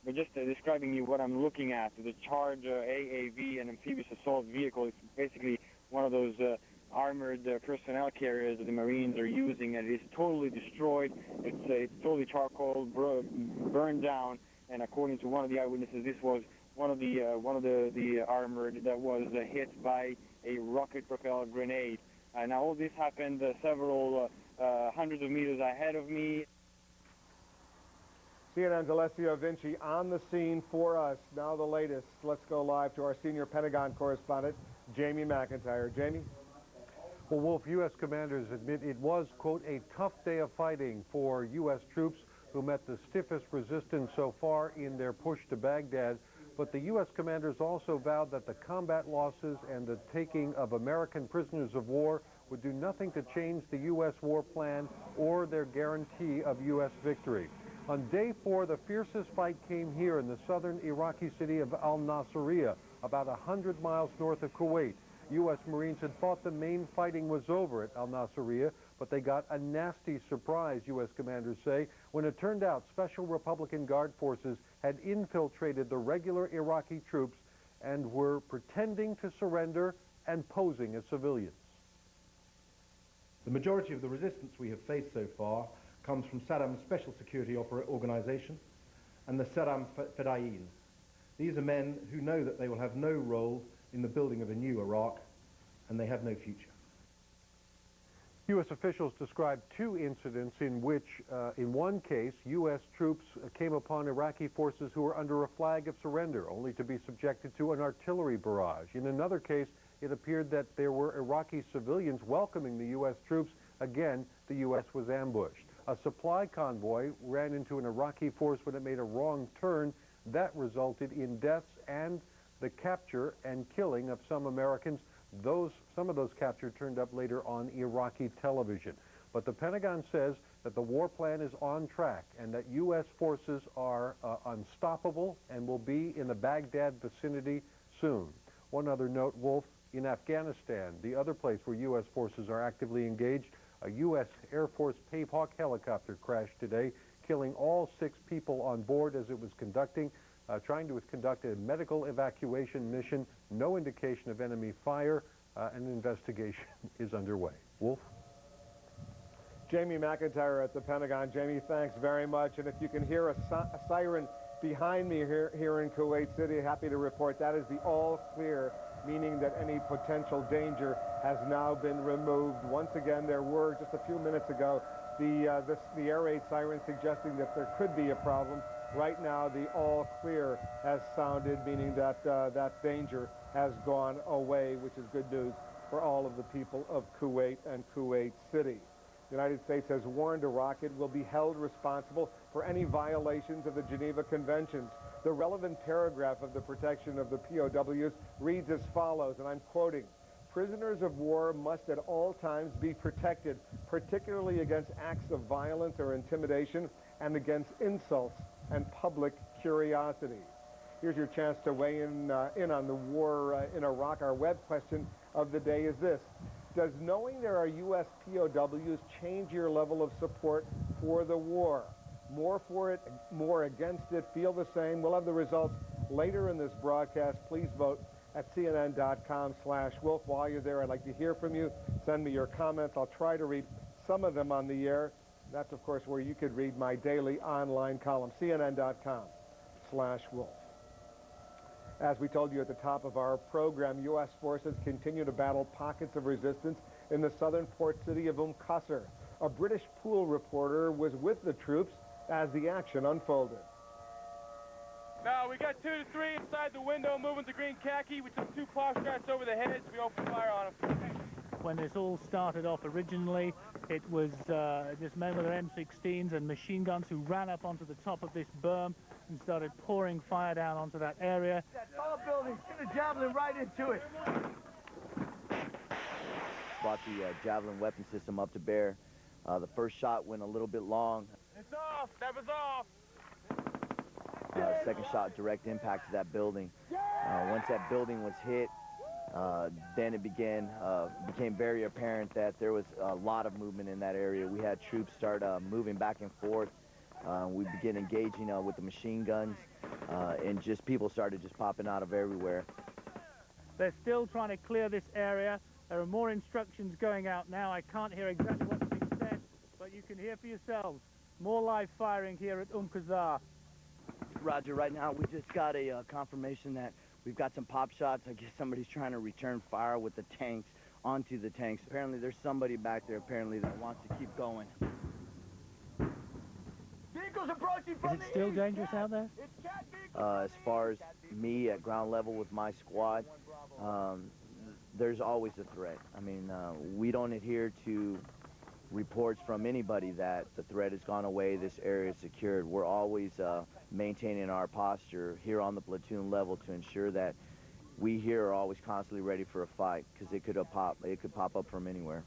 But just describing you what I'm looking at, the Charger AAV, an amphibious assault vehicle, is basically one of those armored personnel carriers that the Marines are using, and it is totally destroyed. It's totally charcoal, burned down, and according to one of the eyewitnesses, this was one of the armored that was hit by a rocket-propelled grenade. Now all this happened several hundreds of meters ahead of me. CNN's Alessio Vinci on the scene for us. Now the latest. Let's go live to our senior Pentagon correspondent, Jamie McIntyre. Jamie? Well, Wolf, U.S. commanders admit it was, quote, a tough day of fighting for U.S. troops who met the stiffest resistance so far in their push to Baghdad. But the U.S. commanders also vowed that the combat losses and the taking of American prisoners of war would do nothing to change the U.S. war plan or their guarantee of U.S. victory. On day 4, the fiercest fight came here in the southern Iraqi city of Al-Nasiriyah, about 100 miles north of Kuwait. U.S. Marines had thought the main fighting was over at Al-Nasiriyah, but they got a nasty surprise, U.S. commanders say, when it turned out Special Republican Guard forces had infiltrated the regular Iraqi troops and were pretending to surrender and posing as civilians. The majority of the resistance we have faced so far comes from Saddam's Special Security Organization and the Saddam Fedayeen. These are men who know that they will have no role in the building of a new Iraq, and they have no future. U.S. officials described 2 incidents in which, in one case, U.S. troops came upon Iraqi forces who were under a flag of surrender, only to be subjected to an artillery barrage. In another case, it appeared that there were Iraqi civilians welcoming the U.S. troops. Again, the U.S. was ambushed. A supply convoy ran into an Iraqi force when it made a wrong turn. That resulted in deaths and the capture and killing of some Americans. Some of those captured turned up later on Iraqi television. But the Pentagon says that the war plan is on track and that U.S. forces are unstoppable and will be in the Baghdad vicinity soon. One other note, Wolf, in Afghanistan, the other place where U.S. forces are actively engaged, a U.S. Air Force Pavehawk helicopter crashed today, killing all 6 people on board as it was trying to conduct a medical evacuation mission. No indication of enemy fire. An investigation is underway. Wolf? Jamie McIntyre at the Pentagon. Jamie, thanks very much. And if you can hear a siren behind me here in Kuwait City, happy to report that is the all clear, meaning that any potential danger has now been removed. Once again, there were, just a few minutes ago, the air raid siren suggesting that there could be a problem. Right now, the all clear has sounded, meaning that that danger has gone away, which is good news for all of the people of Kuwait and Kuwait City. The United States has warned Iraq it will be held responsible for any violations of the Geneva Conventions. The relevant paragraph of the protection of the POWs reads as follows, and I'm quoting, "Prisoners of war must at all times be protected, particularly against acts of violence or intimidation and against insults and public curiosity." Here's your chance to weigh in on the war in Iraq. Our web question of the day is this: does knowing there are U.S. POWs change your level of support for the war? More for it, more against it, feel the same? We'll have the results later in this broadcast. Please vote at cnn.com/Wolf. While you're there, I'd like to hear from you. Send me your comments. I'll try to read some of them on the air. That's, of course, where you could read my daily online column, cnn.com/Wolf. As we told you at the top of our program, U.S. forces continue to battle pockets of resistance in the southern port city of Qasr. A British pool reporter was with the troops as the action unfolded. Now, we got 2 to 3 inside the window, moving to green khaki. We took 2 plow shots over the heads. We opened fire on them. When this all started off originally, it was just men with their M16s and machine guns who ran up onto the top of this berm and started pouring fire down onto that area. That tall building, get a javelin right into it. Brought the javelin weapon system up to bear. The first shot went a little bit long. It's off. That was off. Second shot, direct impact to that building. Once that building was hit, then it became very apparent that there was a lot of movement in that area. We had troops start moving back and forth. We began engaging with the machine guns, and just people started just popping out of everywhere. They're still trying to clear this area. There are more instructions going out now. I can't hear exactly what's being said, but you can hear for yourselves. More live firing here at Qasr. Roger, right now we just got a confirmation that we've got some pop shots. I guess somebody's trying to return fire with the tanks onto the tanks. Apparently there's somebody back there apparently that wants to keep going. Vehicles approaching from the east. Is it still dangerous out there? As far as me at ground level with my squad, there's always a threat. I mean, we don't adhere to reports from anybody that the threat has gone away, this area is secured. We're always maintaining our posture here on the platoon level to ensure that we here are always constantly ready for a fight, because it could pop up from anywhere.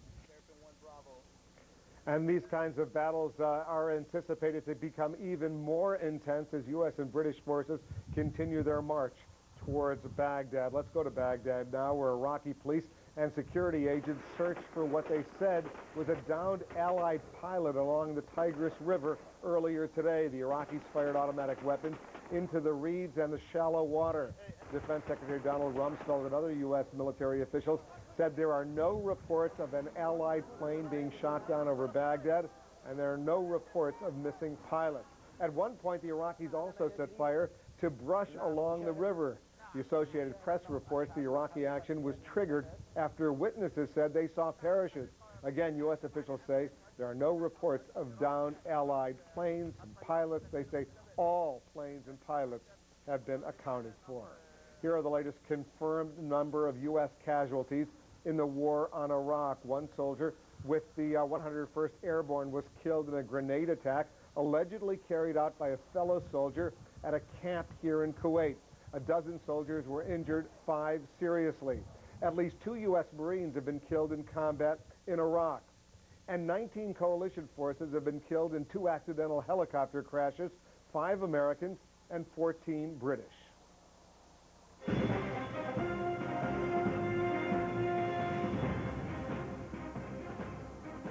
And these kinds of battles are anticipated to become even more intense as U.S. and British forces continue their march towards Baghdad. Let's go to Baghdad now, where Iraqi police and security agents searched for what they said was a downed Allied pilot along the Tigris River earlier today. The Iraqis fired automatic weapons into the reeds and the shallow water. Defense Secretary Donald Rumsfeld and other U.S. military officials said there are no reports of an Allied plane being shot down over Baghdad, and there are no reports of missing pilots. At one point, the Iraqis also set fire to brush along the river. The Associated Press reports the Iraqi action was triggered after witnesses said they saw parachutes. Again, U.S. officials say there are no reports of downed Allied planes and pilots. They say all planes and pilots have been accounted for. Here are the latest confirmed number of U.S. casualties in the war on Iraq. One soldier with the 101st Airborne was killed in a grenade attack allegedly carried out by a fellow soldier at a camp here in Kuwait. A dozen soldiers were injured, 5 seriously. At least 2 U.S. Marines have been killed in combat in Iraq. And 19 coalition forces have been killed in 2 accidental helicopter crashes, 5 Americans and 14 British.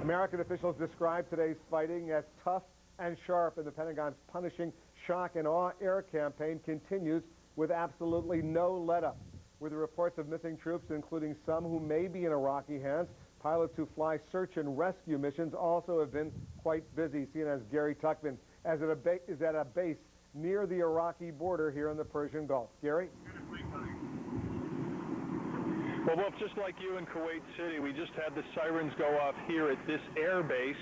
American officials described today's fighting as tough and sharp, and the Pentagon's punishing shock and awe air campaign continues with absolutely no let-up. With the reports of missing troops, including some who may be in Iraqi hands, pilots who fly search and rescue missions also have been quite busy. CNN's Gary Tuckman is at a base near the Iraqi border here in the Persian Gulf. Gary? Well, Wolf, just like you in Kuwait City, we just had the sirens go off here at this air base.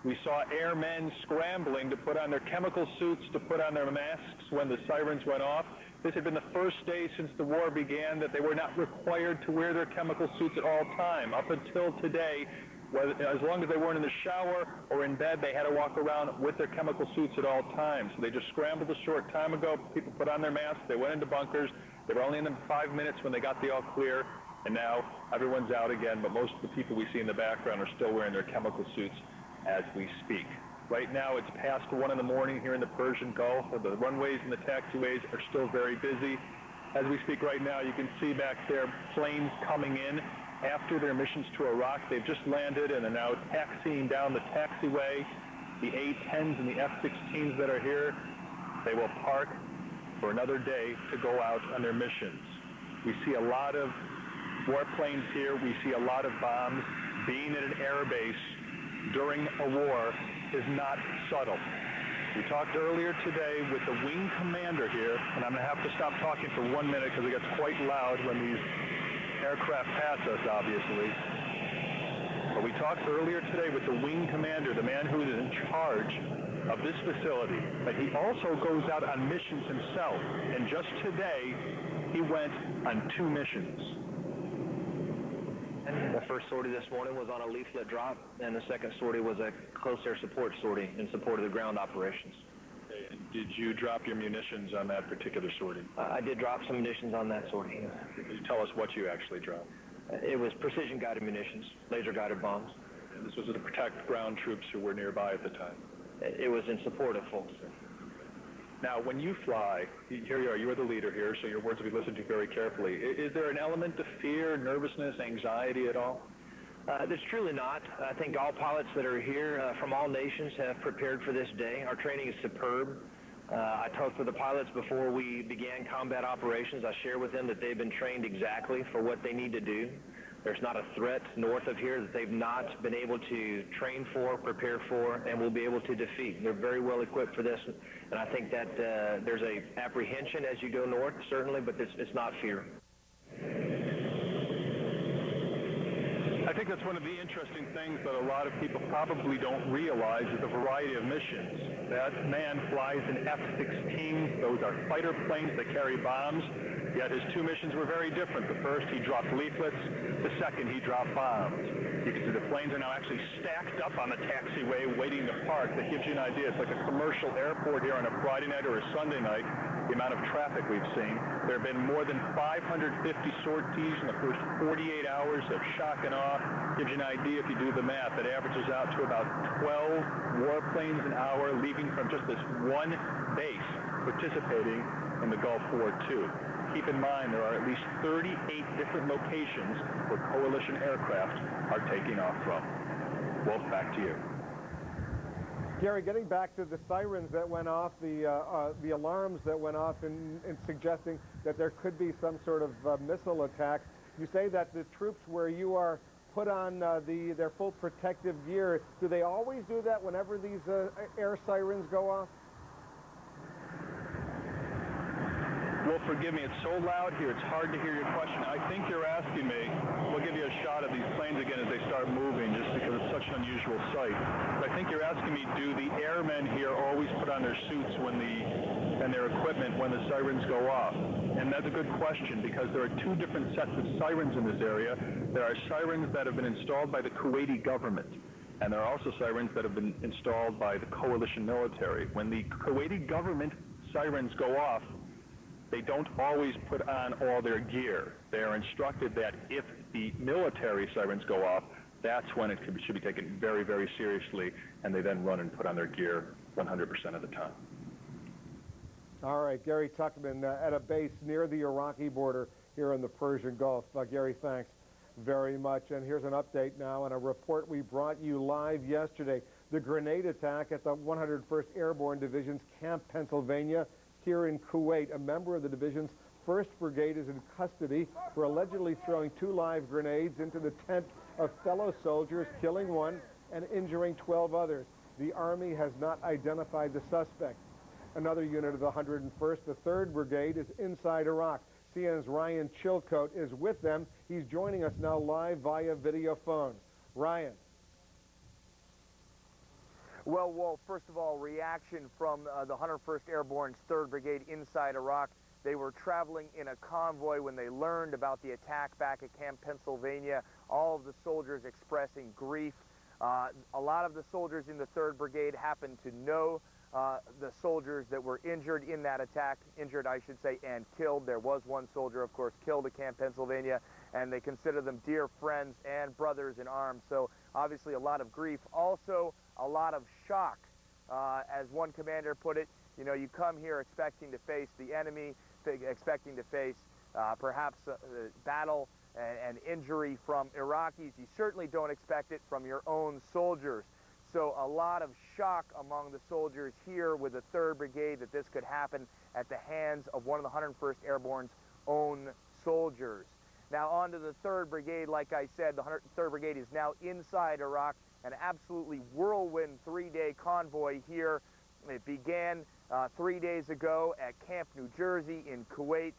We saw airmen scrambling to put on their chemical suits, to put on their masks when the sirens went off. This had been the first day since the war began that they were not required to wear their chemical suits at all time. Up until today, as long as they weren't in the shower or in bed, they had to walk around with their chemical suits at all times. So they just scrambled a short time ago. People put on their masks. They went into bunkers. They were only in them 5 minutes when they got the all clear. And now everyone's out again, but most of the people we see in the background are still wearing their chemical suits as we speak. Right now, it's past 1 in the morning here in the Persian Gulf. The runways and the taxiways are still very busy. As we speak right now, you can see back there planes coming in after their missions to Iraq. They've just landed and are now taxiing down the taxiway. The A-10s and the F-16s that are here, they will park for another day to go out on their missions. We see a lot of warplanes here. We see a lot of bombs. Being at an air base during a war is not subtle. We talked earlier today with the wing commander here, and I'm going to have to stop talking for 1 minute because it gets quite loud when these aircraft pass us, obviously. But we talked earlier today with the wing commander, the man who is in charge of this facility, but he also goes out on missions himself. And just today, he went on 2 missions. The first sortie this morning was on a leaflet drop, and the second sortie was a close air support sortie in support of the ground operations. Okay, and did you drop your munitions on that particular sortie? I did drop some munitions on that sortie. Could you tell us what you actually dropped? It was precision-guided munitions, laser-guided bombs. And this was to protect ground troops who were nearby at the time? It was in support of folks. Now, when you fly, here you are, you are the leader here, so your words will be listened to very carefully. Is there an element of fear, nervousness, anxiety at all? There's truly not. I think all pilots that are here from all nations have prepared for this day. Our training is superb. I talked with the pilots before we began combat operations. I share with them that they've been trained exactly for what they need to do. There's not a threat north of here that they've not been able to train for, prepare for, and will be able to defeat. They're very well equipped for this, and I think that there's a apprehension as you go north, certainly, but it's not fear. I think that's one of the interesting things that a lot of people probably don't realize is the variety of missions. That man flies in F-16s. Those are fighter planes that carry bombs. Yet his 2 missions were very different. The first, he dropped leaflets. The second, he dropped bombs. You can see the planes are now actually stacked up on the taxiway waiting to park. That gives you an idea. It's like a commercial airport here on a Friday night or a Sunday night, the amount of traffic we've seen. There have been more than 550 sorties in the first 48 hours of shock and awe. Gives you an idea, if you do the math, that averages out to about 12 warplanes an hour leaving from just this one base participating in the Gulf War II. Keep in mind, there are at least 38 different locations where coalition aircraft are taking off from. Wolf, back to you. Gary, getting back to the sirens that went off, the alarms that went off in suggesting that there could be some sort of missile attack, you say that the troops where you are put on their full protective gear. Do they always do that whenever these air sirens go off? Well, forgive me, it's so loud here, it's hard to hear your question. I think you're asking me, we'll give you a shot of these planes again as they start moving, just because it's such an unusual sight. But I think you're asking me, do the airmen here always put on their suits and their equipment when the sirens go off? And that's a good question, because there are 2 different sets of sirens in this area. There are sirens that have been installed by the Kuwaiti government, and there are also sirens that have been installed by the coalition military. When the Kuwaiti government sirens go off, they don't always put on all their gear. They are instructed that if the military sirens go off, that's when it should be taken very, very seriously, and they then run and put on their gear 100% of the time. All right, Gary Tuckman at a base near the Iraqi border here in the Persian Gulf. Gary, thanks very much. And here's an update now on a report we brought you live yesterday. The grenade attack at the 101st Airborne Division's Camp Pennsylvania here in Kuwait. A member of the division's 1st Brigade is in custody for allegedly throwing 2 live grenades into the tent of fellow soldiers, killing 1 and injuring 12 others. The Army has not identified the suspect. Another unit of the 101st, the 3rd Brigade, is inside Iraq. CNN's Ryan Chilcote is with them. He's joining us now live via video phone. Ryan. Well, Wolf, first of all, reaction from the 101st Airborne's 3rd Brigade inside Iraq. They were traveling in a convoy when they learned about the attack back at Camp Pennsylvania. All of the soldiers expressing grief. A lot of the soldiers in the 3rd Brigade happened to know the soldiers that were injured in that attack, injured, I should say, and killed. There was 1 soldier, of course, killed at Camp Pennsylvania, and they consider them dear friends and brothers in arms. So obviously a lot of grief. Also, a lot of shock. As one commander put it, you know, you come here expecting to face the enemy, expecting to face perhaps battle and injury from Iraqis. You certainly don't expect it from your own soldiers. So a lot of shock among the soldiers here with the 3rd Brigade that this could happen at the hands of one of the 101st Airborne's own soldiers. Now on to the 3rd Brigade. Like I said, the 3rd Brigade is now inside Iraq, an absolutely whirlwind 3-day convoy here. It began 3 days ago at Camp New Jersey in Kuwait.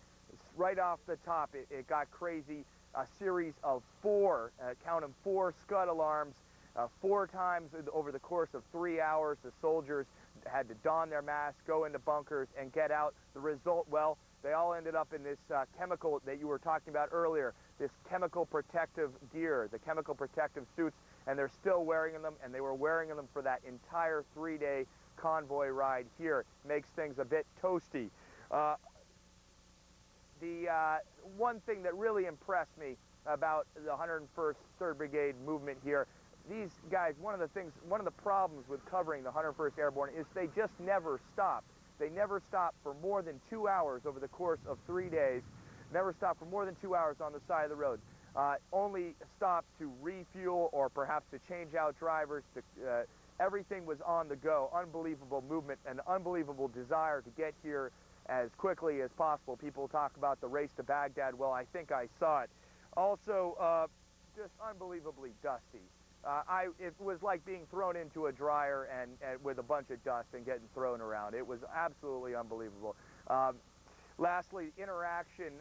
Right off the top, it got crazy. A series of 4, count them, 4 Scud alarms. 4 times over the course of 3 hours, the soldiers had to don their masks, go into bunkers, and get out. The result, well, they all ended up in this chemical that you were talking about earlier, this chemical protective gear, the chemical protective suits, and they're still wearing them, and they were wearing them for that entire 3-day convoy ride here. Makes things a bit toasty. The one thing that really impressed me about the 101st 3rd Brigade movement here, these guys, one of the problems with covering the 101st Airborne is they just never stop. They never stop for more than 2 hours over the course of 3 days. Never stop for more than 2 hours on the side of the road. Only stop to refuel or perhaps to change out drivers. Everything was on the go. Unbelievable movement, an unbelievable desire to get here as quickly as possible. People talk about the race to Baghdad. Well, I think I saw it. Also, just unbelievably dusty. It was like being thrown into a dryer and with a bunch of dust and getting thrown around. It was absolutely unbelievable. Lastly, interaction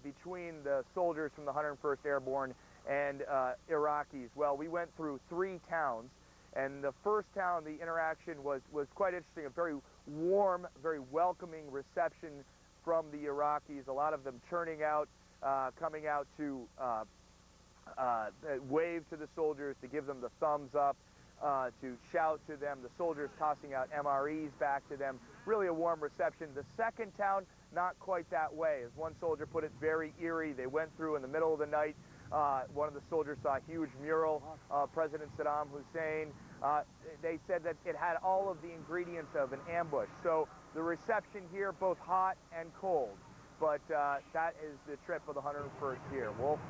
between the soldiers from the 101st Airborne and Iraqis. Well, we went through 3 towns, and the first town, the interaction was quite interesting. A very warm, very welcoming reception from the Iraqis. A lot of them turning out, coming out to wave to the soldiers, to give them the thumbs up, to shout to them. The soldiers tossing out MREs back to them. Really a warm reception. The second town, not quite that way. As one soldier put it, very eerie. They went through in the middle of the night. One of the soldiers saw a huge mural of President Saddam Hussein. They said that it had all of the ingredients of an ambush. So the reception here, both hot and cold. But that is the trip of the 101st here. Wolf?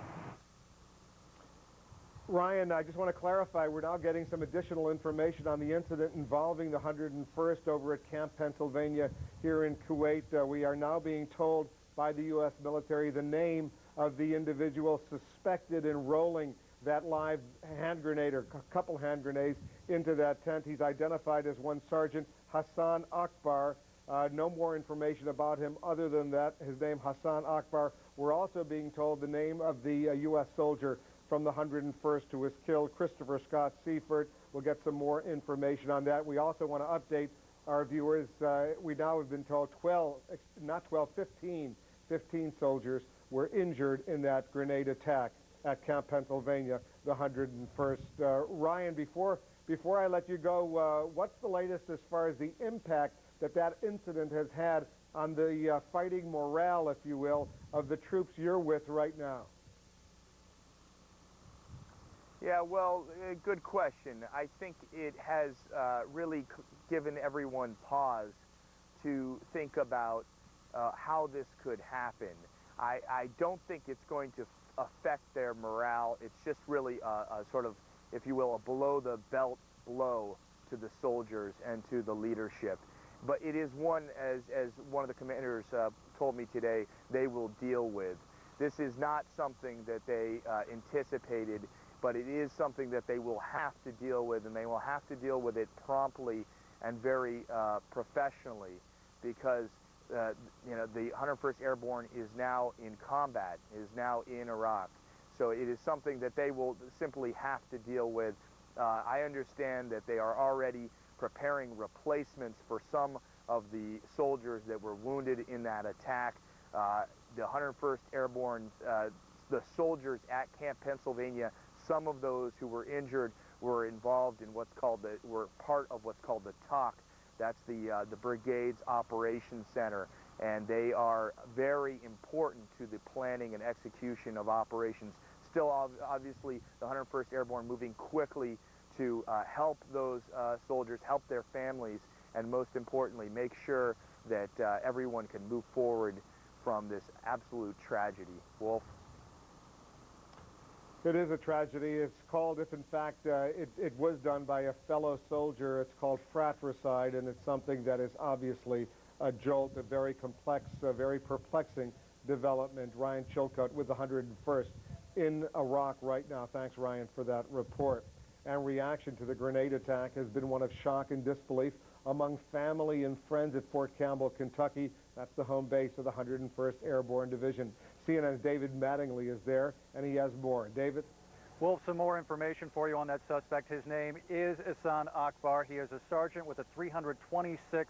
Ryan, I just want to clarify, we're now getting some additional information on the incident involving the 101st over at Camp Pennsylvania here in Kuwait. We are now being told by the U.S. military the name of the individual suspected in rolling that live hand grenade, or a couple hand grenades, into that tent. He's identified as one Sergeant Hassan Akbar. No more information about him other than that, his name Hassan Akbar. We're also being told the name of the U.S. soldier from the 101st who was killed, Christopher Scott Seifert. We'll get some more information on that. We also want to update our viewers. We now have been told 15 soldiers were injured in that grenade attack at Camp Pennsylvania, the 101st. Ryan, before I let you go, what's the latest as far as the impact that incident has had on the fighting morale, if you will, of the troops you're with right now? Yeah, well, good question. I think it has really given everyone pause to think about how this could happen. I don't think it's going to affect their morale. It's just really a sort of, if you will, a below-the-belt blow to the soldiers and to the leadership. But it is one, as one of the commanders told me today, they will deal with. This is not something that they anticipated, but it is something that they will have to deal with, and they will have to deal with it promptly and very professionally, because you know, the 101st Airborne is now in combat, is now in Iraq. So it is something that they will simply have to deal with. I understand that they are already preparing replacements for some of the soldiers that were wounded in that attack. The 101st Airborne, the soldiers at Camp Pennsylvania, some of those who were injured were involved in were part of what's called the TOC. That's the brigade's operations center, and they are very important to the planning and execution of operations. Still, obviously, the 101st Airborne moving quickly to help those soldiers, help their families, and most importantly, make sure that everyone can move forward from this absolute tragedy. Wolf? It is a tragedy. It's called, if in fact it was done by a fellow soldier, it's called fratricide, and it's something that is obviously a jolt, a very complex, very perplexing development. Ryan Chilcote with the 101st in Iraq right now. Thanks, Ryan, for that report. And reaction to the grenade attack has been one of shock and disbelief among family and friends at Fort Campbell, Kentucky. That's the home base of the 101st Airborne Division. CNN's David Mattingly is there, and he has more. David? Wolf, some more information for you on that suspect. His name is Ihsan Akbar. He is a sergeant with the 326th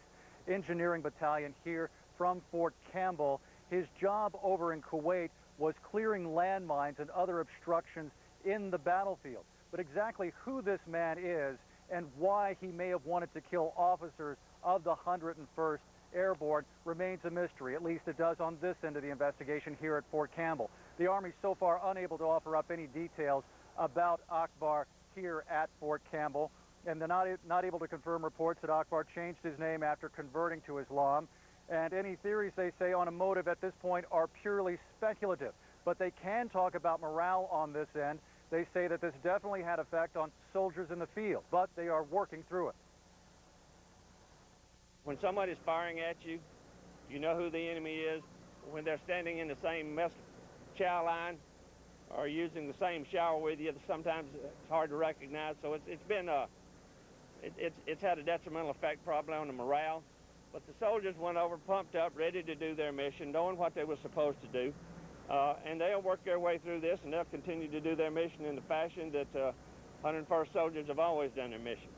Engineering Battalion here from Fort Campbell. His job over in Kuwait was clearing landmines and other obstructions in the battlefield. But exactly who this man is and why he may have wanted to kill officers of the 101st Airborne remains a mystery. At least it does on this end of the investigation here at Fort Campbell. The Army's so far unable to offer up any details about Akbar here at Fort Campbell, and they're not able to confirm reports that Akbar changed his name after converting to Islam. And any theories, they say, on a motive at this point are purely speculative. But they can talk about morale on this end. They say that this definitely had effect on soldiers in the field, but they are working through it. When somebody's firing at you, you know who the enemy is. When they're standing in the same mess chow line or using the same shower with you, sometimes it's hard to recognize. So it's had a detrimental effect probably on the morale. But the soldiers went over pumped up, ready to do their mission, knowing what they were supposed to do. And they'll work their way through this, and they'll continue to do their mission in the fashion that 101st soldiers have always done their mission.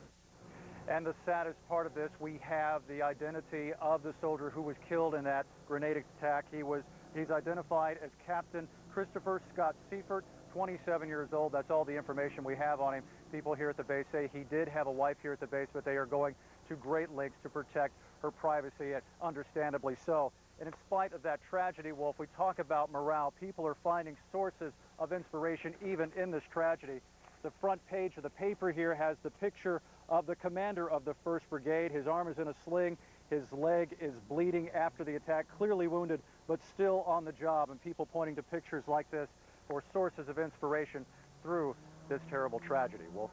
And the saddest part of this, we have the identity of the soldier who was killed in that grenade attack. He's identified as Captain Christopher Scott Seifert, 27 years old. That's all the information we have on him. People here at the base say he did have a wife here at the base, but they are going to great lengths to protect her privacy, and understandably so. And in spite of that tragedy, Wolf, we talk about morale. People are finding sources of inspiration even in this tragedy. The front page of the paper here has the picture of the commander of the 1st Brigade. His arm is in a sling. His leg is bleeding after the attack, clearly wounded, but still on the job. And people pointing to pictures like this for sources of inspiration through this terrible tragedy. Wolf?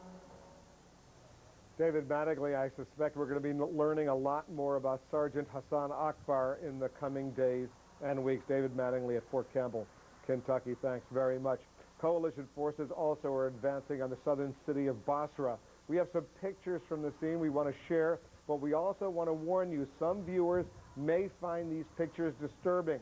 David Mattingly, I suspect we're going to be learning a lot more about Sergeant Ihsan Akbar in the coming days and weeks. David Mattingly at Fort Campbell, Kentucky. Thanks very much. Coalition forces also are advancing on the southern city of Basra. We have some pictures from the scene we want to share, but we also want to warn you, some viewers may find these pictures disturbing.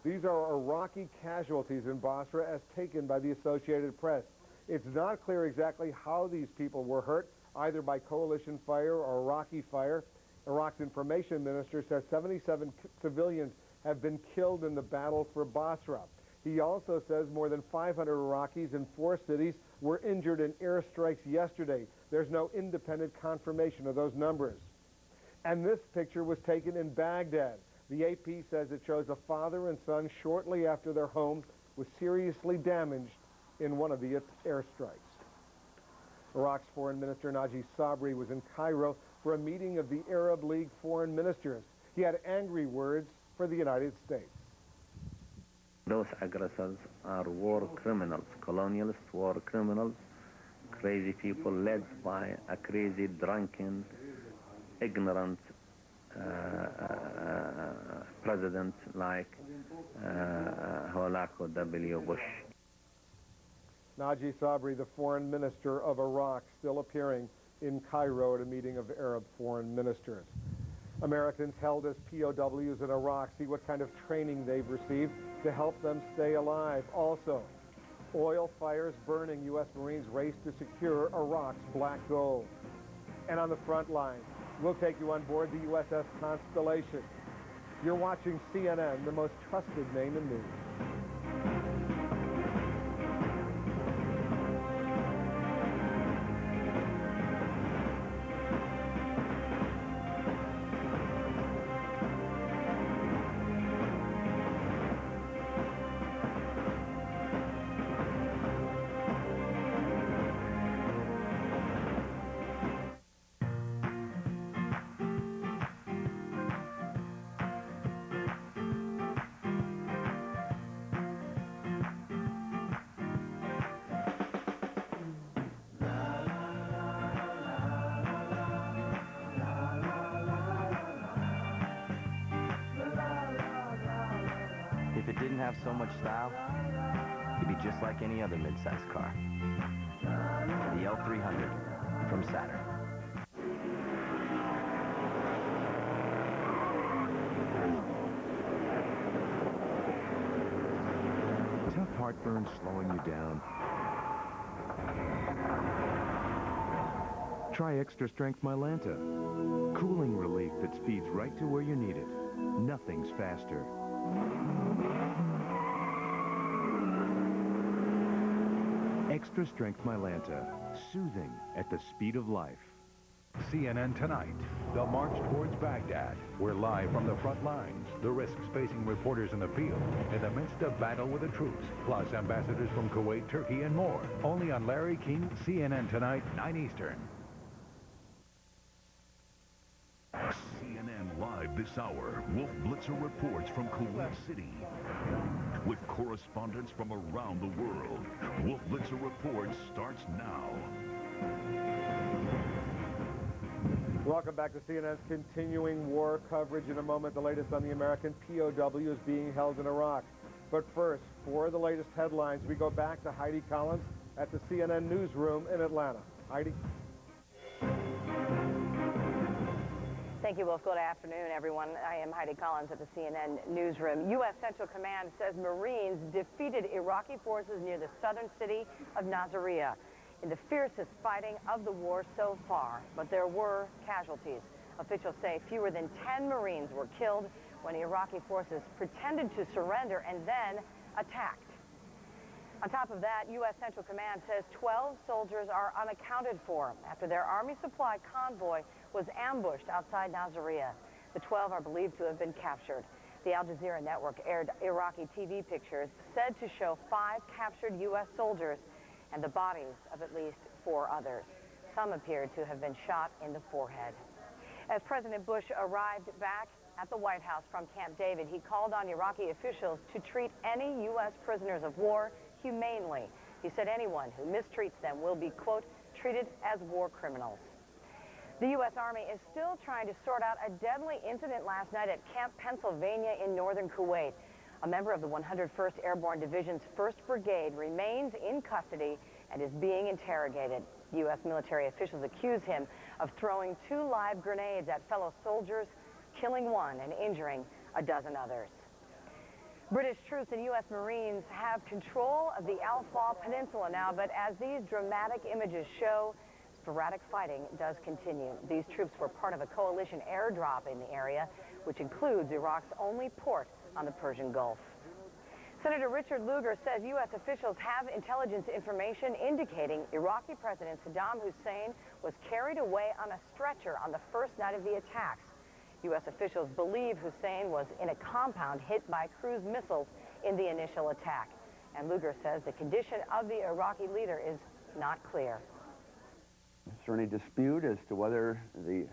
These are Iraqi casualties in Basra as taken by the Associated Press. It's not clear exactly how these people were hurt, either by coalition fire or Iraqi fire. Iraq's information minister says 77 civilians have been killed in the battle for Basra. He also says more than 500 Iraqis in 4 cities were injured in airstrikes yesterday. There's no independent confirmation of those numbers. And this picture was taken in Baghdad. The AP says it shows a father and son shortly after their home was seriously damaged in one of the airstrikes. Iraq's Foreign Minister Najib Sabri was in Cairo for a meeting of the Arab League foreign ministers. He had angry words for the United States. Those aggressors are war criminals, colonialist war criminals, crazy people led by a crazy, drunken, ignorant president like Holako W. Bush. Najib Sabri, the foreign minister of Iraq, still appearing in Cairo at a meeting of Arab foreign ministers. Americans held as POWs in Iraq see what kind of training they've received to help them stay alive. Also, oil fires burning. U.S. Marines race to secure Iraq's black gold. And on the front line, we'll take you on board the USS Constellation. You're watching CNN, the most trusted name in news. it didn't have so much style, it'd be just like any other mid-size car. The L300 from Saturn. Tough heartburn slowing you down? Try Extra Strength Mylanta. Cooling relief that speeds right to where you need it. Nothing's faster. Extra Strength Mylanta. Soothing at the speed of life. CNN Tonight, the march towards Baghdad. We're live from the front lines, the risks facing reporters in the field, in the midst of battle with the troops, plus ambassadors from Kuwait, Turkey, and more. Only on Larry King, CNN Tonight, 9 Eastern. CNN Live this hour, Wolf Blitzer reports from Kuwait City. With correspondents from around the world, Wolf Blitzer Reports starts now. Welcome back to CNN's continuing war coverage. In a moment, the latest on the American POWs being held in Iraq. But first, for the latest headlines, we go back to Heidi Collins at the CNN newsroom in Atlanta. Heidi? Thank you, Wolf. Good afternoon, everyone. I am Heidi Collins at the CNN newsroom. U.S. Central Command says Marines defeated Iraqi forces near the southern city of Nasiriyah in the fiercest fighting of the war so far, but there were casualties. Officials say fewer than 10 Marines were killed when Iraqi forces pretended to surrender and then attacked. On top of that, U.S. Central Command says 12 soldiers are unaccounted for after their Army supply convoy was ambushed outside Nasiriyah. The 12 are believed to have been captured. The Al Jazeera network aired Iraqi TV pictures said to show 5 captured U.S. soldiers and the bodies of at least 4 others. Some appeared to have been shot in the forehead. As President Bush arrived back at the White House from Camp David, he called on Iraqi officials to treat any U.S. prisoners of war humanely. He said anyone who mistreats them will be, quote, treated as war criminals. The U.S. Army is still trying to sort out a deadly incident last night at Camp Pennsylvania in northern Kuwait. A member of the 101st Airborne Division's 1st Brigade remains in custody and is being interrogated. U.S. military officials accuse him of throwing 2 live grenades at fellow soldiers, killing 1 and injuring a dozen others. British troops and U.S. Marines have control of the Al Faw Peninsula now, but as these dramatic images show, sporadic fighting does continue. These troops were part of a coalition airdrop in the area, which includes Iraq's only port on the Persian Gulf. Senator Richard Lugar says U.S. officials have intelligence information indicating Iraqi President Saddam Hussein was carried away on a stretcher on the first night of the attacks. U.S. officials believe Hussein was in a compound hit by cruise missiles in the initial attack. And Lugar says the condition of the Iraqi leader is not clear. Is there any dispute as to whether the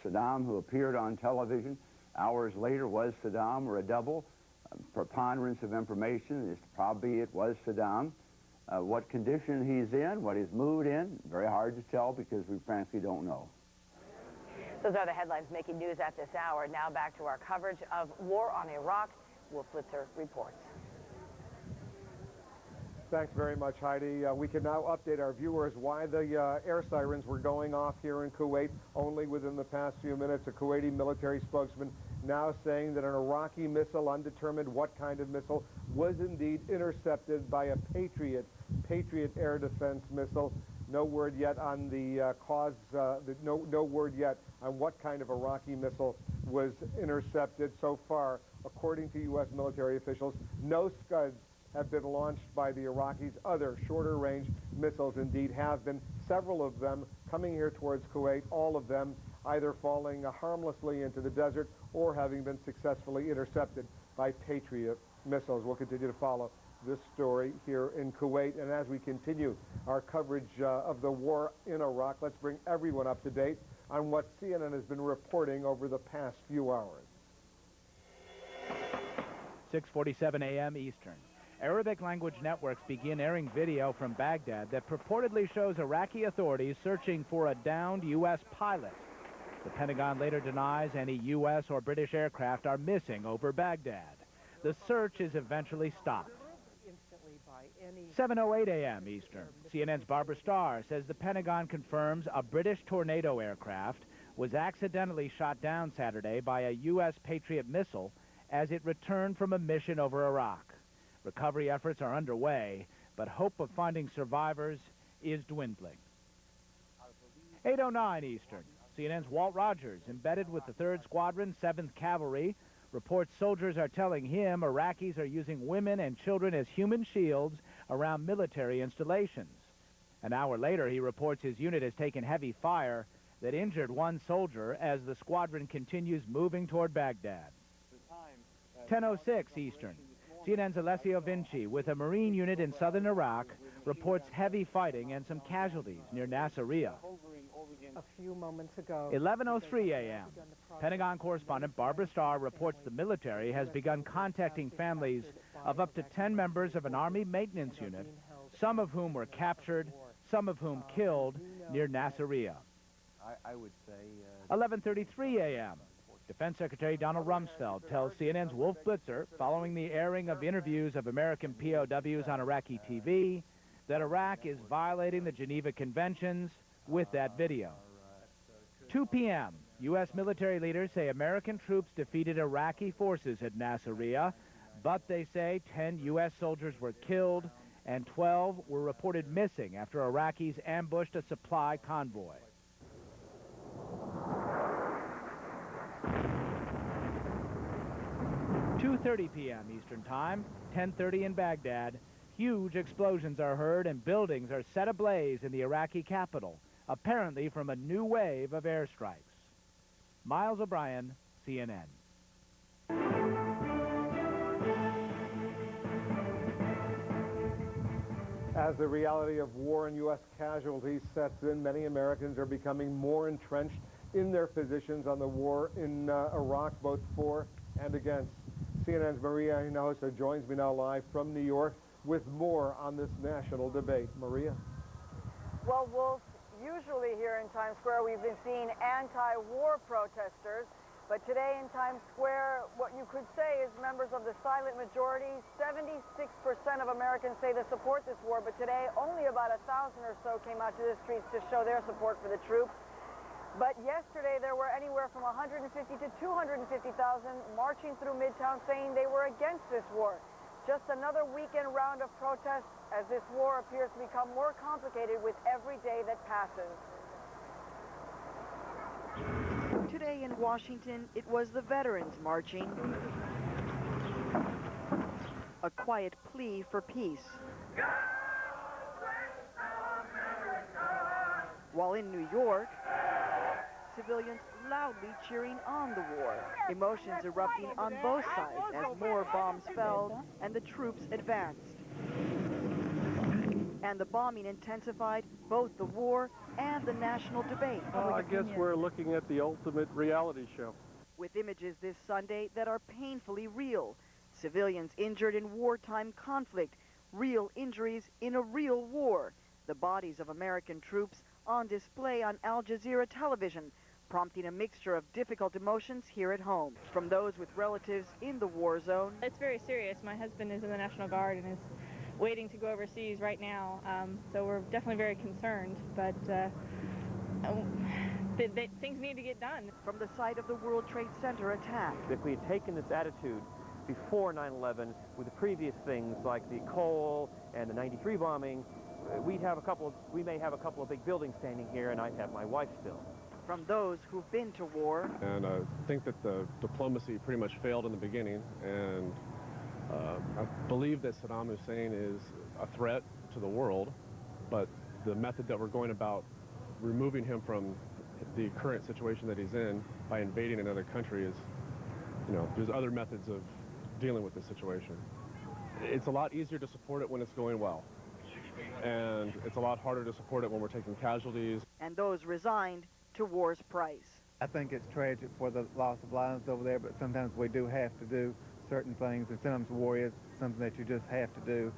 Saddam who appeared on television hours later was Saddam or a double? Preponderance of information is probably it was Saddam. What condition he's in, what his mood in, very hard to tell because we frankly don't know. Those are the headlines making news at this hour. Now back to our coverage of war on Iraq. Wolf Blitzer reports. Thanks very much, Heidi. We can now update our viewers why the air sirens were going off here in Kuwait only within the past few minutes. A Kuwaiti military spokesman now saying that an Iraqi missile, undetermined what kind of missile, was indeed intercepted by a Patriot air defense missile. No word yet on the cause, no word yet on what kind of Iraqi missile was intercepted. So far, according to U.S. military officials, no Scuds have been launched by the Iraqis. Other shorter range missiles indeed have been, several of them coming here towards Kuwait, all of them either falling harmlessly into the desert or having been successfully intercepted by Patriot missiles. We'll continue to follow this story here in Kuwait. And as we continue our coverage of the war in Iraq, let's bring everyone up to date on what CNN has been reporting over the past few hours. 6:47 a.m. Eastern. Arabic language networks begin airing video from Baghdad that purportedly shows Iraqi authorities searching for a downed U.S. pilot. The Pentagon later denies any U.S. or British aircraft are missing over Baghdad. the search is eventually stopped. 7:08 a.m. Eastern. CNN's Barbara Starr says the Pentagon confirms a British Tornado aircraft was accidentally shot down Saturday by a U.S. Patriot missile as it returned from a mission over Iraq. Recovery efforts are underway, but hope of finding survivors is dwindling. 8:09 Eastern. CNN's Walt Rogers, embedded with the 3rd Squadron, 7th Cavalry, reports soldiers are telling him Iraqis are using women and children as human shields around military installations. An hour later, he reports his unit has taken heavy fire that injured one soldier as the squadron continues moving toward Baghdad. 10:06 Eastern. CNN's Alessio Vinci, with a Marine unit in southern Iraq, reports heavy fighting and some casualties near Nasiriyah. A few moments ago. 11:03 a.m. Pentagon correspondent Barbara Starr reports the military has begun contacting families of up to 10 members of an Army maintenance unit, some of whom were captured, some of whom killed near Nasiriyah. I would say... 11:33 a.m. Defense Secretary Donald Rumsfeld tells CNN's Wolf Blitzer, following the airing of interviews of American POWs on Iraqi TV, that Iraq is violating the Geneva Conventions with that video. 2 p.m. U.S. military leaders say American troops defeated Iraqi forces at Nasiriyah, but they say 10 U.S. soldiers were killed and 12 were reported missing after Iraqis ambushed a supply convoy. 2:30 p.m. Eastern Time, 10:30 in Baghdad. Huge explosions are heard and buildings are set ablaze in the Iraqi capital, apparently from a new wave of airstrikes. Miles O'Brien, CNN. As the reality of war and U.S. casualties sets in, many Americans are becoming more entrenched in their positions on the war in Iraq, both for and against. CNN's Maria Hinojosa joins me now live from New York with more on this national debate. Maria? Well, Wolf, usually here in Times Square we've been seeing anti-war protesters, but today in Times Square what you could say is members of the silent majority. 76% of Americans say they support this war, but today only about 1,000 or so came out to the streets to show their support for the troops. But yesterday there were anywhere from 150 to 250,000 marching through Midtown saying they were against this war. Just another weekend round of protests as this war appears to become more complicated with every day that passes. Today in Washington, it was the veterans marching. A quiet plea for peace. While in New York, civilians loudly cheering on the war. Emotions erupting on both sides as more bombs fell and the troops advanced. And the bombing intensified both the war and the national debate. I guess we're looking at the ultimate reality show. With images this Sunday that are painfully real. Civilians injured in wartime conflict. Real injuries in a real war. The bodies of American troops on display on Al Jazeera television, prompting a mixture of difficult emotions here at home. From those with relatives in the war zone. It's very serious. My husband is in the National Guard and is waiting to go overseas right now, so we're definitely very concerned, but things need to get done. From the site of the World Trade Center attack. If we had taken this attitude before 9/11 with the previous things like the coal and the 93 bombing, we may have a couple of big buildings standing here, and I'd have my wife still. From those who've been to war. And I think that the diplomacy pretty much failed in the beginning, and I believe that Saddam Hussein is a threat to the world, but the method that we're going about removing him from the current situation that he's in by invading another country is, there's other methods of dealing with this situation. It's a lot easier to support it when it's going well, and it's a lot harder to support it when we're taking casualties. And those resigned to war's price. I think it's tragic for the loss of lives over there, but sometimes we do have to do certain things, and sometimes war is something that you just have to do.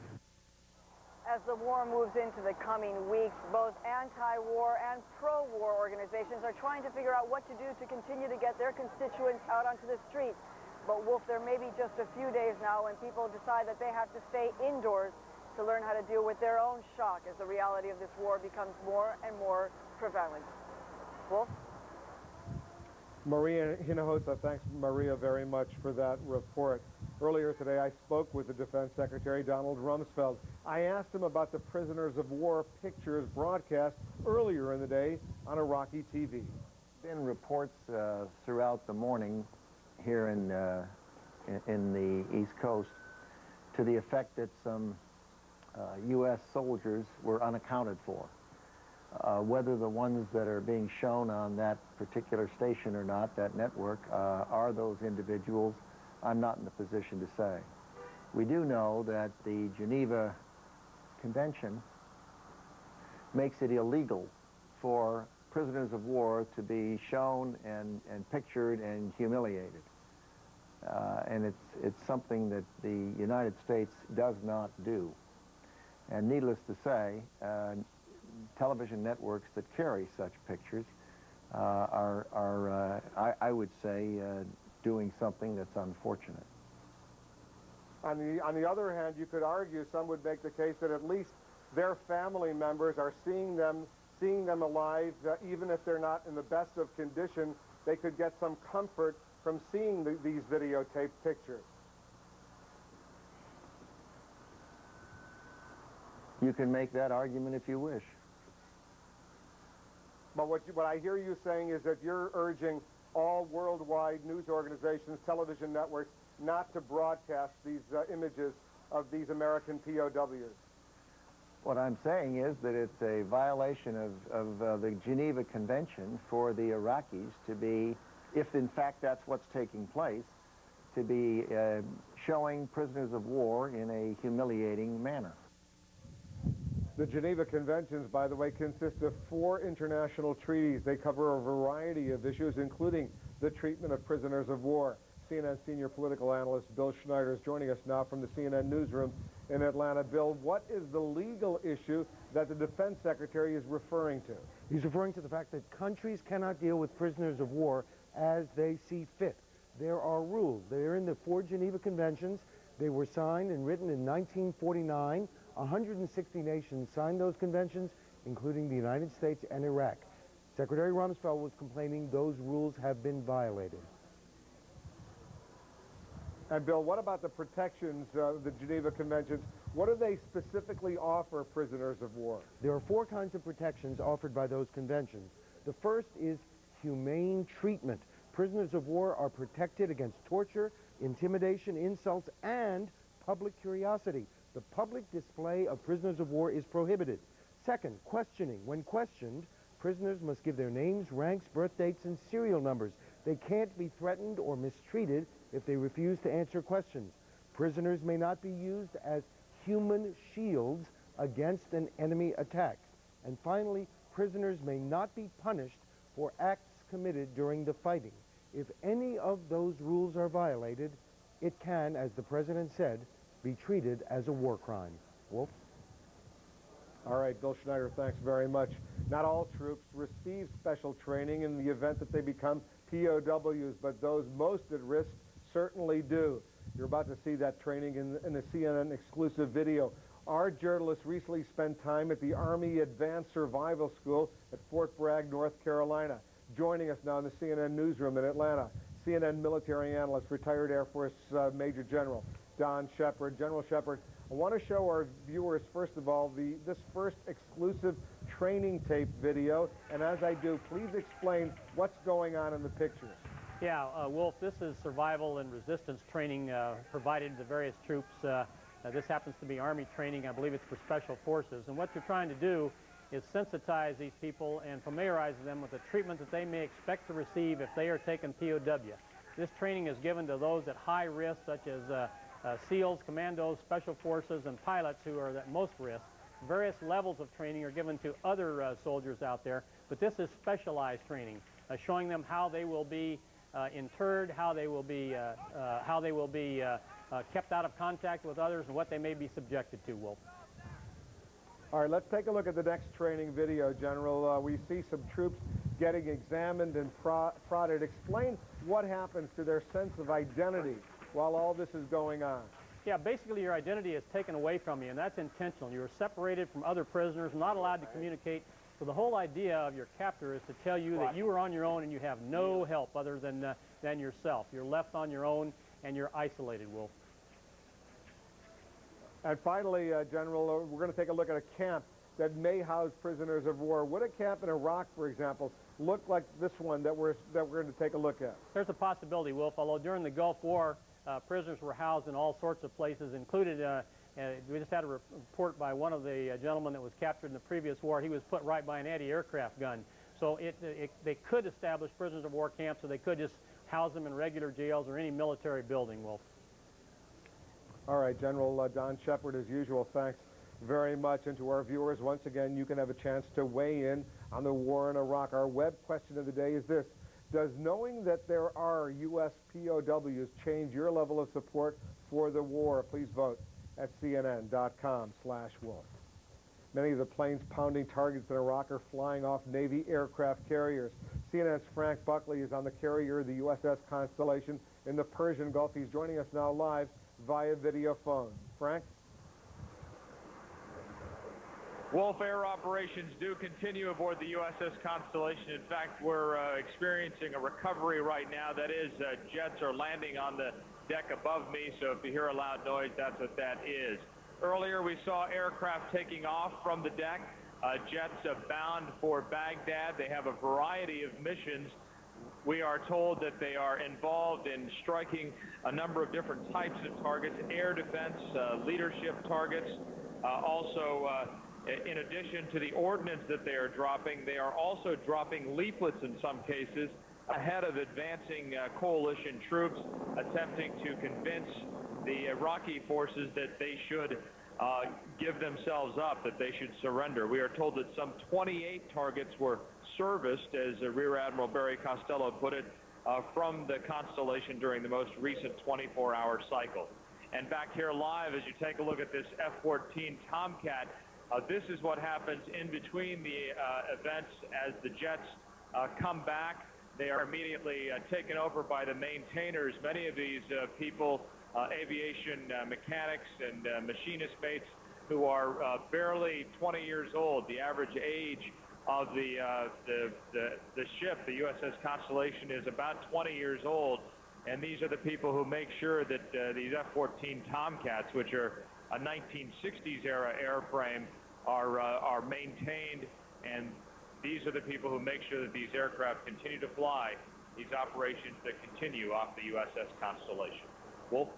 As the war moves into the coming weeks, both anti-war and pro-war organizations are trying to figure out what to do to continue to get their constituents out onto the streets. But Wolf, there may be just a few days now when people decide that they have to stay indoors to learn how to deal with their own shock as the reality of this war becomes more and more prevalent. Wolf? Maria Hinojosa, thanks, Maria, very much for that report. Earlier today, I spoke with the Defense Secretary, Donald Rumsfeld. I asked him about the prisoners of war pictures broadcast earlier in the day on Iraqi TV. Been reports throughout the morning here in the East Coast to the effect that some U.S. soldiers were unaccounted for. Whether the ones that are being shown on that particular station or not, that network, are those individuals, I'm not in the position to say. We do know that the Geneva Convention makes it illegal for prisoners of war to be shown and pictured and humiliated. And it's something that the United States does not do. And needless to say, television networks that carry such pictures are I would say, doing something that's unfortunate. On the other hand, you could argue, some would make the case that at least their family members are seeing them alive, even if they're not in the best of condition. They could get some comfort from seeing these videotaped pictures. You can make that argument if you wish. But what I hear you saying is that you're urging all worldwide news organizations, television networks, not to broadcast these images of these American POWs. What I'm saying is that it's a violation of the Geneva Convention for the Iraqis to be, if in fact that's what's taking place, to be showing prisoners of war in a humiliating manner. The Geneva Conventions, by the way, consist of 4 international treaties. They cover a variety of issues, including the treatment of prisoners of war. CNN senior political analyst Bill Schneider is joining us now from the CNN newsroom in Atlanta. Bill, what is the legal issue that the Defense Secretary is referring to? He's referring to the fact that countries cannot deal with prisoners of war as they see fit. There are rules. They're in the 4 Geneva Conventions. They were signed and written in 1949. 160 nations signed those conventions, including the United States and Iraq. Secretary Rumsfeld was complaining those rules have been violated. And Bill, what about the protections of the Geneva Conventions? What do they specifically offer prisoners of war? There are 4 kinds of protections offered by those conventions. The first is humane treatment. Prisoners of war are protected against torture, intimidation, insults, and public curiosity. The public display of prisoners of war is prohibited. Second, questioning. When questioned, prisoners must give their names, ranks, birth dates, and serial numbers. They can't be threatened or mistreated if they refuse to answer questions. Prisoners may not be used as human shields against an enemy attack. And finally, prisoners may not be punished for acts committed during the fighting. If any of those rules are violated, it can, as the President said, be treated as a war crime. Wolf? All right, Bill Schneider, thanks very much. Not all troops receive special training in the event that they become POWs, but those most at risk certainly do. You're about to see that training in the CNN exclusive video. Our journalists recently spent time at the Army Advanced Survival School at Fort Bragg, North Carolina. Joining us now in the CNN newsroom in Atlanta, CNN military analyst, retired Air Force Major General Don Shepard. General Shepard, I want to show our viewers, first of all, this first exclusive training tape video. And as I do, please explain what's going on in the pictures. Yeah, Wolf, this is survival and resistance training provided to the various troops. This happens to be Army training. I believe it's for Special Forces. And what you're trying to do is sensitize these people and familiarize them with the treatment that they may expect to receive if they are taken POW. This training is given to those at high risk, such as SEALs, commandos, special forces, and pilots who are at most risk. Various levels of training are given to other soldiers out there, but this is specialized training, showing them how they will be interred, how they will be kept out of contact with others, and what they may be subjected to, Wolf. All right, let's take a look at the next training video, General. We see some troops getting examined and prodded. Explain what happens to their sense of identity while all this is going on. Yeah, basically your identity is taken away from you, and that's intentional. You are separated from other prisoners, not allowed to communicate. So the whole idea of your captor is to tell you that you are on your own and you have no help other than yourself. You're left on your own and you're isolated, Wolf. And finally, General, we're going to take a look at a camp that may house prisoners of war. Would a camp in Iraq, for example, look like this one that we're going to take a look at? There's a possibility, Wolf, although during the Gulf War, prisoners were housed in all sorts of places, included, we just had a report by one of the gentlemen that was captured in the previous war. He was put right by an anti-aircraft gun. So they could establish prisoners of war camps, or they could just house them in regular jails or any military building, Wolf. All right, General Don Shepard, as usual, thanks very much. And to our viewers, once again, you can have a chance to weigh in on the war in Iraq. Our web question of the day is this: does knowing that there are U.S. POWs change your level of support for the war? Please vote at CNN.com/Wolf. Many of the planes pounding targets in Iraq are flying off Navy aircraft carriers. CNN's Frank Buckley is on the carrier, the USS Constellation, in the Persian Gulf. He's joining us now live via video phone. Frank? Wolf, air operations do continue aboard the USS Constellation. In fact, we're experiencing a recovery right now. That is, jets are landing on the deck above me, so if you hear a loud noise, that's what that is. Earlier, we saw aircraft taking off from the deck. Jets bound for Baghdad. They have a variety of missions. We are told that they are involved in striking a number of different types of targets, air defense, leadership targets, also in addition to the ordnance that they are dropping, they are also dropping leaflets in some cases ahead of advancing coalition troops, attempting to convince the Iraqi forces that they should give themselves up, that they should surrender. We are told that some 28 targets were serviced, as Rear Admiral Barry Costello put it, from the Constellation during the most recent 24-hour cycle. And back here live, as you take a look at this F-14 Tomcat, this is what happens in between the events as the jets come back. They are immediately taken over by the maintainers. Many of these people, aviation mechanics and machinist mates who are barely 20 years old. The average age of the ship, the USS Constellation, is about 20 years old. And these are the people who make sure that these F-14 Tomcats, which are a 1960s era airframe, are maintained, and these are the people who make sure that these aircraft continue to fly these operations that continue off the USS Constellation. Wolf?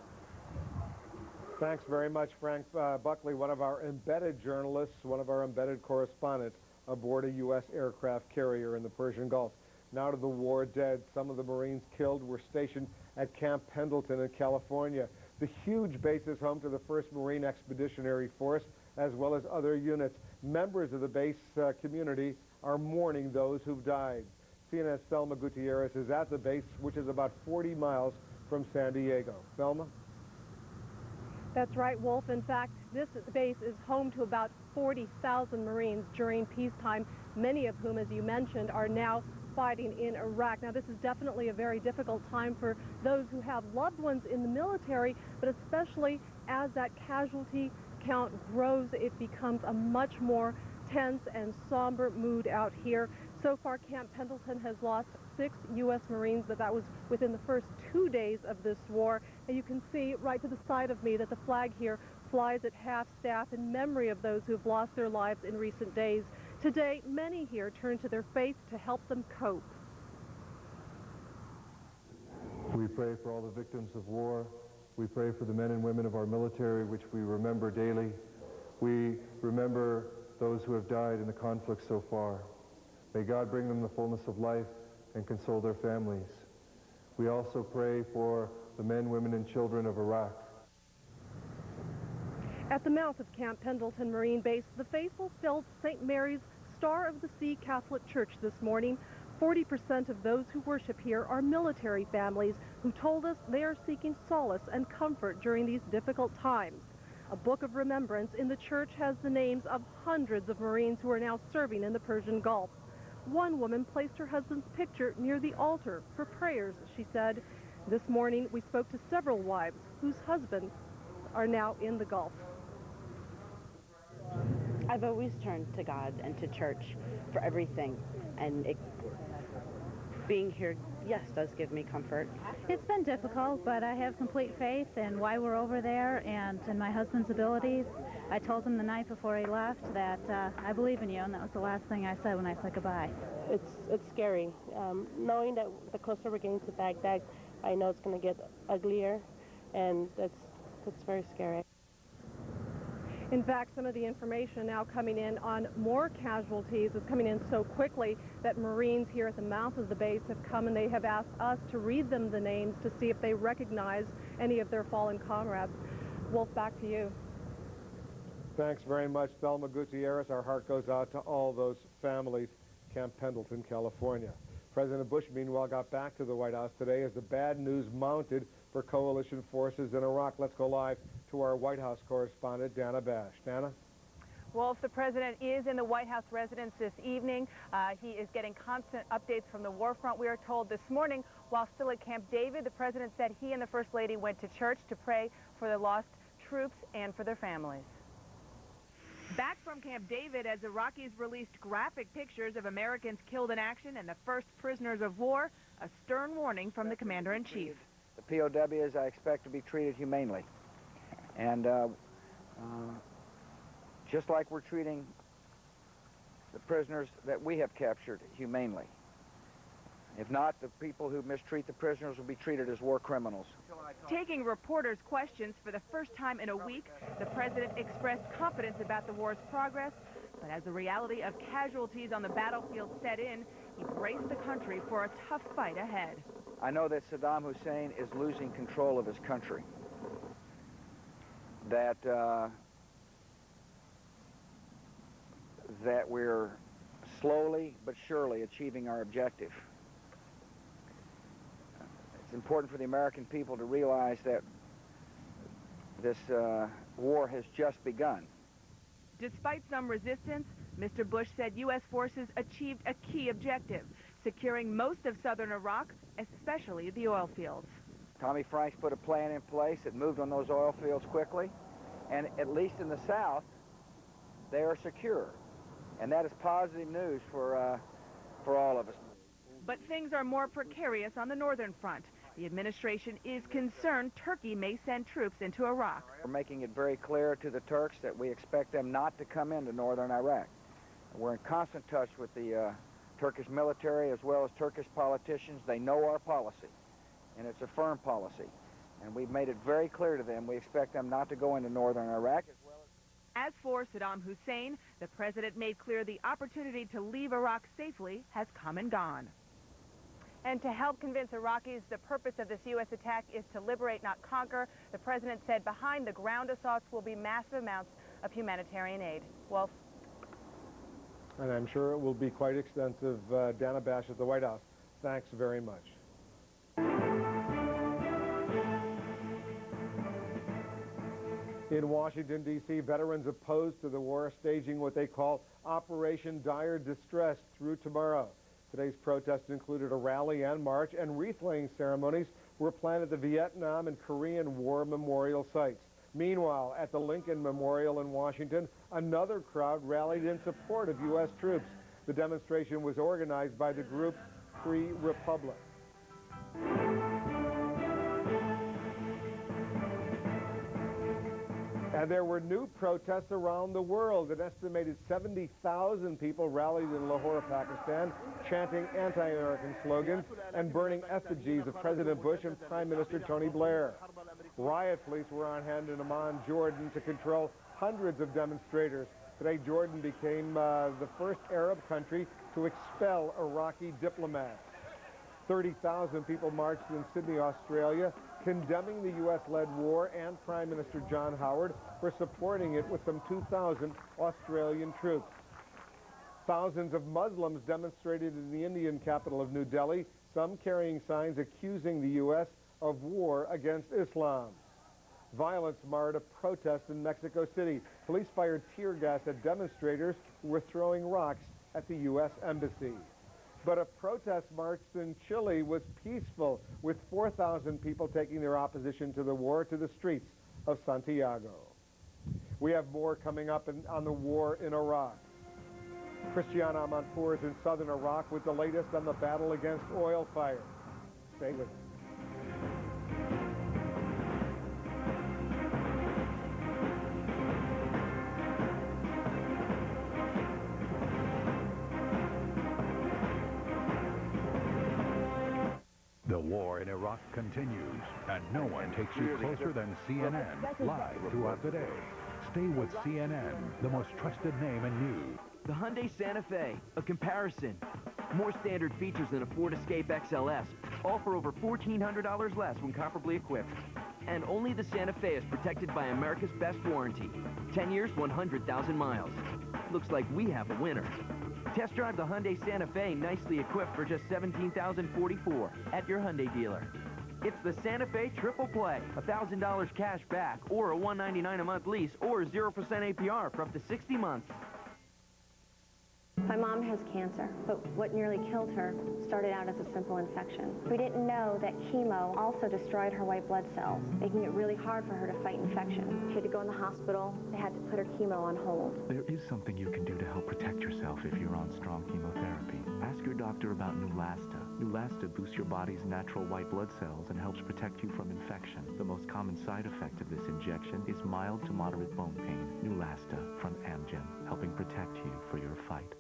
Thanks very much, Frank Buckley, one of our embedded journalists, one of our embedded correspondents aboard a U.S. aircraft carrier in the Persian Gulf. Now to the war dead. Some of the Marines killed were stationed at Camp Pendleton in California. The huge base is home to the 1st Marine Expeditionary Force, as well as other units. Members of the base community are mourning those who've died. CNN's Thelma Gutierrez is at the base, which is about 40 miles from San Diego. Thelma? That's right, Wolf. In fact, this base is home to about 40,000 Marines during peacetime, many of whom, as you mentioned, are now fighting in Iraq. Now, this is definitely a very difficult time for those who have loved ones in the military, but especially as that casualty count grows, it becomes a much more tense and somber mood out here. So far, Camp Pendleton has lost 6 U.S. Marines, but that was within the first 2 days of this war. And you can see right to the side of me that the flag here flies at half-staff in memory of those who have lost their lives in recent days. Today, many here turn to their faith to help them cope. We pray for all the victims of war. We pray for the men and women of our military, which we remember daily. We remember those who have died in the conflict so far. May God bring them the fullness of life and console their families. We also pray for the men, women, and children of Iraq. At the mouth of Camp Pendleton Marine Base, the faithful filled St. Mary's Star of the Sea Catholic Church this morning. 40% of those who worship here are military families who told us they are seeking solace and comfort during these difficult times. A book of remembrance in the church has the names of hundreds of Marines who are now serving in the Persian Gulf. One woman placed her husband's picture near the altar for prayers, she said. This morning, we spoke to several wives whose husbands are now in the Gulf. I've always turned to God and to church for everything, and being here, yes, does give me comfort. It's been difficult, but I have complete faith in why we're over there and in my husband's abilities. I told him the night before he left that I believe in you, and that was the last thing I said when I said goodbye. It's scary. Knowing that the closer we're getting to Baghdad, I know it's going to get uglier, and it's very scary. In fact, some of the information now coming in on more casualties is coming in so quickly that Marines here at the mouth of the base have come and they have asked us to read them the names to see if they recognize any of their fallen comrades. Wolf, back to you. Thanks very much, Thelma Gutierrez. Our heart goes out to all those families. Camp Pendleton, California. President Bush, meanwhile, got back to the White House today as the bad news mounted for coalition forces in Iraq. Let's go live to our White House correspondent, Dana Bash. Dana? Well, if the president is in the White House residence this evening, he is getting constant updates from the war front. We are told this morning, while still at Camp David, the president said he and the First Lady went to church to pray for the lost troops and for their families. Back from Camp David as Iraqis released graphic pictures of Americans killed in action and the first prisoners of war, a stern warning from the commander-in-chief. The POWs I expect to be treated humanely. And just like we're treating the prisoners that we have captured humanely. If not, the people who mistreat the prisoners will be treated as war criminals. Taking reporters' questions for the first time in a week, the president expressed confidence about the war's progress, but as the reality of casualties on the battlefield set in, he braced the country for a tough fight ahead. I know that Saddam Hussein is losing control of his country, that we're slowly but surely achieving our objective. It's important for the American people to realize that this war has just begun. Despite some resistance, Mr. Bush said U.S. forces achieved a key objective, securing most of southern Iraq, especially the oil fields. Tommy Franks put a plan in place that moved on those oil fields quickly, and at least in the south, they are secure. And that is positive news for all of us. But things are more precarious on the northern front. The administration is concerned Turkey may send troops into Iraq. We're making it very clear to the Turks that we expect them not to come into northern Iraq. We're in constant touch with the Turkish military as well as Turkish politicians. They know our policy, and it's a firm policy. And we've made it very clear to them we expect them not to go into northern Iraq. As for Saddam Hussein, the president made clear the opportunity to leave Iraq safely has come and gone. And to help convince Iraqis the purpose of this U.S. attack is to liberate, not conquer, the president said behind the ground assaults will be massive amounts of humanitarian aid. Wolf? And I'm sure it will be quite extensive. Dana Bash at the White House. Thanks very much. In Washington, D.C., veterans opposed to the war are staging what they call Operation Dire Distress through tomorrow. Today's protest included a rally and march, and wreath-laying ceremonies were planned at the Vietnam and Korean War memorial sites. Meanwhile, at the Lincoln Memorial in Washington, another crowd rallied in support of U.S. troops. The demonstration was organized by the group Free Republic. And there were new protests around the world. An estimated 70,000 people rallied in Lahore, Pakistan, chanting anti-American slogans and burning effigies of President Bush and Prime Minister Tony Blair. Riot police were on hand in Amman, Jordan, to control hundreds of demonstrators. Today, Jordan became the first Arab country to expel Iraqi diplomats. 30,000 people marched in Sydney, Australia, condemning the U.S.-led war and Prime Minister John Howard for supporting it with some 2,000 Australian troops. Thousands of Muslims demonstrated in the Indian capital of New Delhi, some carrying signs accusing the U.S. of war against Islam. Violence marred a protest in Mexico City. Police fired tear gas at demonstrators who were throwing rocks at the U.S. Embassy. But a protest march in Chile was peaceful, with 4,000 people taking their opposition to the war to the streets of Santiago. We have more coming up on the war in Iraq. Christiana Amanpour is in southern Iraq with the latest on the battle against oil fire. Stay with us. The war in Iraq continues, and no one takes you closer than CNN, live throughout the day. Stay with CNN, the most trusted name in news. The Hyundai Santa Fe, a comparison. More standard features than a Ford Escape XLS, all for over $1,400 less when comparably equipped. And only the Santa Fe is protected by America's best warranty. 10 years, 100,000 miles. Looks like we have a winner. Test drive the Hyundai Santa Fe nicely equipped for just $17,044 at your Hyundai dealer. It's the Santa Fe Triple Play, $1,000 cash back, or a $199 a month lease, or 0% APR for up to 60 months. My mom has cancer, but what nearly killed her started out as a simple infection. We didn't know that chemo also destroyed her white blood cells, making it really hard for her to fight infection. She had to go in the hospital. They had to put her chemo on hold. There is something you can do to help protect yourself if you're on strong chemotherapy. Ask your doctor about Neulasta. Neulasta boosts your body's natural white blood cells and helps protect you from infection. The most common side effect of this injection is mild to moderate bone pain. Neulasta from Amgen, helping protect you for your fight.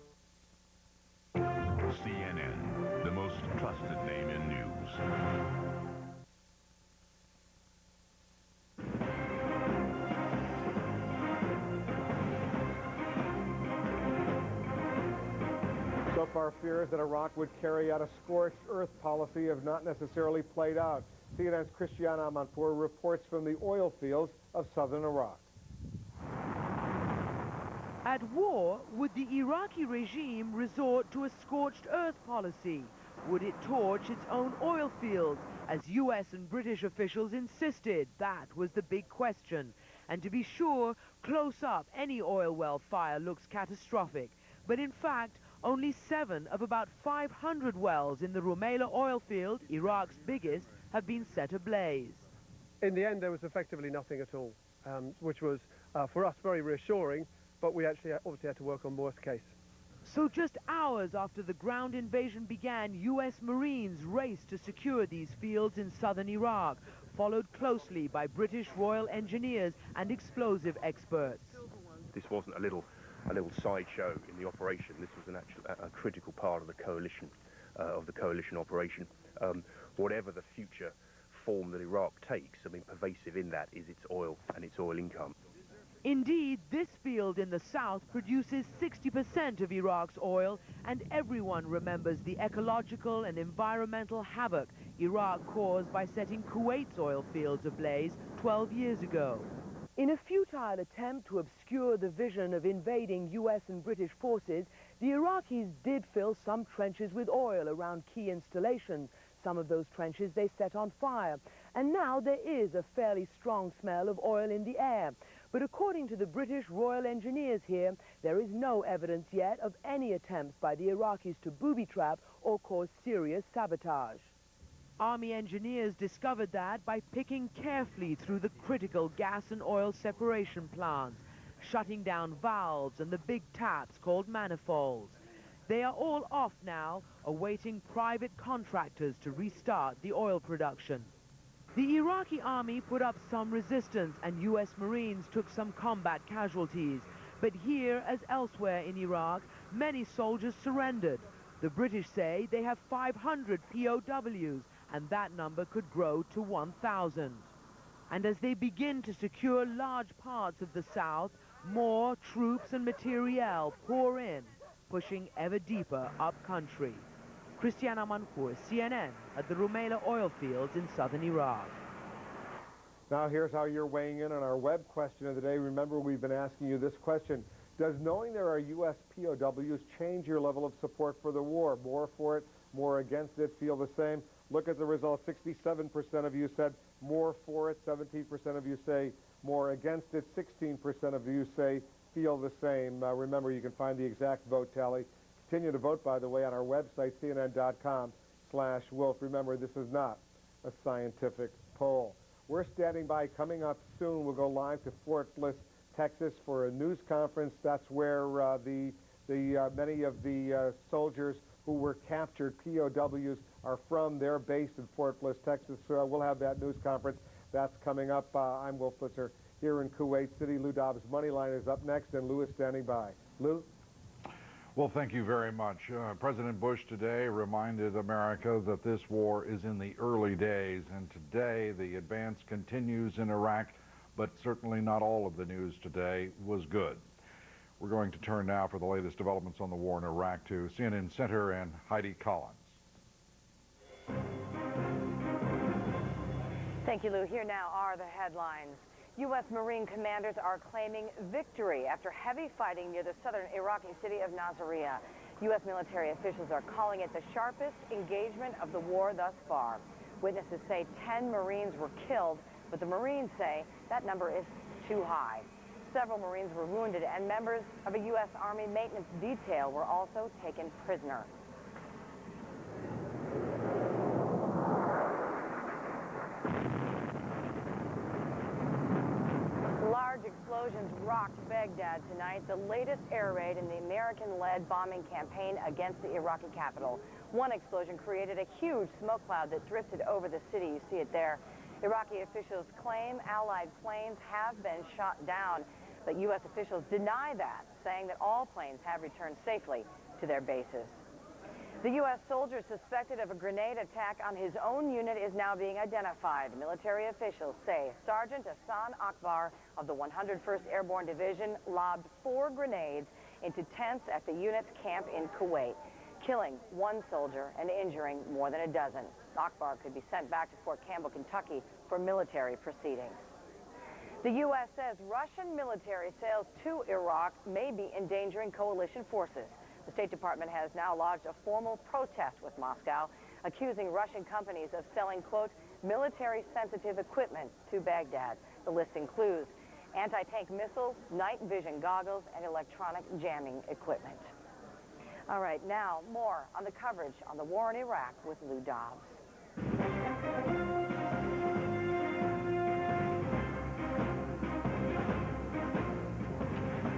CNN, the most trusted name in news. So far, fears that Iraq would carry out a scorched earth policy have not necessarily played out. CNN's Christiana Amanpour reports from the oil fields of southern Iraq. At war, would the Iraqi regime resort to a scorched earth policy? Would it torch its own oil fields, as US and British officials insisted? That was the big question. And to be sure, close up, any oil well fire looks catastrophic. But in fact, only 7 of about 500 wells in the Rumaila oil field, Iraq's biggest, have been set ablaze. In the end, there was effectively nothing at all, which was, for us, very reassuring. But we actually obviously had to work on worst case. So just hours after the ground invasion began, U.S. Marines raced to secure these fields in southern Iraq, followed closely by British Royal Engineers and explosive experts. This wasn't a little sideshow in the operation. This was a critical part of the coalition operation. Whatever the future form that Iraq takes, I mean, pervasive in that is its oil and its oil income. Indeed, this field in the south produces 60% of Iraq's oil, and everyone remembers the ecological and environmental havoc Iraq caused by setting Kuwait's oil fields ablaze 12 years ago. In a futile attempt to obscure the vision of invading US and British forces, the Iraqis did fill some trenches with oil around key installations. Some of those trenches they set on fire, and now there is a fairly strong smell of oil in the air. But according to the British Royal Engineers here, there is no evidence yet of any attempts by the Iraqis to booby-trap or cause serious sabotage. Army engineers discovered that by picking carefully through the critical gas and oil separation plants, shutting down valves and the big taps called manifolds. They are all off now, awaiting private contractors to restart the oil production. The Iraqi army put up some resistance and U.S. Marines took some combat casualties. But here, as elsewhere in Iraq, many soldiers surrendered. The British say they have 500 POWs, and that number could grow to 1,000. And as they begin to secure large parts of the south, more troops and materiel pour in, pushing ever deeper up country. Christiana Amanpour, CNN, at the Rumaila oil fields in southern Iraq. Now here's how you're weighing in on our web question of the day. Remember, we've been asking you this question. Does knowing there are U.S. POWs change your level of support for the war? More for it, more against it, feel the same? Look at the results. 67% of you said more for it. 17% of you say more against it. 16% of you say feel the same. Remember, you can find the exact vote tally Continue to vote, by the way, on our website, cnn.com/Wolf. Remember, this is not a scientific poll. We're standing by. Coming up soon, we'll go live to Fort Bliss, Texas, for a news conference. That's where many of the soldiers who were captured, POWs, are from their base in Fort Bliss, Texas. So we'll have that news conference. That's coming up. I'm Wolf Blitzer here in Kuwait City. Lou Dobbs' Moneyline is up next, and Lou is standing by. Lou? Well, thank you very much. President Bush today reminded America that this war is in the early days, and today the advance continues in Iraq, but certainly not all of the news today was good. We're going to turn now for the latest developments on the war in Iraq to CNN Center and Heidi Collins. Thank you, Lou. Here now are the headlines. U.S. Marine commanders are claiming victory after heavy fighting near the southern Iraqi city of Nasiriyah. U.S. military officials are calling it the sharpest engagement of the war thus far. Witnesses say 10 Marines were killed, but the Marines say that number is too high. Several Marines were wounded, and members of a U.S. Army maintenance detail were also taken prisoner. Large explosions rocked Baghdad tonight, the latest air raid in the American-led bombing campaign against the Iraqi capital. One explosion created a huge smoke cloud that drifted over the city. You see it there. Iraqi officials claim Allied planes have been shot down, but U.S. officials deny that, saying that all planes have returned safely to their bases. The U.S. soldier suspected of a grenade attack on his own unit is now being identified. Military officials say Sergeant Hassan Akbar of the 101st Airborne Division lobbed 4 grenades into tents at the unit's camp in Kuwait, killing 1 soldier and injuring more than a dozen. Akbar could be sent back to Fort Campbell, Kentucky for military proceedings. The U.S. says Russian military sales to Iraq may be endangering coalition forces. The State Department has now lodged a formal protest with Moscow, accusing Russian companies of selling, quote, military-sensitive equipment to Baghdad. The list includes anti-tank missiles, night vision goggles, and electronic jamming equipment. All right, now more on the coverage on the war in Iraq with Lou Dobbs.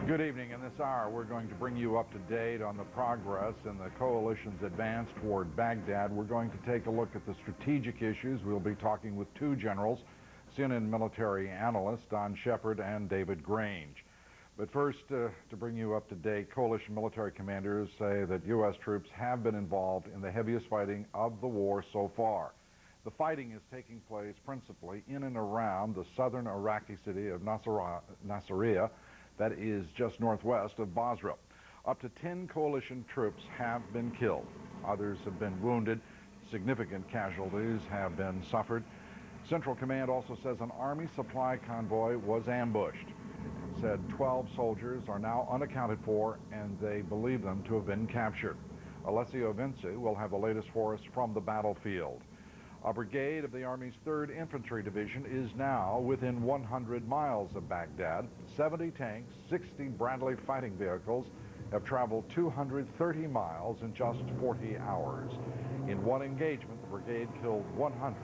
Good evening. In this hour, we're going to bring you up to date on the progress in the coalition's advance toward Baghdad. We're going to take a look at the strategic issues. We'll be talking with 2 generals, CNN military analysts Don Shepard and David Grange. But first, to bring you up to date, coalition military commanders say that U.S. troops have been involved in the heaviest fighting of the war so far. The fighting is taking place principally in and around the southern Iraqi city of Nasiriyah, that is just northwest of Basra. Up to 10 coalition troops have been killed. Others have been wounded. Significant casualties have been suffered. Central Command also says an Army supply convoy was ambushed. It said 12 soldiers are now unaccounted for, and they believe them to have been captured. Alessio Vinci will have the latest for us from the battlefield. A brigade of the Army's 3rd Infantry Division is now within 100 miles of Baghdad. 70 tanks, 60 Bradley fighting vehicles have traveled 230 miles in just 40 hours. In one engagement, the brigade killed 100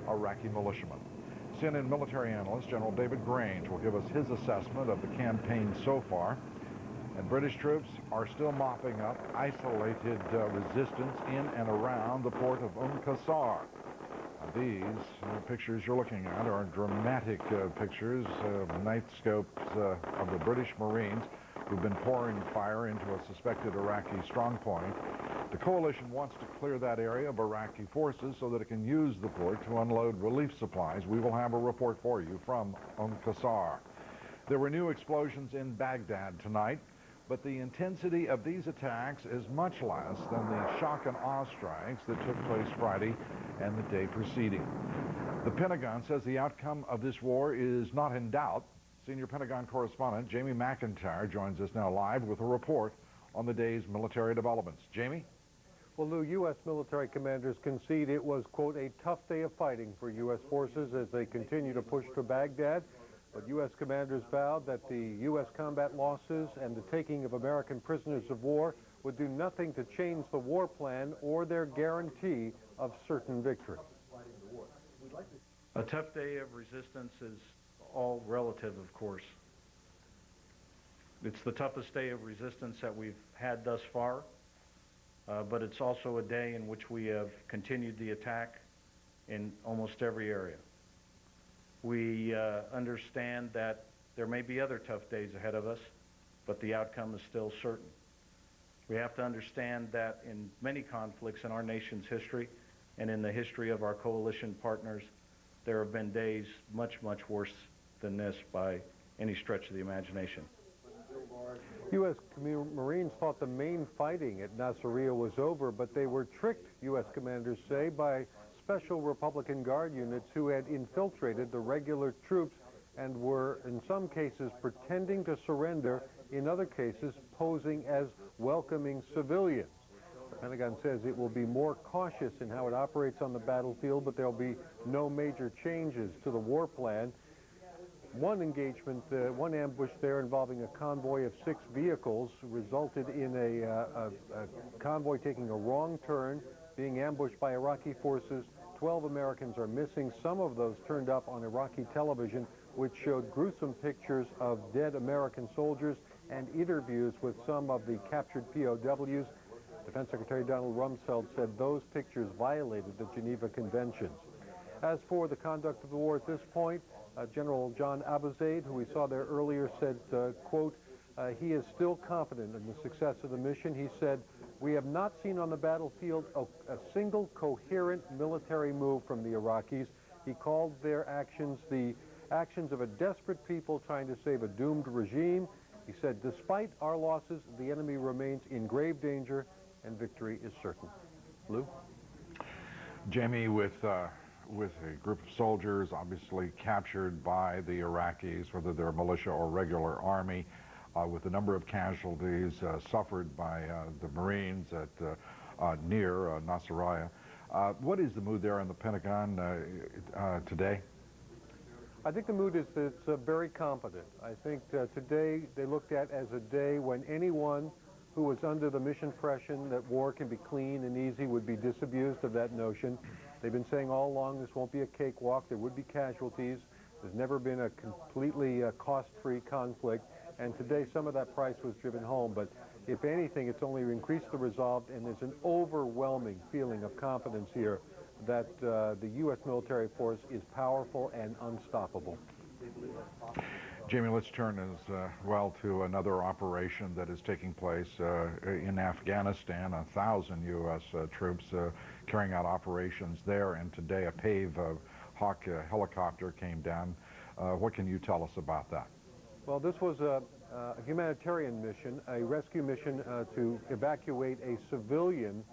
Iraqi militiamen. CNN military analyst General David Grange will give us his assessment of the campaign so far. And British troops are still mopping up isolated resistance in and around the port of Qasr. These pictures you're looking at are dramatic pictures, night scopes of the British Marines who've been pouring fire into a suspected Iraqi strongpoint. The coalition wants to clear that area of Iraqi forces so that it can use the port to unload relief supplies. We will have a report for you from Qasr. There were new explosions in Baghdad tonight, but the intensity of these attacks is much less than the shock and awe strikes that took place Friday and the day preceding. The Pentagon says the outcome of this war is not in doubt. Senior Pentagon correspondent Jamie McIntyre joins us now live with a report on the day's military developments. Jamie? Well, Lou, U.S. military commanders concede it was, quote, a tough day of fighting for U.S. forces as they continue to push to Baghdad. But U.S. commanders vowed that the U.S. combat losses and the taking of American prisoners of war would do nothing to change the war plan or their guarantee of certain victory. A tough day of resistance is all relative, of course. It's the toughest day of resistance that we've had thus far, but it's also a day in which we have continued the attack in almost every area. We understand that there may be other tough days ahead of us, but the outcome is still certain. We have to understand that in many conflicts in our nation's history and in the history of our coalition partners, there have been days much, much worse than this by any stretch of the imagination. U.S. Marines thought the main fighting at Nasiriyah was over, but they were tricked, U.S. commanders say, by special Republican Guard units who had infiltrated the regular troops and were, in some cases, pretending to surrender, in other cases, posing as welcoming civilians. The Pentagon says it will be more cautious in how it operates on the battlefield, but there will be no major changes to the war plan. One engagement, one ambush there involving a convoy of 6 vehicles resulted in a convoy taking a wrong turn, being ambushed by Iraqi forces. 12 Americans are missing. Some of those turned up on Iraqi television, which showed gruesome pictures of dead American soldiers and interviews with some of the captured POWs. Defense Secretary Donald Rumsfeld said those pictures violated the Geneva Conventions. As for the conduct of the war at this point, General John Abizaid, who we saw there earlier, said, quote, he is still confident in the success of the mission. He said, we have not seen on the battlefield a single coherent military move from the Iraqis. He called their actions the actions of a desperate people trying to save a doomed regime. He said, despite our losses, the enemy remains in grave danger and victory is certain. Lou? Jamie, with a group of soldiers obviously captured by the Iraqis, whether they're militia or regular army, with a number of casualties suffered by the Marines at near Nasiriyah. What is the mood there in the Pentagon today? I think the mood is that it's very confident. I think today they looked at as a day when anyone who was under the misimpression that war can be clean and easy would be disabused of that notion. They've been saying all along this won't be a cakewalk, there would be casualties. There's never been a completely cost-free conflict, and today some of that price was driven home, but if anything, it's only increased the resolve, and there's an overwhelming feeling of confidence here that the U.S. military force is powerful and unstoppable. Jamie, let's turn as well to another operation that is taking place in Afghanistan. 1,000 U.S. troops carrying out operations there, and today a PAVE Hawk helicopter came down. What can you tell us about that? Well, this was a humanitarian mission, a rescue mission to evacuate a civilian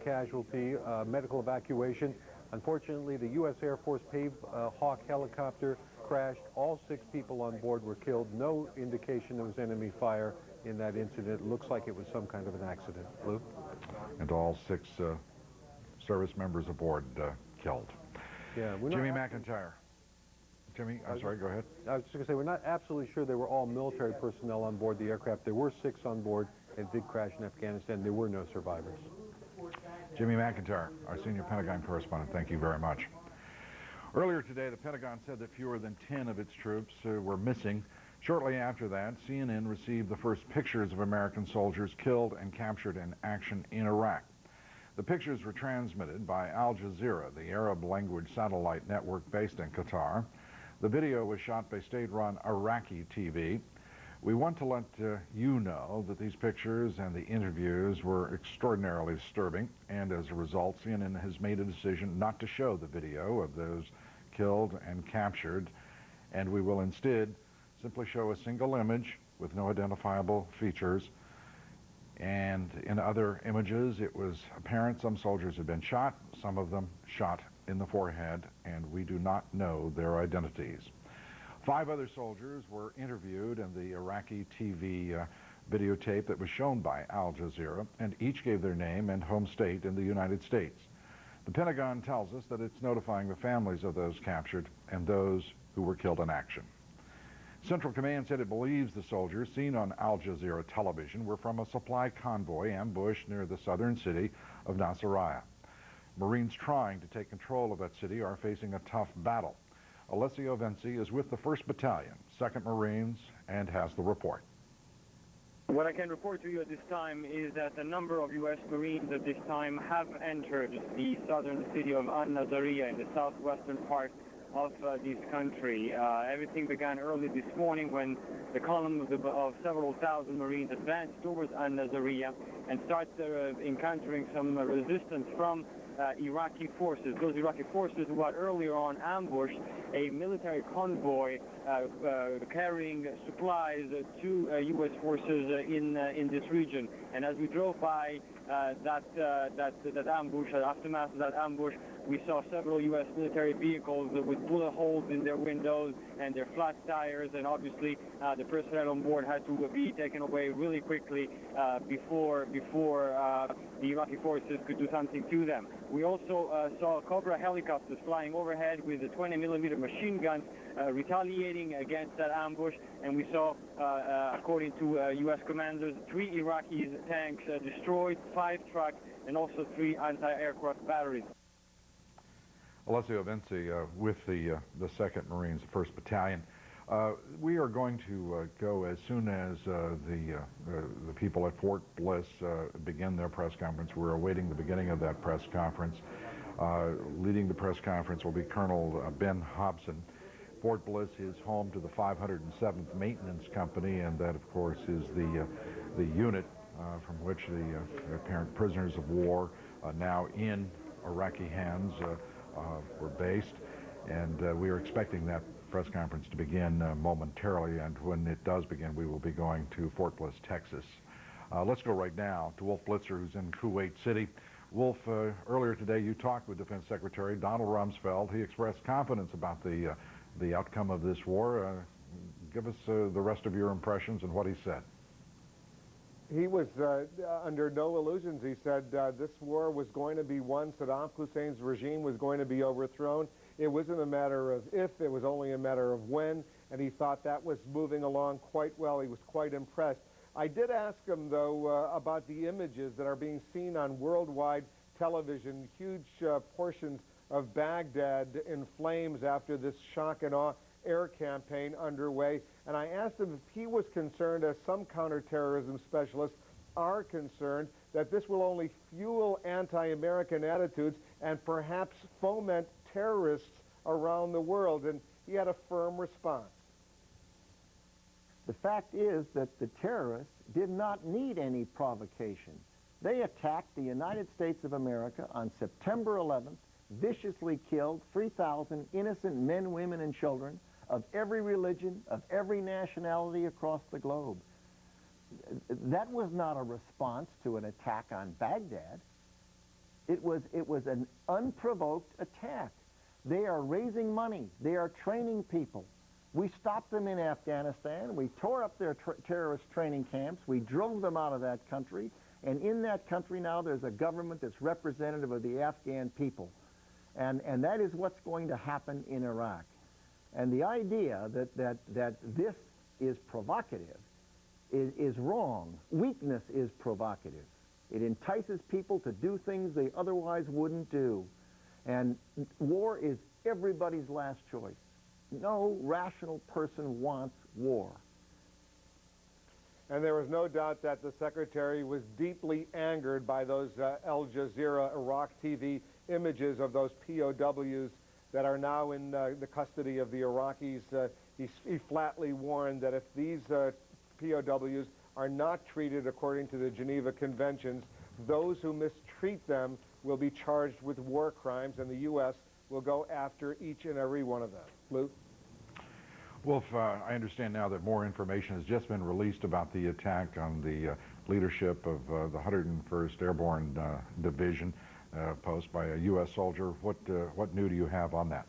casualty, medical evacuation. Unfortunately, the U.S. Air Force PAVE Hawk helicopter crashed. All 6 people on board were killed. No indication there was enemy fire in that incident. It looks like it was some kind of an accident. Lou? And all 6 service members aboard killed. Yeah, Jimmy McIntyre. Jimmy, I'm sorry, go ahead. I was just going to say, we're not absolutely sure they were all military personnel on board the aircraft. There were 6 on board. It did crash in Afghanistan. There were no survivors. Jimmy McIntyre, our senior Pentagon correspondent, thank you very much. Earlier today, the Pentagon said that fewer than 10 of its troops were missing. Shortly after that, CNN received the first pictures of American soldiers killed and captured in action in Iraq. The pictures were transmitted by Al Jazeera, the Arab-language satellite network based in Qatar. The video was shot by state-run Iraqi TV. We want to let you know that these pictures and the interviews were extraordinarily disturbing, and as a result, CNN has made a decision not to show the video of those killed and captured, and we will instead simply show a single image with no identifiable features. And in other images, it was apparent some soldiers had been shot, some of them shot in the forehead, and we do not know their identities. 5 other soldiers were interviewed in the Iraqi TV videotape that was shown by Al Jazeera, and each gave their name and home state in the United States. The Pentagon tells us that it's notifying the families of those captured and those who were killed in action. Central Command said it believes the soldiers seen on Al Jazeera television were from a supply convoy ambushed near the southern city of Nasiriyah. Marines trying to take control of that city are facing a tough battle. Alessio Venci is with the 1st Battalion, 2nd Marines, and has the report. What I can report to you at this time is that a number of U.S. Marines at this time have entered the southern city of Nasiriyah in the southwestern part of this country. Everything began early this morning when the column of several thousand Marines advanced towards Nasiriyah and started encountering some resistance from Iraqi forces. Those Iraqi forces who had earlier on ambushed a military convoy carrying supplies to U.S. forces in this region. And as we drove by that ambush, the aftermath of that ambush, we saw several U.S. military vehicles with bullet holes in their windows and their flat tires, and obviously the personnel on board had to be taken away really quickly before the Iraqi forces could do something to them. We also saw Cobra helicopters flying overhead with the 20mm machine guns retaliating against that ambush, and we saw, according to U.S. commanders, 3 Iraqi tanks destroyed, 5 trucks, and also 3 anti-aircraft batteries. Alessio Venci with the 2nd Marines, 1st Battalion. We are going to go as soon as the people at Fort Bliss begin their press conference. We're awaiting the beginning of that press conference. Leading the press conference will be Colonel Ben Hobson. Fort Bliss is home to the 507th Maintenance Company, and that, of course, is the unit from which the apparent prisoners of war now in Iraqi hands were based, and we are expecting that press conference to begin momentarily, and when it does begin, we will be going to Fort Bliss, Texas. Let's go right now to Wolf Blitzer, who's in Kuwait City. Wolf, earlier today you talked with Defense Secretary Donald Rumsfeld. He expressed confidence about the outcome of this war. Give us the rest of your impressions and what he said. He was under no illusions. He said this war was going to be won. Saddam Hussein's regime was going to be overthrown. It wasn't a matter of if, it was only a matter of when, and he thought that was moving along quite well. He was quite impressed. I did ask him, though, about the images that are being seen on worldwide television, huge portions of Baghdad in flames after this shock and awe air campaign underway, and I asked him if he was concerned, as some counterterrorism specialists are concerned, that this will only fuel anti-American attitudes and perhaps foment terrorists around the world, and he had a firm response. The fact is that the terrorists did not need any provocation. They attacked the United States of America on September 11th, viciously killed 3,000 innocent men, women, and children of every religion, of every nationality across the globe. That was not a response to an attack on Baghdad. It was an unprovoked attack. They are raising money. They are training people. We stopped them in Afghanistan. We tore up their terrorist training camps. We drove them out of that country. And in that country now there's a government that's representative of the Afghan people. And that is what's going to happen in Iraq. And the idea that this is provocative is wrong. Weakness is provocative. It entices people to do things they otherwise wouldn't do. And war is everybody's last choice. No rational person wants war. And there was no doubt that the Secretary was deeply angered by those Al Jazeera Iraq TV images of those POWs that are now in the custody of the Iraqis. He flatly warned that if these POWs are not treated according to the Geneva Conventions, those who mistreat them will be charged with war crimes, and the U.S. will go after each and every one of them. Lou? Wolf, I understand now that more information has just been released about the attack on the leadership of the 101st Airborne Division post by a U.S. soldier. What new do you have on that?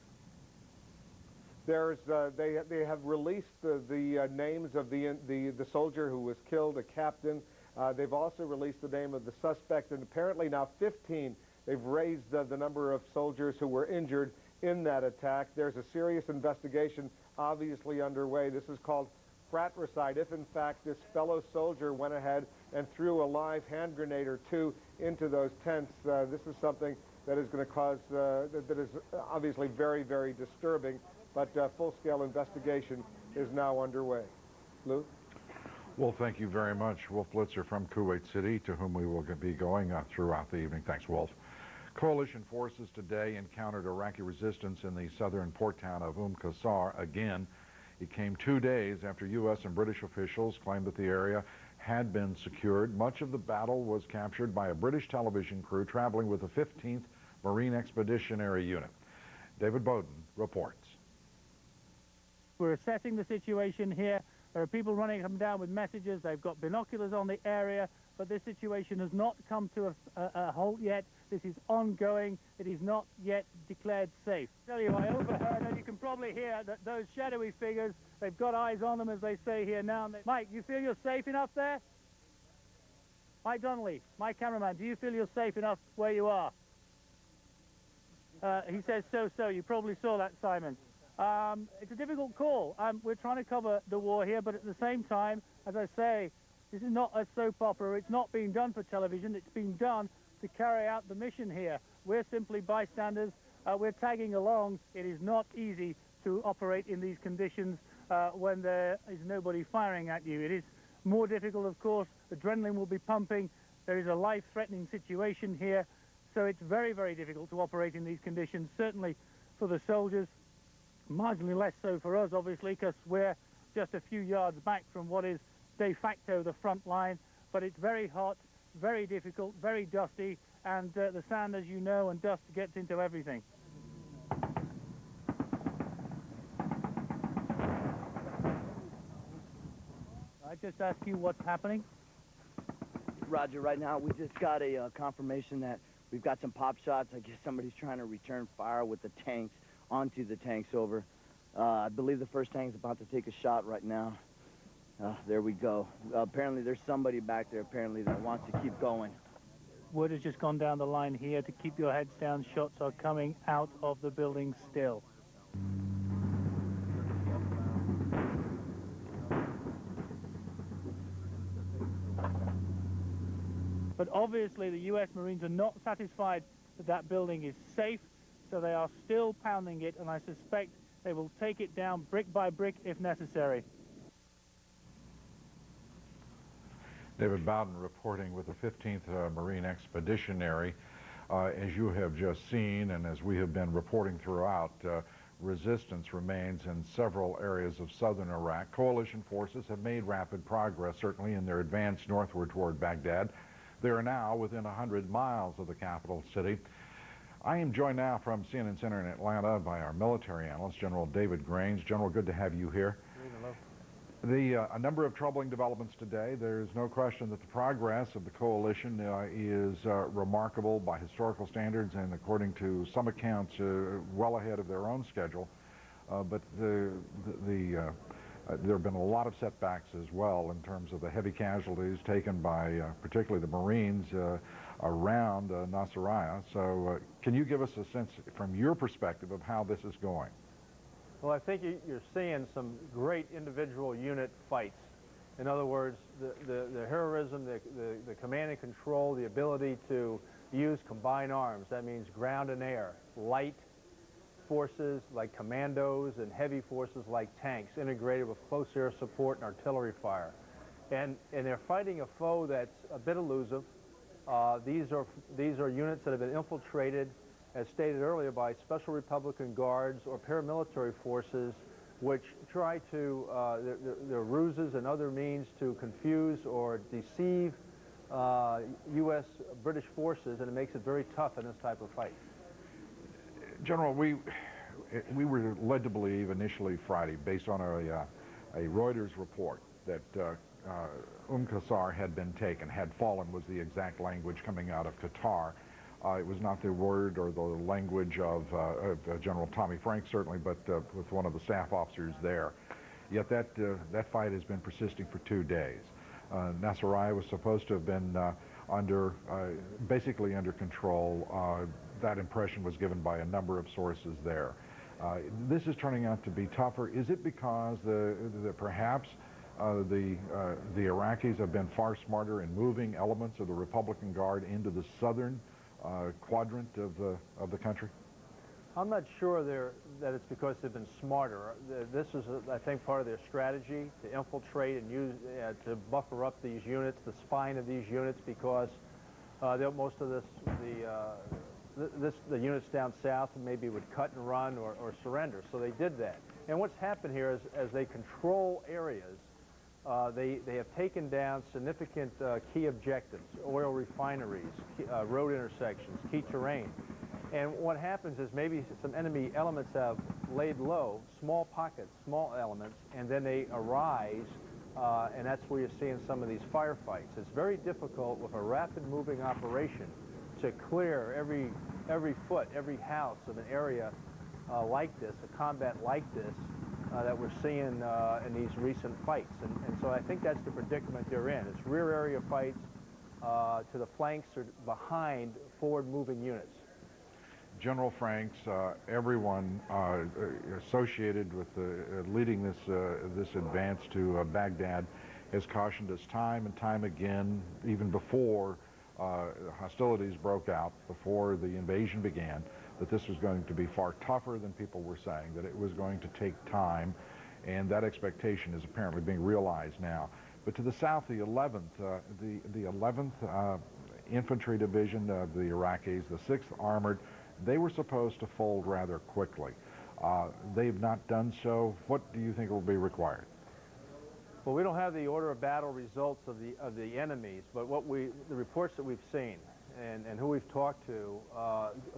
There's they have released the names of the soldier who was killed, a captain. They've also released the name of the suspect, and apparently now 15. They've raised the number of soldiers who were injured in that attack. There's a serious investigation obviously underway. This is called fratricide. If in fact this fellow soldier went ahead and threw a live hand grenade or two into those tents, this is something that is going to cause, that is obviously very, very disturbing, but full-scale investigation is now underway. Lou? Well, thank you very much. Wolf Blitzer from Kuwait City, to whom we will be going throughout the evening. Thanks, Wolf. Coalition forces today encountered Iraqi resistance in the southern port town of Qasr again. It came 2 days after U.S. and British officials claimed that the area had been secured. Much of the battle was captured by a British television crew traveling with the 15th Marine Expeditionary Unit. David Bowden reports. We're assessing the situation here. There are people running up and down with messages. They've got binoculars on the area, but this situation has not come to a halt yet. This is ongoing. It is not yet declared safe. I tell you, I overheard, and you can probably hear that those shadowy figures, they've got eyes on them, as they say here now. Mike, you feel you're safe enough there? Mike Donnelly, my cameraman, do you feel you're safe enough where you are? He says so. You probably saw that, Simon. It's a difficult call. We're trying to cover the war here, but at the same time, as I say, this is not a soap opera. It's not being done for television. It's being done to carry out the mission here. We're simply bystanders. We're tagging along. It is not easy to operate in these conditions when there is nobody firing at you. It is more difficult, of course. Adrenaline will be pumping. There is a life-threatening situation here. So it's very, very difficult to operate in these conditions, certainly for the soldiers. Marginally less so for us, obviously, because we're just a few yards back from what is de facto the front line. But it's very hot, very difficult, very dusty, and the sand, as you know, and dust gets into everything. I just ask you what's happening. Roger, right now we just got a confirmation that we've got some pop shots. I guess somebody's trying to return fire with the tanks onto the tanks over. I believe the first tank's about to take a shot right now. There we go. Apparently there's somebody back there apparently that wants to keep going. Word has just gone down the line here to keep your heads down. Shots are coming out of the building still. But obviously the U.S. Marines are not satisfied that that building is safe, so they are still pounding it, and I suspect they will take it down brick by brick if necessary. David Bowden reporting with the 15th Marine Expeditionary. As you have just seen, and as we have been reporting throughout, resistance remains in several areas of southern Iraq. Coalition forces have made rapid progress, certainly in their advance northward toward Baghdad. They are now within 100 miles of the capital city. I am joined now from CNN Center in Atlanta by our military analyst, General David Grange. General, good to have you here. Hello. A number of troubling developments today. There's no question that the progress of the coalition is remarkable by historical standards and, according to some accounts, well ahead of their own schedule. But there have been a lot of setbacks as well in terms of the heavy casualties taken by particularly the Marines around Nasiriyah. So can you give us a sense from your perspective of how this is going? Well, I think you're seeing some great individual unit fights. In other words, the heroism, the command and control, the ability to use combined arms. That means ground and air, light forces like commandos and heavy forces like tanks integrated with close air support and artillery fire. And they're fighting a foe that's a bit elusive. These are units that have been infiltrated, as stated earlier, by Special Republican Guards or paramilitary forces which try to, their ruses and other means to confuse or deceive U.S. British forces, and it makes it very tough in this type of fight. General, we were led to believe initially Friday, based on a Reuters report, that Qasr had been taken, had fallen was the exact language coming out of Qatar. It was not the word or the language of General Tommy Frank, certainly, but with one of the staff officers there. Yet that fight has been persisting for 2 days. Nasiriyah was supposed to have been basically under control. That impression was given by a number of sources there. This is turning out to be tougher. Is it because perhaps the Iraqis have been far smarter in moving elements of the Republican Guard into the southern quadrant of the country? I'm not sure that it's because they've been smarter. This is, I think, part of their strategy to infiltrate and use to buffer up these units, the spine of these units, because most of the units down south maybe would cut and run or surrender. So they did that. And what's happened here is, as they control areas, they have taken down significant key objectives: oil refineries, road intersections, key terrain. And what happens is maybe some enemy elements have laid low, small pockets, small elements, and then they arise, and that's where you're seeing some of these firefights. It's very difficult with a rapid-moving operation to clear every foot, every house of an area like this, a combat like this, that we're seeing in these recent fights. And so I think that's the predicament they're in. It's rear area fights to the flanks or behind forward-moving units. General Franks, everyone associated with leading this advance to Baghdad has cautioned us time and time again, even before hostilities broke out, before the invasion began, that this was going to be far tougher than people were saying, that it was going to take time, and that expectation is apparently being realized now. But to the south, the 11th Infantry Division of the Iraqis, the 6th Armored, they were supposed to fold rather quickly. They've not done so. What do you think will be required? Well, we don't have the order of battle results of the enemies, but the reports that we've seen and who we've talked to,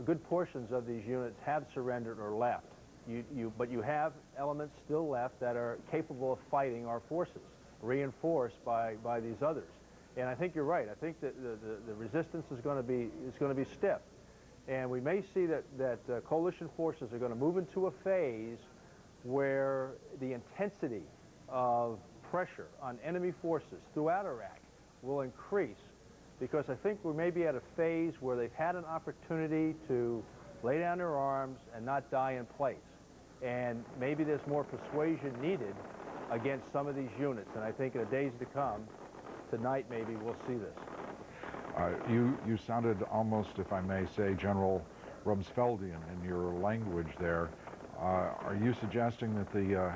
good portions of these units have surrendered or left. But you have elements still left that are capable of fighting our forces, reinforced by these others. And I think you're right. I think that the resistance is going to be stiff. And we may see that coalition forces are going to move into a phase where the intensity of pressure on enemy forces throughout Iraq will increase, because I think we may be at a phase where they've had an opportunity to lay down their arms and not die in place. And maybe there's more persuasion needed against some of these units. And I think in the days to come, tonight maybe we'll see this. You sounded almost, if I may say, General Rumsfeldian in your language there. Are you suggesting that the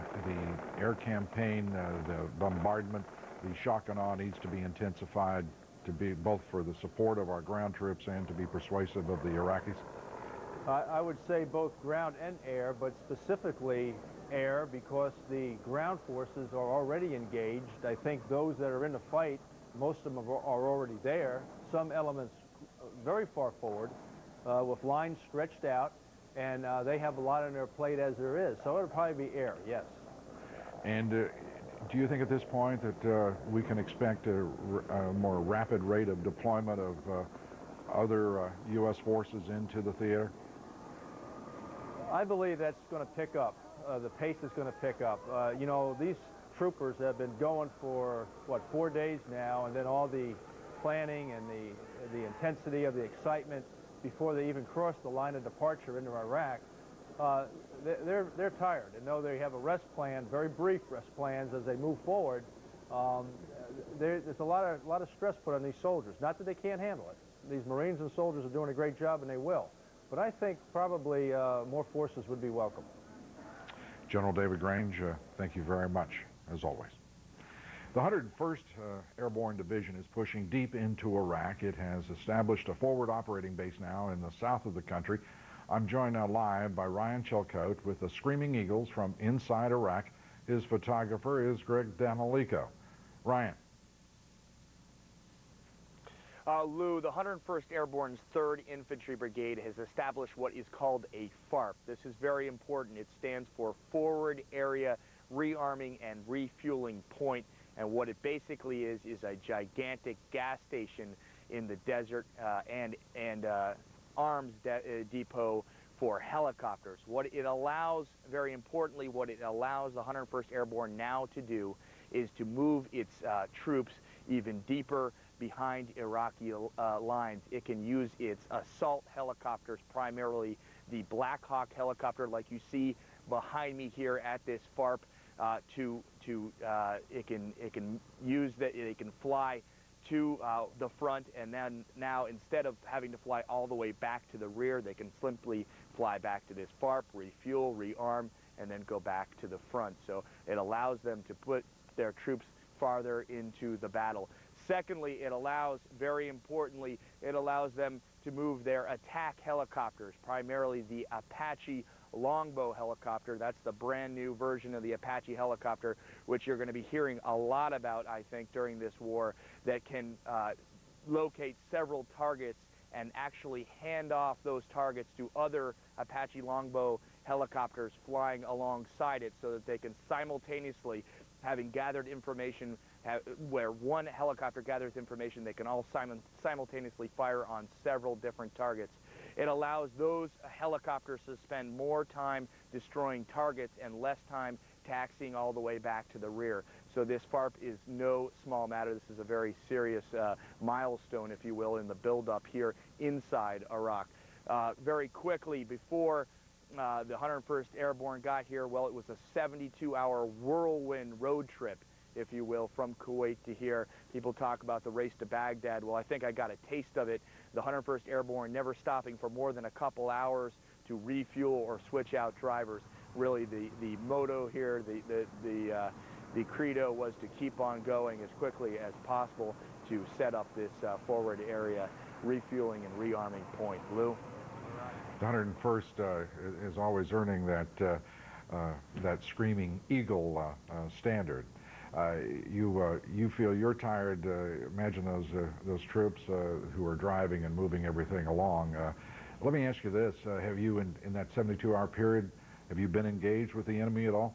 air campaign, the bombardment, the shock and awe needs to be intensified, to be both for the support of our ground troops and to be persuasive of the Iraqis? I would say both ground and air, but specifically air, because the ground forces are already engaged. I think those that are in the fight, most of them are already there. Some elements very far forward with lines stretched out, and they have a lot on their plate as there is. So it would probably be air, yes. And do you think at this point that we can expect a more rapid rate of deployment of other U.S. forces into the theater? I believe that's going to pick up. The pace is going to pick up. You know, these troopers have been going for, what, 4 days now, and then all the planning and the intensity of the excitement before they even cross the line of departure into Iraq. They're tired, and know they have a rest plan, very brief rest plans as they move forward. There's a lot of stress put on these soldiers. Not that they can't handle it. These Marines and soldiers are doing a great job, and they will. But I think probably more forces would be welcome. General David Grange, thank you very much, as always. The 101st Airborne Division is pushing deep into Iraq. It has established a forward operating base now in the south of the country. I'm joined now live by Ryan Chilcote with the Screaming Eagles from inside Iraq. His photographer is Greg Danilico. Ryan. Lou, the 101st Airborne's 3rd Infantry Brigade has established what is called a FARP. This is very important. It stands for Forward Area Rearming and Refueling Point. And what it basically is a gigantic gas station in the desert and arms depot for helicopters. What it allows, very importantly, what it allows the 101st Airborne now to do is to move its troops even deeper behind Iraqi lines. It can use its assault helicopters, primarily the Black Hawk helicopter like you see behind me here at this FARP. It can fly to the front, and then now instead of having to fly all the way back to the rear, they can simply fly back to this FARP, refuel, rearm, and then go back to the front. So it allows them to put their troops farther into the battle. Secondly, it allows, very importantly, it allows them to move their attack helicopters, primarily the Apache Longbow helicopter. That's the brand new version of the Apache helicopter, which you're going to be hearing a lot about, I think, during this war, that can locate several targets and actually hand off those targets to other Apache Longbow helicopters flying alongside it, so that they can simultaneously, having gathered information, where one helicopter gathers information, they can all simultaneously fire on several different targets. It allows those helicopters to spend more time destroying targets and less time taxiing all the way back to the rear. So this FARP is no small matter. This is a very serious milestone, if you will, in the buildup here inside Iraq. Very quickly, before the 101st Airborne got here, well, it was a 72-hour whirlwind road trip, if you will, from Kuwait to here. People talk about the race to Baghdad. Well, I think I got a taste of it. The 101st Airborne never stopping for more than a couple hours to refuel or switch out drivers. Really, the motto here, the credo was to keep on going as quickly as possible to set up this forward area refueling and rearming point. Lou? The 101st is always earning that Screaming Eagle standard. You feel you're tired. Imagine those troops who are driving and moving everything along. Let me ask you this: have you, in that 72-hour period, have you been engaged with the enemy at all?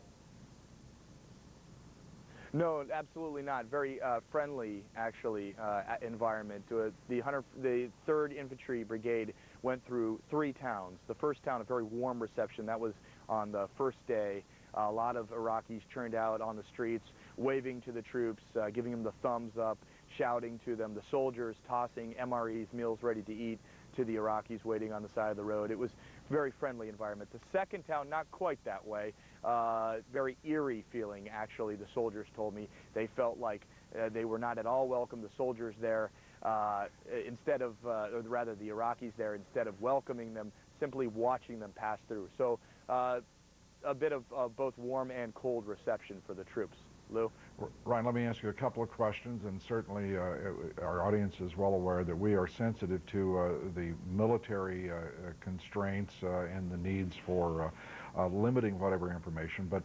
No, absolutely not. Very friendly, actually, environment. The 3rd Infantry Brigade went through 3 towns. The first town, a very warm reception. That was on the first day. A lot of Iraqis turned out on the streets, waving to the troops, giving them the thumbs up, shouting to them. The soldiers tossing MREs, meals ready to eat, to the Iraqis waiting on the side of the road. It was a very friendly environment. The second town, not quite that way. Very eerie feeling, actually, the soldiers told me. They felt like they were not at all welcome. The soldiers there, or rather the Iraqis there, instead of welcoming them, simply watching them pass through. So a bit of both warm and cold reception for the troops. Lou? Ryan, let me ask you a couple of questions, and certainly our audience is well aware that we are sensitive to the military constraints and the needs for limiting whatever information, but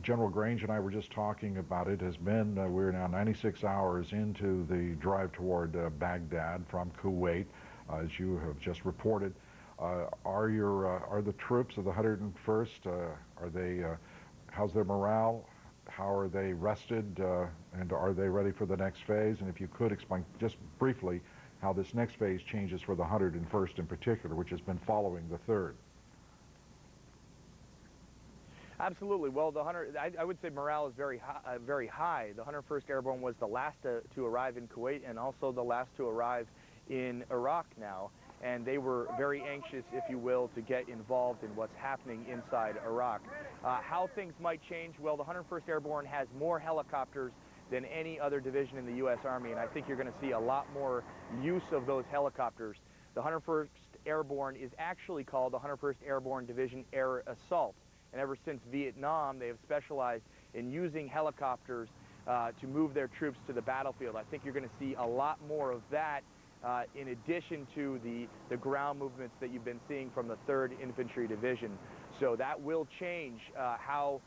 General Grange and I were just talking about it. Has been, we're now 96 hours into the drive toward Baghdad from Kuwait, as you have just reported. Are the troops of the 101st, how's their morale? How are they rested, and are they ready for the next phase? And if you could explain just briefly how this next phase changes for the 101st in particular, which has been following the 3rd. Absolutely. Well, I would say morale is very high. The 101st Airborne was the last to arrive in Kuwait and also the last to arrive in Iraq now. And they were very anxious, if you will, to get involved in what's happening inside Iraq. How things might change? Well, the 101st Airborne has more helicopters than any other division in the U.S. Army, and I think you're going to see a lot more use of those helicopters. The 101st Airborne is actually called the 101st Airborne Division Air Assault, and ever since Vietnam, they have specialized in using helicopters to move their troops to the battlefield. I think you're going to see a lot more of that in addition to the ground movements that you've been seeing from the 3rd Infantry Division. So that will change how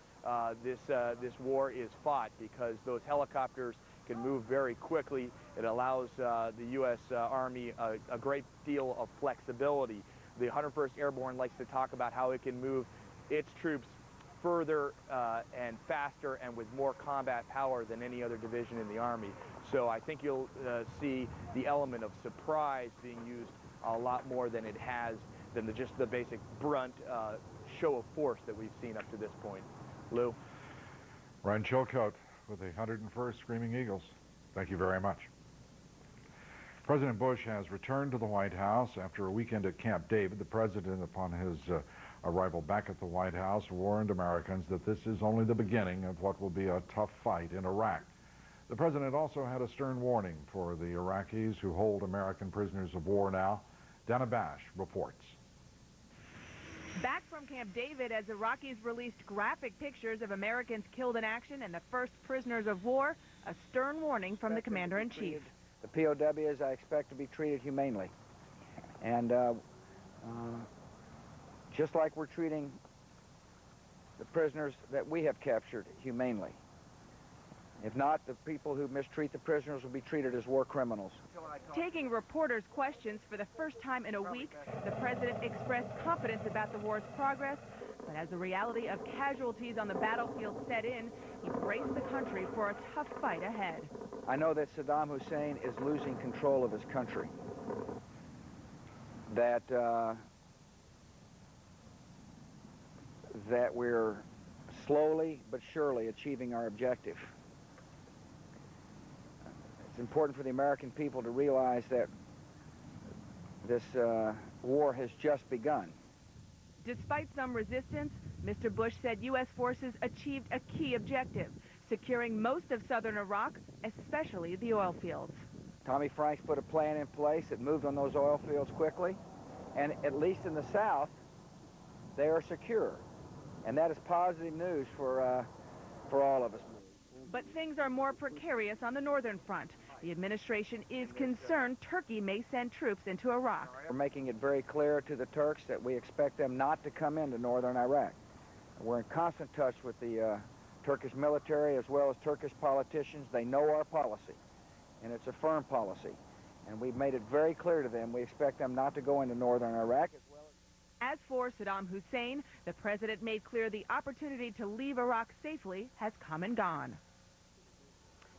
this war is fought, because those helicopters can move very quickly. It allows the U.S. Army a great deal of flexibility. The 101st Airborne likes to talk about how it can move its troops further and faster and with more combat power than any other division in the Army. So I think you'll see the element of surprise being used a lot more than it has, than just the basic brunt show of force that we've seen up to this point. Lou? Ryan Chilcote with the 101st Screaming Eagles. Thank you very much. President Bush has returned to the White House after a weekend at Camp David. The president, upon his arrival back at the White House, warned Americans that this is only the beginning of what will be a tough fight in Iraq. The president also had a stern warning for the Iraqis who hold American prisoners of war now. Dana Bash reports. Back from Camp David as Iraqis released graphic pictures of Americans killed in action and the first prisoners of war, a stern warning from the commander-in-chief. The POWs I expect to be treated humanely. And just like we're treating the prisoners that we have captured humanely. If not, the people who mistreat the prisoners will be treated as war criminals. Taking reporters' questions for the first time in a week, the president expressed confidence about the war's progress, but as the reality of casualties on the battlefield set in, he braced the country for a tough fight ahead. I know that Saddam Hussein is losing control of his country, that we're slowly but surely achieving our objective. It's important for the American people to realize that this war has just begun. Despite some resistance, Mr. Bush said U.S. forces achieved a key objective, securing most of southern Iraq, especially the oil fields. Tommy Franks put a plan in place that moved on those oil fields quickly, and at least in the south, they are secure. And that is positive news for all of us. But things are more precarious on the northern front. The administration is concerned Turkey may send troops into Iraq. We're making it very clear to the Turks that we expect them not to come into northern Iraq. We're in constant touch with the Turkish military as well as Turkish politicians. They know our policy, and it's a firm policy. And we've made it very clear to them we expect them not to go into northern Iraq. As for Saddam Hussein, the president made clear the opportunity to leave Iraq safely has come and gone.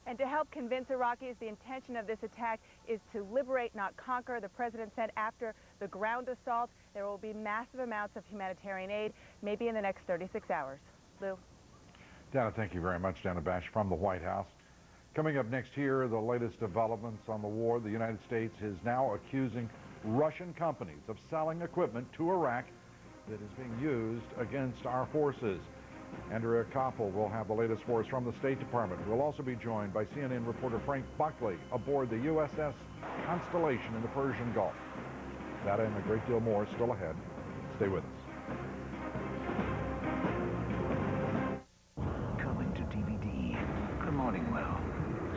And to help convince Iraqis the intention of this attack is to liberate, not conquer, the president said after the ground assault, there will be massive amounts of humanitarian aid, maybe in the next 36 hours. Lou? Dana, thank you very much. Dana Bash from the White House. Coming up next here, the latest developments on the war. The United States is now accusing Russian companies of selling equipment to Iraq that is being used against our forces. Andrea Koppel will have the latest for us from the State Department. We'll also be joined by CNN reporter Frank Buckley aboard the USS Constellation in the Persian Gulf. That and a great deal more still ahead. Stay with us. Coming to DVD. Good morning, Will.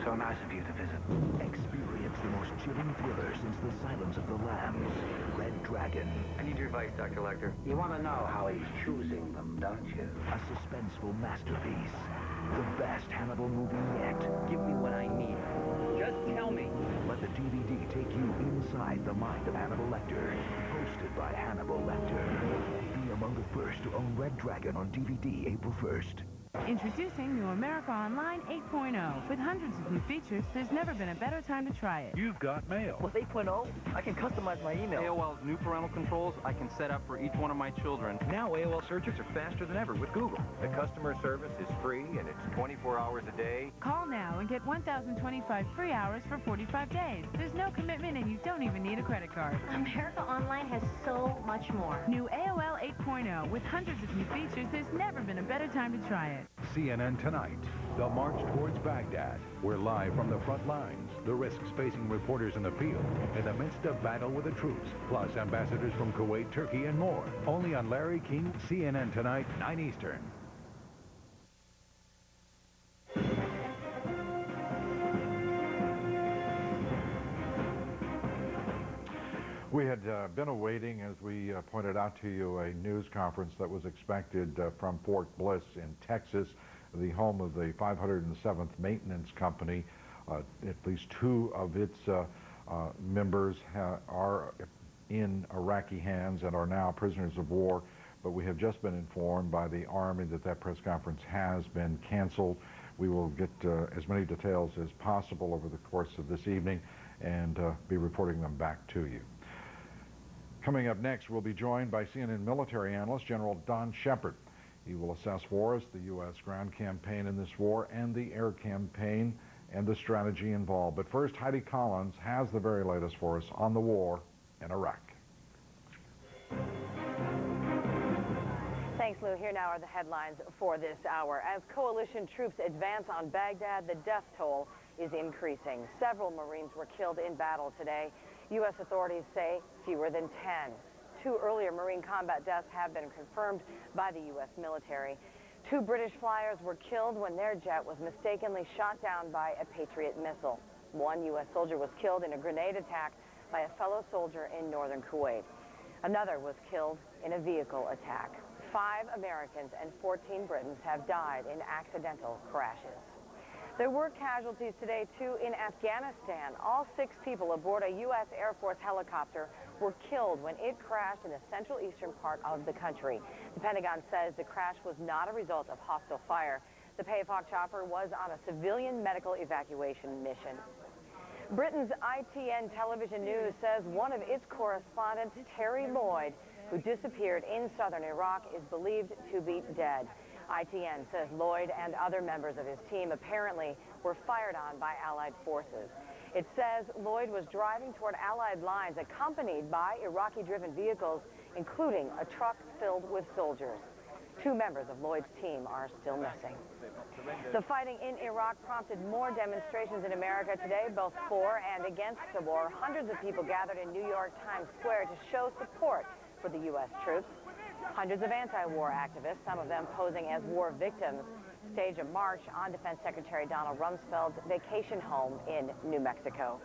So nice of you to visit. Experience the most chilling thriller since The Silence of the Lambs. Red Dragon. I need your advice, Dr. Lecter. You want to know how he's choosing them, don't you? A suspenseful masterpiece. The best Hannibal movie yet. Give me what I need. Just tell me. Let the DVD take you inside the mind of Hannibal Lecter. Hosted by Hannibal Lecter. Be among the first to own Red Dragon on DVD April 1st. Introducing New America Online 8.0. With hundreds of new features, there's never been a better time to try it. You've got mail. With 8.0, I can customize my email. AOL's new parental controls I can set up for each one of my children. Now AOL searches are faster than ever with Google. The customer service is free and it's 24 hours a day. Call now and get 1,025 free hours for 45 days. There's no commitment and you don't even need a credit card. America Online has so much more. New AOL 8.0 with hundreds of new features. There's never been a better time to try it. CNN Tonight, the march towards Baghdad. We're live from the front lines, the risks facing reporters in the field, in the midst of battle with the troops, plus ambassadors from Kuwait, Turkey, and more. Only on Larry King, CNN Tonight, 9 Eastern. We had been awaiting, as we pointed out to you, a news conference that was expected from Fort Bliss in Texas, the home of the 507th Maintenance Company. At least two of its members are in Iraqi hands and are now prisoners of war, but we have just been informed by the Army that that press conference has been canceled. We will get as many details as possible over the course of this evening and be reporting them back to you. Coming up next, we'll be joined by CNN military analyst General Don Shepard. He will assess for us the U.S. ground campaign in this war and the air campaign and the strategy involved. But first, Heidi Collins has the very latest for us on the war in Iraq. Thanks, Lou. Here now are the headlines for this hour. As coalition troops advance on Baghdad, the death toll is increasing. Several Marines were killed in battle today. U.S. authorities say fewer than 10. 2 earlier Marine combat deaths have been confirmed by the U.S. military. 2 British flyers were killed when their jet was mistakenly shot down by a Patriot missile. 1 U.S. soldier was killed in a grenade attack by a fellow soldier in northern Kuwait. Another was killed in a vehicle attack. 5 Americans and 14 Britons have died in accidental crashes. There were casualties today, too, in Afghanistan. All 6 people aboard a U.S. Air Force helicopter were killed when it crashed in the central eastern part of the country. The Pentagon says the crash was not a result of hostile fire. The Payhawk chopper was on a civilian medical evacuation mission. Britain's ITN television news says one of its correspondents, Terry Lloyd, who disappeared in southern Iraq, is believed to be dead. ITN says Lloyd and other members of his team apparently were fired on by Allied forces. It says Lloyd was driving toward Allied lines accompanied by Iraqi-driven vehicles, including a truck filled with soldiers. 2 members of Lloyd's team are still missing. The fighting in Iraq prompted more demonstrations in America today, both for and against the war. Hundreds of people gathered in New York Times Square to show support for the U.S. troops. Hundreds of anti-war activists, some of them posing as war victims, staged a march on Defense Secretary Donald Rumsfeld's vacation home in New Mexico.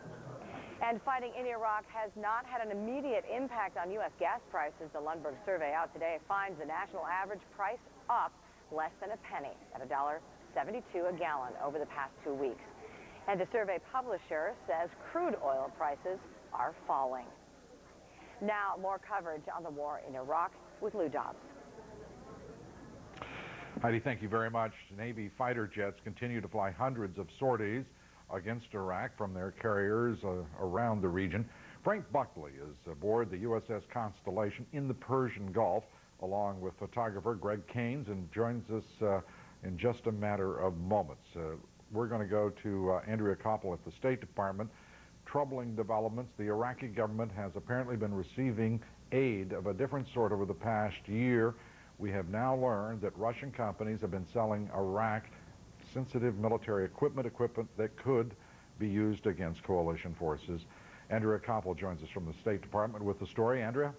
And fighting in Iraq has not had an immediate impact on U.S. gas prices. The Lundberg survey out today finds the national average price up less than a penny at $1.72 a gallon over the past 2 weeks. And the survey publisher says crude oil prices are falling. Now, more coverage on the war in Iraq with Lou Dobbs. Heidi, thank you very much. Navy fighter jets continue to fly hundreds of sorties against Iraq from their carriers around the region. Frank Buckley is aboard the USS Constellation in the Persian Gulf, along with photographer Greg Keynes, and joins us in just a matter of moments. We're going to go to Andrea Koppel at the State Department. Troubling developments. The Iraqi government has apparently been receiving aid of a different sort over the past year. We have now learned that Russian companies have been selling Iraq sensitive military equipment that could be used against coalition forces. Andrea Koppel joins us from the State Department with the story. Andrea?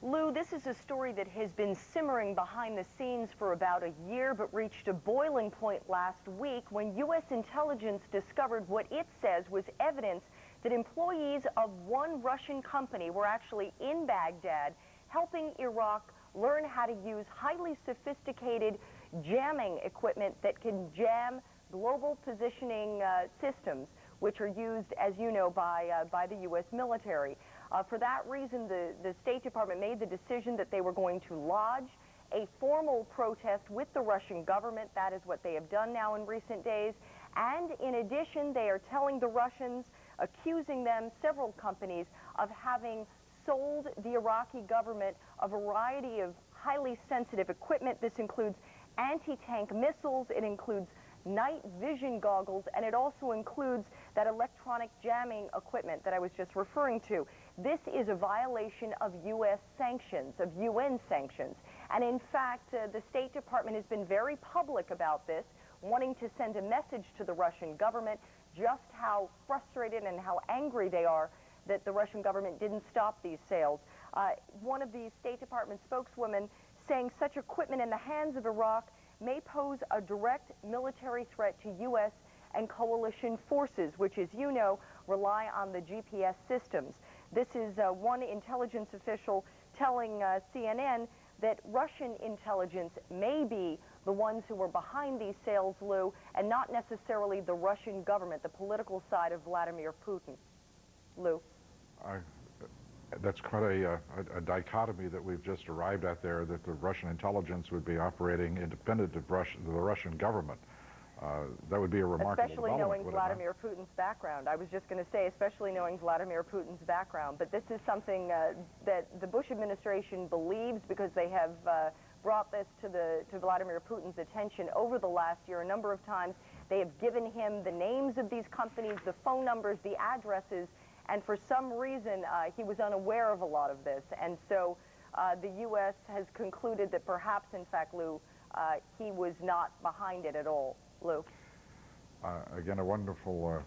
Lou, this is a story that has been simmering behind the scenes for about a year, but reached a boiling point last week when U.S. intelligence discovered what it says was evidence that employees of one Russian company were actually in Baghdad helping Iraq learn how to use highly sophisticated jamming equipment that can jam global positioning systems, which are used, as you know, by the U.S. military. For that reason, the State Department made the decision that they were going to lodge a formal protest with the Russian government. That is what they have done now in recent days. And in addition, they are telling the Russians, accusing them, several companies, of having sold the Iraqi government a variety of highly sensitive equipment. This includes anti-tank missiles, it includes night vision goggles, and it also includes that electronic jamming equipment that I was just referring to. This is a violation of U.S. sanctions, of UN sanctions. And in fact, the State Department has been very public about this, wanting to send a message to the Russian government just how frustrated and how angry they are that the Russian government didn't stop these sales. One of the State Department spokeswomen saying such equipment in the hands of Iraq may pose a direct military threat to U.S. and coalition forces, which, as you know, rely on the GPS systems. This is one intelligence official telling CNN that Russian intelligence may be the ones who were behind these sales, Lou, and not necessarily the Russian government, the political side of Vladimir Putin. Lou? That's quite a dichotomy that we've just arrived at there, that the Russian intelligence would be operating independent of the Russian government. That would be a remarkable especially knowing Vladimir Putin's background. I was just going to say, especially knowing Vladimir Putin's background. But this is something that the Bush administration believes, because they have brought this to Vladimir Putin's attention over the last year a number of times. They have given him the names of these companies, the phone numbers, the addresses, and for some reason, he was unaware of a lot of this. And so the U.S. has concluded that perhaps, in fact, Lou, he was not behind it at all. Lou? Again, a wonderful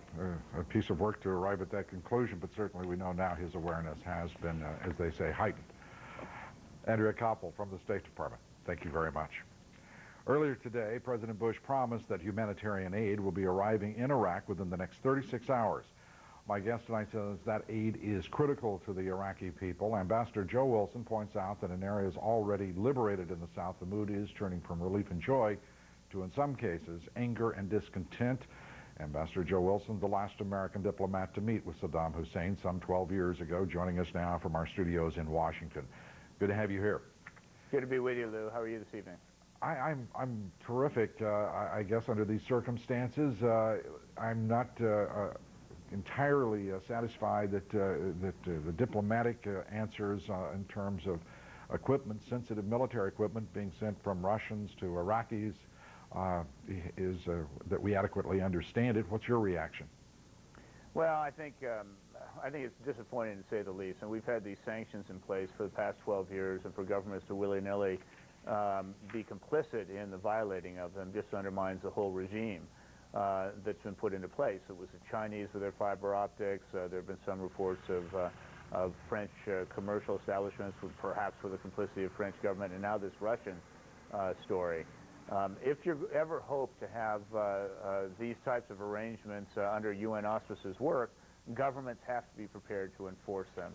a piece of work to arrive at that conclusion, but certainly we know now his awareness has been, as they say, heightened. Andrea Koppel from the State Department, thank you very much. Earlier today, President Bush promised that humanitarian aid will be arriving in Iraq within the next 36 hours. My guest tonight says that aid is critical to the Iraqi people. Ambassador Joe Wilson points out that in areas already liberated in the South, the mood is turning from relief and joy to, in some cases, anger and discontent. Ambassador Joe Wilson, the last American diplomat to meet with Saddam Hussein some 12 years ago, joining us now from our studios in Washington. Good to have you here. Good to be with you, Lou. How are you this evening? I'm terrific. I guess under these circumstances, I'm not entirely satisfied that the diplomatic answers in terms of equipment, sensitive military equipment being sent from Russians to Iraqis, is that we adequately understand it. What's your reaction? Well, I think it's disappointing to say the least. And we've had these sanctions in place for the past 12 years, and for governments to willy-nilly be complicit in the violating of them just undermines the whole regime that's been put into place. It was the Chinese with their fiber optics. There have been some reports of French commercial establishments, perhaps with the complicity of French government, and now this Russian story. If you ever hope to have these types of arrangements under UN auspices work, governments have to be prepared to enforce them.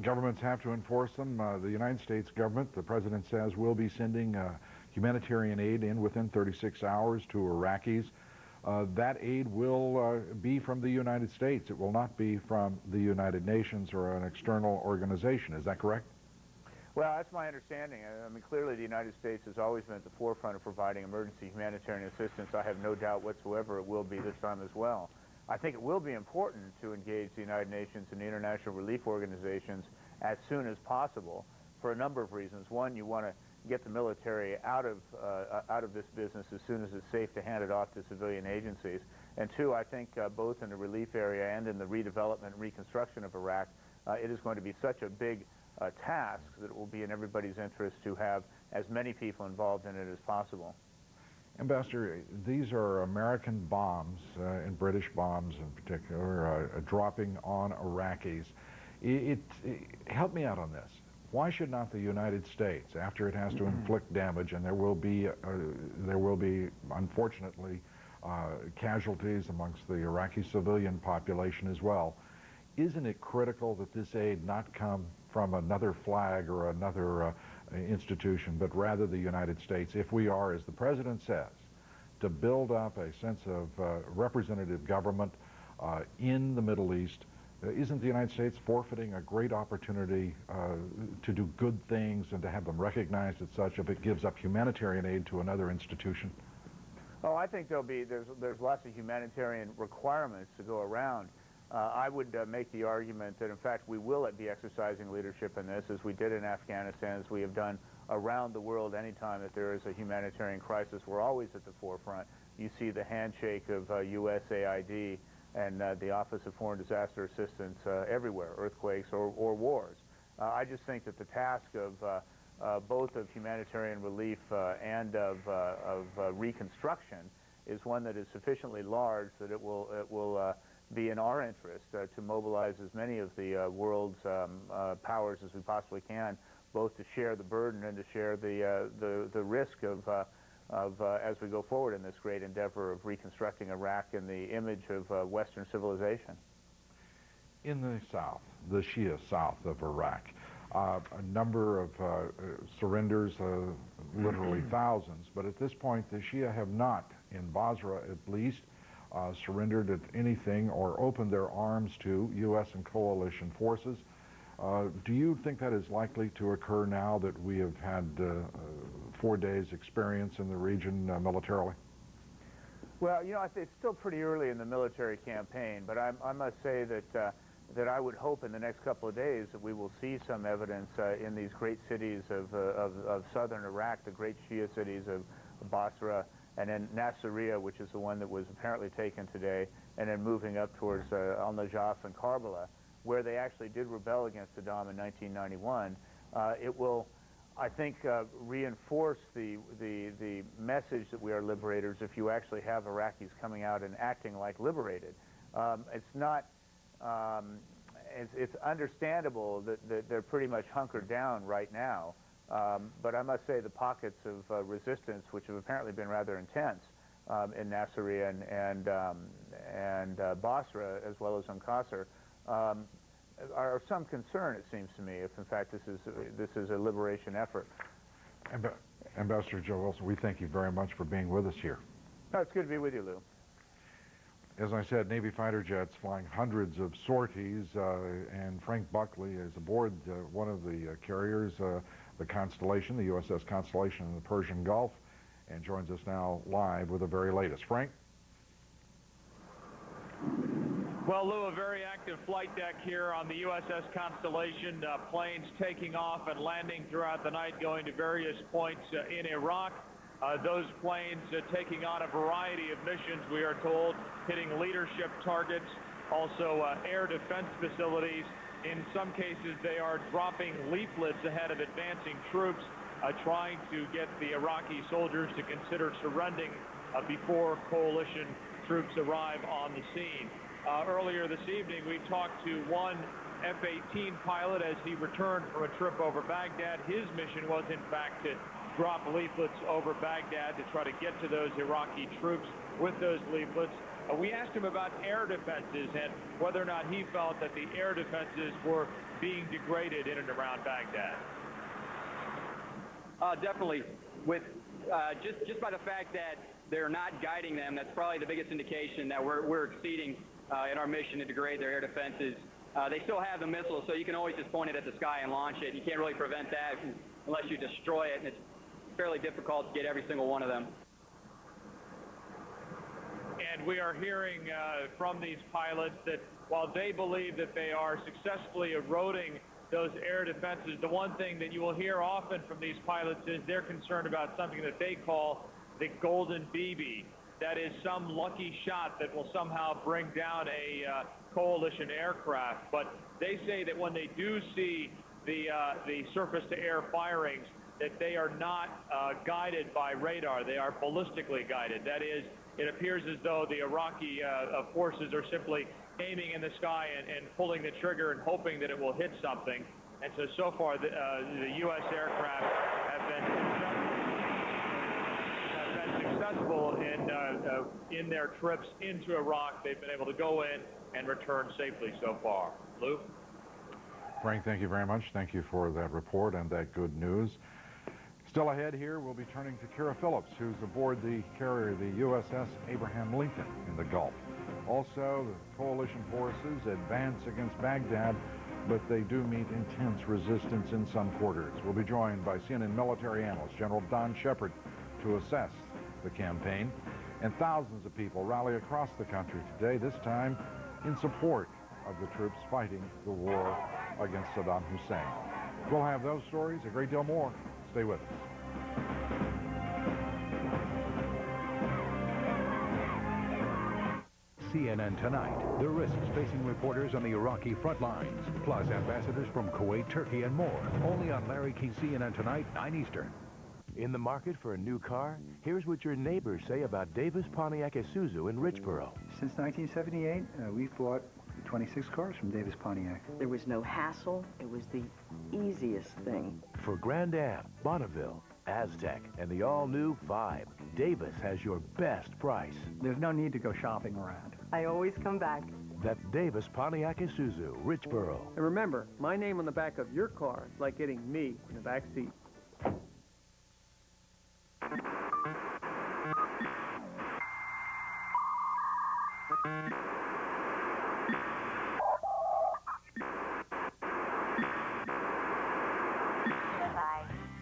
Governments have to enforce them. The United States government, the president says, will be sending humanitarian aid in within 36 hours to Iraqis. That aid will be from the United States. It will not be from the United Nations or an external organization. Is that correct? Well, that's my understanding. I mean, clearly the United States has always been at the forefront of providing emergency humanitarian assistance. I have no doubt whatsoever it will be this time as well. I think it will be important to engage the United Nations and the international relief organizations as soon as possible for a number of reasons. One, you want to get the military out of this business as soon as it's safe to hand it off to civilian agencies. And two, I think both in the relief area and in the redevelopment and reconstruction of Iraq, it is going to be such a big task that it will be in everybody's interest to have as many people involved in it as possible. Ambassador, these are American bombs, and British bombs in particular, dropping on Iraqis. Help me out on this. Why should not the United States, after it has to inflict damage, and there will be unfortunately casualties amongst the Iraqi civilian population as well, isn't it critical that this aid not come from another flag or another institution, but rather the United States, if we are, as the President says, to build up a sense of representative government in the Middle East? Isn't the United States forfeiting a great opportunity to do good things and to have them recognized as such if it gives up humanitarian aid to another institution? Oh, I think there's lots of humanitarian requirements to go around. I would make the argument that, in fact, we will be exercising leadership in this, as we did in Afghanistan, as we have done around the world. Anytime that there is a humanitarian crisis, we're always at the forefront. You see the handshake of USAID and the Office of Foreign Disaster Assistance everywhere, earthquakes or wars. I just think that the task of both of humanitarian relief and of reconstruction is one that is sufficiently large that it will be in our interest to mobilize as many of the world's powers as we possibly can, both to share the burden and to share the risk of as we go forward in this great endeavor of reconstructing Iraq in the image of Western civilization. In the south, the Shia south of Iraq, a number of surrenders, literally thousands, but at this point the Shia have not, in Basra at least, surrendered at anything or opened their arms to U.S. and coalition forces. Do you think that is likely to occur now that we have had 4 days experience in the region militarily? Well, you know, it's still pretty early in the military campaign, but I must say that I would hope in the next couple of days that we will see some evidence in these great cities of southern Iraq, the great Shia cities of Basra and then Nasiriyah, which is the one that was apparently taken today, and then moving up towards Al-Najaf and Karbala, where they actually did rebel against Saddam in 1991. It will, I think, reinforce the message that we are liberators if you actually have Iraqis coming out and acting like liberated. It's not, it's understandable that they're pretty much hunkered down right now, but I must say the pockets of resistance, which have apparently been rather intense in Nasiriyah and Basra, as well as Qasr, are of some concern, it seems to me, if in fact this is a liberation effort. Ambassador Joe Wilson, we thank you very much for being with us here. No, it's good to be with you, Lou. As I said, Navy fighter jets flying hundreds of sorties, and Frank Buckley is aboard one of the carriers, the Constellation, the USS Constellation in the Persian Gulf, and joins us now live with the very latest. Frank? Well, Lou, a very active flight deck here on the USS Constellation. Planes taking off and landing throughout the night, going to various points in Iraq. Those planes taking on a variety of missions, we are told, hitting leadership targets, also air defense facilities. In some cases, they are dropping leaflets ahead of advancing troops, trying to get the Iraqi soldiers to consider surrendering before coalition troops arrive on the scene. Earlier this evening, we talked to one F-18 pilot as he returned from a trip over Baghdad. His mission was, in fact, to drop leaflets over Baghdad to try to get to those Iraqi troops with those leaflets. We asked him about air defenses and whether or not he felt that the air defenses were being degraded in and around Baghdad. Definitely. With just by the fact that they're not guiding them, that's probably the biggest indication that we're exceeding in our mission to degrade their air defenses. They still have the missiles, so you can always just point it at the sky and launch it. You can't really prevent that unless you destroy it, and it's fairly difficult to get every single one of them. And we are hearing from these pilots that while they believe that they are successfully eroding those air defenses, the one thing that you will hear often from these pilots is they're concerned about something that they call the golden BB. That is some lucky shot that will somehow bring down a coalition aircraft. But they say that when they do see the surface-to-air firings, that they are not guided by radar. They are ballistically guided. That is, it appears as though the Iraqi forces are simply aiming in the sky and pulling the trigger and hoping that it will hit something. And so far, the U.S. aircraft have been successful in their trips into Iraq. They've been able to go in and return safely so far. Lou? Frank, thank you very much. Thank you for that report and that good news. Still ahead here, we'll be turning to Kara Phillips, who's aboard the carrier, the USS Abraham Lincoln in the Gulf. Also, the coalition forces advance against Baghdad, but they do meet intense resistance in some quarters. We'll be joined by CNN military analyst General Don Shepard to assess the campaign. And thousands of people rally across the country today, this time in support of the troops fighting the war against Saddam Hussein. We'll have those stories, a great deal more. Stay with us. CNN Tonight, the risks facing reporters on the Iraqi front lines, plus ambassadors from Kuwait, Turkey, and more. Only on Larry King CNN Tonight, 9 Eastern. In the market for a new car? Here's what your neighbors say about Davis Pontiac Isuzu in Richboro. Since 1978, we've bought 26 cars from Davis Pontiac. There was no hassle. It was the easiest thing. For Grand Am, Bonneville, Aztec, and the all-new Vibe, Davis has your best price. There's no need to go shopping around. I always come back. That's Davis Pontiac Isuzu, Richboro. And remember, my name on the back of your car is like getting me in the back seat.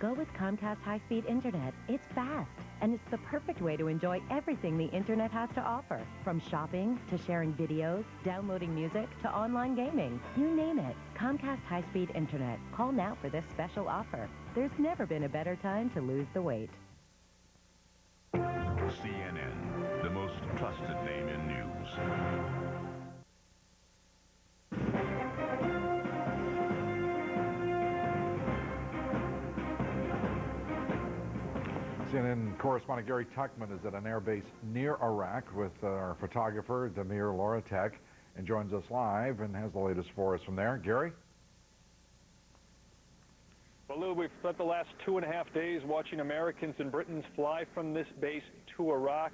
Go with Comcast high-speed internet. It's fast, and it's the perfect way to enjoy everything the internet has to offer. From shopping to sharing videos, downloading music to online gaming. You name it. Comcast high-speed internet. Call now for this special offer. There's never been a better time to lose the weight. CNN, the most trusted name in news. CNN correspondent Gary Tuckman is at an airbase near Iraq with our photographer, Damir Loratek, and joins us live and has the latest for us from there. Gary? Well, Lou, we've spent the last 2.5 days watching Americans and Britons fly from this base to Iraq.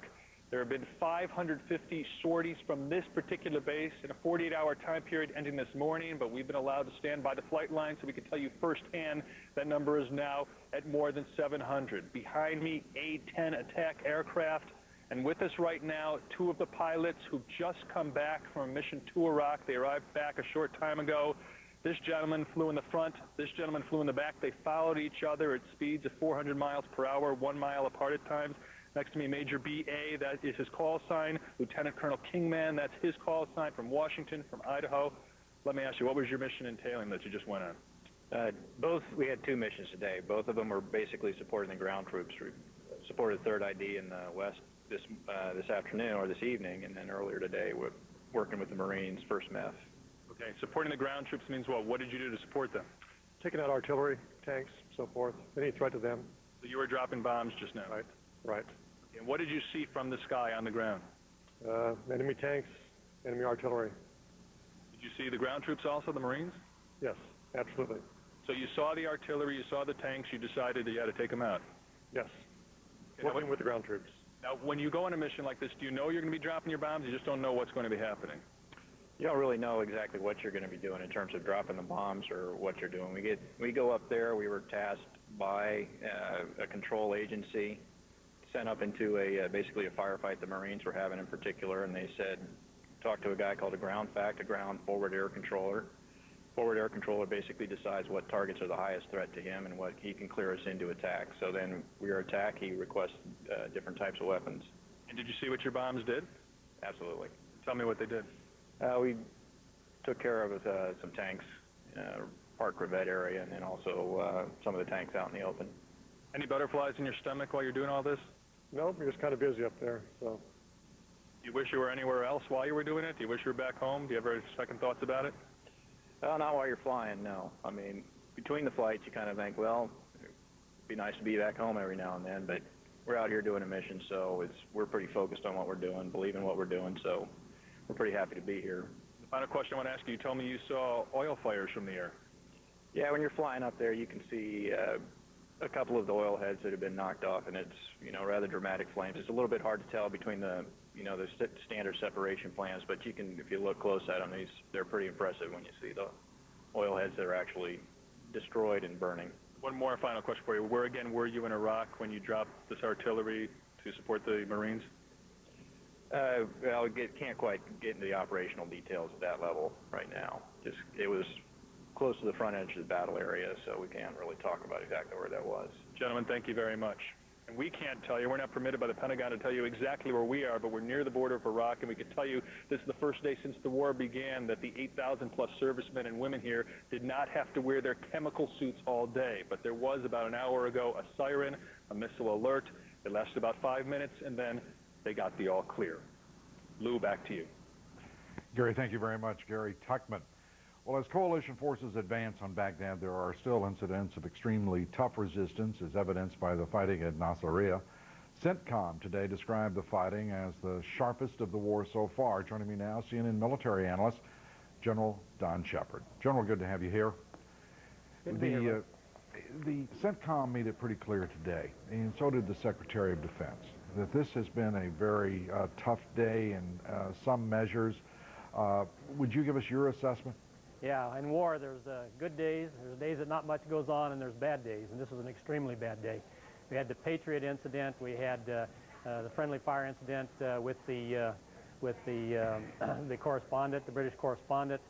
There have been 550 sorties from this particular base in a 48-hour time period ending this morning, but we've been allowed to stand by the flight line so we can tell you firsthand that number is now at more than 700. Behind me, A-10 attack aircraft, and with us right now, 2 of the pilots who've just come back from a mission to Iraq. They arrived back a short time ago. This gentleman flew in the front, this gentleman flew in the back. They followed each other at speeds of 400 miles per hour, 1 mile apart at times. Next to me, Major B.A., that is his call sign. Lieutenant Colonel Kingman, that's his call sign from Washington, from Idaho. Let me ask you, what was your mission entailing that you just went on? We had 2 missions today. Both of them were basically supporting the ground troops. We supported 3rd ID in the west this afternoon or this evening, and then earlier today we're working with the Marines, 1st MEF. Okay, supporting the ground troops means what? What did you do to support them? Taking out artillery, tanks, so forth, any threat to them. So you were dropping bombs just now? Right. Okay, and what did you see from the sky on the ground? Enemy tanks, enemy artillery. Did you see the ground troops also, the Marines? Yes, absolutely. So you saw the artillery, you saw the tanks, you decided that you had to take them out? Yes, working with the ground troops. Now, when you go on a mission like this, do you know you're going to be dropping your bombs? You just don't know what's going to be happening? You don't really know exactly what you're going to be doing in terms of dropping the bombs or what you're doing. We go up there. We were tasked by a control agency, sent up into basically a firefight the Marines were having in particular, and they said, talk to a guy called a ground fact, a ground forward air controller. Forward air controller basically decides what targets are the highest threat to him and what he can clear us into attack. So then we are attacked. He requests different types of weapons. And did you see what your bombs did? Absolutely. Tell me what they did. We took care of some tanks, Park Corvette area, and then also some of the tanks out in the open. Any butterflies in your stomach while you're doing all this? Nope, we're just kind of busy up there, so. Do you wish you were anywhere else while you were doing it? Do you wish you were back home? Do you ever have second thoughts about it? Not while you're flying, no. I mean, between the flights, you kind of think, well, it'd be nice to be back home every now and then, but we're out here doing a mission, so we're pretty focused on what we're doing, believe in what we're doing, so we're pretty happy to be here. The final question I want to ask you, you told me you saw oil fires from the air. Yeah, when you're flying up there, you can see a couple of the oil heads that have been knocked off, and it's, rather dramatic flames. It's a little bit hard to tell between the standard separation plans, but you can, if you look close at them, they're pretty impressive when you see the oil heads that are actually destroyed and burning. One more final question for you. Where, again, were you in Iraq when you dropped this artillery to support the Marines? Well, can't quite get into the operational details at that level right now. It was close to the front edge of the battle area, so we can't really talk about exactly where that was. Gentlemen, thank you very much. And we can't tell you, we're not permitted by the Pentagon to tell you exactly where we are, but we're near the border of Iraq, and we can tell you this is the first day since the war began that the 8,000-plus servicemen and women here did not have to wear their chemical suits all day. But there was, about an hour ago, a siren, a missile alert. It lasted about 5 minutes, and then they got the all clear. Lou, back to you. Gary, thank you very much. Gary Tuckman. Well, as coalition forces advance on Baghdad, there are still incidents of extremely tough resistance, as evidenced by the fighting at Nasiriyah. CENTCOM today described the fighting as the sharpest of the war so far. Joining me now, CNN military analyst, General Don Shepard. General, good to have you here. The CENTCOM made it pretty clear today, and so did the Secretary of Defense, that this has been a very tough day in some measures. Would you give us your assessment? Yeah, in war there's good days, there's days that not much goes on, and there's bad days, and this was an extremely bad day. We had the Patriot incident, we had the friendly fire incident with the correspondent, the British correspondent.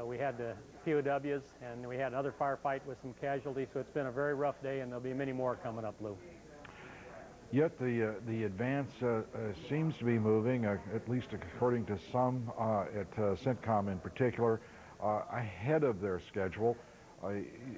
We had the POWs, and we had another firefight with some casualties, so it's been a very rough day, and there'll be many more coming up, Lou. Yet the advance seems to be moving, at least according to some at CENTCOM in particular, ahead of their schedule.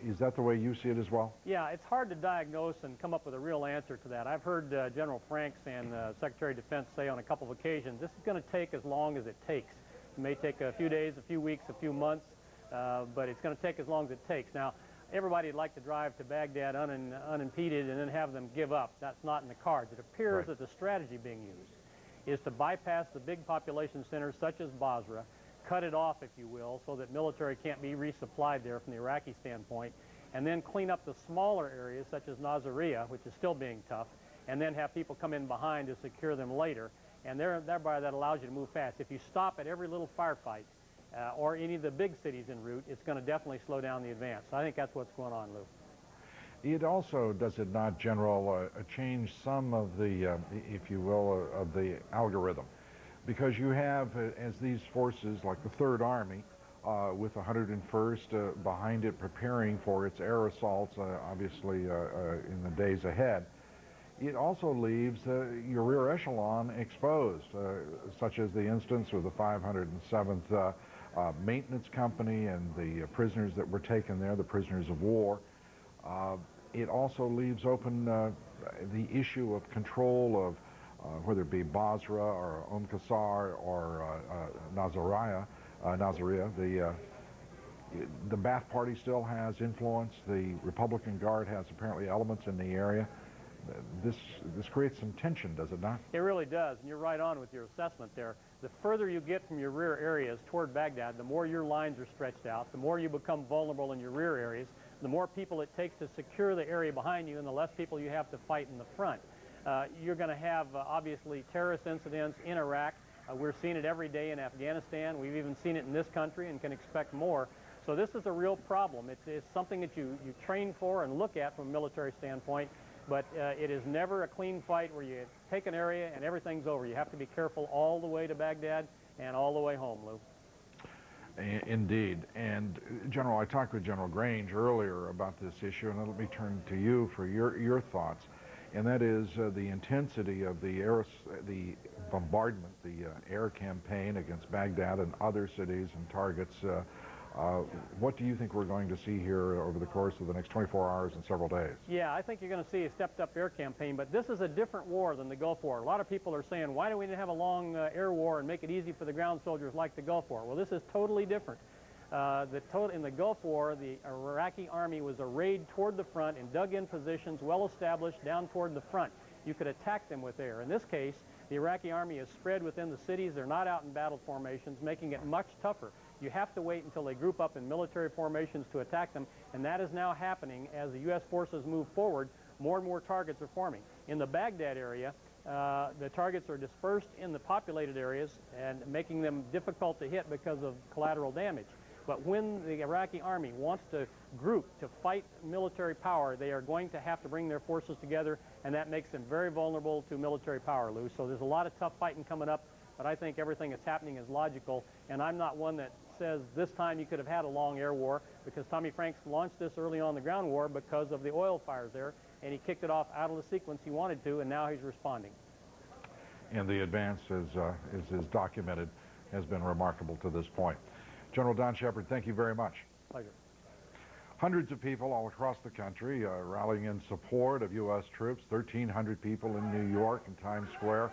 Is that the way you see it as well? Yeah, it's hard to diagnose and come up with a real answer to that. I've heard General Franks and Secretary of Defense say on a couple of occasions, this is going to take as long as it takes. It may take a few days, a few weeks, a few months, but it's going to take as long as it takes. Now, everybody would like to drive to Baghdad unimpeded and then have them give up. That's not in the cards. It appears that the strategy being used is to bypass the big population centers such as Basra, cut it off, if you will, so that military can't be resupplied there from the Iraqi standpoint, and then clean up the smaller areas such as Nasiriyah, which is still being tough, and then have people come in behind to secure them later, and thereby that allows you to move fast. If you stop at every little firefight or any of the big cities en route, it's going to definitely slow down the advance. So I think that's what's going on, Lou. It also, does it not, General, change some of the, if you will, of the algorithm? Because you have, as these forces, like the Third Army, with 101st behind it preparing for its air assaults, obviously in the days ahead, it also leaves your rear echelon exposed, such as the instance with the 507th Maintenance Company and the prisoners that were taken there, the prisoners of war. It also leaves open the issue of control of whether it be Basra or Qasr or Nasiriyah, the Ba'ath Party still has influence. The Republican Guard has apparently elements in the area. This creates some tension, does it not? It really does, and you're right on with your assessment there. The further you get from your rear areas toward Baghdad, the more your lines are stretched out, the more you become vulnerable in your rear areas, the more people it takes to secure the area behind you, and the less people you have to fight in the front. You're going to have, obviously, terrorist incidents in Iraq. We're seeing it every day in Afghanistan. We've even seen it in this country and can expect more. So this is a real problem. It's something that you train for and look at from a military standpoint, but it is never a clean fight where you take an area and everything's over. You have to be careful all the way to Baghdad and all the way home, Lou. Indeed. And, General, I talked with General Grange earlier about this issue, and let me turn to you for your thoughts. And that is the intensity of the bombardment, the air campaign against Baghdad and other cities and targets. What do you think we're going to see here over the course of the next 24 hours and several days? Yeah, I think you're going to see a stepped-up air campaign, but this is a different war than the Gulf War. A lot of people are saying, why do we have a long air war and make it easy for the ground soldiers like the Gulf War? Well, this is totally different. In the Gulf War, the Iraqi army was arrayed toward the front in dug-in positions, well-established, down toward the front. You could attack them with air. In this case, the Iraqi army is spread within the cities. They're not out in battle formations, making it much tougher. You have to wait until they group up in military formations to attack them, and that is now happening as the U.S. forces move forward. More and more targets are forming. In the Baghdad area, the targets are dispersed in the populated areas and making them difficult to hit because of collateral damage. But when the Iraqi army wants to group to fight military power, they are going to have to bring their forces together, and that makes them very vulnerable to military power, Lou. So there's a lot of tough fighting coming up, but I think everything that's happening is logical, and I'm not one that says this time you could have had a long air war, because Tommy Franks launched this early on the ground war because of the oil fires there, and he kicked it off out of the sequence he wanted to, and now he's responding. And the advance, as is documented, has been remarkable to this point. General Don Shepard, thank you very much. Pleasure. Hundreds of people all across the country rallying in support of U.S. troops, 1,300 people in New York and Times Square.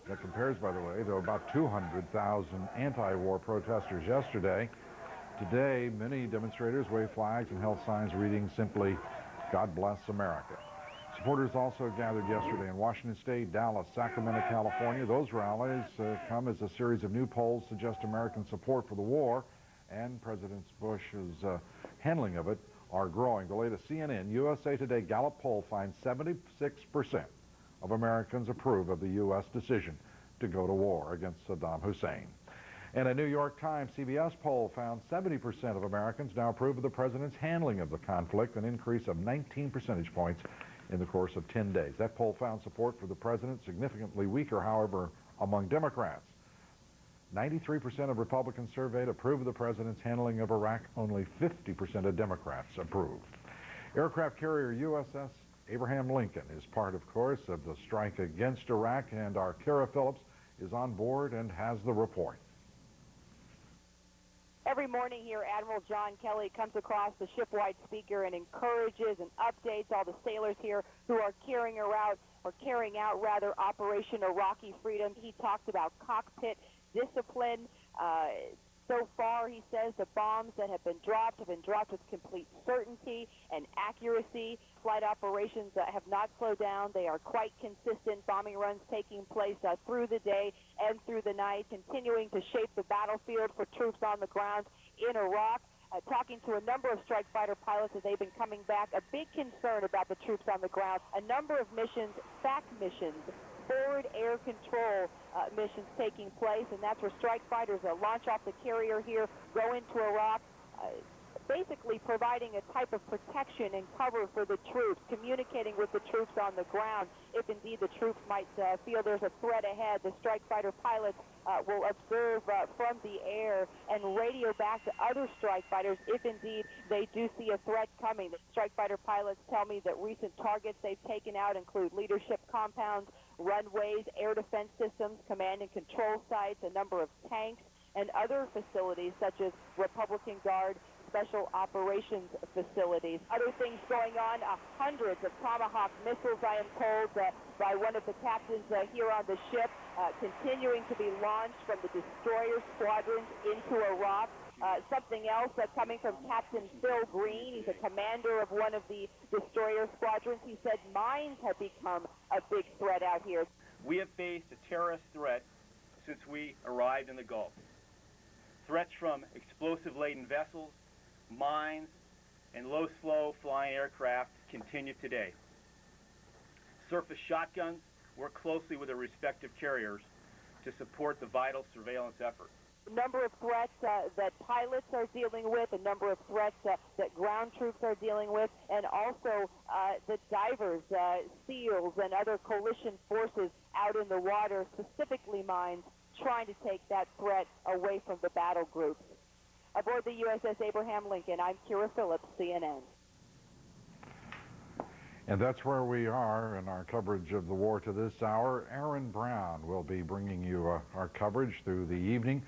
That compares, by the way, to about 200,000 anti-war protesters yesterday. Today, many demonstrators waved flags and held signs reading simply, "God bless America." Supporters also gathered yesterday in Washington State, Dallas, Sacramento, California. Those rallies come as a series of new polls suggest American support for the war and President Bush's handling of it are growing. The latest CNN USA Today Gallup poll finds 76% of Americans approve of the U.S. decision to go to war against Saddam Hussein. And a New York Times CBS poll found 70% of Americans now approve of the president's handling of the conflict, an increase of 19 percentage points in the course of 10 days. That poll found support for the president significantly weaker, however, among Democrats. 93% of Republicans surveyed approve of the president's handling of Iraq. Only 50% of Democrats approved. Aircraft carrier USS Abraham Lincoln is part, of course, of the strike against Iraq, and our Kara Phillips is on board and has the report. Every morning here, Admiral John Kelly comes across the shipwide speaker and encourages and updates all the sailors here who are carrying out Operation Iraqi Freedom. He talks about cockpit discipline. So far, he says the bombs that have been dropped with complete certainty and accuracy. Flight operations have not slowed down. They are quite consistent. Bombing runs taking place through the day and through the night, continuing to shape the battlefield for troops on the ground in Iraq. Talking to a number of strike fighter pilots as they've been coming back, a big concern about the troops on the ground. A number of missions, FAC missions, forward air control missions taking place, and that's where strike fighters launch off the carrier here, go into Iraq, basically providing a type of protection and cover for the troops, communicating with the troops on the ground. If indeed the troops might feel there's a threat ahead, the strike fighter pilots will observe from the air and radio back to other strike fighters if indeed they do see a threat coming. The strike fighter pilots tell me that recent targets they've taken out include leadership compounds, runways, air defense systems, command and control sites, a number of tanks, and other facilities such as Republican Guard special operations facilities. Other things going on, hundreds of Tomahawk missiles, I am told, by one of the captains here on the ship, continuing to be launched from the destroyer squadrons into Iraq. Something else coming from Captain Phil Green. He's a commander of one of the destroyer squadrons. He said mines have become a big threat out here. We have faced a terrorist threat since we arrived in the Gulf. Threats from explosive-laden vessels, mines, and low-slow flying aircraft continue today. Surface shotguns work closely with their respective carriers to support the vital surveillance effort. A number of threats that pilots are dealing with, a number of threats that ground troops are dealing with, and also the divers, SEALs, and other coalition forces out in the water, specifically mines, trying to take that threat away from the battle groups. Aboard the USS Abraham Lincoln, I'm Kira Phillips, CNN. And that's where we are in our coverage of the war to this hour. Aaron Brown will be bringing you our coverage through the evening.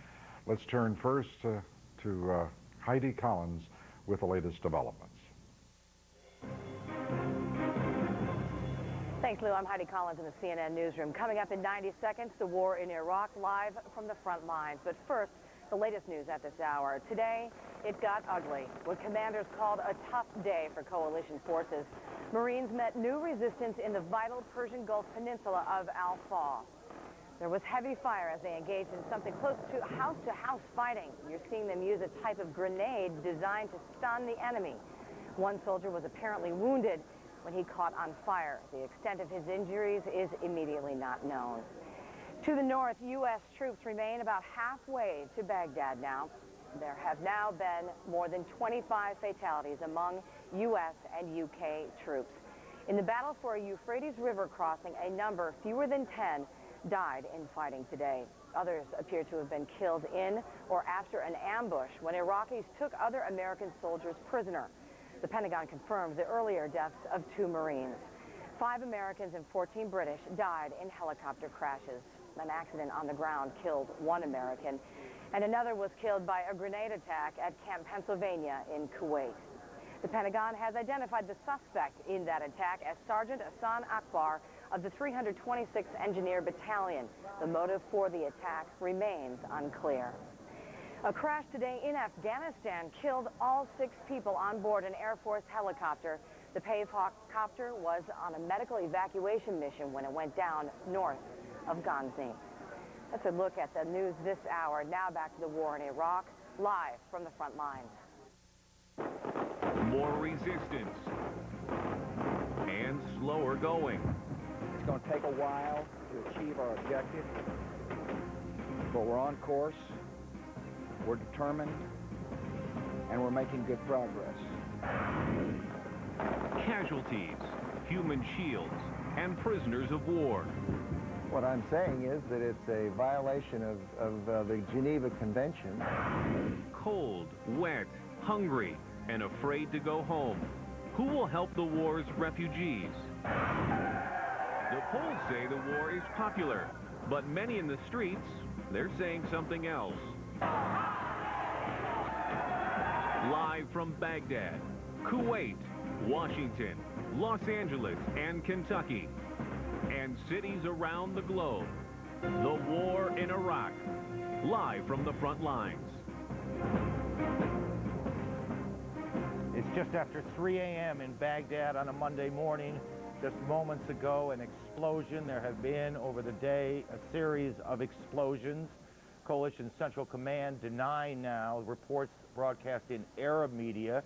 Let's turn first to Heidi Collins with the latest developments. Thanks, Lou. I'm Heidi Collins in the CNN newsroom. Coming up in 90 seconds, the war in Iraq live from the front lines. But first, the latest news at this hour. Today, it got ugly. What commanders called a tough day for coalition forces. Marines met new resistance in the vital Persian Gulf peninsula of Al-Faw. There was heavy fire as they engaged in something close to house-to-house fighting. You're seeing them use a type of grenade designed to stun the enemy. One soldier was apparently wounded when he caught on fire. The extent of his injuries is immediately not known. To the north, U.S. troops remain about halfway to Baghdad now. There have now been more than 25 fatalities among U.S. and U.K. troops. In the battle for a Euphrates River crossing, a number fewer than 10 died in fighting today. Others appear to have been killed in or after an ambush when Iraqis took other American soldiers prisoner. The Pentagon confirmed the earlier deaths of 2 Marines. 5 Americans and 14 British died in helicopter crashes. An accident on the ground killed 1 American, and another was killed by a grenade attack at Camp Pennsylvania in Kuwait. The Pentagon has identified the suspect in that attack as Sergeant Hassan Akbar of the 326th Engineer Battalion. The motive for the attack remains unclear. A crash today in Afghanistan killed all 6 people on board an Air Force helicopter. The Pavehawk copter was on a medical evacuation mission when it went down north of Ghazni. That's a look at the news this hour. Now back to the war in Iraq, live from the front lines. More resistance and slower going. It's going to take a while to achieve our objective, but we're on course, we're determined, and we're making good progress. Casualties, human shields, and prisoners of war. What I'm saying is that it's a violation of the Geneva Convention. Cold, wet, hungry, and afraid to go home. Who will help the war's refugees? The polls say the war is popular, but many in the streets, they're saying something else. Live from Baghdad, Kuwait, Washington, Los Angeles, and Kentucky, and cities around the globe. The war in Iraq, live from the front lines. It's just after 3 a.m. in Baghdad on a Monday morning. Just moments ago, an explosion. There have been, over the day, a series of explosions. Coalition Central Command denying now reports broadcast in Arab media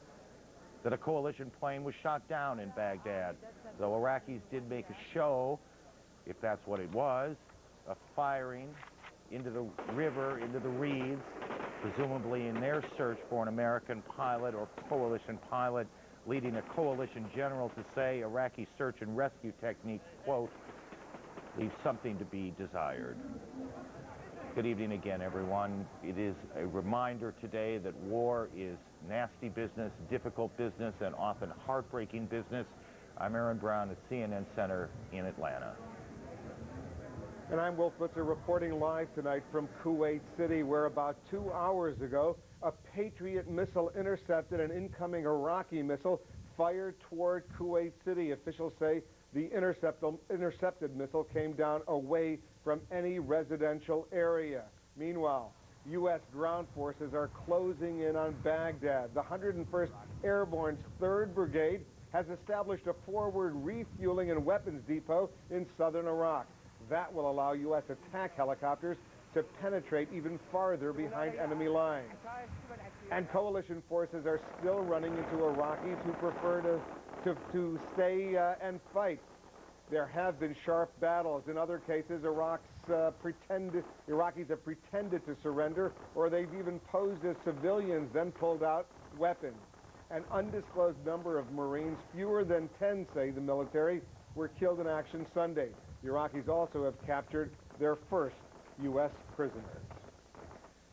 that a coalition plane was shot down in Baghdad. Though Iraqis did make a show, if that's what it was, of firing into the river, into the reeds, presumably in their search for an American pilot or coalition pilot, leading a coalition general to say Iraqi search and rescue techniques, quote, leave something to be desired. Good evening again, everyone. It is a reminder today that war is nasty business, difficult business, and often heartbreaking business. I'm Aaron Brown at CNN Center in Atlanta. And I'm Wolf Blitzer reporting live tonight from Kuwait City, where about 2 hours ago, a Patriot missile intercepted an incoming Iraqi missile fired toward Kuwait City. Officials say the intercepted missile came down away from any residential area. Meanwhile, U.S. ground forces are closing in on Baghdad. The 101st Airborne's 3rd Brigade has established a forward refueling and weapons depot in southern Iraq. That will allow U.S. attack helicopters to penetrate even farther behind enemy lines. And coalition forces are still running into Iraqis who prefer to stay and fight. There have been sharp battles. In other cases, Iraqis have pretended to surrender, or they've even posed as civilians, then pulled out weapons. An undisclosed number of Marines, fewer than 10, say the military, were killed in action Sunday. The Iraqis also have captured their first U.S. prisoners.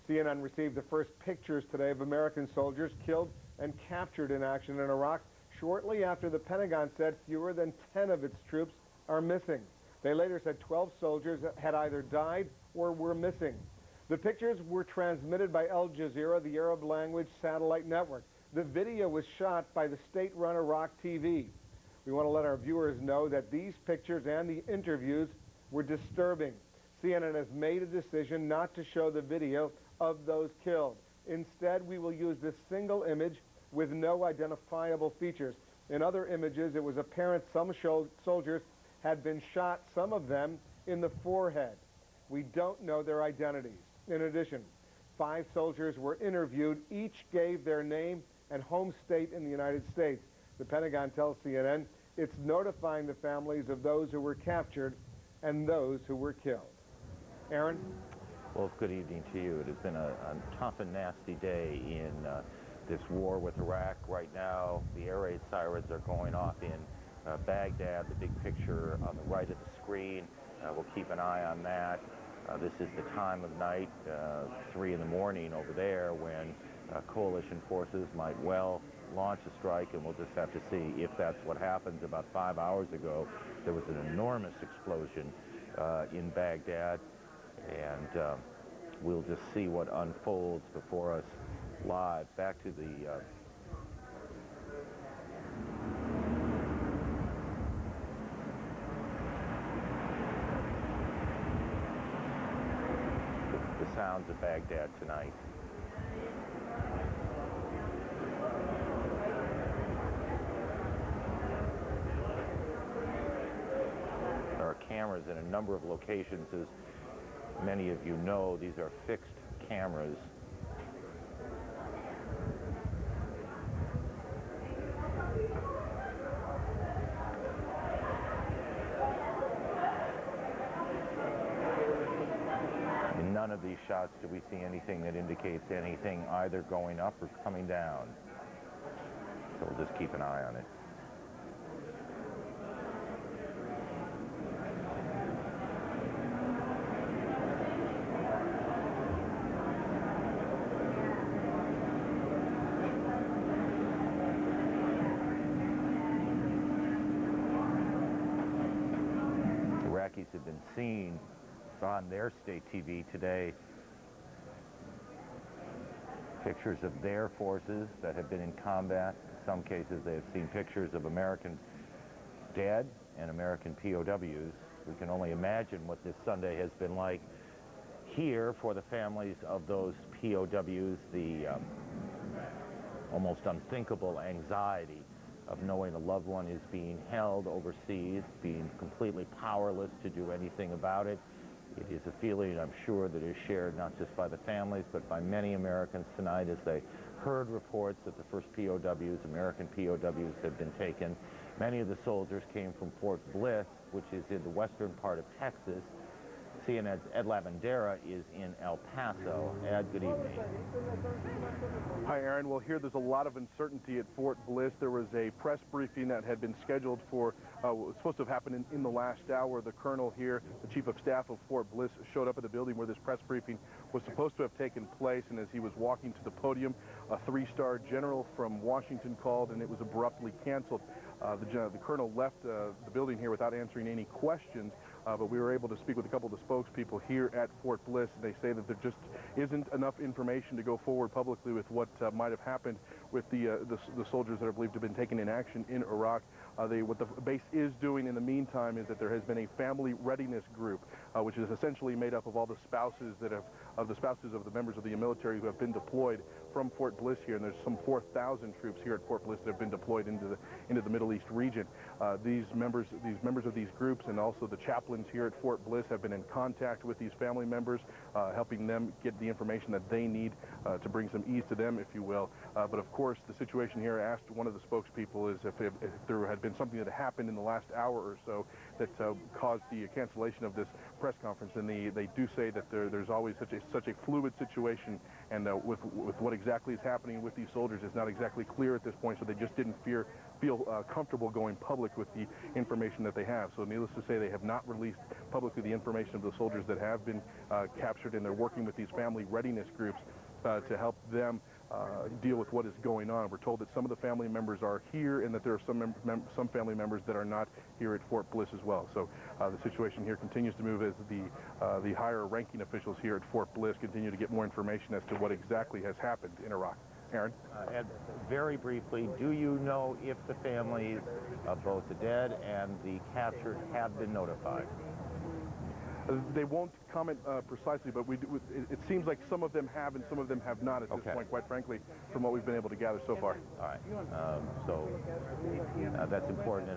CNN received the first pictures today of American soldiers killed and captured in action in Iraq shortly after the Pentagon said fewer than 10 of its troops are missing. They later said 12 soldiers had either died or were missing. The pictures were transmitted by Al Jazeera, the Arab language satellite network. The video was shot by the state-run Iraq TV. We want to let our viewers know that these pictures and the interviews were disturbing. CNN has made a decision not to show the video of those killed. Instead, we will use this single image with no identifiable features. In other images, it was apparent some soldiers had been shot, some of them in the forehead. We don't know their identities. In addition, 5 soldiers were interviewed. Each gave their name and home state in the United States. The Pentagon tells CNN it's notifying the families of those who were captured and those who were killed. Aaron? Well, good evening to you. It has been a tough and nasty day in this war with Iraq. Right now, the air raid sirens are going off in Baghdad, the big picture on the right of the screen. We'll keep an eye on that. This is the time of night, 3 in the morning over there, when coalition forces might well launch a strike, and we'll just have to see if that's what happens. About 5 hours ago, there was an enormous explosion in Baghdad, and we'll just see what unfolds before us live. Back to the sounds of Baghdad tonight. There are cameras in a number of locations. As many of you know, these are fixed cameras. In none of these shots do we see anything that indicates anything either going up or coming down. So we'll just keep an eye on it. Iraqis have been seen on their state TV today pictures of their forces that have been in combat. In some cases, they have seen pictures of American dead and American POWs. We can only imagine what this Sunday has been like here for the families of those POWs, the almost unthinkable anxiety of knowing a loved one is being held overseas, being completely powerless to do anything about it. It is a feeling, I'm sure, that is shared not just by the families, but by many Americans tonight as they heard reports that the first POWs, American POWs, had been taken. Many of the soldiers came from Fort Bliss, which is in the western part of Texas. CNN's Ed Lavandera is in El Paso. Ed, good evening. Hi, Aaron. Well, here there's a lot of uncertainty at Fort Bliss. There was a press briefing that had been scheduled for, was supposed to have happened in the last hour. The colonel here, the chief of staff of Fort Bliss, showed up at the building where this press briefing was supposed to have taken place, and as he was walking to the podium, a three-star general from Washington called, and it was abruptly canceled. The colonel left the building here without answering any questions, but we were able to speak with a couple of the spokespeople here at Fort Bliss, and they say that there just isn't enough information to go forward publicly with what might have happened with the soldiers that are believed to have been taken in action in Iraq. What the base is doing in the meantime is that there has been a family readiness group, which is essentially made up of all the spouses of the members of the military who have been deployed from Fort Bliss here, and there's some 4,000 troops here at Fort Bliss that have been deployed into the Middle East region. These members of these groups and also the chaplains here at Fort Bliss have been in contact with these family members, helping them get the information that they need to bring some ease to them, if you will. But of course, the situation here, I asked one of the spokespeople is if there had been something that happened in the last hour or so that caused the cancellation of this press conference, and they do say that there's always such a fluid situation, and with what exactly is happening with these soldiers is not exactly clear at this point, so they just didn't feel comfortable going public with the information that they have. So needless to say, they have not released publicly the information of the soldiers that have been captured, and they're working with these family readiness groups to help them deal with what is going on. We're told that some of the family members are here and that there are some family members that are not here at Fort Bliss as well. So the situation here continues to move as the higher ranking officials here at Fort Bliss continue to get more information as to what exactly has happened in Iraq. Aaron? Ed, very briefly, do you know if the families of both the dead and the captured have been notified? They won't comment precisely, but it seems like some of them have and some of them have not at this point, quite frankly, from what we've been able to gather so far. All right. So that's important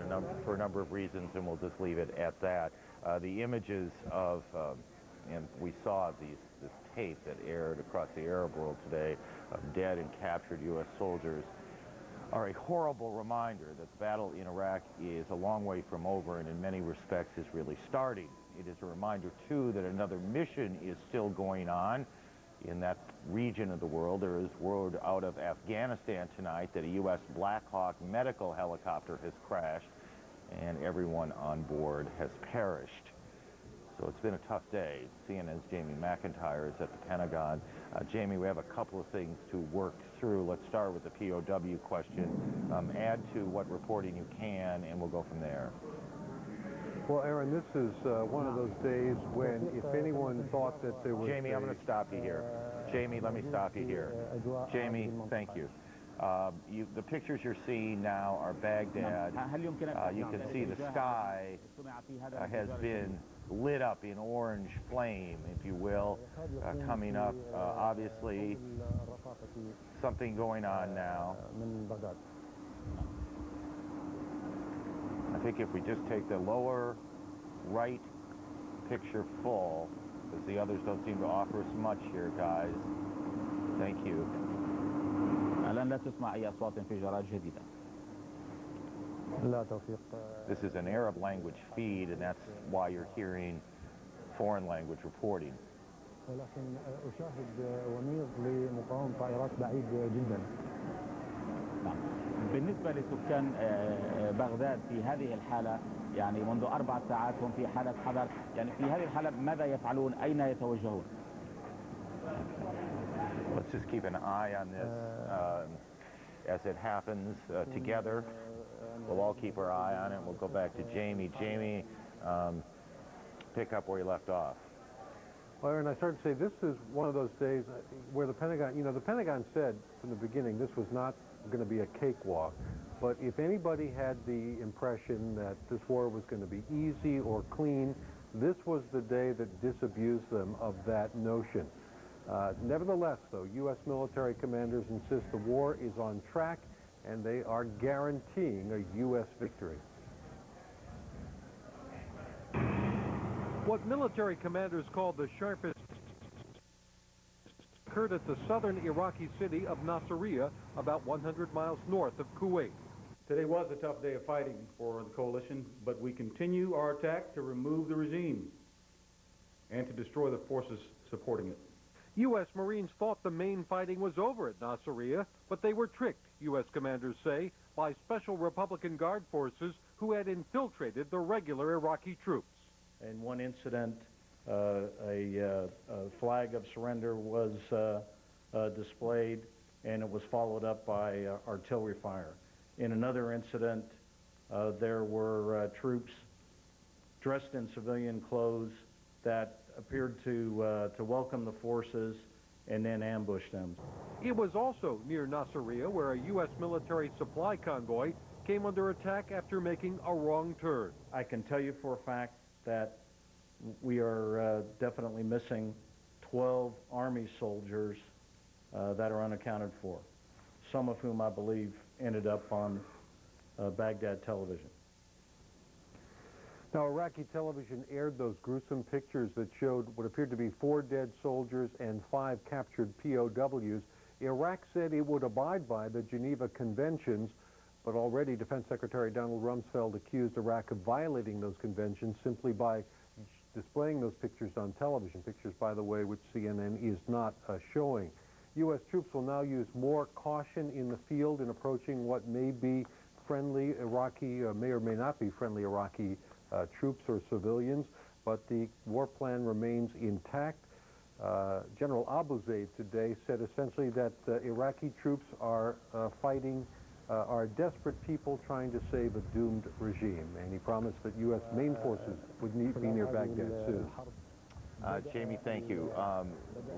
for a number of reasons, and we'll just leave it at that. The images of, and we saw this tape that aired across the Arab world today of dead and captured U.S. soldiers are a horrible reminder that the battle in Iraq is a long way from over and in many respects is really starting. It is a reminder, too, that another mission is still going on in that region of the world. There is word out of Afghanistan tonight that a U.S. Black Hawk medical helicopter has crashed and everyone on board has perished. So it's been a tough day. CNN's Jamie McIntyre is at the Pentagon. Jamie, we have a couple of things to work through. Let's start with the POW question. Add to what reporting you can, and we'll go from there. Well, Aaron, this is one of those days when if anyone thought that there was... Jamie, I'm going to stop you here. Jamie, let me stop you here. Jamie, thank you. The pictures you're seeing now are Baghdad. You can see the sky has been lit up in orange flame, if you will, coming up. Obviously, something going on now. I think if we just take the lower right picture full, because the others don't seem to offer us much here, guys. Thank you. الآن لا تسمع أي أصوات انفجارات جديدة. This is an Arab language feed, and that's why you're hearing foreign language reporting. ولكن أشاهد وميض لمقاومة طائرات بعيد جدا. بالنسبة لسكان بغداد في هذه الحالة يعني منذ 4 ساعات هم في حالة حذر، يعني في هذه الحالة ماذا يفعلون؟ أين يتوجهون؟ Let's just keep an eye on this as it happens together. We'll all keep our eye on it. We'll go back to Jamie. Jamie, pick up where you left off. Well, Aaron, I started to say this is one of those days where the Pentagon, the Pentagon said from the beginning this was not going to be a cakewalk. But if anybody had the impression that this war was going to be easy or clean, this was the day that disabused them of that notion. Nevertheless, though, U.S. military commanders insist the war is on track and they are guaranteeing a U.S. victory. What military commanders call the sharpest occurred at the southern Iraqi city of Nasiriyah, about 100 miles north of Kuwait. Today was a tough day of fighting for the coalition, but we continue our attack to remove the regime and to destroy the forces supporting it. U.S. Marines thought the main fighting was over at Nasiriyah, but they were tricked, U.S. commanders say, by Special Republican Guard forces who had infiltrated the regular Iraqi troops. In one incident, a flag of surrender was displayed, and it was followed up by artillery fire. In another incident, there were troops dressed in civilian clothes that appeared to welcome the forces and then ambush them. It was also near Nasiriyah where a U.S. military supply convoy came under attack after making a wrong turn. I can tell you for a fact that we are definitely missing 12 Army soldiers that are unaccounted for, some of whom I believe ended up on Baghdad television. Now, Iraqi television aired those gruesome pictures that showed what appeared to be 4 dead soldiers and 5 captured POWs. Iraq said it would abide by the Geneva Conventions, but already Defense Secretary Donald Rumsfeld accused Iraq of violating those conventions simply by displaying those pictures on television, pictures, by the way, which CNN is not showing. U.S. troops will now use more caution in the field in approaching what may be friendly Iraqi, may or may not be friendly Iraqi troops or civilians, but the war plan remains intact. General Abu Zaid today said essentially that Iraqi troops are fighting, are desperate people trying to save a doomed regime, and he promised that U.S. main forces would be near Baghdad soon. Jamie, thank you.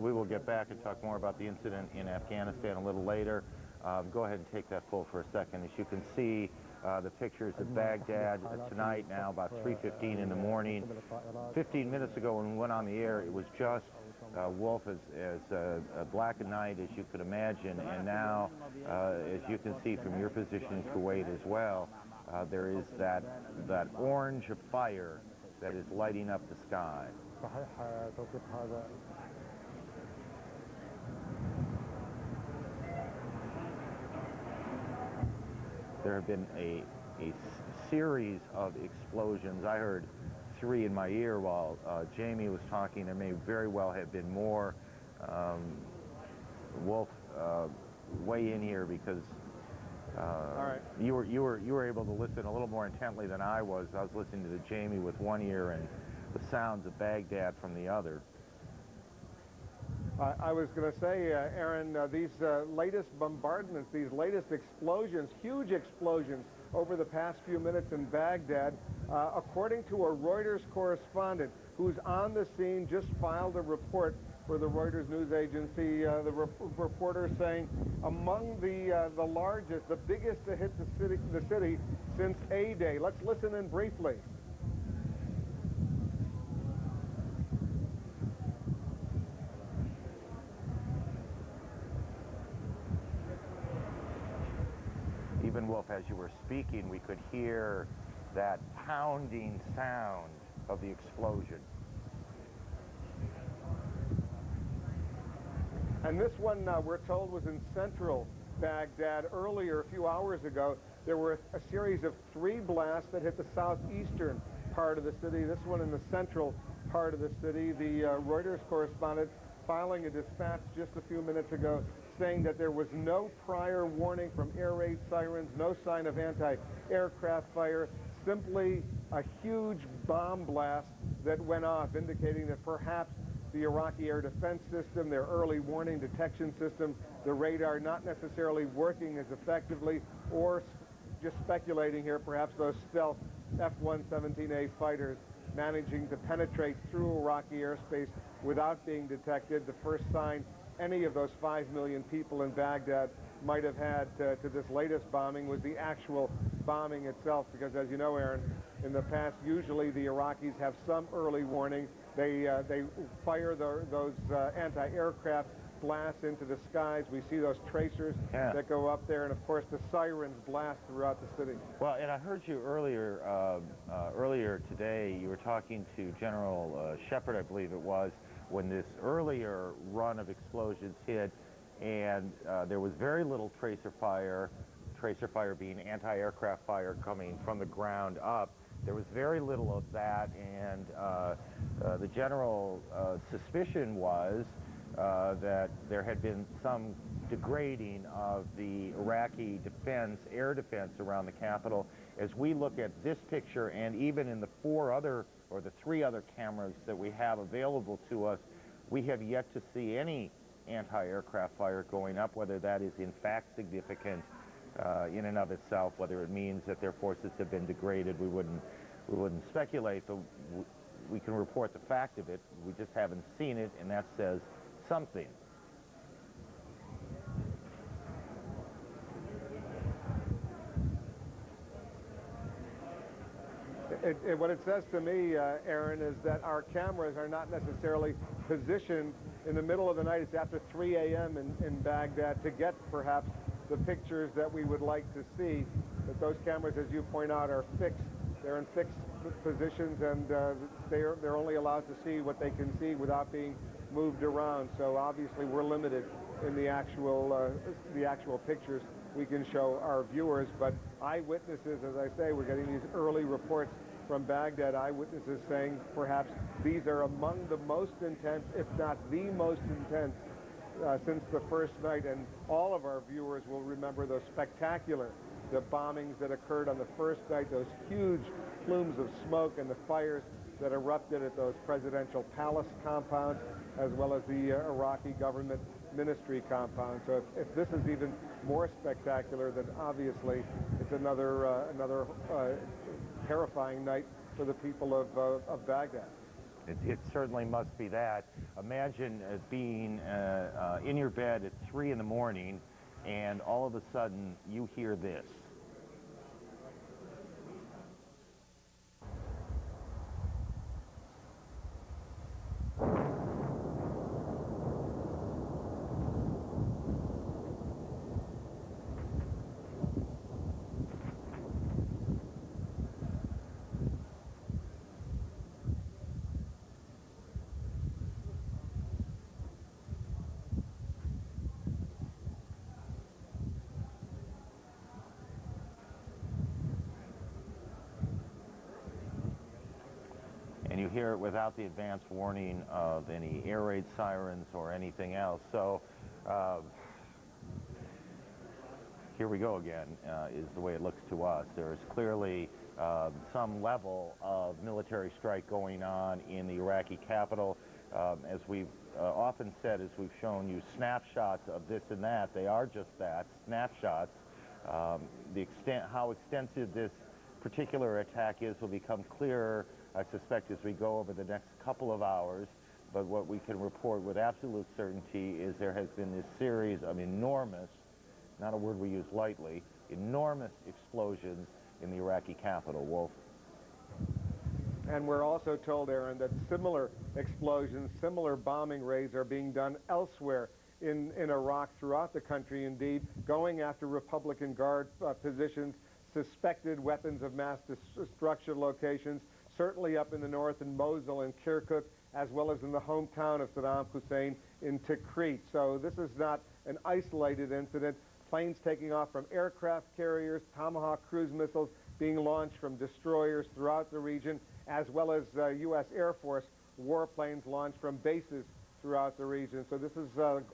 We will get back and talk more about the incident in Afghanistan a little later. Go ahead and take that full for a second. As you can see, the pictures of Baghdad tonight now about 3:15 in the morning. 15 minutes ago when we went on the air, it was just Wolf as black a night as you could imagine, and now, as you can see from your position in Kuwait as well, there is that orange of fire that is lighting up the sky. There have been a series of explosions. I heard 3 in my ear while Jamie was talking. There may very well have been more. Wolf, weigh in here because all right. you were able to listen a little more intently than I was. I was listening to the Jamie with one ear and the sounds of Baghdad from the other. I was going to say, Aaron, these latest bombardments, these latest explosions, huge explosions over the past few minutes in Baghdad, according to a Reuters correspondent who's on the scene, just filed a report for the Reuters news agency. The reporter saying among the largest, the biggest to hit the city since A-Day. Let's listen in briefly. Even, Wolf, as you were speaking, we could hear that pounding sound of the explosion. And this one, we're told, was in central Baghdad. Earlier, a few hours ago, there were a series of 3 blasts that hit the southeastern part of the city. This one in the central part of the city. The Reuters correspondent filing a dispatch just a few minutes ago saying that there was no prior warning from air raid sirens, no sign of anti-aircraft fire, simply a huge bomb blast that went off, indicating that perhaps the Iraqi air defense system, their early warning detection system, the radar not necessarily working as effectively, or just speculating here, perhaps those stealth F-117A fighters managing to penetrate through Iraqi airspace without being detected. The first sign any of those 5 million people in Baghdad might have had to this latest bombing was the actual bombing itself, because as you know, Aaron, in the past, usually the Iraqis have some early warning. They fire those anti-aircraft blasts into the skies. We see those tracers that go up there, and of course the sirens blast throughout the city. Well, and I heard you earlier today, you were talking to General Shepard, I believe it was, when this earlier run of explosions hit, and there was very little tracer fire being anti-aircraft fire coming from the ground up. There was very little of that, and the general suspicion was that there had been some degrading of the Iraqi defense, air defense around the capital. As we look at this picture, and even in the the 3 other cameras that we have available to us, we have yet to see any anti-aircraft fire going up. Whether that is in fact significant in and of itself, whether it means that their forces have been degraded, we wouldn't speculate, but we can report the fact of it. We just haven't seen it, and that says something. What it says to me, Aaron, is that our cameras are not necessarily positioned in the middle of the night. It's after 3 a.m. in Baghdad to get perhaps the pictures that we would like to see. But those cameras, as you point out, are fixed. They're in fixed positions, and they're only allowed to see what they can see without being moved around. So obviously we're limited in the actual pictures we can show our viewers. But eyewitnesses, as I say, we're getting these early reports from Baghdad, eyewitnesses saying perhaps these are among the most intense, if not the most intense, since the first night. And all of our viewers will remember those spectacular bombings that occurred on the first night, those huge plumes of smoke and the fires that erupted at those presidential palace compounds, as well as the Iraqi government ministry compound. So if this is even more spectacular, then obviously it's another terrifying night for the people of Baghdad. It certainly must be that. Imagine being in your bed at 3 in the morning, and all of a sudden you hear this. And you hear it without the advance warning of any air raid sirens or anything else. So here we go again, is the way it looks to us. There's clearly some level of military strike going on in the Iraqi capital. As we've often said, as we've shown you snapshots of this and that, they are just that, snapshots. How extensive this particular attack is will become clearer, I suspect, as we go over the next couple of hours. But what we can report with absolute certainty is there has been this series of enormous, not a word we use lightly, enormous explosions in the Iraqi capital. Wolf. And we're also told, Aaron, that similar explosions, similar bombing raids are being done elsewhere in Iraq, throughout the country, indeed, going after Republican Guard positions, suspected weapons of mass destruction locations, certainly up in the north in Mosul and Kirkuk, as well as in the hometown of Saddam Hussein in Tikrit. So this is not an isolated incident. Planes taking off from aircraft carriers, Tomahawk cruise missiles being launched from destroyers throughout the region, as well as U.S. Air Force warplanes launched from bases throughout the region. So this is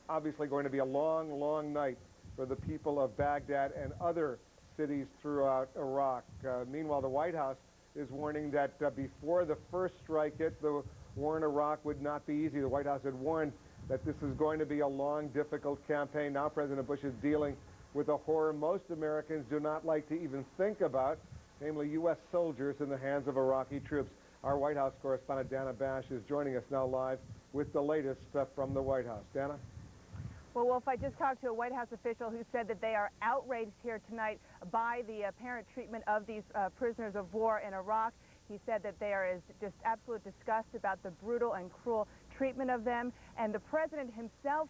obviously going to be a long, long night for the people of Baghdad and other cities throughout Iraq. Meanwhile, the White House is warning that before the first strike hit, the war in Iraq would not be easy. The White House had warned that this is going to be a long, difficult campaign. Now President Bush is dealing with a horror most Americans do not like to even think about, namely U.S. soldiers in the hands of Iraqi troops. Our White House correspondent Dana Bash is joining us now live with the latest from the White House. Dana? Well, Wolf, I just talked to a White House official who said that they are outraged here tonight by the apparent treatment of these prisoners of war in Iraq. He said that there is just absolute disgust about the brutal and cruel treatment of them. And the president himself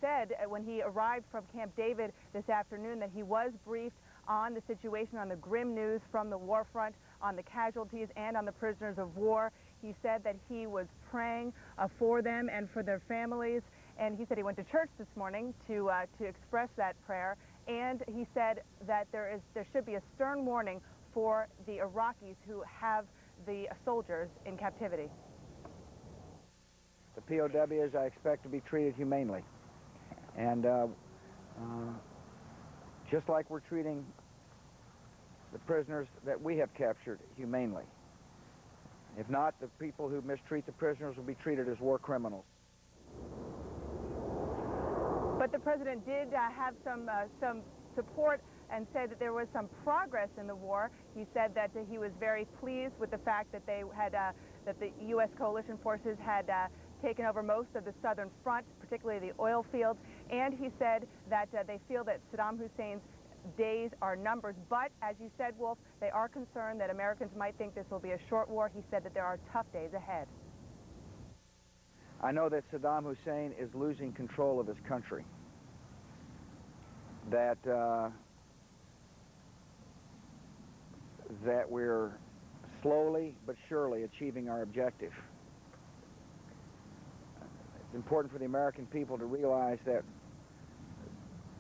said when he arrived from Camp David this afternoon that he was briefed on the situation, on the grim news from the war front, on the casualties and on the prisoners of war. He said that he was praying for them and for their families. And he said he went to church this morning to express that prayer. And he said that there should be a stern warning for the Iraqis who have the soldiers in captivity. The POWs I expect to be treated humanely. And just like we're treating the prisoners that we have captured humanely. If not, the people who mistreat the prisoners will be treated as war criminals. But the president did have some support and said that there was some progress in the war. He said that he was very pleased with the fact that they had that the U.S. coalition forces had taken over most of the southern front, particularly the oil fields. And he said that they feel that Saddam Hussein's days are numbered. But as you said, Wolf, they are concerned that Americans might think this will be a short war. He said that there are tough days ahead. I know that Saddam Hussein is losing control of his country. That we're slowly but surely achieving our objective. It's important for the American people to realize that